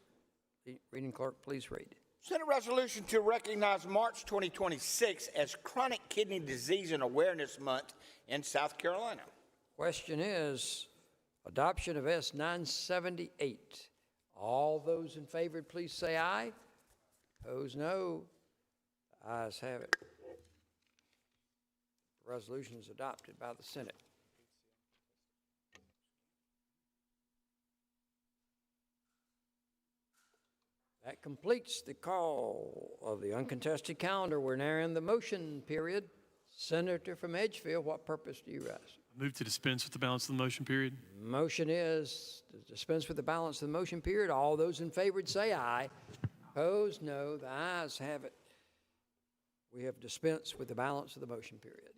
Speaker 9: The reading clerk, please read.
Speaker 11: Senate resolution to recognize March 2026 as Chronic Kidney Disease and Awareness Month in South Carolina.
Speaker 9: Question is adoption of S 978. All those in favor, please say aye. Opposed, no. The ayes have it. The resolution is adopted by the Senate. That completes the call of the uncontested calendar. We're now in the motion period. Senator from Edgefield, what purpose do you ask?
Speaker 5: Move to dispense with the balance of the motion period.
Speaker 9: Motion is to dispense with the balance of the motion period. All those in favor say aye. Opposed, no. The ayes have it. We have dispensed with the balance of the motion period.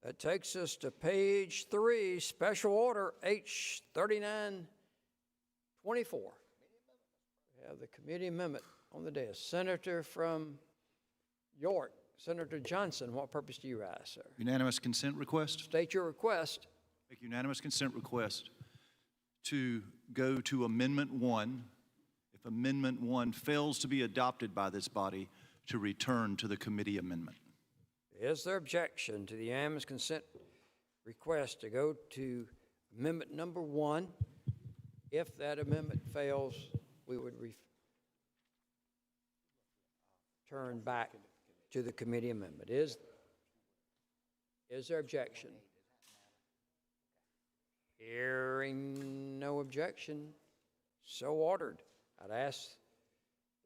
Speaker 9: That takes us to page 3, Special Order H 3924. We have the committee amendment on the desk. Senator from York, Senator Johnson, what purpose do you ask, sir?
Speaker 8: Unanimous consent request.
Speaker 9: State your request.
Speaker 8: Make unanimous consent request to go to Amendment 1. If Amendment 1 fails to be adopted by this body, to return to the committee amendment.
Speaker 9: Is there objection to the unanimous consent request to go to amendment number 1? If that amendment fails, we would return back to the committee amendment. Is there objection? Hearing no objection, so ordered. I'd ask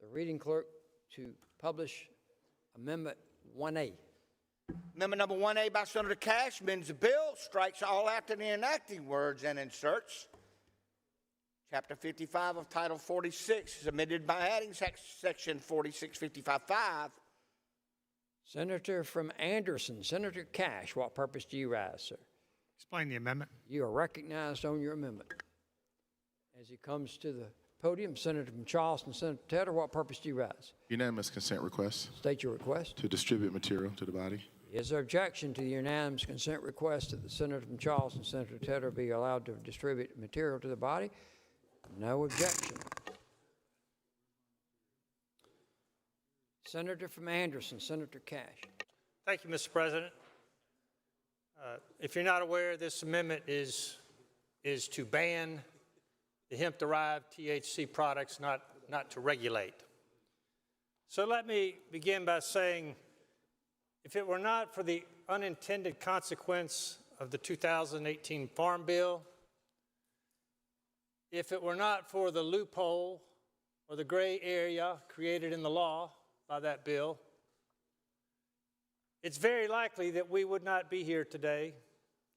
Speaker 9: the reading clerk to publish Amendment 1A.
Speaker 11: Amendment number 1A by Senator Cash amends the bill, strikes all after the enacting words, and inserts Chapter 55 of Title 46 is amended by adding Section 4655.5.
Speaker 9: Senator from Anderson, Senator Cash, what purpose do you rise, sir?
Speaker 19: Explain the amendment.
Speaker 9: You are recognized on your amendment. As he comes to the podium, Senator from Charleston, Senator Tedder, what purpose do you rise?
Speaker 20: Unanimous consent request.
Speaker 9: State your request.
Speaker 20: To distribute material to the body.
Speaker 9: Is there objection to the unanimous consent request that the Senator from Charleston, Senator Tedder, be allowed to distribute material to the body? No objection. Senator from Anderson, Senator Cash.
Speaker 19: Thank you, Mr. President. If you're not aware, this amendment is to ban the hemp-derived THC products, not to regulate. So let me begin by saying, if it were not for the unintended consequence of the 2018 Farm Bill, if it were not for the loophole or the gray area created in the law by that bill, it's very likely that we would not be here today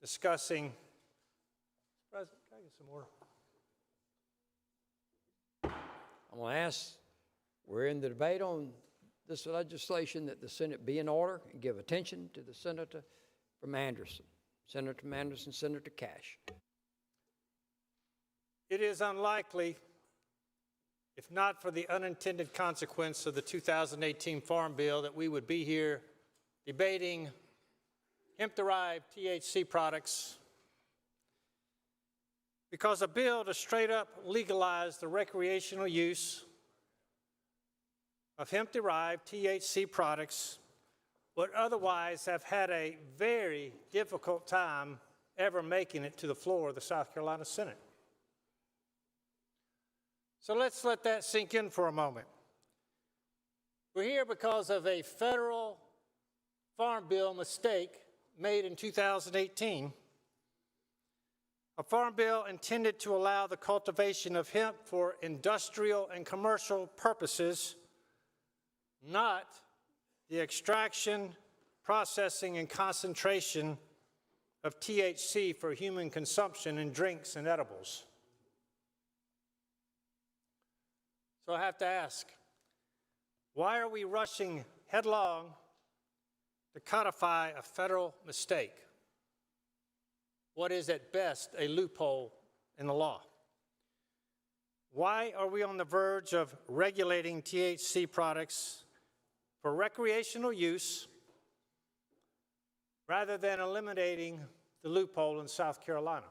Speaker 19: discussing. President, can I get some more?
Speaker 9: I'm going to ask, we're in the debate on this legislation, that the Senate be in order and give attention to the Senator from Anderson. Senator from Anderson, Senator Cash.
Speaker 19: It is unlikely, if not for the unintended consequence of the 2018 Farm Bill, that we would be here debating hemp-derived THC products, because a bill to straight up legalize the recreational use of hemp-derived THC products would otherwise have had a very difficult time ever making it to the floor of the South Carolina Senate. So let's let that sink in for a moment. We're here because of a federal Farm Bill mistake made in 2018, a farm bill intended to allow the cultivation of hemp for industrial and commercial purposes, not the extraction, processing, and concentration of THC for human consumption in drinks and edibles. So I have to ask, why are we rushing headlong to codify a federal mistake? What is at best a loophole in the law? Why are we on the verge of regulating THC products for recreational use rather than eliminating the loophole in South Carolina?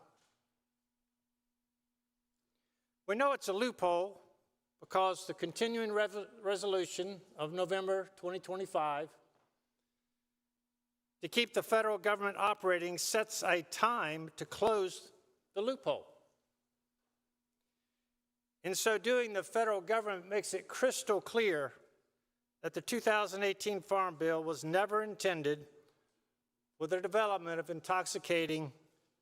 Speaker 19: We know it's a loophole because the continuing resolution of November 2025 to keep the federal government operating sets a time to close the loophole. In so doing, the federal government makes it crystal clear that the 2018 Farm Bill was never intended for the development of intoxicating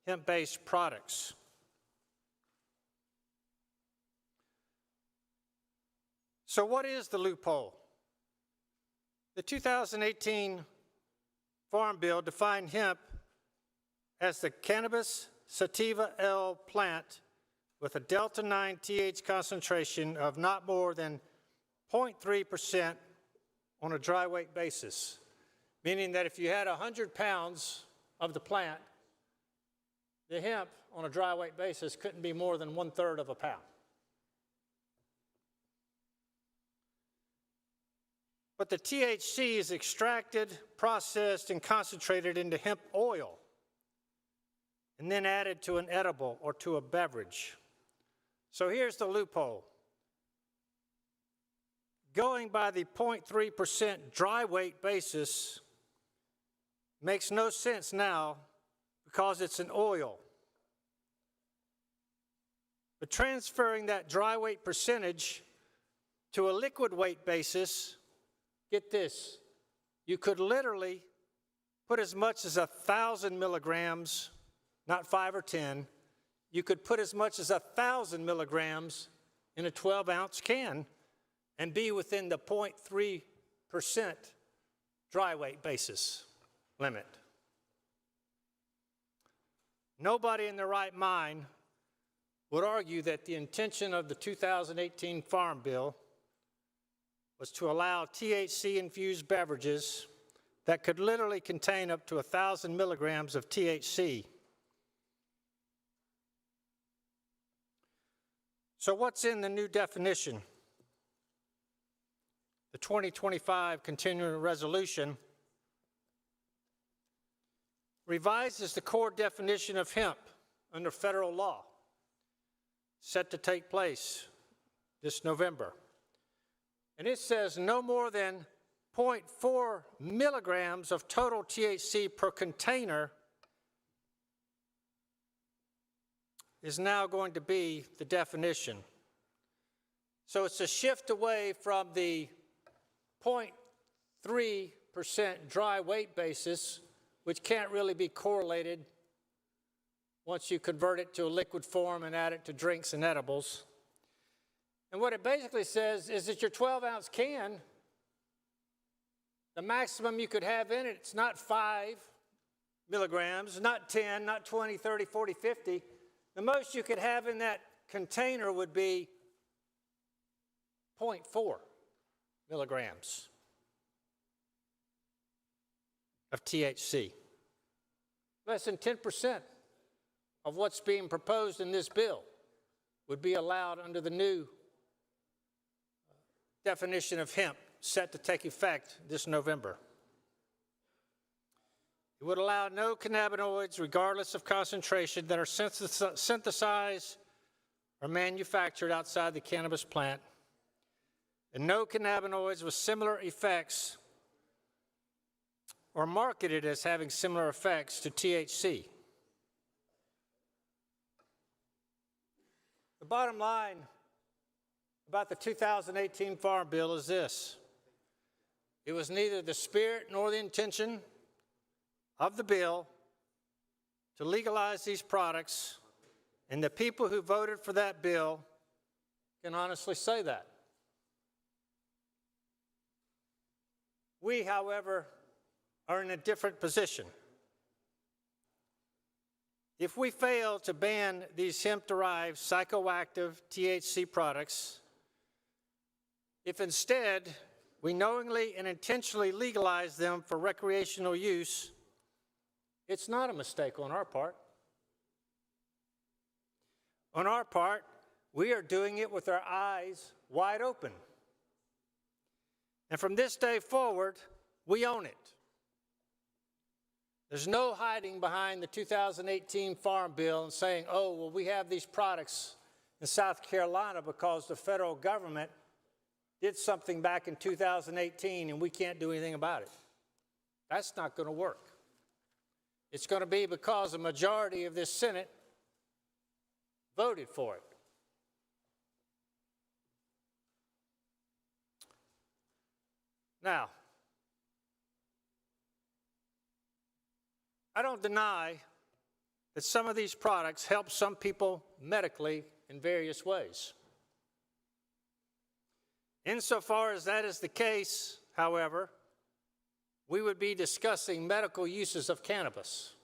Speaker 19: hemp-based products. So what is the loophole? The 2018 Farm Bill defined hemp as the cannabis sativa L plant with a delta-9 TH concentration of not more than 0.3% on a dry weight basis, meaning that if you had 100 pounds of the plant, the hemp on a dry weight basis couldn't be more than 1/3 of a pound. But the THC is extracted, processed, and concentrated into hemp oil, and then added to an edible or to a beverage. So here's the loophole. Going by the 0.3% dry weight basis makes no sense now because it's an oil. But transferring that dry weight percentage to a liquid weight basis, get this, you could literally put as much as 1,000 milligrams, not 5 or 10, you could put as much as 1,000 milligrams in a 12-ounce can and be within the 0.3% dry weight basis limit. Nobody in their right mind would argue that the intention of the 2018 Farm Bill was to allow THC-infused beverages that could literally contain up to 1,000 milligrams of THC. So what's in the new definition? The 2025 Continuing Resolution revises the core definition of hemp under federal law, set to take place this November. And it says no more than 0.4 milligrams of total THC per container is now going to be the definition. So it's a shift away from the 0.3% dry weight basis, which can't really be correlated once you convert it to a liquid form and add it to drinks and edibles. And what it basically says is that your 12-ounce can, the maximum you could have in it, it's not 5 milligrams, not 10, not 20, 30, 40, 50. The most you could have in that container would be 0.4 milligrams of THC. Less than 10% of what's being proposed in this bill would be allowed under the new definition of hemp set to take effect this November. It would allow no cannabinoids, regardless of concentration, that are synthesized or manufactured outside the cannabis plant, and no cannabinoids with similar effects or marketed as having similar effects to THC. The bottom line about the 2018 Farm Bill is this: it was neither the spirit nor the intention of the bill to legalize these products, and the people who voted for that bill can honestly say that. We, however, are in a different position. If we fail to ban these hemp-derived psychoactive THC products, if instead we knowingly and intentionally legalize them for recreational use, it's not a mistake on our part. On our part, we are doing it with our eyes wide open. And from this day forward, we own it. There's no hiding behind the 2018 Farm Bill and saying, oh, well, we have these products in South Carolina because the federal government did something back in 2018 and we can't do anything about it. That's not going to work. It's going to be because a majority of this Senate voted for it. Now, I don't deny that some of these products help some people medically in various ways. Insofar as that is the case, however, we would be discussing medical uses of cannabis.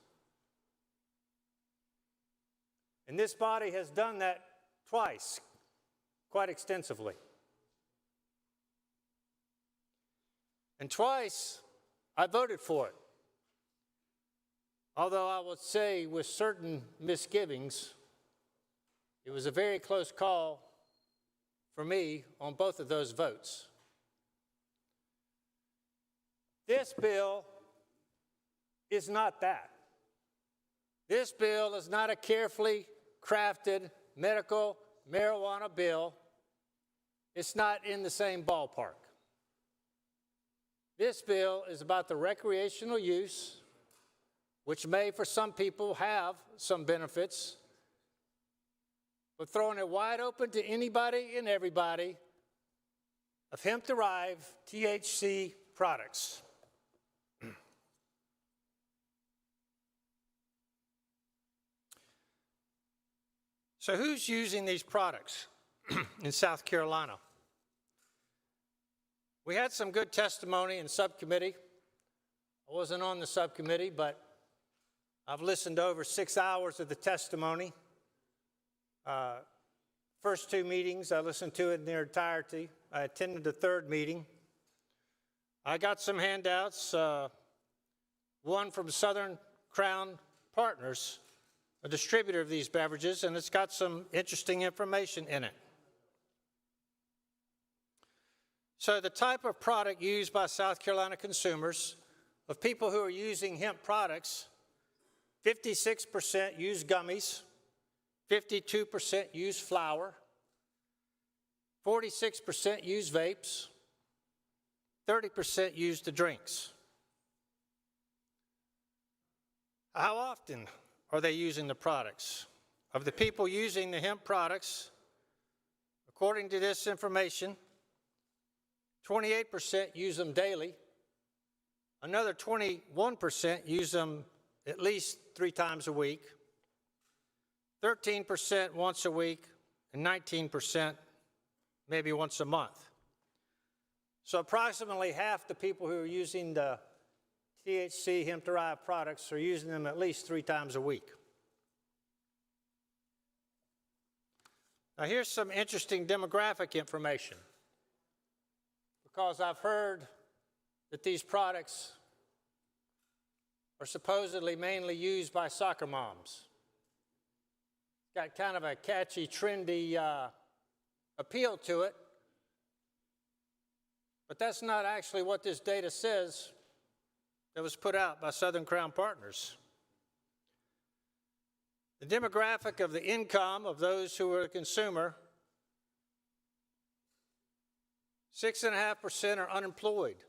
Speaker 19: And this body has done that twice, quite extensively. And twice, I voted for it. Although I would say with certain misgivings, it was a very close call for me on both of those votes. This bill is not that. This bill is not a carefully crafted medical marijuana bill. It's not in the same ballpark. This bill is about the recreational use, which may for some people have some benefits, but throwing it wide open to anybody and everybody of hemp-derived THC products. So who's using these products in South Carolina? We had some good testimony in subcommittee. I wasn't on the subcommittee, but I've listened to over 6 hours of the testimony. First two meetings, I listened to it in their entirety. I attended the third meeting. I got some handouts, one from Southern Crown Partners, a distributor of these beverages, and it's got some interesting information in it. So the type of product used by South Carolina consumers, of people who are using hemp products, 56% use gummies, 52% use flour, 46% use vapes, 30% use the drinks. How often are they using the products? Of the people using the hemp products, according to this information, 28% use them daily. Another 21% use them at least 3 times a week. 13% once a week, and 19% maybe once a month. So approximately half the people who are using the THC hemp-derived products are using them at least 3 times a week. Now here's some interesting demographic information, because I've heard that these products are supposedly mainly used by soccer moms. Got kind of a catchy, trendy appeal to it, but that's not actually what this data says that was put out by Southern Crown Partners. The demographic of the income of those who are a consumer, 6.5% are unemployed.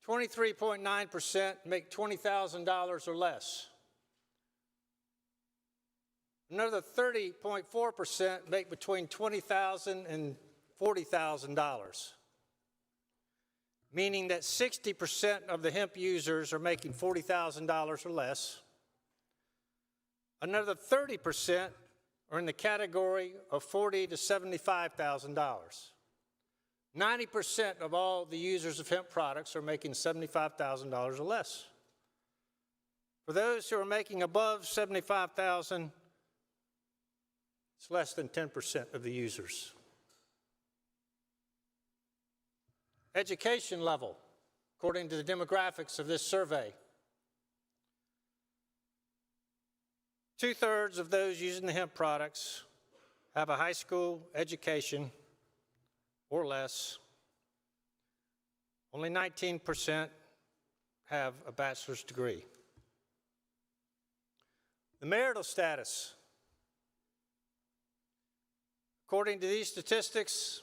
Speaker 19: 23.9% make $20,000 or less. Another 30.4% make between $20,000 and $40,000. meaning that 60% of the hemp users are making $40,000 or less. Another 30% are in the category of $40,000 to $75,000. 90% of all the users of hemp products are making $75,000 or less. For those who are making above $75,000, it's less than 10% of the users. Education level, according to the demographics of this survey. 2/3 of those using the hemp products have a high school education or less. Only 19% have a bachelor's degree. The marital status. According to these statistics,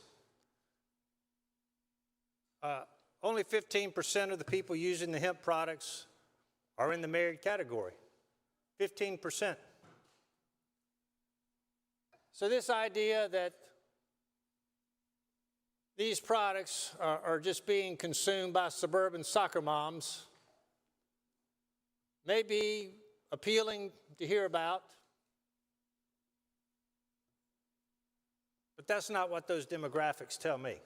Speaker 19: only 15% of the people using the hemp products are in the married category. 15%. So this idea that these products are just being consumed by suburban soccer moms may be appealing to hear about, but that's not what those demographics tell me.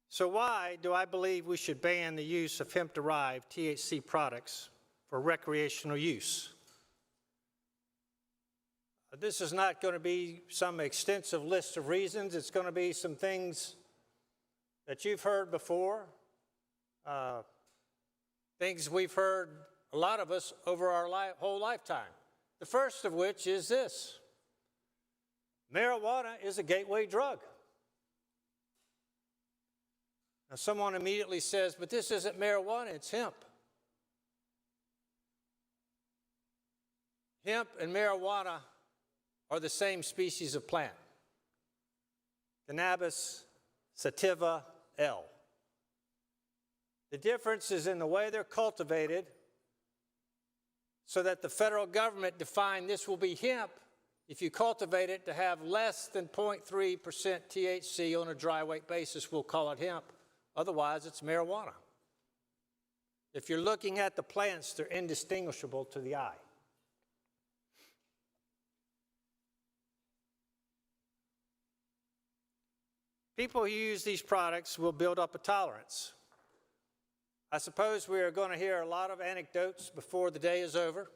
Speaker 19: So why do I believe we should ban the use of hemp-derived THC products for recreational use? This is not going to be some extensive list of reasons. It's going to be some things that you've heard before, things we've heard, a lot of us, over our whole lifetime. The first of which is this: marijuana is a gateway drug. Now, someone immediately says, but this isn't marijuana, it's hemp. Hemp and marijuana are the same species of plant, Cannabis sativa L. The difference is in the way they're cultivated, so that the federal government defined this will be hemp if you cultivate it to have less than 0.3% THC on a dry weight basis. We'll call it hemp. Otherwise, it's marijuana. If you're looking at the plants, they're indistinguishable to the eye. People who use these products will build up a tolerance. I suppose we are going to hear a lot of anecdotes before the day is over.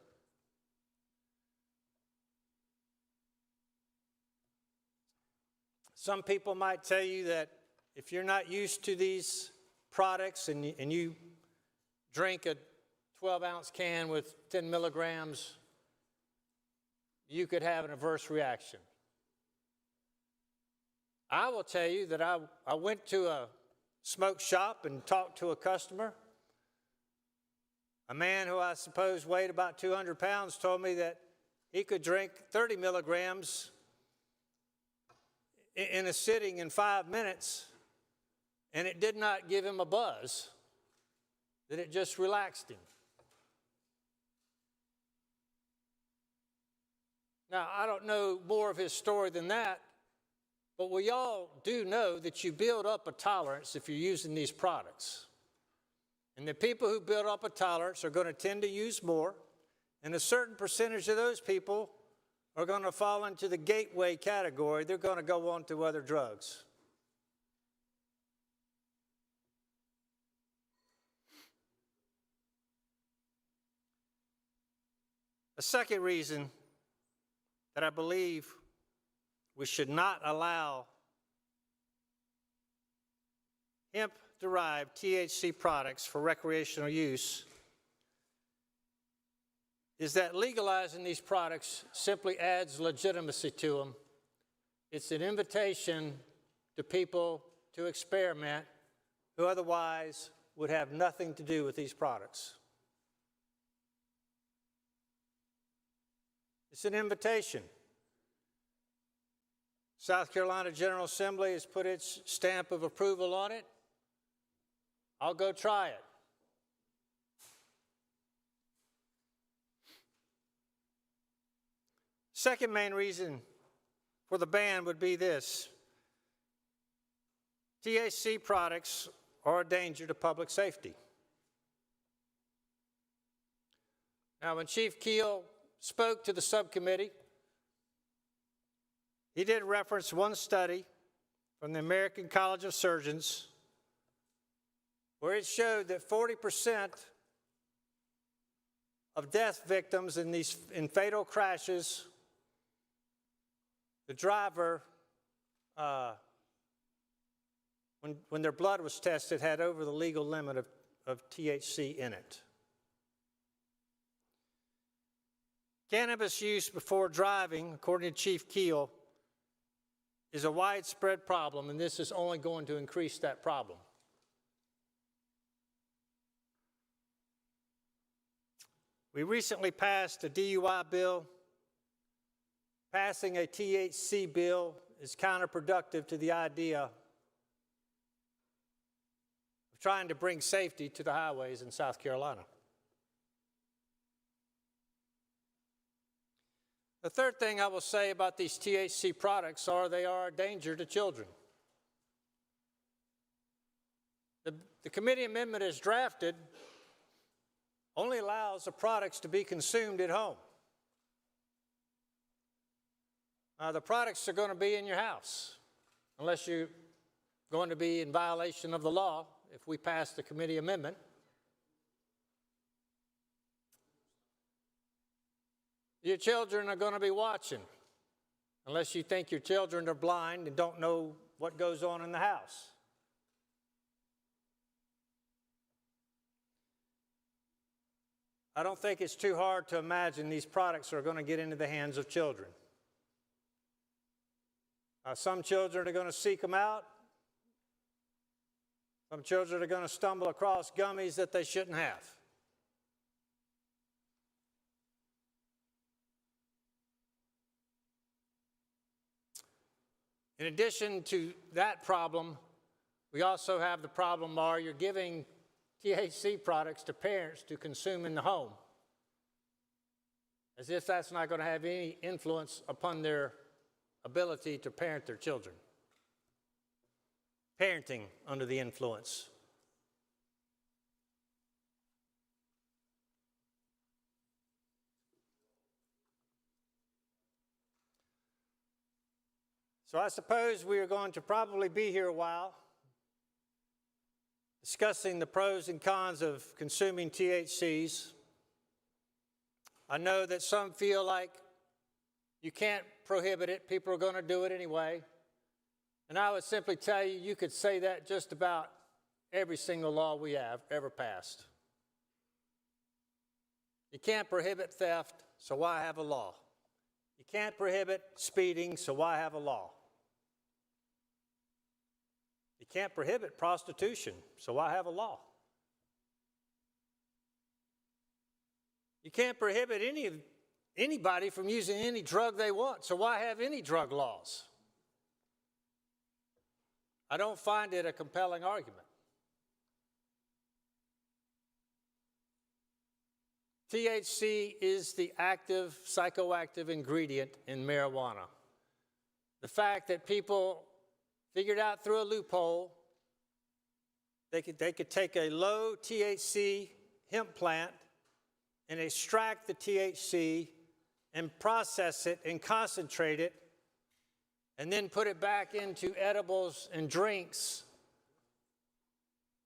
Speaker 19: Some people might tell you that if you're not used to these products and you drink a 12-ounce can with 10 milligrams, you could have an adverse reaction. I will tell you that I went to a smoke shop and talked to a customer. A man who I suppose weighed about 200 pounds told me that he could drink 30 milligrams in a sitting in 5 minutes, and it did not give him a buzz, that it just relaxed him. Now, I don't know more of his story than that, but we all do know that you build up a tolerance if you're using these products. And the people who build up a tolerance are going to tend to use more, and a certain percentage of those people are going to fall into the gateway category. They're going to go on to other drugs. A second reason that I believe we should not allow hemp-derived THC products for recreational use is that legalizing these products simply adds legitimacy to them. It's an invitation to people to experiment who otherwise would have nothing to do with these products. It's an invitation. South Carolina General Assembly has put its stamp of approval on it. I'll go try it. Second main reason for the ban would be this. THC products are a danger to public safety. Now, when Chief Keel spoke to the subcommittee, he did reference one study from the American College of Surgeons where it showed that 40% of death victims in fatal crashes, the driver, when their blood was tested, had over the legal limit of THC in it. Cannabis use before driving, according to Chief Keel, is a widespread problem, and this is only going to increase that problem. We recently passed a DUI bill. Passing a THC bill is counterproductive to the idea of trying to bring safety to the highways in South Carolina. The third thing I will say about these THC products are they are a danger to children. The committee amendment as drafted only allows the products to be consumed at home. The products are going to be in your house, unless you're going to be in violation of the law if we pass the committee amendment. Your children are going to be watching, unless you think your children are blind and don't know what goes on in the house. I don't think it's too hard to imagine these products are going to get into the hands of children. Some children are going to seek them out. Some children are going to stumble across gummies that they shouldn't have. In addition to that problem, we also have the problem where you're giving THC products to parents to consume in the home, as if that's not going to have any influence upon their ability to parent their children. Parenting under the influence. So I suppose we are going to probably be here a while discussing the pros and cons of consuming THCs. I know that some feel like you can't prohibit it. People are going to do it anyway. And I would simply tell you, you could say that just about every single law we have ever passed. You can't prohibit theft, so why have a law? You can't prohibit speeding, so why have a law? You can't prohibit prostitution, so why have a law? You can't prohibit anybody from using any drug they want, so why have any drug laws? I don't find it a compelling argument. THC is the active, psychoactive ingredient in marijuana. The fact that people figured out through a loophole they could take a low THC hemp plant and extract the THC and process it and concentrate it and then put it back into edibles and drinks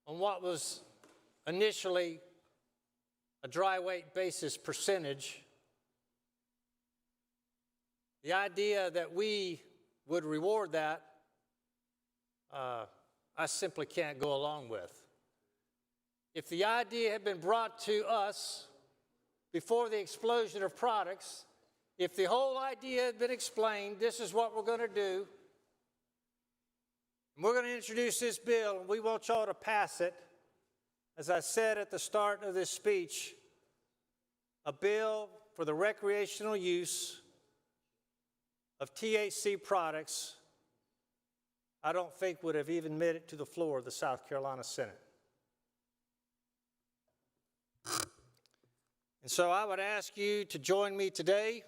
Speaker 19: on what was initially a dry weight basis percentage. The idea that we would reward that, I simply can't go along with. If the idea had been brought to us before the explosion of products, if the whole idea had been explained, this is what we're going to do, and we're going to introduce this bill, and we want y'all to pass it, as I said at the start of this speech, a bill for the recreational use of THC products, I don't think would have even made it to the floor of the South Carolina Senate. And so I would ask you to join me today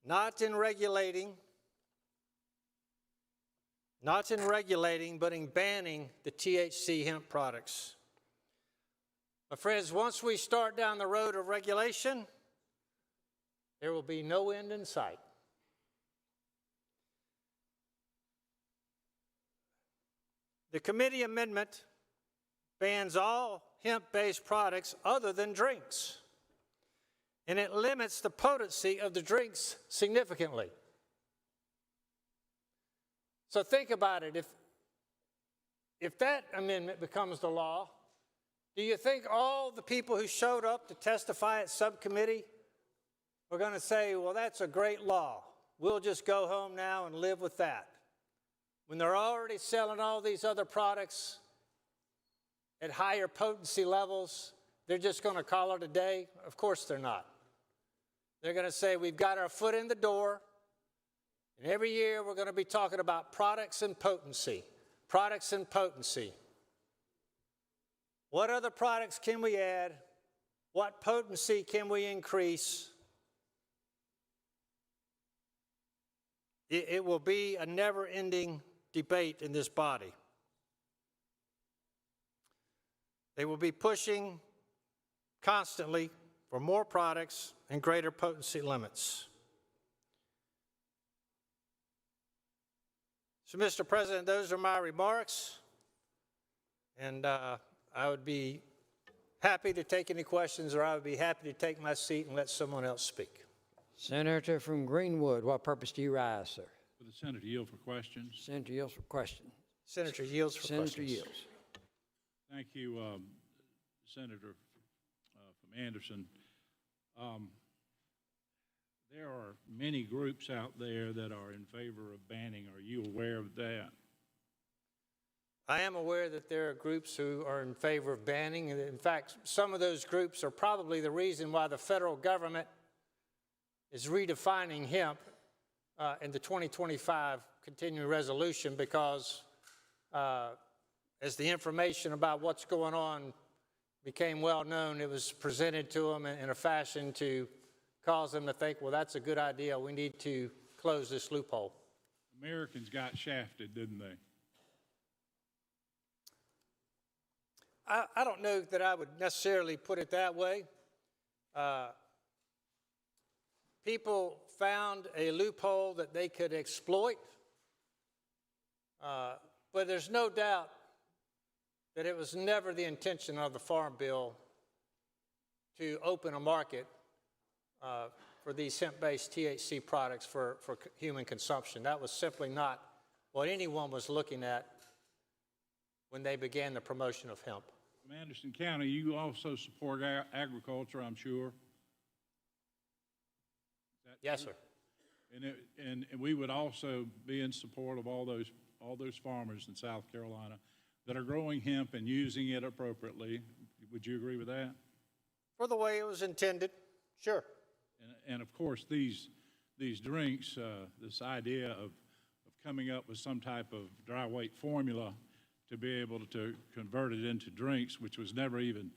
Speaker 19: not in regulating, but in banning the THC hemp products. My friends, once we start down the road of regulation, there will be no end in sight. The committee amendment bans all hemp-based products other than drinks, and it limits the potency of the drinks significantly. So think about it. If that amendment becomes the law, do you think all the people who showed up to testify at subcommittee are going to say, well, that's a great law. We'll just go home now and live with that? When they're already selling all these other products at higher potency levels, they're just going to call it a day? Of course they're not. They're going to say, we've got our foot in the door, and every year we're going to be talking about products and potency, products and potency. What other products can we add? What potency can we increase? It will be a never-ending debate in this body. They will be pushing constantly for more products and greater potency limits. So, Mr. President, those are my remarks, and I would be happy to take any questions, or I would be happy to take my seat and let someone else speak.
Speaker 9: Senator from Greenwood, what purpose do you rise, sir?
Speaker 1: Will the senator yield for questions?
Speaker 9: Senator yields for question.
Speaker 19: Senator yields for
Speaker 9: Senator
Speaker 19: questions.
Speaker 9: yields.
Speaker 1: Thank you, Senator from Anderson. There are many groups out there that are in favor of banning. Are you aware of that?
Speaker 19: I am aware that there are groups who are in favor of banning, and in fact, some of those groups are probably the reason why the federal government is redefining hemp in the 2025 continuing resolution, because as the information about what's going on became well known, it was presented to them in a fashion to cause them to think, well, that's a good idea. We need to close this loophole.
Speaker 1: Americans got shafted, didn't they?
Speaker 19: I don't know that I would necessarily put it that way. People found a loophole that they could exploit, but there's no doubt that it was never the intention of the Farm Bill to open a market for these hemp-based THC products for human consumption. That was simply not what anyone was looking at when they began the promotion of hemp.
Speaker 1: From Anderson County, you also support agriculture, I'm sure.
Speaker 19: Yes, sir.
Speaker 1: And we would also be in support of all those farmers in South Carolina that are growing hemp and using it appropriately. Would you agree with that?
Speaker 19: For the way it was intended, sure.
Speaker 1: And of course, these drinks, this idea of coming up with some type of dry weight formula to be able to convert it into drinks, which was never even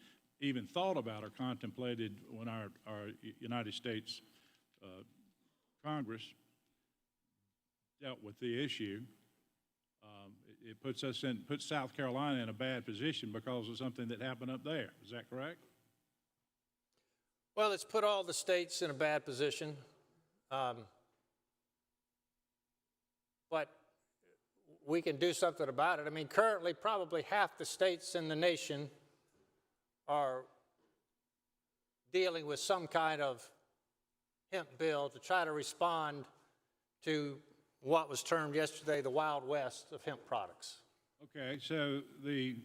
Speaker 1: thought about or contemplated when our United States Congress dealt with the issue. It puts South Carolina in a bad position because of something that happened up there. Is that correct?
Speaker 19: Well, it's put all the states in a bad position. But we can do something about it. I mean, currently, probably half the states in the nation are dealing with some kind of hemp bill to try to respond to what was termed yesterday the Wild West of hemp products.
Speaker 1: Okay, so the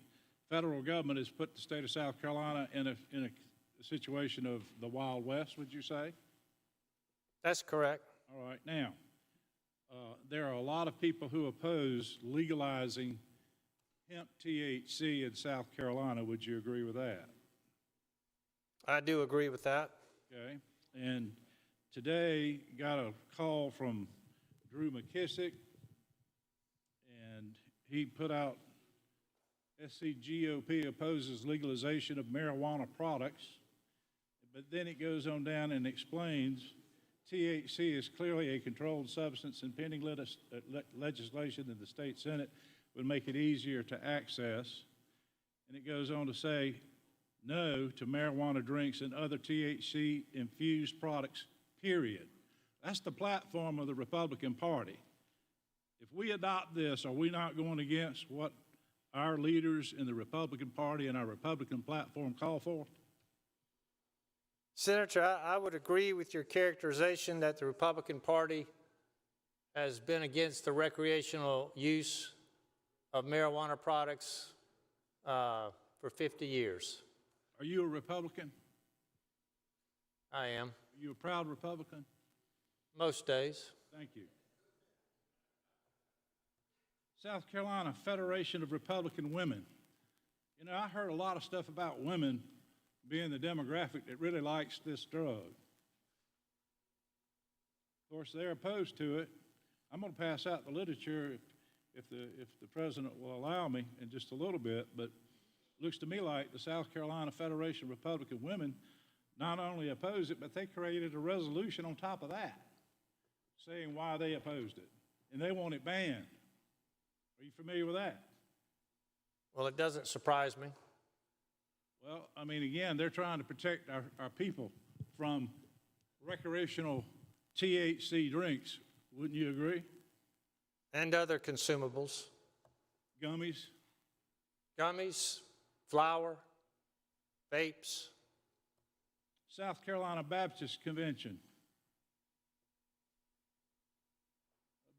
Speaker 1: federal government has put the state of South Carolina in a situation of the Wild West, would you say?
Speaker 19: That's correct.
Speaker 1: All right, now, there are a lot of people who oppose legalizing hemp THC in South Carolina. Would you agree with that?
Speaker 19: I do agree with that.
Speaker 1: Okay, and today got a call from Drew McKissick, and he put out SCGOP opposes legalization of marijuana products, but then it goes on down and explains THC is clearly a controlled substance, and pending legislation in the state Senate would make it easier to access. And it goes on to say, no to marijuana drinks and other THC-infused products, period. That's the platform of the Republican Party. If we adopt this, are we not going against what our leaders in the Republican Party and our Republican platform call for?
Speaker 19: Senator, I would agree with your characterization that the Republican Party has been against the recreational use of marijuana products for 50 years.
Speaker 1: Are you a Republican?
Speaker 19: I am.
Speaker 1: Are you a proud Republican?
Speaker 19: Most days.
Speaker 1: Thank you. South Carolina Federation of Republican Women. You know, I heard a lot of stuff about women being the demographic that really likes this drug. Of course, they're opposed to it. I'm going to pass out the literature if the president will allow me in just a little bit, but it looks to me like the South Carolina Federation of Republican Women not only oppose it, but they created a resolution on top of that saying why they opposed it, and they want it banned. Are you familiar with that?
Speaker 19: Well, it doesn't surprise me.
Speaker 1: Well, I mean, again, they're trying to protect our people from recreational THC drinks. Wouldn't you agree?
Speaker 19: And other consumables.
Speaker 1: Gummies.
Speaker 19: Gummies, flour, vapes.
Speaker 1: South Carolina Baptist Convention.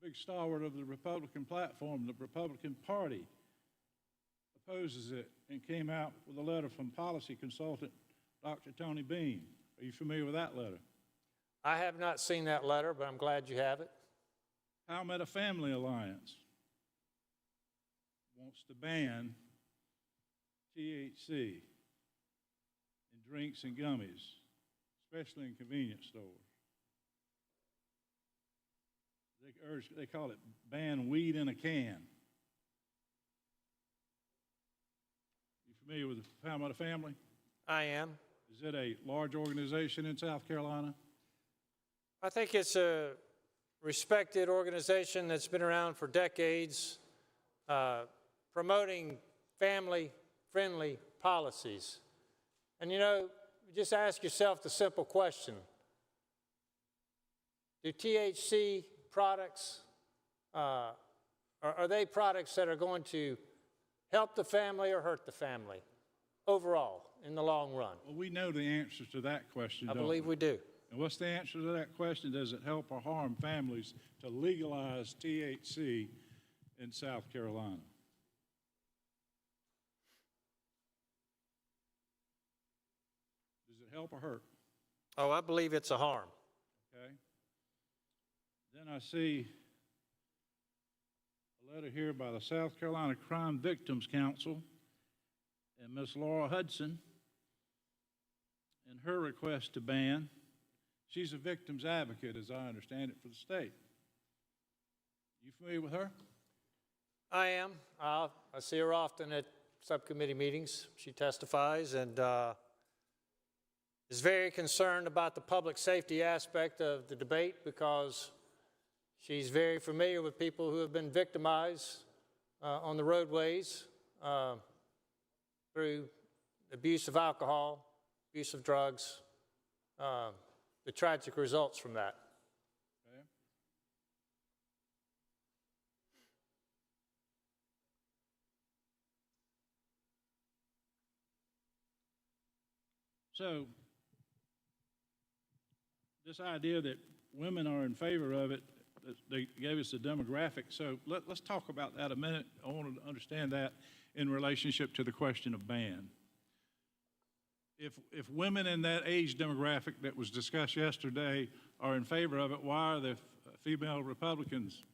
Speaker 1: A big stalwart of the Republican platform, the Republican Party, opposes it and came out with a letter from policy consultant Dr. Tony Beam. Are you familiar with that letter?
Speaker 19: I have not seen that letter, but I'm glad you have it.
Speaker 1: Palmetto Family Alliance wants to ban THC in drinks and gummies, especially in convenience stores. They call it ban weed in a can. You familiar with the Palmetto Family?
Speaker 19: I am.
Speaker 1: Is it a large organization in South Carolina?
Speaker 19: I think it's a respected organization that's been around for decades, promoting family-friendly policies. And you know, just ask yourself the simple question: do THC products, are they products that are going to help the family or hurt the family overall in the long run?
Speaker 1: Well, we know the answer to that question,
Speaker 19: I
Speaker 1: don't
Speaker 19: believe we do.
Speaker 1: And what's the answer to that question? Does it help or harm families to legalize THC in South Carolina? Does it help or hurt?
Speaker 19: Oh, I believe it's a harm.
Speaker 1: Okay. Then I see a letter here by the South Carolina Crime Victims Council and Miss Laura Hudson and her request to ban. She's a victim's advocate, as I understand it, for the state. You familiar with her?
Speaker 19: I am. I see her often at subcommittee meetings. She testifies and is very concerned about the public safety aspect of the debate because she's very familiar with people who have been victimized on the roadways through abuse of alcohol, abuse of drugs, the tragic results from that.
Speaker 1: Okay. So, this idea that women are in favor of it, they gave us a demographic. So let's talk about that a minute. I want to understand that in relationship to the question of ban. If women in that age demographic that was discussed yesterday are in favor of it, why are the female Republicans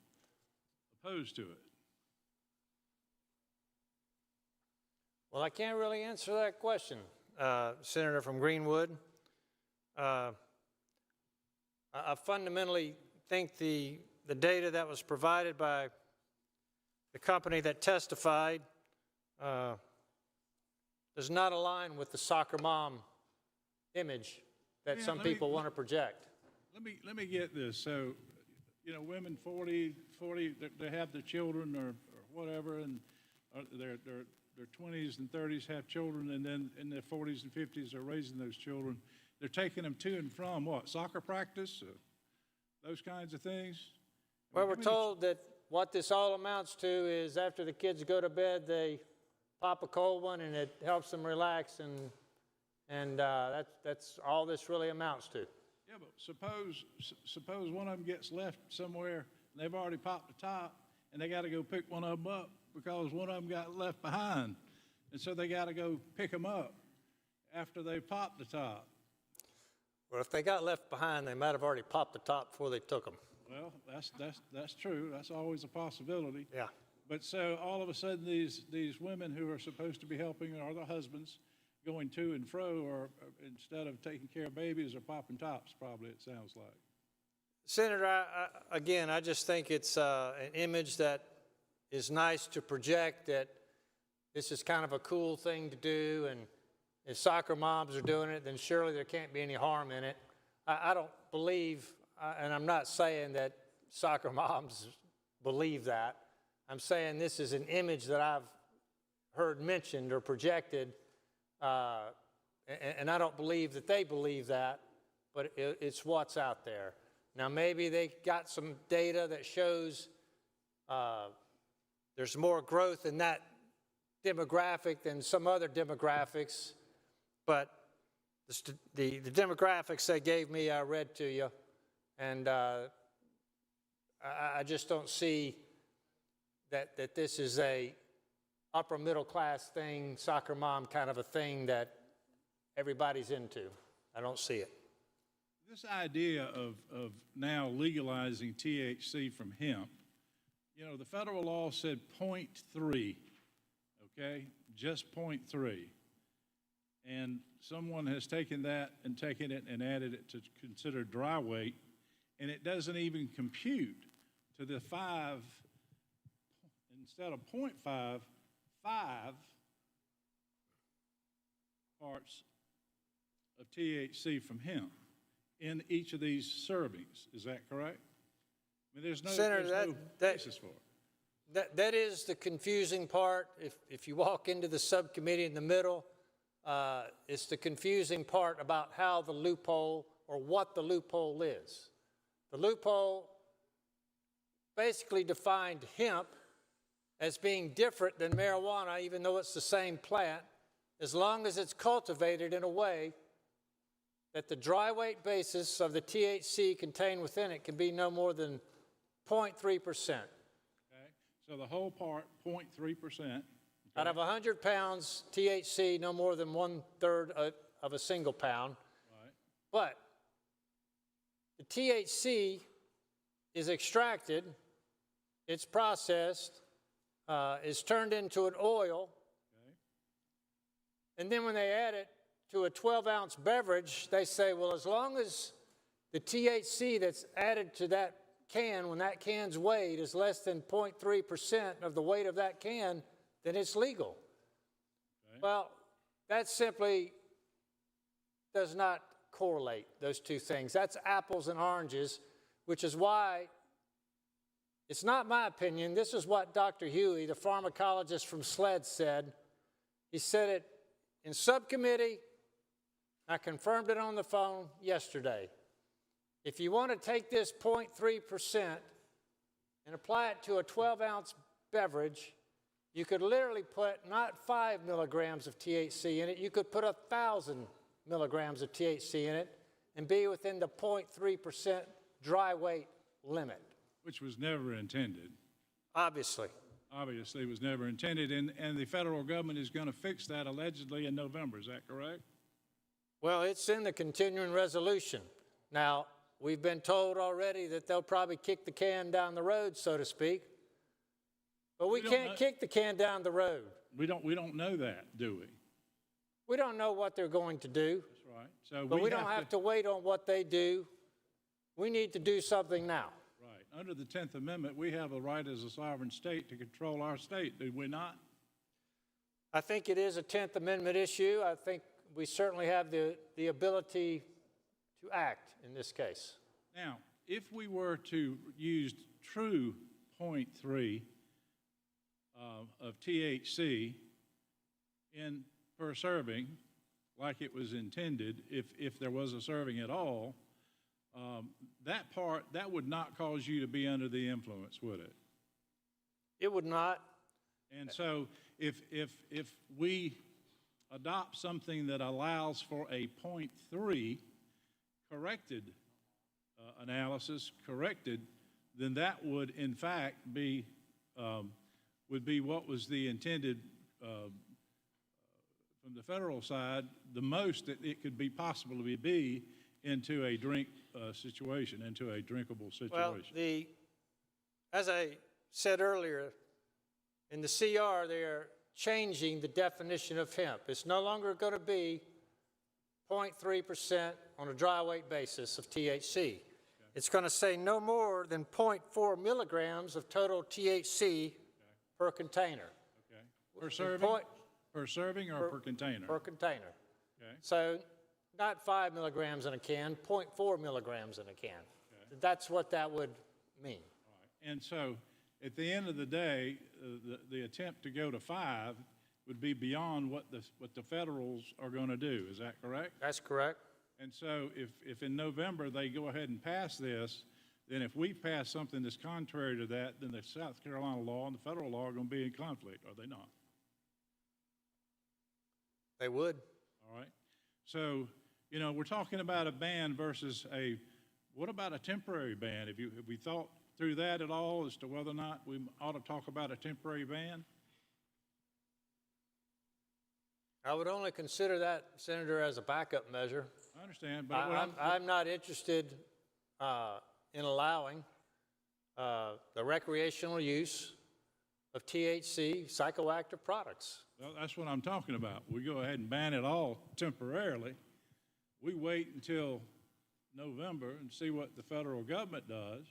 Speaker 1: opposed to it?
Speaker 19: Well, I can't really answer that question, Senator from Greenwood. I fundamentally think the data that was provided by the company that testified does not align with the soccer mom image that some people want to project.
Speaker 1: let me get this. So, you know, women 40, they have their children or whatever, and their 20s and 30s have children, and then in their 40s and 50s are raising those children. They're taking them to and from what? Soccer practice? Those kinds of things?
Speaker 19: Well, we're told that what this all amounts to is after the kids go to bed, they pop a cold one, and it helps them relax, and that's all this really amounts to.
Speaker 1: Yeah, but suppose one of them gets left somewhere, and they've already popped the top, and they got to go pick one of them up because one of them got left behind, and so they got to go pick them up after they popped the top.
Speaker 19: Well, if they got left behind, they might have already popped the top before they took them.
Speaker 1: Well, that's true. That's always a possibility.
Speaker 19: Yeah.
Speaker 1: But so all of a sudden, these women who are supposed to be helping are the husbands going to and fro, or instead of taking care of babies, are popping tops. Probably it sounds like.
Speaker 19: Senator, again, I just think it's an image that is nice to project, that this is kind of a cool thing to do, and if soccer moms are doing it, then surely there can't be any harm in it. I don't believe, and I'm not saying that soccer moms believe that. I'm saying this is an image that I've heard mentioned or projected, and I don't believe that they believe that, but it's what's out there. Now, maybe they got some data that shows there's more growth in that demographic than some other demographics, but the demographics they gave me, I read to you, and I just don't see that this is a upper middle class thing, soccer mom kind of a thing that everybody's into. I don't see it.
Speaker 1: This idea of now legalizing THC from hemp, you know, the federal law said 0.3, okay, just 0.3. And someone has taken that and taken it and added it to consider dry weight, and it doesn't even compute to the 5, instead of 0.5, 5 parts of THC from hemp in each of these servings. Is that correct? I mean, there's no,
Speaker 19: Senator,
Speaker 1: basis for it.
Speaker 19: That is the confusing part. If you walk into the subcommittee in the middle, it's the confusing part about how the loophole or what the loophole is. The loophole basically defined hemp as being different than marijuana, even though it's the same plant, as long as it's cultivated in a way that the dry weight basis of the THC contained within it can be no more than 0.3%.
Speaker 1: Okay, so the whole part, 0.3%.
Speaker 19: Out of 100 pounds THC, no more than 1/3 of a single pound.
Speaker 1: Right.
Speaker 19: But the THC is extracted, it's processed, is turned into an oil,
Speaker 1: Okay.
Speaker 19: and then when they add it to a 12-ounce beverage, they say, well, as long as the THC that's added to that can, when that can's weight is less than 0.3% of the weight of that can, then it's legal.
Speaker 1: Okay.
Speaker 19: Well, that simply does not correlate, those two things. That's apples and oranges, which is why it's not my opinion. This is what Dr. Huey, the pharmacologist from SLED, said. He said it in subcommittee. I confirmed it on the phone yesterday. If you want to take this 0.3% and apply it to a 12-ounce beverage, you could literally put not 5 milligrams of THC in it, you could put 1,000 milligrams of THC in it and be within the 0.3% dry weight limit.
Speaker 1: Which was never intended.
Speaker 19: Obviously.
Speaker 1: Obviously, it was never intended, and the federal government is going to fix that allegedly in November. Is that correct?
Speaker 19: Well, it's in the continuing resolution. Now, we've been told already that they'll probably kick the can down the road, so to speak. But we can't kick the can down the road.
Speaker 1: We don't know that, do we?
Speaker 19: We don't know what they're going to do.
Speaker 1: That's right. So
Speaker 19: but we don't have to wait on what they do. We need to do something now.
Speaker 1: Right. Under the 10th Amendment, we have a right as a sovereign state to control our state, do we not?
Speaker 19: I think it is a 10th Amendment issue. I think we certainly have the ability to act in this case.
Speaker 1: Now, if we were to use true 0.3 of THC per serving, like it was intended, if there was a serving at all, that would not cause you to be under the influence, would it?
Speaker 19: It would not.
Speaker 1: And so if we adopt something that allows for a 0.3 corrected analysis, then that would in fact be what was the intended from the federal side, the most that it could be possibly be into a drink situation, into a drinkable situation.
Speaker 19: Well, as I said earlier, in the CR, they're changing the definition of hemp. It's no longer going to be 0.3% on a dry weight basis of THC. Okay. It's going to say no more than 0.4 milligrams of total THC per container.
Speaker 1: Okay. Per serving? Per serving or per container? Per
Speaker 19: container.
Speaker 1: Okay.
Speaker 19: So not 5 milligrams in a can, 0.4 milligrams in a can. Okay. That's what that would mean.
Speaker 1: All right. And so at the end of the day, the attempt to go to 5 would be beyond what the federals are going to do. Is that correct?
Speaker 19: That's correct.
Speaker 1: And so if in November they go ahead and pass this, then if we pass something that's contrary to that, then the South Carolina law and the federal law are going to be in conflict, are they not?
Speaker 19: They would.
Speaker 1: All right. So, we're talking about a ban versus what about a temporary ban? Have we thought through that at all as to whether or not we ought to talk about a temporary ban?
Speaker 19: I would only consider that, Senator, as a backup measure.
Speaker 1: I understand, but
Speaker 19: I'm not interested in allowing the recreational use of THC psychoactive products.
Speaker 1: Well, that's what I'm talking about. We go ahead and ban it all temporarily. We wait until November and see what the federal government does.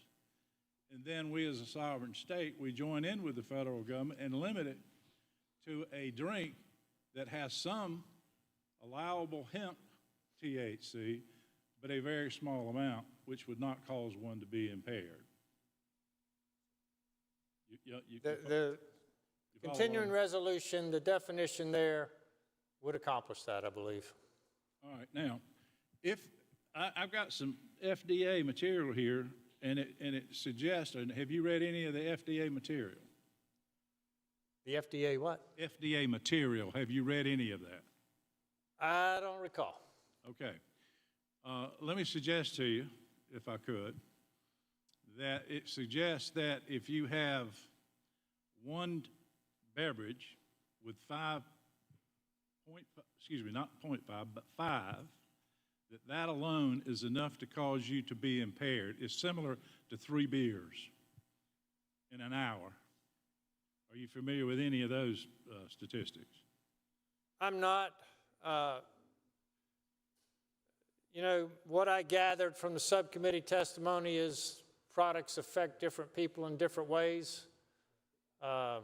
Speaker 1: And then we as a sovereign state, we join in with the federal government and limit it to a drink that has some allowable hemp THC, but a very small amount, which would not cause one to be impaired.
Speaker 19: The continuing resolution, the definition there would accomplish that, I believe.
Speaker 1: All right. Now, if I've got some FDA material here, and it suggests, and have you read any of the FDA material?
Speaker 19: The FDA what?
Speaker 1: FDA material. Have you read any of that?
Speaker 19: I don't recall.
Speaker 1: Okay. Let me suggest to you, if I could, that it suggests that if you have one beverage with 5, not 0.5, but 5, that alone is enough to cause you to be impaired. It's similar to 3 beers in an hour. Are you familiar with any of those statistics?
Speaker 19: I'm not. What I gathered from the subcommittee testimony is products affect different people in different ways. As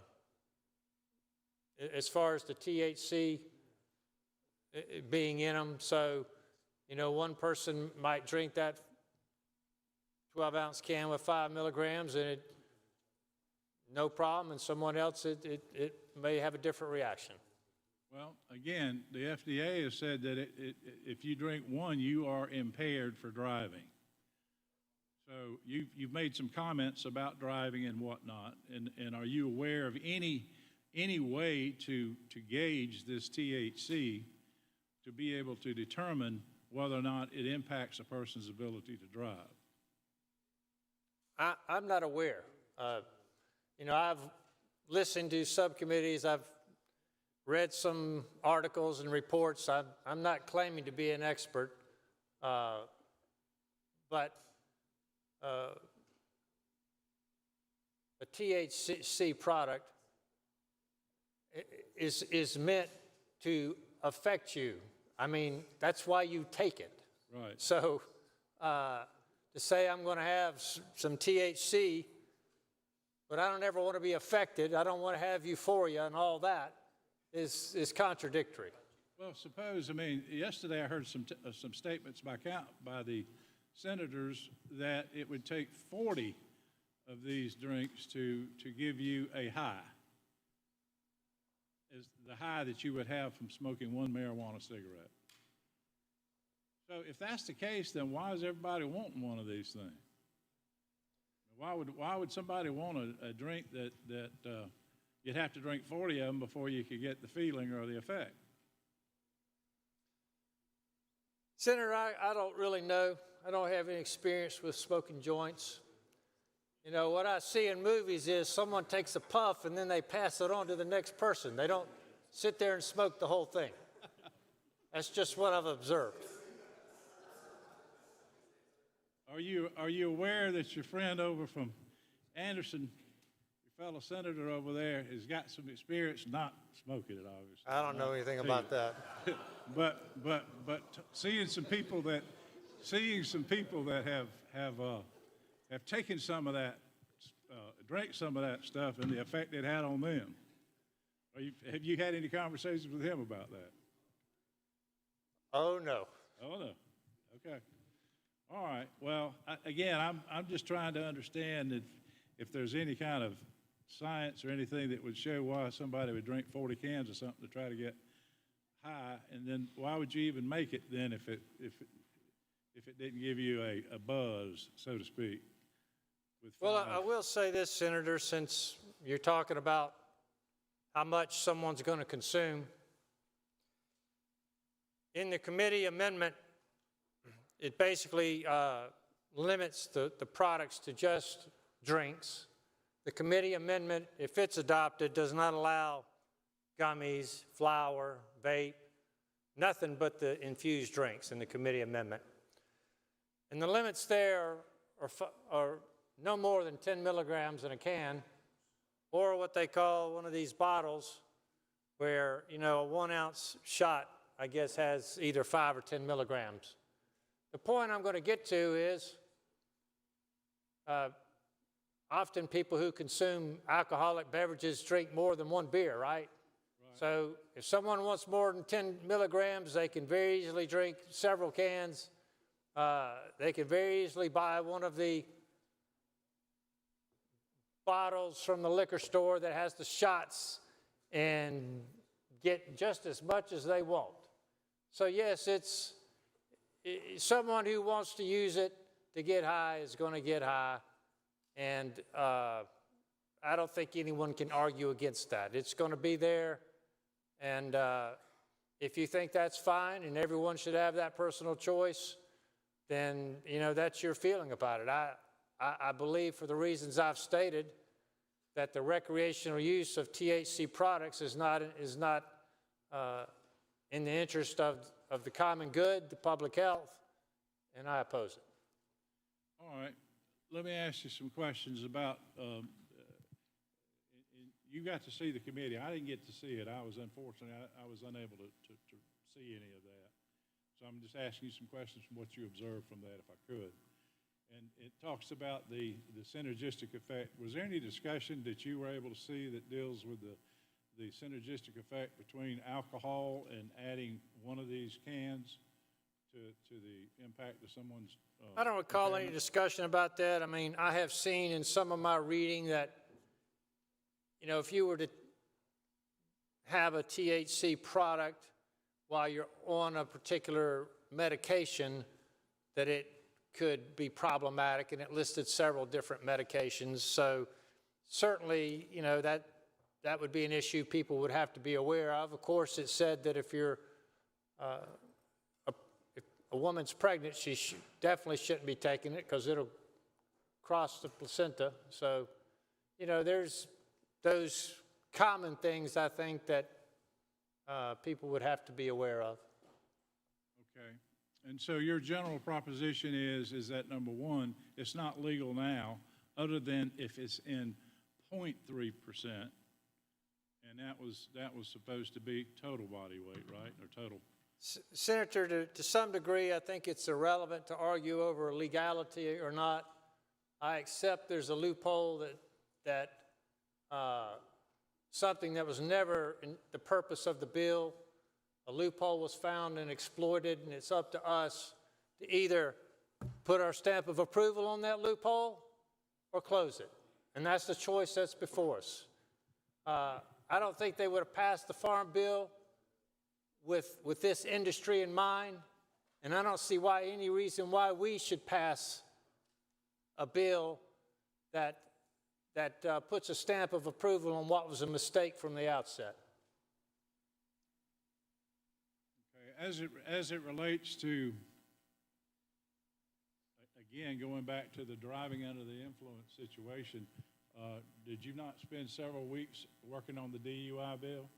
Speaker 19: far as the THC being in them, so, one person might drink that 12-ounce can with 5 milligrams and no problem, and someone else, it may have a different reaction.
Speaker 1: Well, again, the FDA has said that if you drink one, you are impaired for driving. So you've made some comments about driving and whatnot, and are you aware of any way to gauge this THC to be able to determine whether or not it impacts a person's ability to drive?
Speaker 19: I'm not aware. I've listened to subcommittees. I've read some articles and reports. I'm not claiming to be an expert, but a THC product is meant to affect you. I mean, that's why you take it.
Speaker 1: Right.
Speaker 19: So to say I'm going to have some THC, but I don't ever want to be affected, I don't want to have euphoria and all that, is contradictory.
Speaker 1: Well, yesterday I heard some statements by the senators that it would take 40 of these drinks to give you a high, is the high that you would have from smoking one marijuana cigarette. So if that's the case, then why is everybody wanting one of these things? Why would somebody want a drink that you'd have to drink 40 of them before you could get the feeling or the effect?
Speaker 19: Senator, I don't really know. I don't have any experience with smoking joints. You know, what I see in movies is someone takes a puff and then they pass it on to the next person. They don't sit there and smoke the whole thing. That's just what I've observed.
Speaker 1: Are you aware that your friend over from Anderson, your fellow senator over there, has got some experience not smoking it, obviously?
Speaker 19: I don't know anything about that.
Speaker 1: but seeing some people that have taken some of that, drank some of that stuff, and the effect it had on them. Have you had any conversations with him about that?
Speaker 19: Oh no.
Speaker 1: Oh no. Okay. All right. Well, again, I'm just trying to understand if there's any kind of science or anything that would show why somebody would drink 40 cans or something to try to get high, and then why would you even make it then if it didn't give you a buzz, so to speak?
Speaker 19: Well, I will say this, Senator, since you're talking about how much someone's going to consume. In the committee amendment, it basically limits the products to just drinks. The committee amendment, if it's adopted, does not allow gummies, flour, vape, nothing but the infused drinks in the committee amendment. And the limits there are no more than 10 milligrams in a can, or what they call one of these bottles where, you know, a 1 ounce shot, I guess, has either 5 or 10 milligrams. The point I'm going to get to is often people who consume alcoholic beverages drink more than one beer, right? So if someone wants more than 10 milligrams, they can very easily drink several cans. They can very easily buy one of the bottles from the liquor store that has the shots and get just as much as they want. So yes, it's someone who wants to use it to get high is going to get high, and I don't think anyone can argue against that. It's going to be there, and if you think that's fine and everyone should have that personal choice, then, you know, that's your feeling about it. I believe, for the reasons I've stated, that the recreational use of THC products is not in the interest of the common good, the public health, and I oppose it.
Speaker 1: All right. Let me ask you some questions about, you got to see the committee. I didn't get to see it. I was unfortunately, I was unable to see any of that. So I'm just asking you some questions from what you observed from that, if I could. And it talks about the synergistic effect. Was there any discussion that you were able to see that deals with the synergistic effect between alcohol and adding one of these cans to the impact of someone's
Speaker 19: I don't recall any discussion about that. I mean, I have seen in some of my reading that, you know, if you were to have a THC product while you're on a particular medication, that it could be problematic, and it listed several different medications. So certainly, you know, that would be an issue people would have to be aware of. Of course, it said that if you're if a woman's pregnant, she definitely shouldn't be taking it because it'll cross the placenta. So, you know, there's those common things I think that people would have to be aware of.
Speaker 1: Okay. And so your general proposition is that, number one, it's not legal now, other than if it's in 0.3%, and that was supposed to be total body weight, right, or total?
Speaker 19: Senator, to some degree, I think it's irrelevant to argue over legality or not. I accept there's a loophole that something that was never in the purpose of the bill. A loophole was found and exploited, and it's up to us to either put our stamp of approval on that loophole or close it. And that's the choice that's before us. I don't think they would have passed the Farm Bill with this industry in mind, and I don't see any reason why we should pass a bill that puts a stamp of approval on what was a mistake from the outset.
Speaker 1: Okay. As it relates to, again, going back to the driving under the influence situation, did you not spend several weeks working on the DUI bill?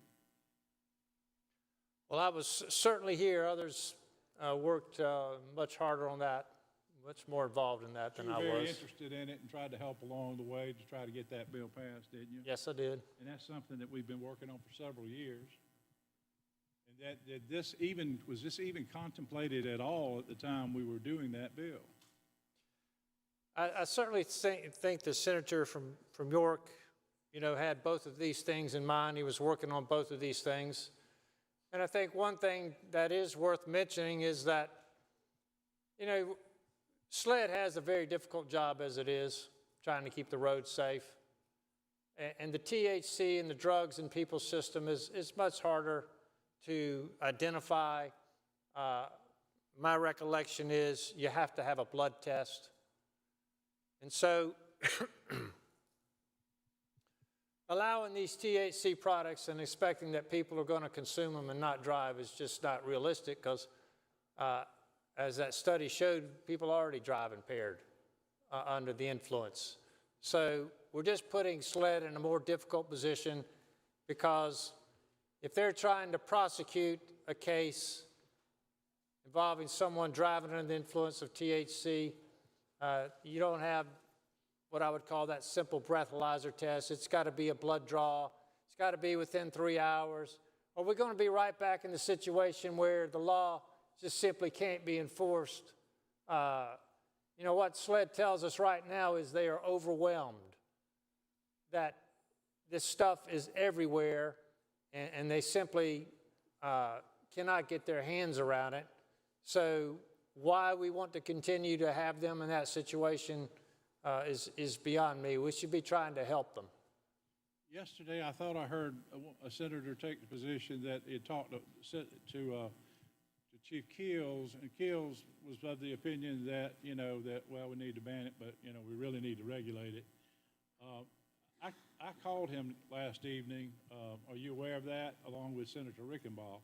Speaker 19: Well, I was certainly here. Others worked much harder on that, much more involved in that than I was.
Speaker 1: You were very interested in it and tried to help along the way to try to get that bill passed, didn't you?
Speaker 19: Yes, I did.
Speaker 1: And that's something that we've been working on for several years. And was this even contemplated at all at the time we were doing that bill?
Speaker 19: I certainly think the senator from York, had both of these things in mind. He was working on both of these things. And I think one thing that is worth mentioning is that, SLED has a very difficult job as it is, trying to keep the roads safe. And the THC and the drugs in people's system is much harder to identify. My recollection is you have to have a blood test. And so allowing these THC products and expecting that people are going to consume them and not drive is just not realistic because, as that study showed, people already drive impaired under the influence. So we're just putting SLED in a more difficult position because if they're trying to prosecute a case involving someone driving under the influence of THC, you don't have what I would call that simple breathalyzer test. It's got to be a blood draw. It's got to be within 3 hours. Or we're going to be right back in the situation where the law just simply can't be enforced. What SLED tells us right now is they are overwhelmed, that this stuff is everywhere, and they simply cannot get their hands around it. So why we want to continue to have them in that situation is beyond me. We should be trying to help them.
Speaker 1: Yesterday, I thought I heard a senator take the position that he had talked to Chief Keels, and Keels was of the opinion that, well, we need to ban it, but, we really need to regulate it. I called him last evening. Are you aware of that? Along with Senator Rickenbaugh.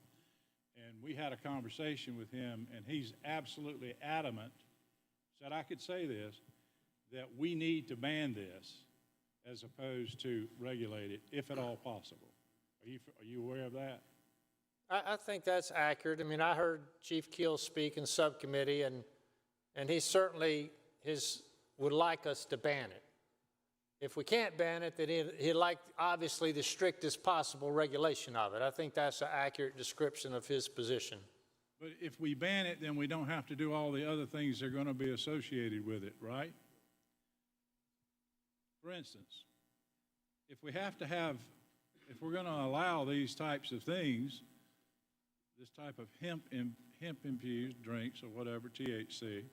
Speaker 1: And we had a conversation with him, and he's absolutely adamant, said I could say this, that we need to ban this as opposed to regulate it, if at all possible. Are you aware of that?
Speaker 19: I think that's accurate. I mean, I heard Chief Keel speak in subcommittee, and he certainly would like us to ban it. If we can't ban it, then he'd like, obviously, the strictest possible regulation of it. I think that's an accurate description of his position.
Speaker 1: But if we ban it, then we don't have to do all the other things that are going to be associated with it, right? For instance, if we're going to allow these types of things, this type of hemp-infused drinks or whatever, THC,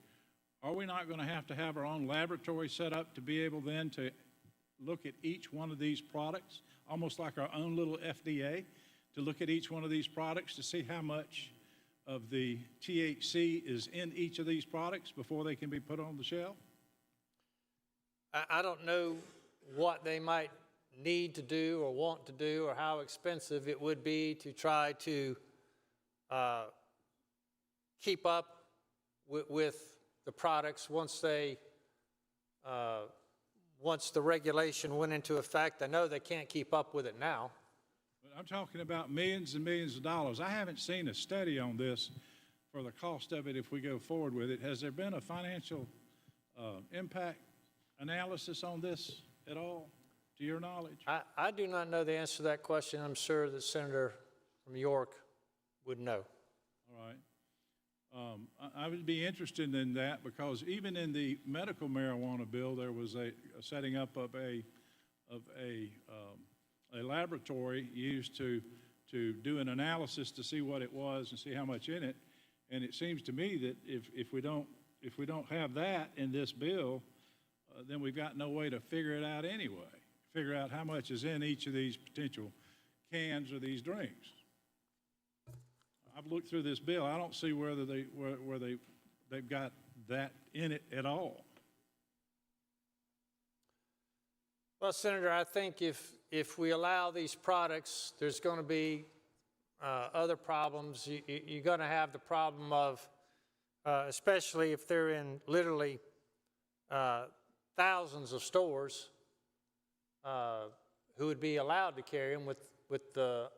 Speaker 1: are we not going to have our own laboratory set up to be able then to look at each one of these products, almost like our own little FDA, to look at each one of these products to see how much of the THC is in each of these products before they can be put on the shelf?
Speaker 19: I don't know what they might need to do or want to do or how expensive it would be to try to keep up with the products once the regulation went into effect. I know they can't keep up with it now.
Speaker 1: But I'm talking about millions and millions of dollars. I haven't seen a study on this for the cost of it if we go forward with it. Has there been a financial impact analysis on this at all, to your knowledge?
Speaker 19: I do not know the answer to that question. I'm sure the senator from York would know.
Speaker 1: All right. I would be interested in that because even in the medical marijuana bill, there was a setting up of a laboratory used to do an analysis to see what it was and see how much in it. And it seems to me that if we don't if we don't have that in this bill, then we've got no way to figure it out anyway. Figure out how much is in each of these potential cans of these drinks. I've looked through this bill. I don't see where they've got that in it at all.
Speaker 19: Well, Senator, I think if we allow these products, there's going to be other problems. You're going to have the problem of, especially if they're in literally thousands of stores who would be allowed to carry them with the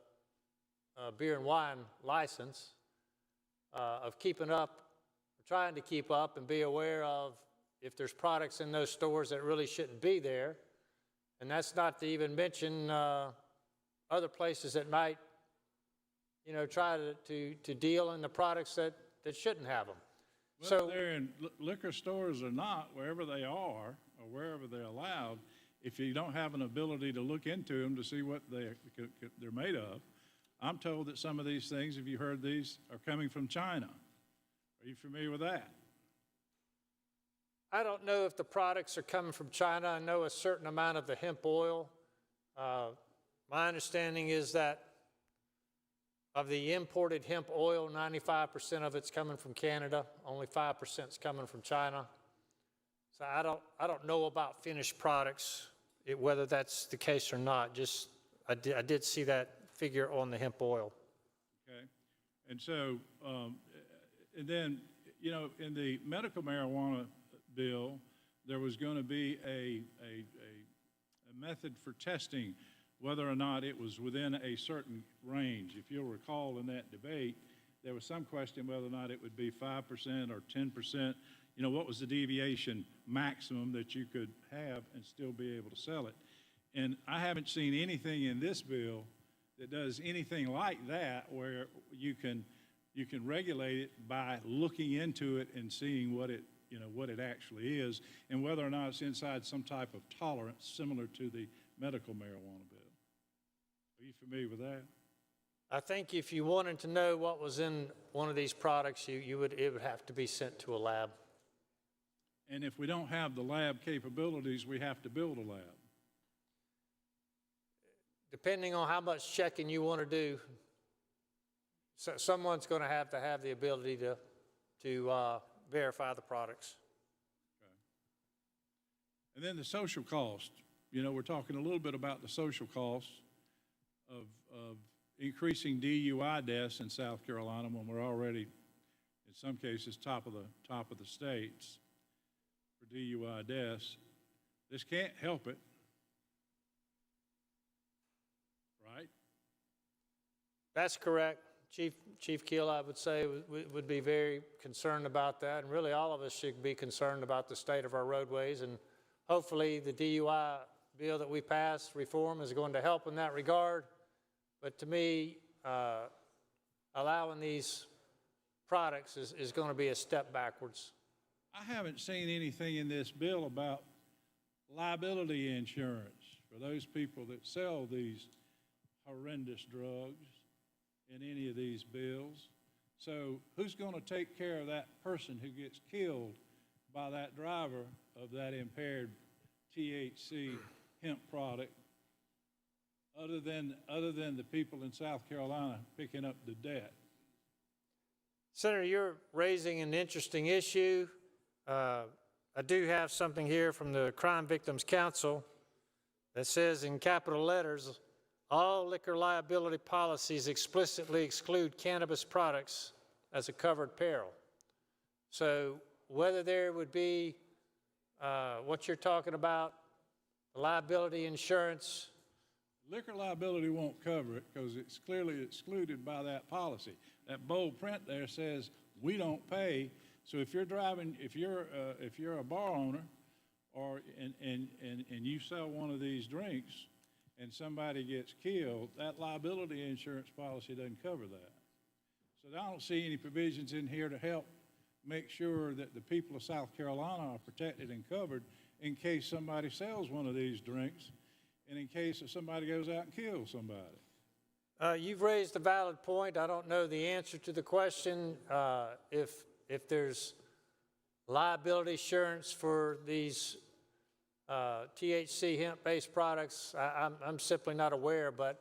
Speaker 19: beer and wine license, of keeping up, trying to keep up and be aware of if there's products in those stores that really shouldn't be there. And that's not to even mention other places that might, try to deal in the products that shouldn't have them.
Speaker 1: Whether they're in liquor stores or not, wherever they are or wherever they're allowed, if you don't have an ability to look into them to see what they're made of, I'm told that some of these things, if you heard these, are coming from China. Are you familiar with that?
Speaker 19: I don't know if the products are coming from China. I know a certain amount of the hemp oil. My understanding is that of the imported hemp oil, 95% of it's coming from Canada. Only 5% is coming from China. So I don't know about finished products, whether that's the case or not. Just I did see that figure on the hemp oil.
Speaker 1: Okay, and so and then in the medical marijuana bill, there was going to be a method for testing whether or not it was within a certain range. If you'll recall in that debate, there was some question whether or not it would be 5% or 10%. What was the deviation maximum that you could have and still be able to sell it? And I haven't seen anything in this bill that does anything like that, where you can regulate it by looking into it and seeing what it actually is, and whether or not it's inside some type of tolerance similar to the medical marijuana bill. Are you familiar with that?
Speaker 19: I think if you wanted to know what was in one of these products, it would have to be sent to a lab.
Speaker 1: And if we don't have the lab capabilities, we have to build a lab.
Speaker 19: Depending on how much checking you want to do, someone's going to have the ability to verify the products.
Speaker 1: Okay. And then the social cost. We're talking a little bit about the social cost of increasing DUI deaths in South Carolina when we're already, in some cases, top of the states for DUI deaths. This can't help it, right?
Speaker 19: That's correct. Chief Keel, I would say, would be very concerned about that, and really all of us should be concerned about the state of our roadways, and hopefully the DUI bill that we passed, reform, is going to help in that regard. But to me, allowing these products is going to be a step backwards.
Speaker 1: I haven't seen anything in this bill about liability insurance for those people that sell these horrendous drugs in any of these bills. So who's going to take care of that person who gets killed by that driver of that impaired THC hemp product, other than the people in South Carolina picking up the debt?
Speaker 19: Senator, you're raising an interesting issue. I do have something here from the Crime Victims Council that says in capital letters, all liquor liability policies explicitly exclude cannabis products as a covered peril. So whether there would be what you're talking about, liability insurance.
Speaker 1: Liquor liability won't cover it because it's clearly excluded by that policy. That bold print there says we don't pay. So if you're driving, if you're a bar owner, and you sell one of these drinks, and somebody gets killed, that liability insurance policy doesn't cover that. So I don't see any provisions in here to help make sure that the people of South Carolina are protected and covered in case somebody sells one of these drinks, and in case if somebody goes out and kills somebody.
Speaker 19: You've raised a valid point. I don't know the answer to the question. If there's liability insurance for these THC hemp-based products, I'm simply not aware, but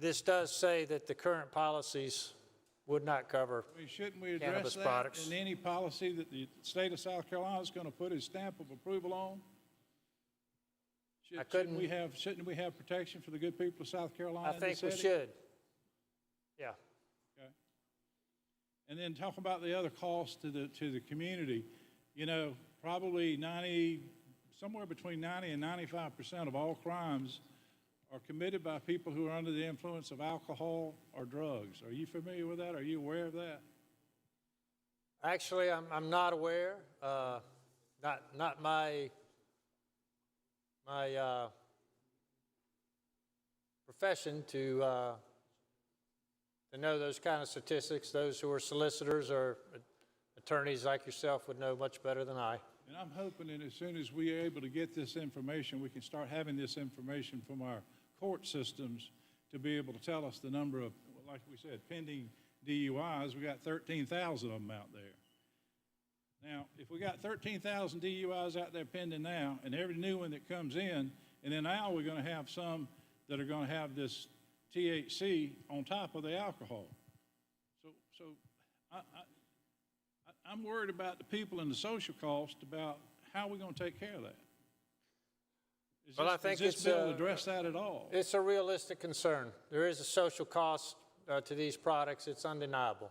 Speaker 19: this does say that the current policies would not cover
Speaker 1: I mean, shouldn't we address
Speaker 19: cannabis
Speaker 1: that
Speaker 19: products.
Speaker 1: in any policy that the state of South Carolina is going to put its stamp of approval on? Shouldn't we have protection for the good people of South Carolina?
Speaker 19: I think we should. Yeah.
Speaker 1: Okay. And then talk about the other costs to the community. You know, probably somewhere between 90 and 95% of all crimes are committed by people who are under the influence of alcohol or drugs. Are you familiar with that? Are you aware of that?
Speaker 19: Actually, I'm not aware. Not my profession to know those kind of statistics. Those who are solicitors or attorneys like yourself would know much better than I.
Speaker 1: And I'm hoping that as soon as we are able to get this information, we can start having this information from our court systems to be able to tell us the number of, like we said, pending DUIs. We got 13,000 of them out there. Now, if we got 13,000 DUIs out there pending now, and every new one that comes in, and then now we're going to have some that are going to have this THC on top of the alcohol. So I'm worried about the people and the social cost about how we're going to take care of that.
Speaker 19: I think
Speaker 1: does this bill address that at all?
Speaker 19: It's a realistic concern. There is a social cost to these products. It's undeniable.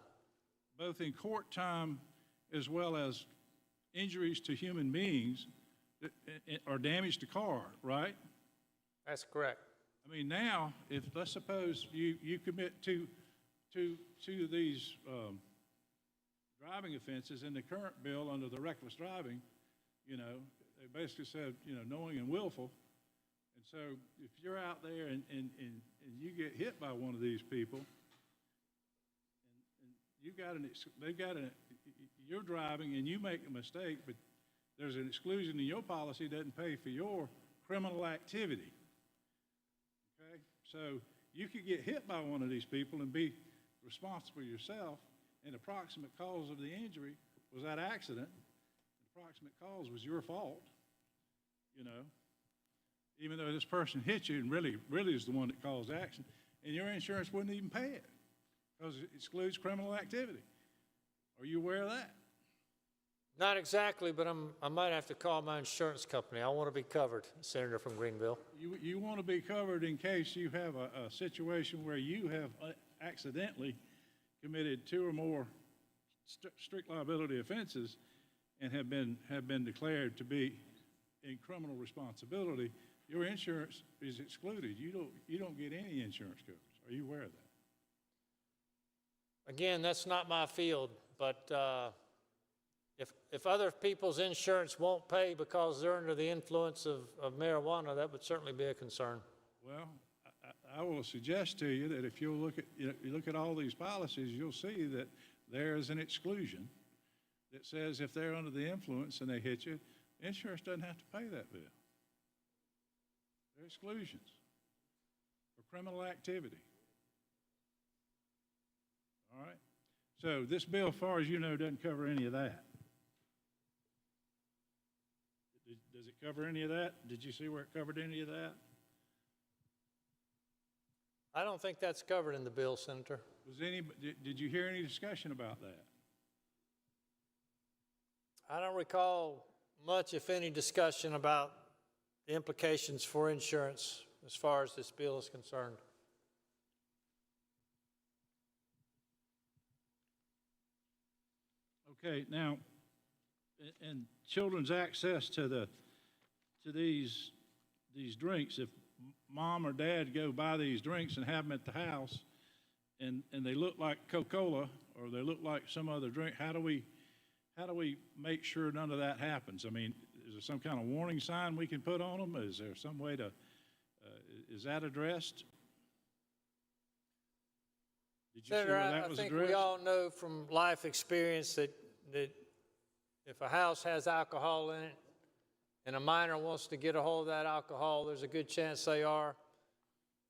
Speaker 1: Both in court time as well as injuries to human beings or damage to car, right?
Speaker 19: That's correct.
Speaker 1: I mean, now, if let's suppose you commit two of these driving offenses in the current bill under the reckless driving, you know, they basically said, you know, knowing and willful. And so if you're out there and you get hit by one of these people, and you're driving and you make a mistake, but there's an exclusion in your policy that doesn't pay for your criminal activity. Okay? So you could get hit by one of these people and be responsible yourself, and the proximate cause of the injury was that accident. The proximate cause was your fault, you know, even though this person hit you and really is the one that caused the accident, and your insurance wouldn't even pay it because it excludes criminal activity. Are you aware of that?
Speaker 19: Not exactly, but I might have to call my insurance company. I want to be covered, Senator from Greenville.
Speaker 1: You want to be covered in case you have a situation where you have accidentally committed 2 or more strict liability offenses and have been declared to be in criminal responsibility. Your insurance is excluded. You don't get any insurance coverage. Are you aware of that?
Speaker 19: Again, that's not my field, but if other people's insurance won't pay because they're under the influence of marijuana, that would certainly be a concern.
Speaker 1: Well, I will suggest to you that if you look at all these policies, you'll see that there is an exclusion that says if they're under the influence and they hit you, insurance doesn't have to pay that bill. There are exclusions for criminal activity. All right? So this bill, as far as you know, doesn't cover any of that. Does it cover any of that? Did you see where it covered any of that?
Speaker 19: I don't think that's covered in the bill, Senator.
Speaker 1: Did you hear any discussion about that?
Speaker 19: I don't recall much, if any, discussion about the implications for insurance as far as this bill is concerned.
Speaker 1: Okay, now, and children's access to these drinks, if mom or dad go buy these drinks and have them at the house, and they look like Coca-Cola or they look like some other drink, how do we make sure none of that happens? I mean, is there some kind of warning sign we can put on them? Is there some way to, is that addressed? Did you
Speaker 19: Senator,
Speaker 1: see where that was
Speaker 19: I think
Speaker 1: addressed?
Speaker 19: we all know from life experience that if a house has alcohol in it and a minor wants to get a hold of that alcohol, there's a good chance they are.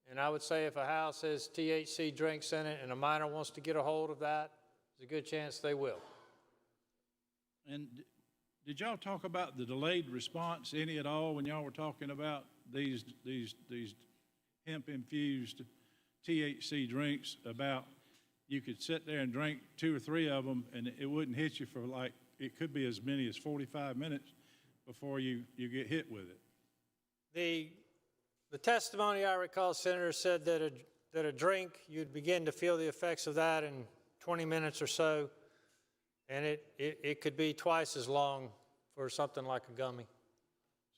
Speaker 19: And I would say if a house has THC drinks in it and a minor wants to get a hold of that, there's a good chance they will.
Speaker 1: And did y'all talk about the delayed response any at all when y'all were talking about these hemp-infused THC drinks, about you could sit there and drink 2 or 3 of them and it wouldn't hit you for like, it could be as many as 45 minutes before you get hit with it?
Speaker 19: The testimony I recall, Senator, said that a drink, you'd begin to feel the effects of that in 20 minutes or so, and it could be twice as long for something like a gummy.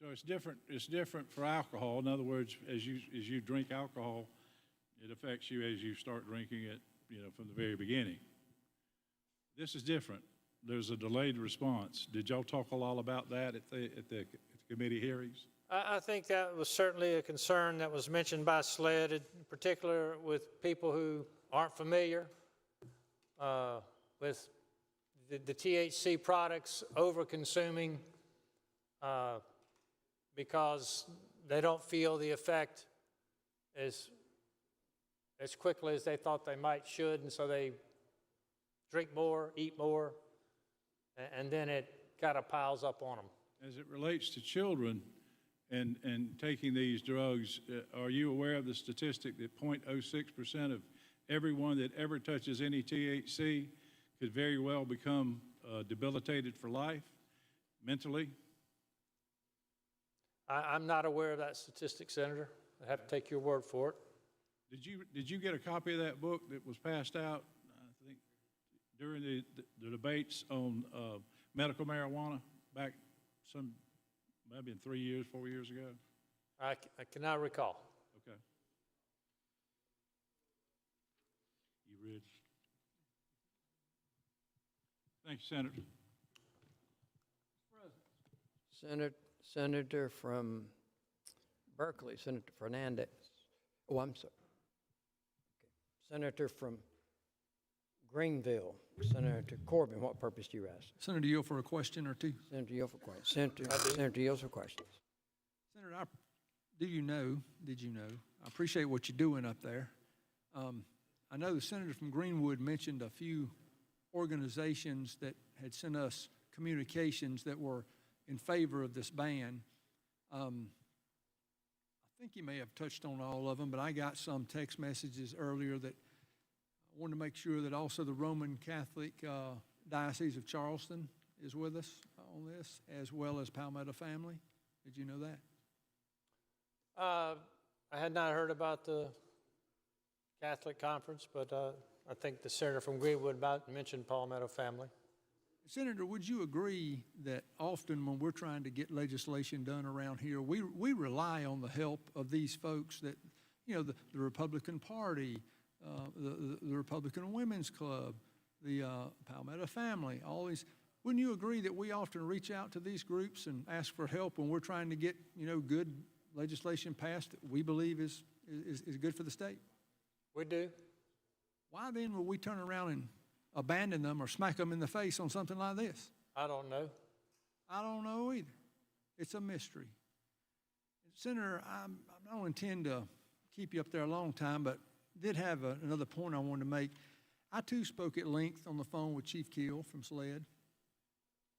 Speaker 1: So it's different for alcohol. In other words, as you drink alcohol, it affects you as you start drinking it, from the very beginning. This is different. There's a delayed response. Did y'all talk a lot about that at the committee hearings?
Speaker 19: I think that was certainly a concern that was mentioned by SLED, in particular with people who aren't familiar with the THC products, over-consuming because they don't feel the effect as quickly as they thought they should, and so they drink more, eat more, and then it kind of piles up on them.
Speaker 1: As it relates to children and taking these drugs, are you aware of the statistic that 0.06% of everyone that ever touches any THC could very well become debilitated for life, mentally?
Speaker 19: I'm not aware of that statistic, Senator. I have to take your word for it.
Speaker 1: Did you get a copy of that book that was passed out, I think, during the debates on medical marijuana back maybe 3 years, 4 years ago?
Speaker 19: I cannot recall.
Speaker 1: Okay. You read? Thank you, Senator.
Speaker 9: Senator from Berkeley, Senator Fernandez. Oh, I'm sorry. Okay. Senator from Greenville, Senator Corbin. What purpose do you ask?
Speaker 6: Senator, yield for a question or two.
Speaker 9: Senator, yield for questions. Senator, yield for questions.
Speaker 6: Senator, did you know, I appreciate what you're doing up there. I know the senator from Greenwood mentioned a few organizations that had sent us communications that were in favor of this ban. I think you may have touched on all of them, but I got some text messages earlier that I wanted to make sure that also the Roman Catholic Diocese of Charleston is with us on this, as well as Palmetto Family. Did you know that?
Speaker 19: I had not heard about the Catholic Conference, but I think the senator from Greenwood mentioned Palmetto Family.
Speaker 6: Senator, would you agree that often when we're trying to get legislation done around here, we rely on the help of these folks that, the Republican Party, the Republican Women's Club, the Palmetto Family, all these. Wouldn't you agree that we often reach out to these groups and ask for help when we're trying to get, good legislation passed that we believe is good for the state?
Speaker 19: We do.
Speaker 6: Why then will we turn around and abandon them or smack them in the face on something like this?
Speaker 19: I don't know.
Speaker 6: I don't know either. It's a mystery. Senator, I don't intend to keep you up there a long time, but did have another point I wanted to make. I too spoke at length on the phone with Chief Keel from SLED,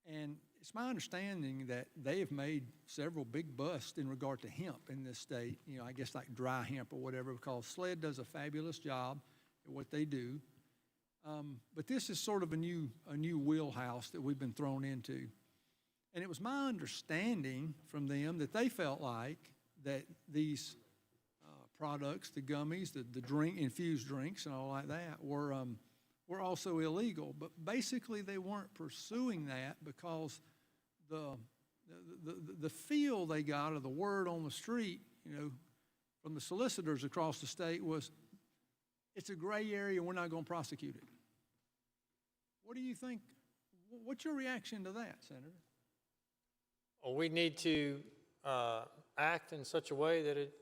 Speaker 6: and it's my understanding that they have made several big busts in regard to hemp in this state, I guess like dry hemp or whatever, because SLED does a fabulous job at what they do. But this is sort of a new wheelhouse that we've been thrown into. And it was my understanding from them that they felt like that these products, the gummies, the infused drinks and all like that were also illegal. But basically they weren't pursuing that because the feel they got, or the word on the street, from the solicitors across the state was, it's a gray area, we're not going to prosecute it. What do you think? What's your reaction to that, Senator?
Speaker 19: Well, we need to act in such a way that it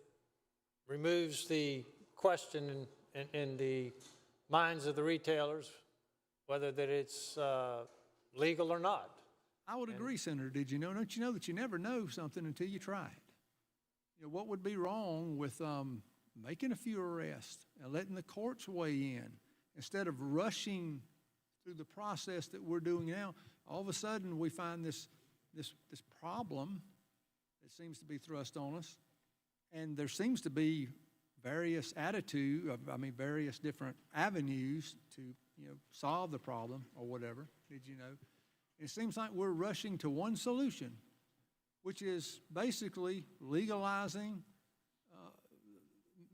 Speaker 19: removes the question in the minds of the retailers, whether that it's legal or not.
Speaker 6: I would agree, Senator. Did you know? Don't you know that you never know something until you try it? What would be wrong with making a few arrests and letting the courts weigh in instead of rushing through the process that we're doing now? all of a sudden we find this problem that seems to be thrust on us, and there seems to be various various different avenues to, solve the problem or whatever. Did you know? It seems like we're rushing to one solution, which is basically legalizing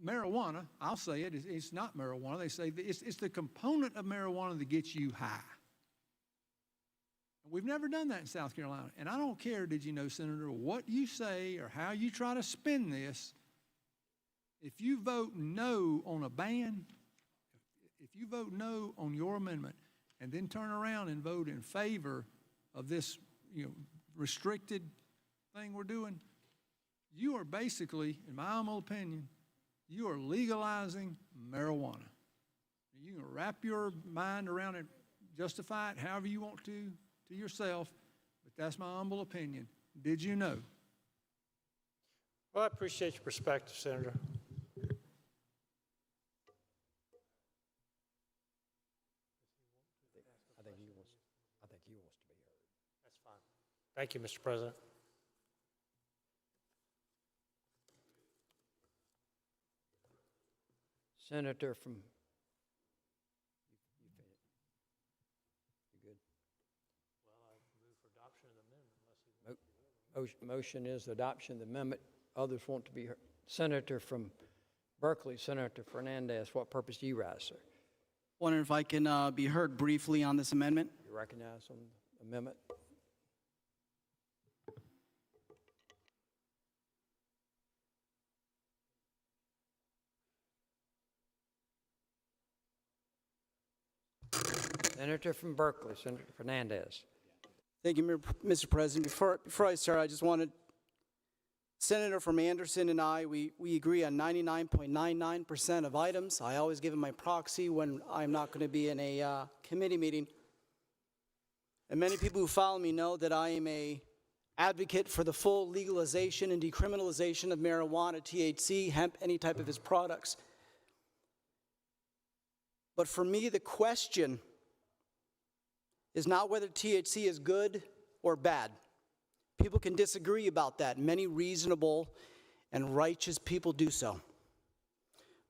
Speaker 6: marijuana. I'll say it. It's not marijuana. They say it's the component of marijuana that gets you high. We've never done that in South Carolina. And I don't care, did you know, Senator, what you say or how you try to spin this. If you vote no on a ban, if you vote no on your amendment and then turn around and vote in favor of this, restricted thing we're doing, you are basically, in my humble opinion, you are legalizing marijuana. You can wrap your mind around it, justify it however you want to yourself, but that's my humble opinion. Did you know?
Speaker 19: Well, I appreciate your perspective, Senator.
Speaker 9: I think he wants to be heard.
Speaker 19: That's fine. Thank you, Mr. President.
Speaker 9: Senator from, you good?
Speaker 19: Well, I move for adoption of the amendment unless he
Speaker 9: Motion is adoption of the amendment. Others want to be heard. Senator from Berkeley, Senator Fernandez, what purpose do you rise, sir?
Speaker 14: Wondering if I can be heard briefly on this amendment.
Speaker 9: You recognize on the amendment? Senator from Berkeley, Senator Fernandez.
Speaker 14: Thank you, Mr. President. Before I start, I just wanted, Senator from Anderson and I, we agree on 99.99% of items. I always give him my proxy when I'm not going to be in a committee meeting. And many people who follow me know that I am an advocate for the full legalization and decriminalization of marijuana, THC, hemp, any type of its products. But for me, the question is not whether THC is good or bad. People can disagree about that. Many reasonable and righteous people do so.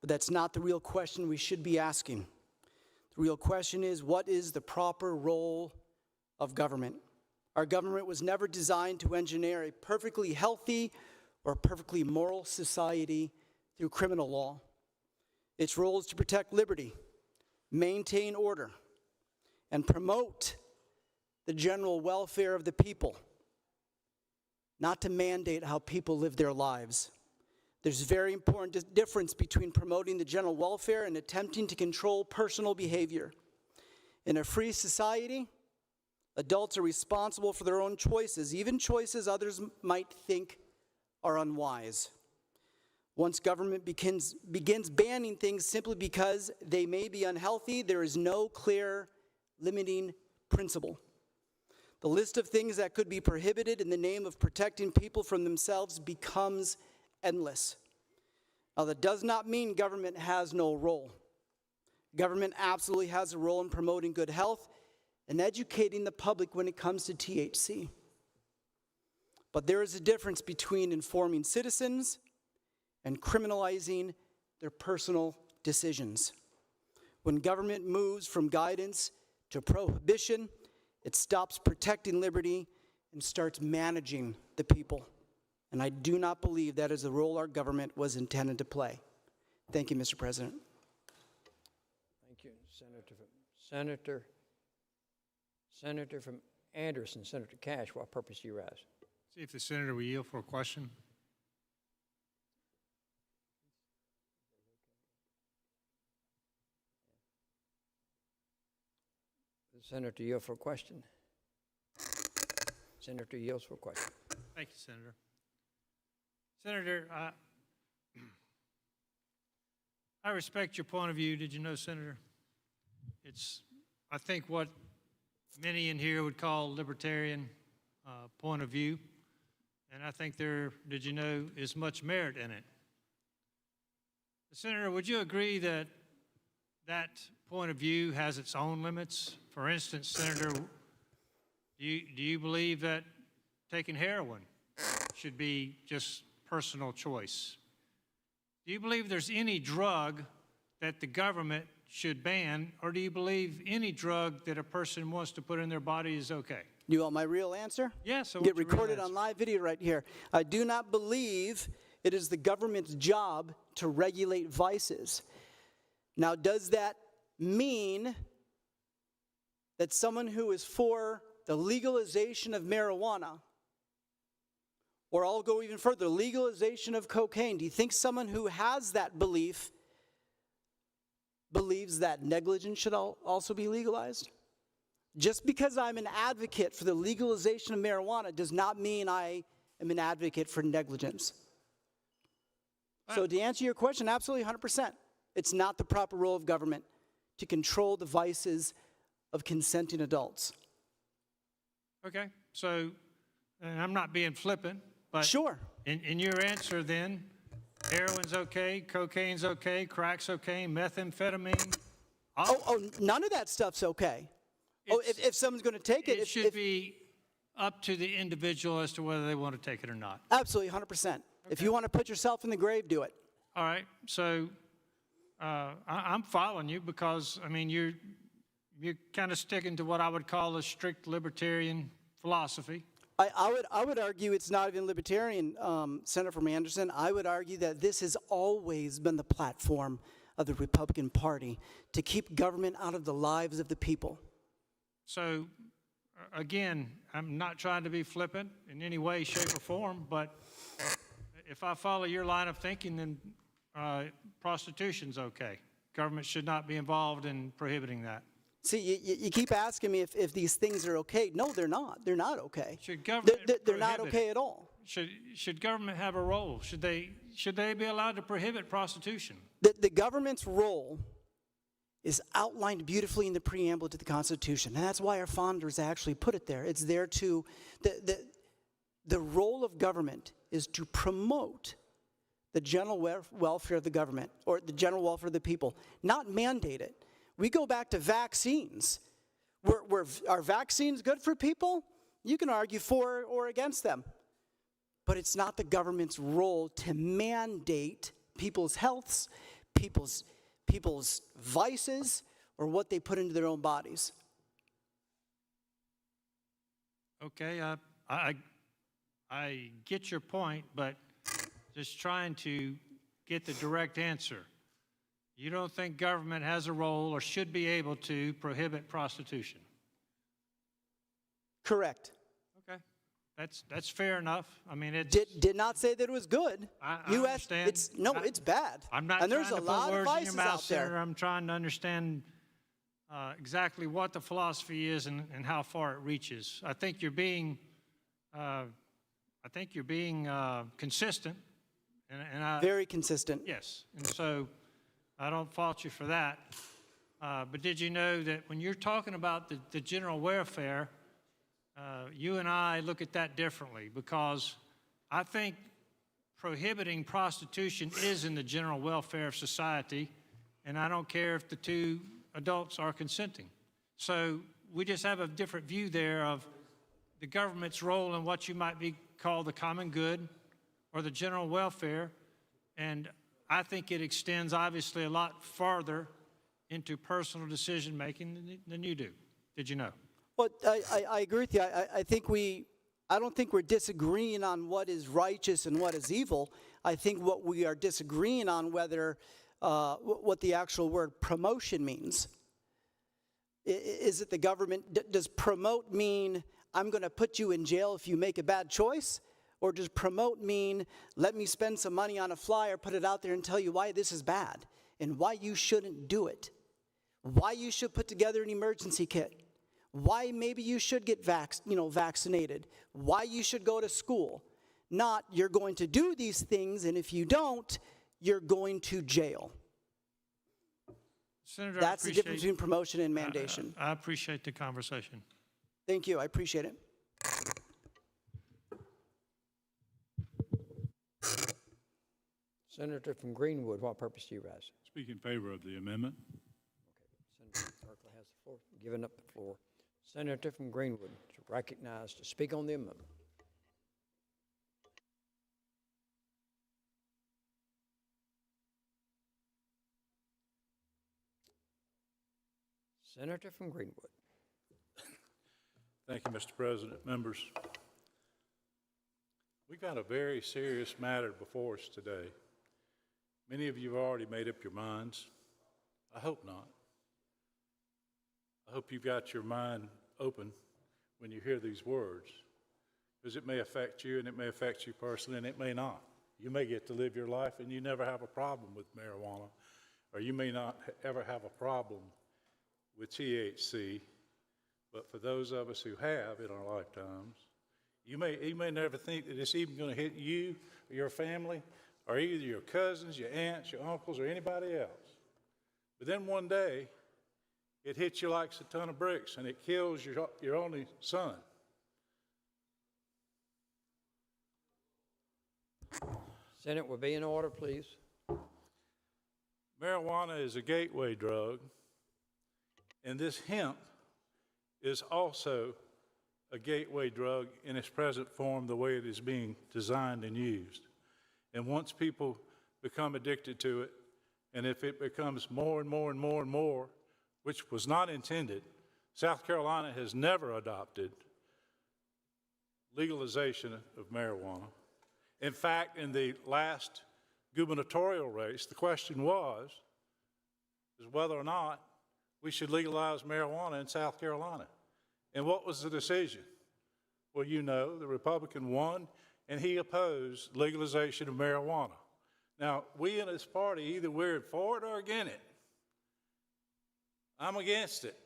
Speaker 14: But that's not the real question we should be asking. The real question is, what is the proper role of government? Our government was never designed to engineer a perfectly healthy or perfectly moral society through criminal law. Its role is to protect liberty, maintain order, and promote the general welfare of the people, not to mandate how people live their lives. There's a very important difference between promoting the general welfare and attempting to control personal behavior. In a free society, adults are responsible for their own choices, even choices others might think are unwise. Once government begins banning things simply because they may be unhealthy, there is no clear limiting principle. The list of things that could be prohibited in the name of protecting people from themselves becomes endless. Now, that does not mean government has no role. Government absolutely has a role in promoting good health and educating the public when it comes to THC. But there is a difference between informing citizens and criminalizing their personal decisions. When government moves from guidance to prohibition, it stops protecting liberty and starts managing the people. And I do not believe that is the role our government was intended to play. Thank you, Mr. President.
Speaker 9: Thank you, Senator from Anderson, Senator Cash, what purpose do you rise?
Speaker 19: See if the senator will yield for a question.
Speaker 9: The senator yield for a question. Senator yields for a question.
Speaker 19: Thank you, Senator. Senator, I respect your point of view. Did you know, Senator? It's, I think, what many in here would call libertarian point of view. And I think there, did you know, is much merit in it. Senator, would you agree that that point of view has its own limits? For instance, Senator, Do you believe that taking heroin should be just personal choice? Do you believe there's any drug that the government should ban, or do you believe any drug that a person wants to put in their body is okay?
Speaker 14: You want my real answer?
Speaker 19: Yes.
Speaker 14: Get recorded on live video right here. I do not believe it is the government's job to regulate vices. Now, does that mean that someone who is for the legalization of marijuana, or I'll go even further, legalization of cocaine, do you think someone who has that belief believes that negligence should also be legalized? Just because I'm an advocate for the legalization of marijuana does not mean I am an advocate for negligence. So to answer your question, absolutely 100%. It's not the proper role of government to control the vices of consenting adults.
Speaker 19: Okay, so, and I'm not being flippant, but
Speaker 14: sure.
Speaker 19: In your answer then, heroin's okay, cocaine's okay, crack's okay, methamphetamine.
Speaker 14: None of that stuff's okay. If someone's going to take it,
Speaker 19: it should be up to the individual as to whether they want to take it or not.
Speaker 14: Absolutely, 100%. Okay. If you want to put yourself in the grave, do it.
Speaker 19: All right, so I'm following you because, I mean, you're kind of sticking to what I would call a strict libertarian philosophy.
Speaker 14: I would argue it's not even libertarian, Senator from Anderson. I would argue that this has always been the platform of the Republican Party, to keep government out of the lives of the people.
Speaker 19: So, again, I'm not trying to be flippant in any way, shape, or form, but if I follow your line of thinking, then prostitution's okay. Government should not be involved in prohibiting that.
Speaker 14: See, you keep asking me if these things are okay. No, they're not. They're not okay.
Speaker 19: Should government
Speaker 14: they're not okay at all.
Speaker 19: Should government have a role? Should they be allowed to prohibit prostitution?
Speaker 14: The government's role is outlined beautifully in the preamble to the Constitution, and that's why our founders actually put it there. It's there to the role of government is to promote the general welfare of the government, or the general welfare of the people, not mandate it. We go back to vaccines. Are vaccines good for people? You can argue for or against them. But it's not the government's role to mandate people's healths, people's vices, or what they put into their own bodies.
Speaker 19: Okay, I get your point, but just trying to get the direct answer. You don't think government has a role or should be able to prohibit prostitution?
Speaker 14: Correct.
Speaker 19: Okay, that's fair enough. I mean, it's
Speaker 14: did not say that it was good.
Speaker 19: I understand.
Speaker 14: It's bad.
Speaker 19: I'm not
Speaker 14: and
Speaker 19: trying
Speaker 14: there's
Speaker 19: to
Speaker 14: a lot
Speaker 19: put
Speaker 14: of
Speaker 19: words in
Speaker 14: vices
Speaker 19: your mouth,
Speaker 14: out there.
Speaker 19: Senator. I'm trying to understand exactly what the philosophy is and how far it reaches. I think you're being consistent. And
Speaker 14: very consistent.
Speaker 19: Yes, and so I don't fault you for that. But did you know that when you're talking about the general welfare, you and I look at that differently, because I think prohibiting prostitution is in the general welfare of society, and I don't care if the two adults are consenting. So we just have a different view there of the government's role in what you might be called the common good or the general welfare, and I think it extends obviously a lot farther into personal decision-making than you do. Did you know?
Speaker 14: Well, I agree with you. I don't think we're disagreeing on what is righteous and what is evil. I think what we are disagreeing on whether what the actual word promotion means. Is it the government? Does promote mean I'm going to put you in jail if you make a bad choice? Or does promote mean let me spend some money on a flyer, put it out there and tell you why this is bad and why you shouldn't do it, why you should put together an emergency kit, why maybe you should get vaccinated, why you should go to school. Not you're going to do these things, and if you don't, you're going to jail.
Speaker 19: Senator,
Speaker 14: that's the difference between promotion and mandation.
Speaker 19: I appreciate the conversation.
Speaker 14: Thank you. I appreciate it.
Speaker 9: Senator from Greenwood, what purpose do you raise?
Speaker 1: Speak in favor of the amendment.
Speaker 9: Okay. Senator Berkeley has the floor. Giving up the floor. Senator from Greenwood is recognized to speak on the amendment. Senator from Greenwood.
Speaker 1: Thank you, Mr. President. Members, we've got a very serious matter before us today. Many of you have already made up your minds. I hope not. I hope you've got your mind open when you hear these words, because it may affect you and it may affect you personally and it may not. You may get to live your life and you never have a problem with marijuana, or you may not ever have a problem with THC, but for those of us who have in our lifetimes, you may never think that it's even going to hit you or your family or either your cousins, your aunts, your uncles, or anybody else. But then one day, it hits you like a ton of bricks and it kills your only son.
Speaker 9: Senate will be in order, please.
Speaker 1: Marijuana is a gateway drug, and this hemp is also a gateway drug in its present form, the way it is being designed and used. And once people become addicted to it, and if it becomes more and more and more and more, which was not intended, South Carolina has never adopted legalization of marijuana. In fact, in the last gubernatorial race, the question was whether or not we should legalize marijuana in South Carolina. And what was the decision? Well, you know, the Republican won, and he opposed legalization of marijuana. Now, we in this party, either we're for it or against it. I'm against it.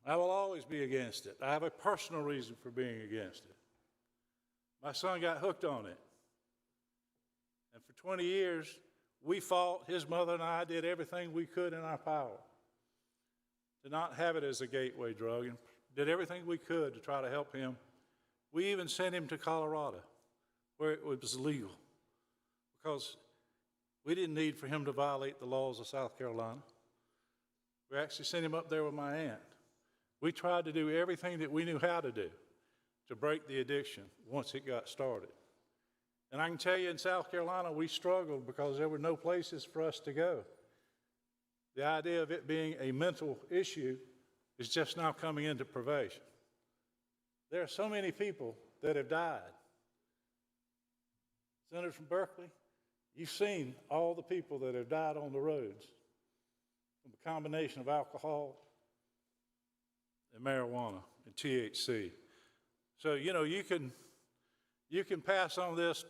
Speaker 1: I will always be against it. I have a personal reason for being against it. My son got hooked on it. And for 20 years, we fought, his mother and I did everything we could in our power to not have it as a gateway drug, and did everything we could to try to help him. We even sent him to Colorado, where it was legal, because we didn't need for him to violate the laws of South Carolina. We actually sent him up there with my aunt. We tried to do everything that we knew how to do to break the addiction once it got started. And I can tell you in South Carolina, we struggled because there were no places for us to go. The idea of it being a mental issue is just now coming into pervasion. There are so many people that have died. Senator from Berkeley, you've seen all the people that have died on the roads from a combination of alcohol and marijuana and THC. So, you know, you can pass on this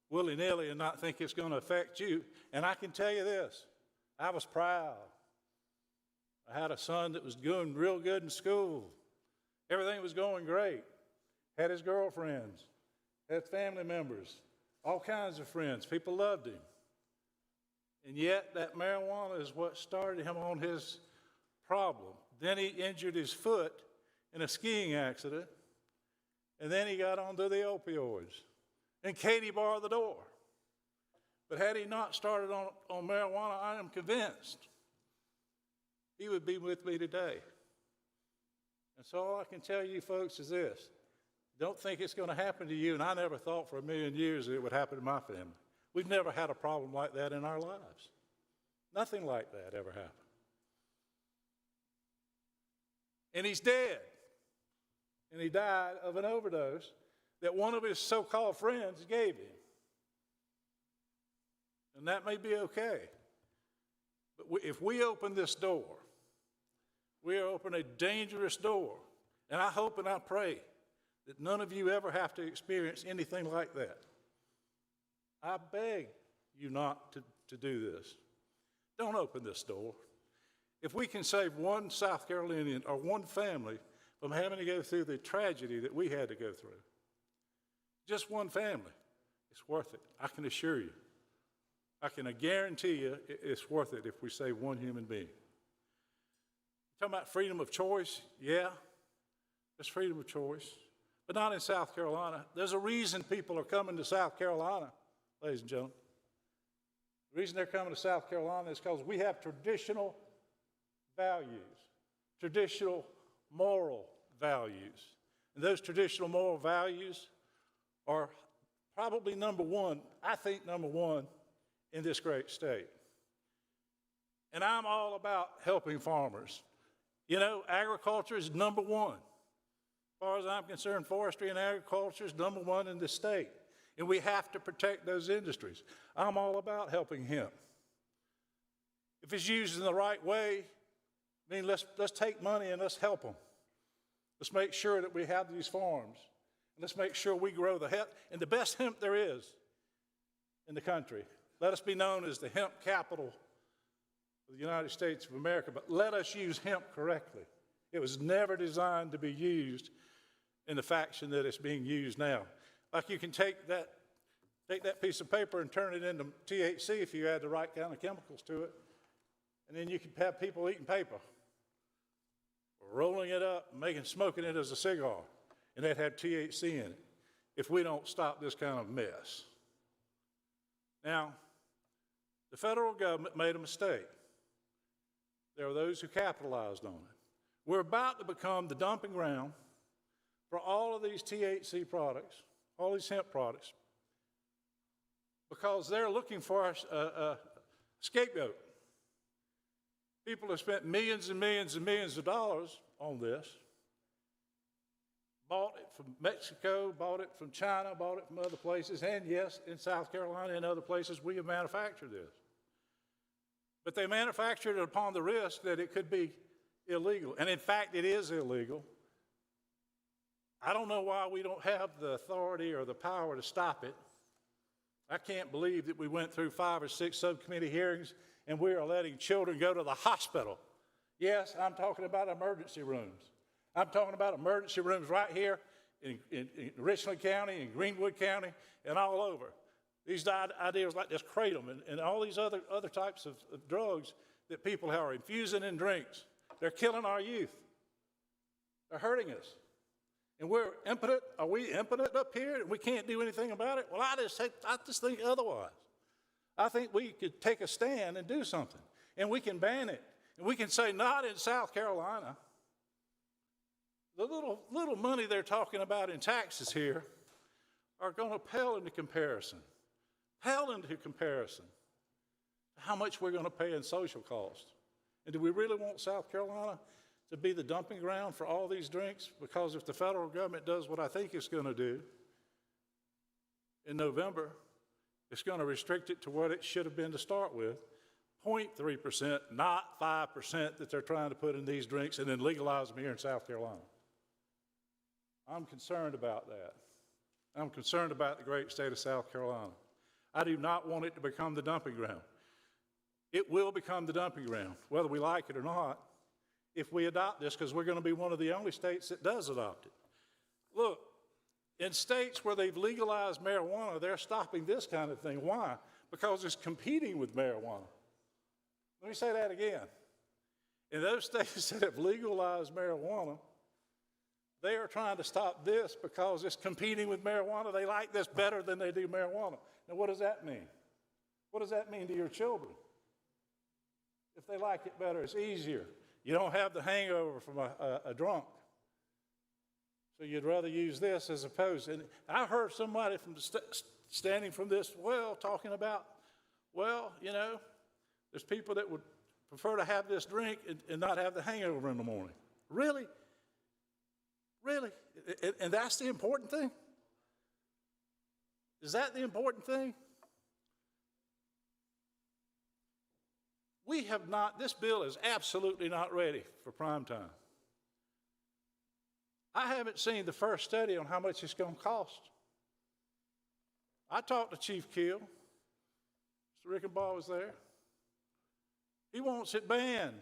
Speaker 1: willy-nilly and not think it's going to affect you. And I can tell you this, I was proud. I had a son that was doing real good in school. Everything was going great. Had his girlfriends, had family members, all kinds of friends. People loved him. And yet that marijuana is what started him on his problem. Then he injured his foot in a skiing accident, and then he got onto the opioids. And Katie barred the door. But had he not started on marijuana, I am convinced he would be with me today. And so all I can tell you folks is this. Don't think it's going to happen to you, and I never thought for a million years that it would happen to my family. We've never had a problem like that in our lives. Nothing like that ever happened. And he's dead. And he died of an overdose that one of his so-called friends gave him. And that may be okay. But if we open this door, we are opening a dangerous door. And I hope and I pray that none of you ever have to experience anything like that. I beg you not to do this. Don't open this door. If we can save one South Carolinian or one family from having to go through the tragedy that we had to go through, just one family, it's worth it. I can assure you. I can guarantee you it's worth it if we save one human being. Talking about freedom of choice, yeah, there's freedom of choice, but not in South Carolina. There's a reason people are coming to South Carolina, ladies and gentlemen. The reason they're coming to South Carolina is because we have traditional values, traditional moral values. And those traditional moral values are probably number one, I think number one in this great state. And I'm all about helping farmers. You know, agriculture is number one. As far as I'm concerned, forestry and agriculture is number one in this state. And we have to protect those industries. I'm all about helping hemp. If it's used in the right way, I mean, let's take money and let's help them. Let's make sure that we have these farms. And let's make sure we grow the hemp, and the best hemp there is in the country. Let us be known as the hemp capital of the United States of America, but let us use hemp correctly. It was never designed to be used in the fashion that it's being used now. Like you can take that piece of paper and turn it into THC if you add the right kind of chemicals to it, and then you can have people eating paper, rolling it up, and smoking it as a cigar, and that had THC in it, if we don't stop this kind of mess. Now, the federal government made a mistake. There are those who capitalized on it. We're about to become the dumping ground for all of these THC products, all these hemp products, because they're looking for a scapegoat. People have spent millions and millions and millions of dollars on this, bought it from Mexico, bought it from China, bought it from other places, and yes, in South Carolina and other places, we have manufactured this. But they manufactured it upon the risk that it could be illegal, and in fact, it is illegal. I don't know why we don't have the authority or the power to stop it. I can't believe that we went through 5 or 6 subcommittee hearings and we are letting children go to the hospital. Yes, I'm talking about emergency rooms. I'm talking about emergency rooms right here in Richland County, in Greenwood County, and all over. These ideas like this kratom and all these other types of drugs that people are infusing in drinks, they're killing our youth. They're hurting us. And we're impotent. Are we impotent up here and we can't do anything about it? Well, I just think otherwise. I think we could take a stand and do something. And we can ban it. And we can say, not in South Carolina. The little money they're talking about in taxes here are going to pale into comparison. Pale into comparison to how much we're going to pay in social costs. And do we really want South Carolina to be the dumping ground for all these drinks? Because if the federal government does what I think it's going to do in November, it's going to restrict it to what it should have been to start with, 0.3%, not 5% that they're trying to put in these drinks and then legalize them here in South Carolina. I'm concerned about that. I'm concerned about the great state of South Carolina. I do not want it to become the dumping ground. It will become the dumping ground, whether we like it or not, if we adopt this, because we're going to be one of the only states that does adopt it. Look, in states where they've legalized marijuana, they're stopping this kind of thing. Why? Because it's competing with marijuana. Let me say that again. In those states that have legalized marijuana, they are trying to stop this because it's competing with marijuana. They like this better than they do marijuana. Now, what does that mean? What does that mean to your children? If they like it better, it's easier. You don't have the hangover from a drunk. So you'd rather use this as opposed. And I heard somebody from standing from this well talking about, well, you know, there's people that would prefer to have this drink and not have the hangover in the morning. Really? Really? And that's the important thing? Is that the important thing? We have not, this bill is absolutely not ready for prime time. I haven't seen the first study on how much it's going to cost. I talked to Chief Keel. Mr. Rickenbaugh was there. He wants it banned.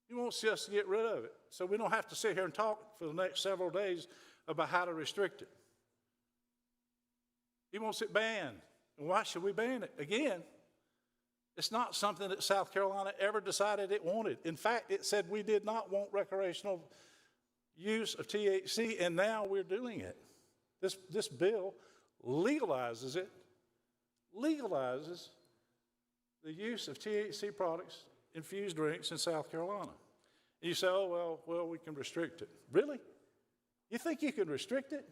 Speaker 1: He wants us to get rid of it so we don't have to sit here and talk for the next several days about how to restrict it. He wants it banned. And why should we ban it? Again, it's not something that South Carolina ever decided it wanted. In fact, it said we did not want recreational use of THC, and now we're doing it. This bill legalizes it, legalizes the use of THC products, infused drinks in South Carolina. You say, oh, well, we can restrict it. Really? You think you can restrict it?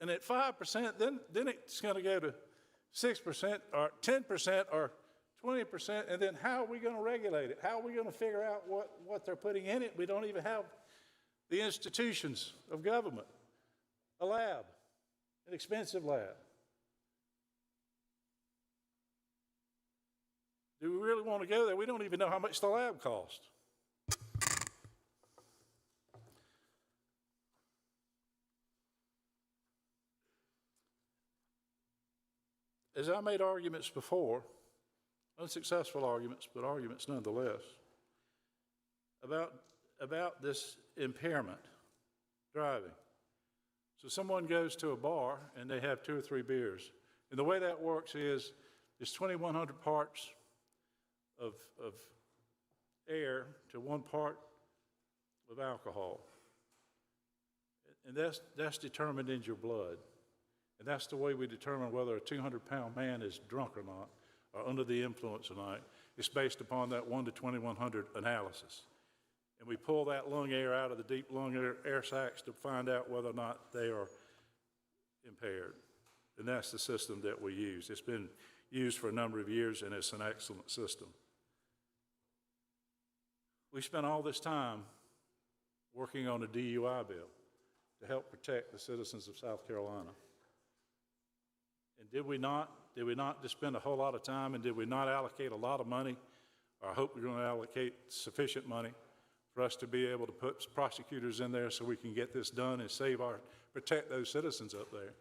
Speaker 1: And at 5%, then it's going to go to 6% or 10% or 20%, and then how are we going to regulate it? How are we going to figure out what they're putting in it? We don't even have the institutions of government, a lab, an expensive lab. Do we really want to go there? We don't even know how much the lab costs. As I made arguments before, unsuccessful arguments, but arguments nonetheless, about this impairment driving. So someone goes to a bar and they have 2 or 3 beers. And the way that works is there's 2,100 parts of air to 1 part of alcohol. And that's determined in your blood. And that's the way we determine whether a 200-pound man is drunk or not, or under the influence or not. It's based upon that 1 to 2,100 analysis. And we pull that lung air out of the deep lung air sacs to find out whether or not they are impaired. And that's the system that we use. It's been used for a number of years, and it's an excellent system. We spent all this time working on a DUI bill to help protect the citizens of South Carolina. And did we not just spend a whole lot of time, and did we not allocate a lot of money? Or I hope we're going to allocate sufficient money for us to be able to put prosecutors in there so we can get this done and protect those citizens up there.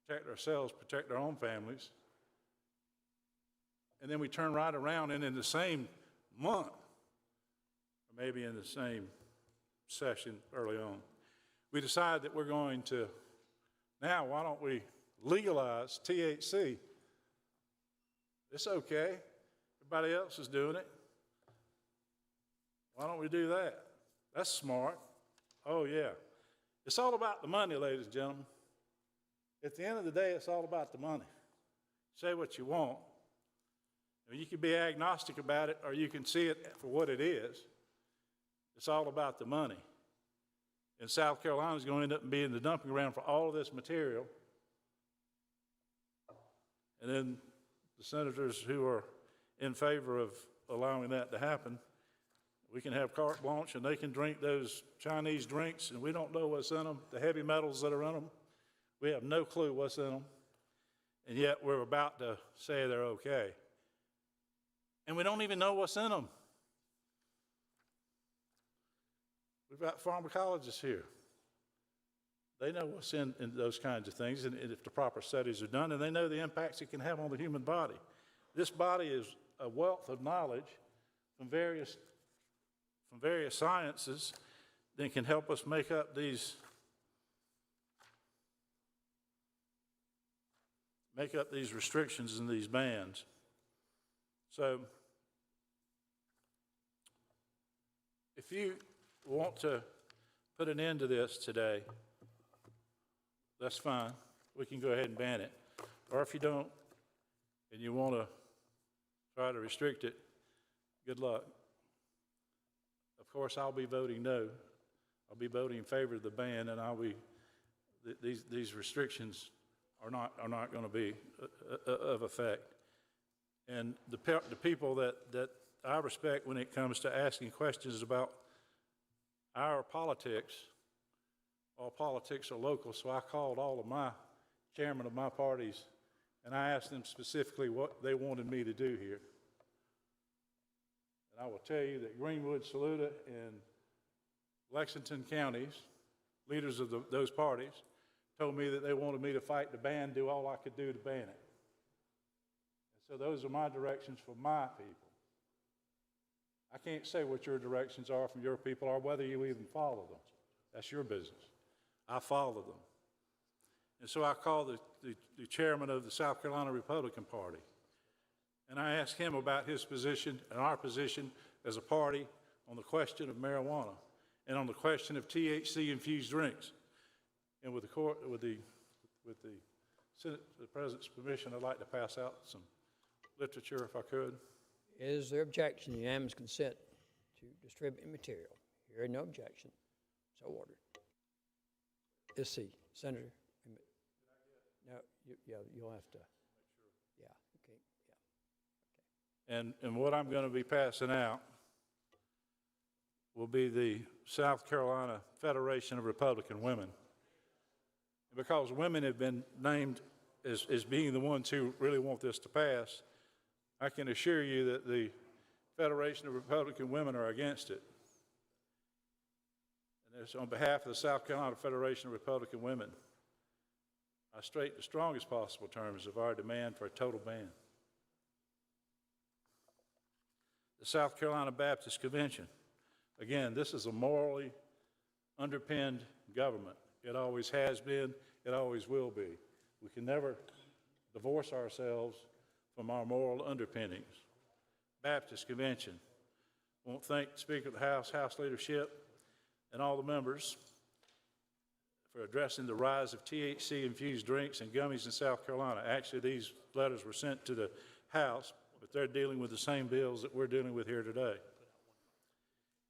Speaker 1: Protect ourselves, protect our own families. And then we turn right around and in the same month, or maybe in the same session early on, we decide that we're going to, now why don't we legalize THC? It's okay. Everybody else is doing it. Why don't we do that? That's smart. Oh, yeah. It's all about the money, ladies and gentlemen. At the end of the day, it's all about the money. Say what you want. You can be agnostic about it, or you can see it for what it is. It's all about the money. And South Carolina is going to end up being the dumping ground for all of this material. And then the senators who are in favor of allowing that to happen, we can have carte blanche and they can drink those Chinese drinks and we don't know what's in them, the heavy metals that are in them. We have no clue what's in them. And yet we're about to say they're okay. And we don't even know what's in them. We've got pharmacologists here. They know what's in those kinds of things, and if the proper studies are done, and they know the impacts it can have on the human body. This body is a wealth of knowledge from various sciences that can help us make up these restrictions and these bans. So, if you want to put an end to this today, that's fine. We can go ahead and ban it. Or if you don't, and you want to try to restrict it, good luck. Of course, I'll be voting no. I'll be voting in favor of the ban, and these restrictions are not going to be of effect. And the people that I respect when it comes to asking questions about our politics, all politics are local, so I called all of my chairmen of my parties and I asked them specifically what they wanted me to do here. And I will tell you that Greenwood, Saluda, and Lexington counties, leaders of those parties, told me that they wanted me to fight the ban, do all I could do to ban it. So those are my directions for my people. I can't say what your directions are from your people or whether you even follow them. That's your business. I follow them. And so I called the chairman of the South Carolina Republican Party, and I asked him about his position and our position as a party on the question of marijuana and on the question of THC-infused drinks. And with the Senate, the President's permission, I'd like to pass out some literature, if I could.
Speaker 9: Is there objection, unanimous consent to distribute material? Hearing no objection, so ordered. Let's see, Senator. No, you'll have to. Yeah, okay, yeah.
Speaker 1: And what I'm going to be passing out will be the South Carolina Federation of Republican Women. Because women have been named as being the ones who really want this to pass, I can assure you that the Federation of Republican Women are against it. And it's on behalf of the South Carolina Federation of Republican Women, I state the strongest possible terms of our demand for a total ban. The South Carolina Baptist Convention, again, this is a morally underpinned government. It always has been, it always will be. We can never divorce ourselves from our moral underpinnings. Baptist Convention. I want to thank the Speaker of the House, House leadership, and all the members for addressing the rise of THC-infused drinks and gummies in South Carolina. Actually, these letters were sent to the House, but they're dealing with the same bills that we're dealing with here today.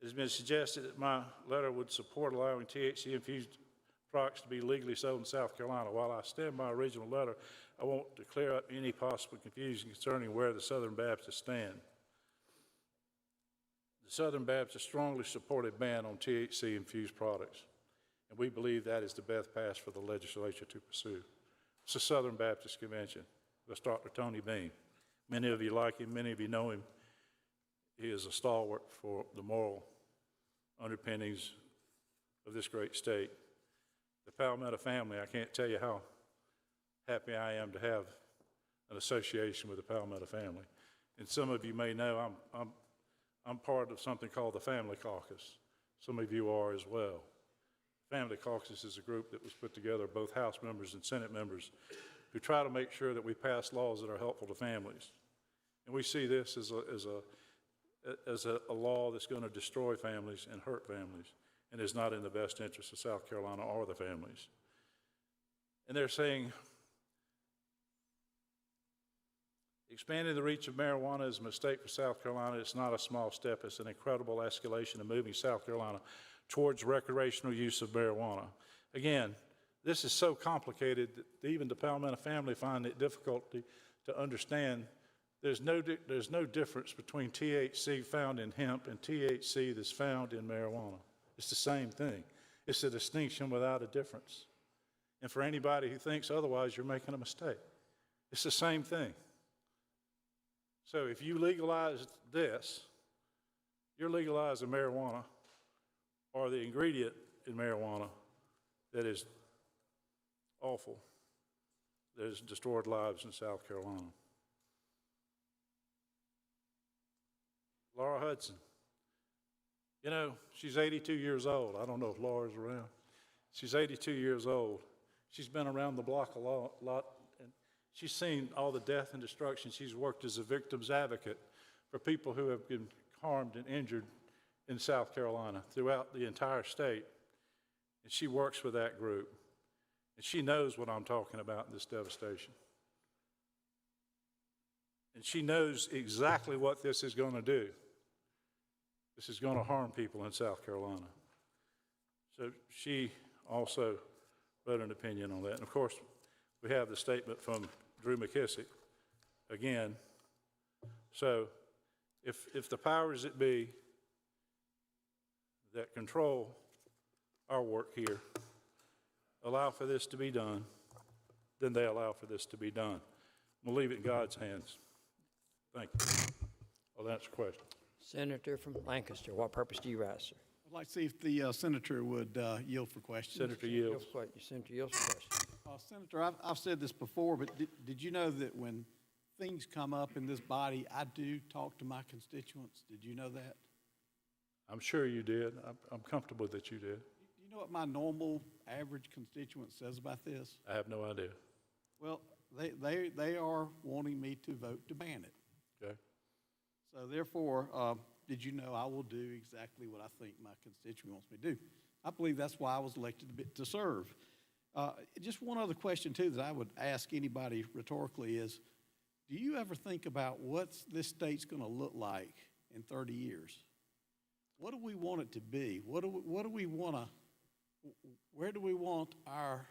Speaker 1: It has been suggested that my letter would support allowing THC-infused products to be legally sold in South Carolina. While I stand by my original letter, I want to clear up any possible confusion concerning where the Southern Baptists stand. The Southern Baptists strongly support a ban on THC-infused products, and we believe that is the best path for the legislature to pursue. It's the Southern Baptist Convention. Let's Dr. Tony Bean. Many of you like him, many of you know him. He is a stalwart for the moral underpinnings of this great state. The Palmetto family, I can't tell you how happy I am to have an association with the Palmetto family. And some of you may know I'm part of something called the Family Caucus. Some of you are as well. Family Caucus is a group that was put together of both House members and Senate members who try to make sure that we pass laws that are helpful to families. And we see this as a law that's going to destroy families and hurt families and is not in the best interest of South Carolina or the families. And they're saying expanding the reach of marijuana is a mistake for South Carolina. It's not a small step. It's an incredible escalation of moving South Carolina towards recreational use of marijuana. Again, this is so complicated that even the Palmetto family find it difficult to understand. There's no difference between THC found in hemp and THC that's found in marijuana. It's the same thing. It's a distinction without a difference. And for anybody who thinks otherwise, you're making a mistake. It's the same thing. So if you legalize this, you're legalizing marijuana or the ingredient in marijuana that is awful, that has destroyed lives in South Carolina. Laura Hudson. You know, she's 82 years old. I don't know if Laura's around. She's 82 years old. She's been around the block a lot, and she's seen all the death and destruction. She's worked as a victim's advocate for people who have been harmed and injured in South Carolina throughout the entire state. And she works with that group. And she knows what I'm talking about in this devastation. And she knows exactly what this is going to do. This is going to harm people in South Carolina. So she also wrote an opinion on that. And of course, we have the statement from Drew McKissick again. So if the powers that be that control our work here allow for this to be done, then they allow for this to be done. We'll leave it in God's hands. Thank you. Well, that's a question.
Speaker 9: Senator from Lancaster, what purpose do you rise, sir?
Speaker 16: I'd like to see if the senator would yield for questions.
Speaker 1: Senator yields.
Speaker 9: Senator yields for questions.
Speaker 16: Senator, I've said this before, but did you know that when things come up in this body, I do talk to my constituents? Did you know that?
Speaker 1: I'm sure you did. I'm comfortable that you did.
Speaker 16: Do you know what my normal average constituent says about this?
Speaker 1: I have no idea.
Speaker 16: Well, they are wanting me to vote to ban it.
Speaker 1: Okay.
Speaker 16: So therefore, did you know I will do exactly what I think my constituent wants me to do? I believe that's why I was elected to serve. Just one other question, too, that I would ask anybody rhetorically is, do you ever think about what this state's going to look like in 30 years? What do we want it to be? What do we want to, where do we want our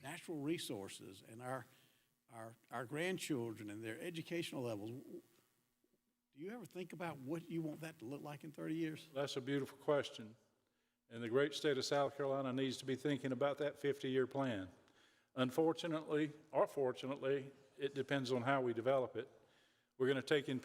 Speaker 16: natural resources and our grandchildren and their educational levels? Do you ever think about what you want that to look like in 30 years?
Speaker 1: That's a beautiful question. And the great state of South Carolina needs to be thinking about that 50-year plan. Unfortunately, or fortunately, it depends on how we develop it. We're going to take in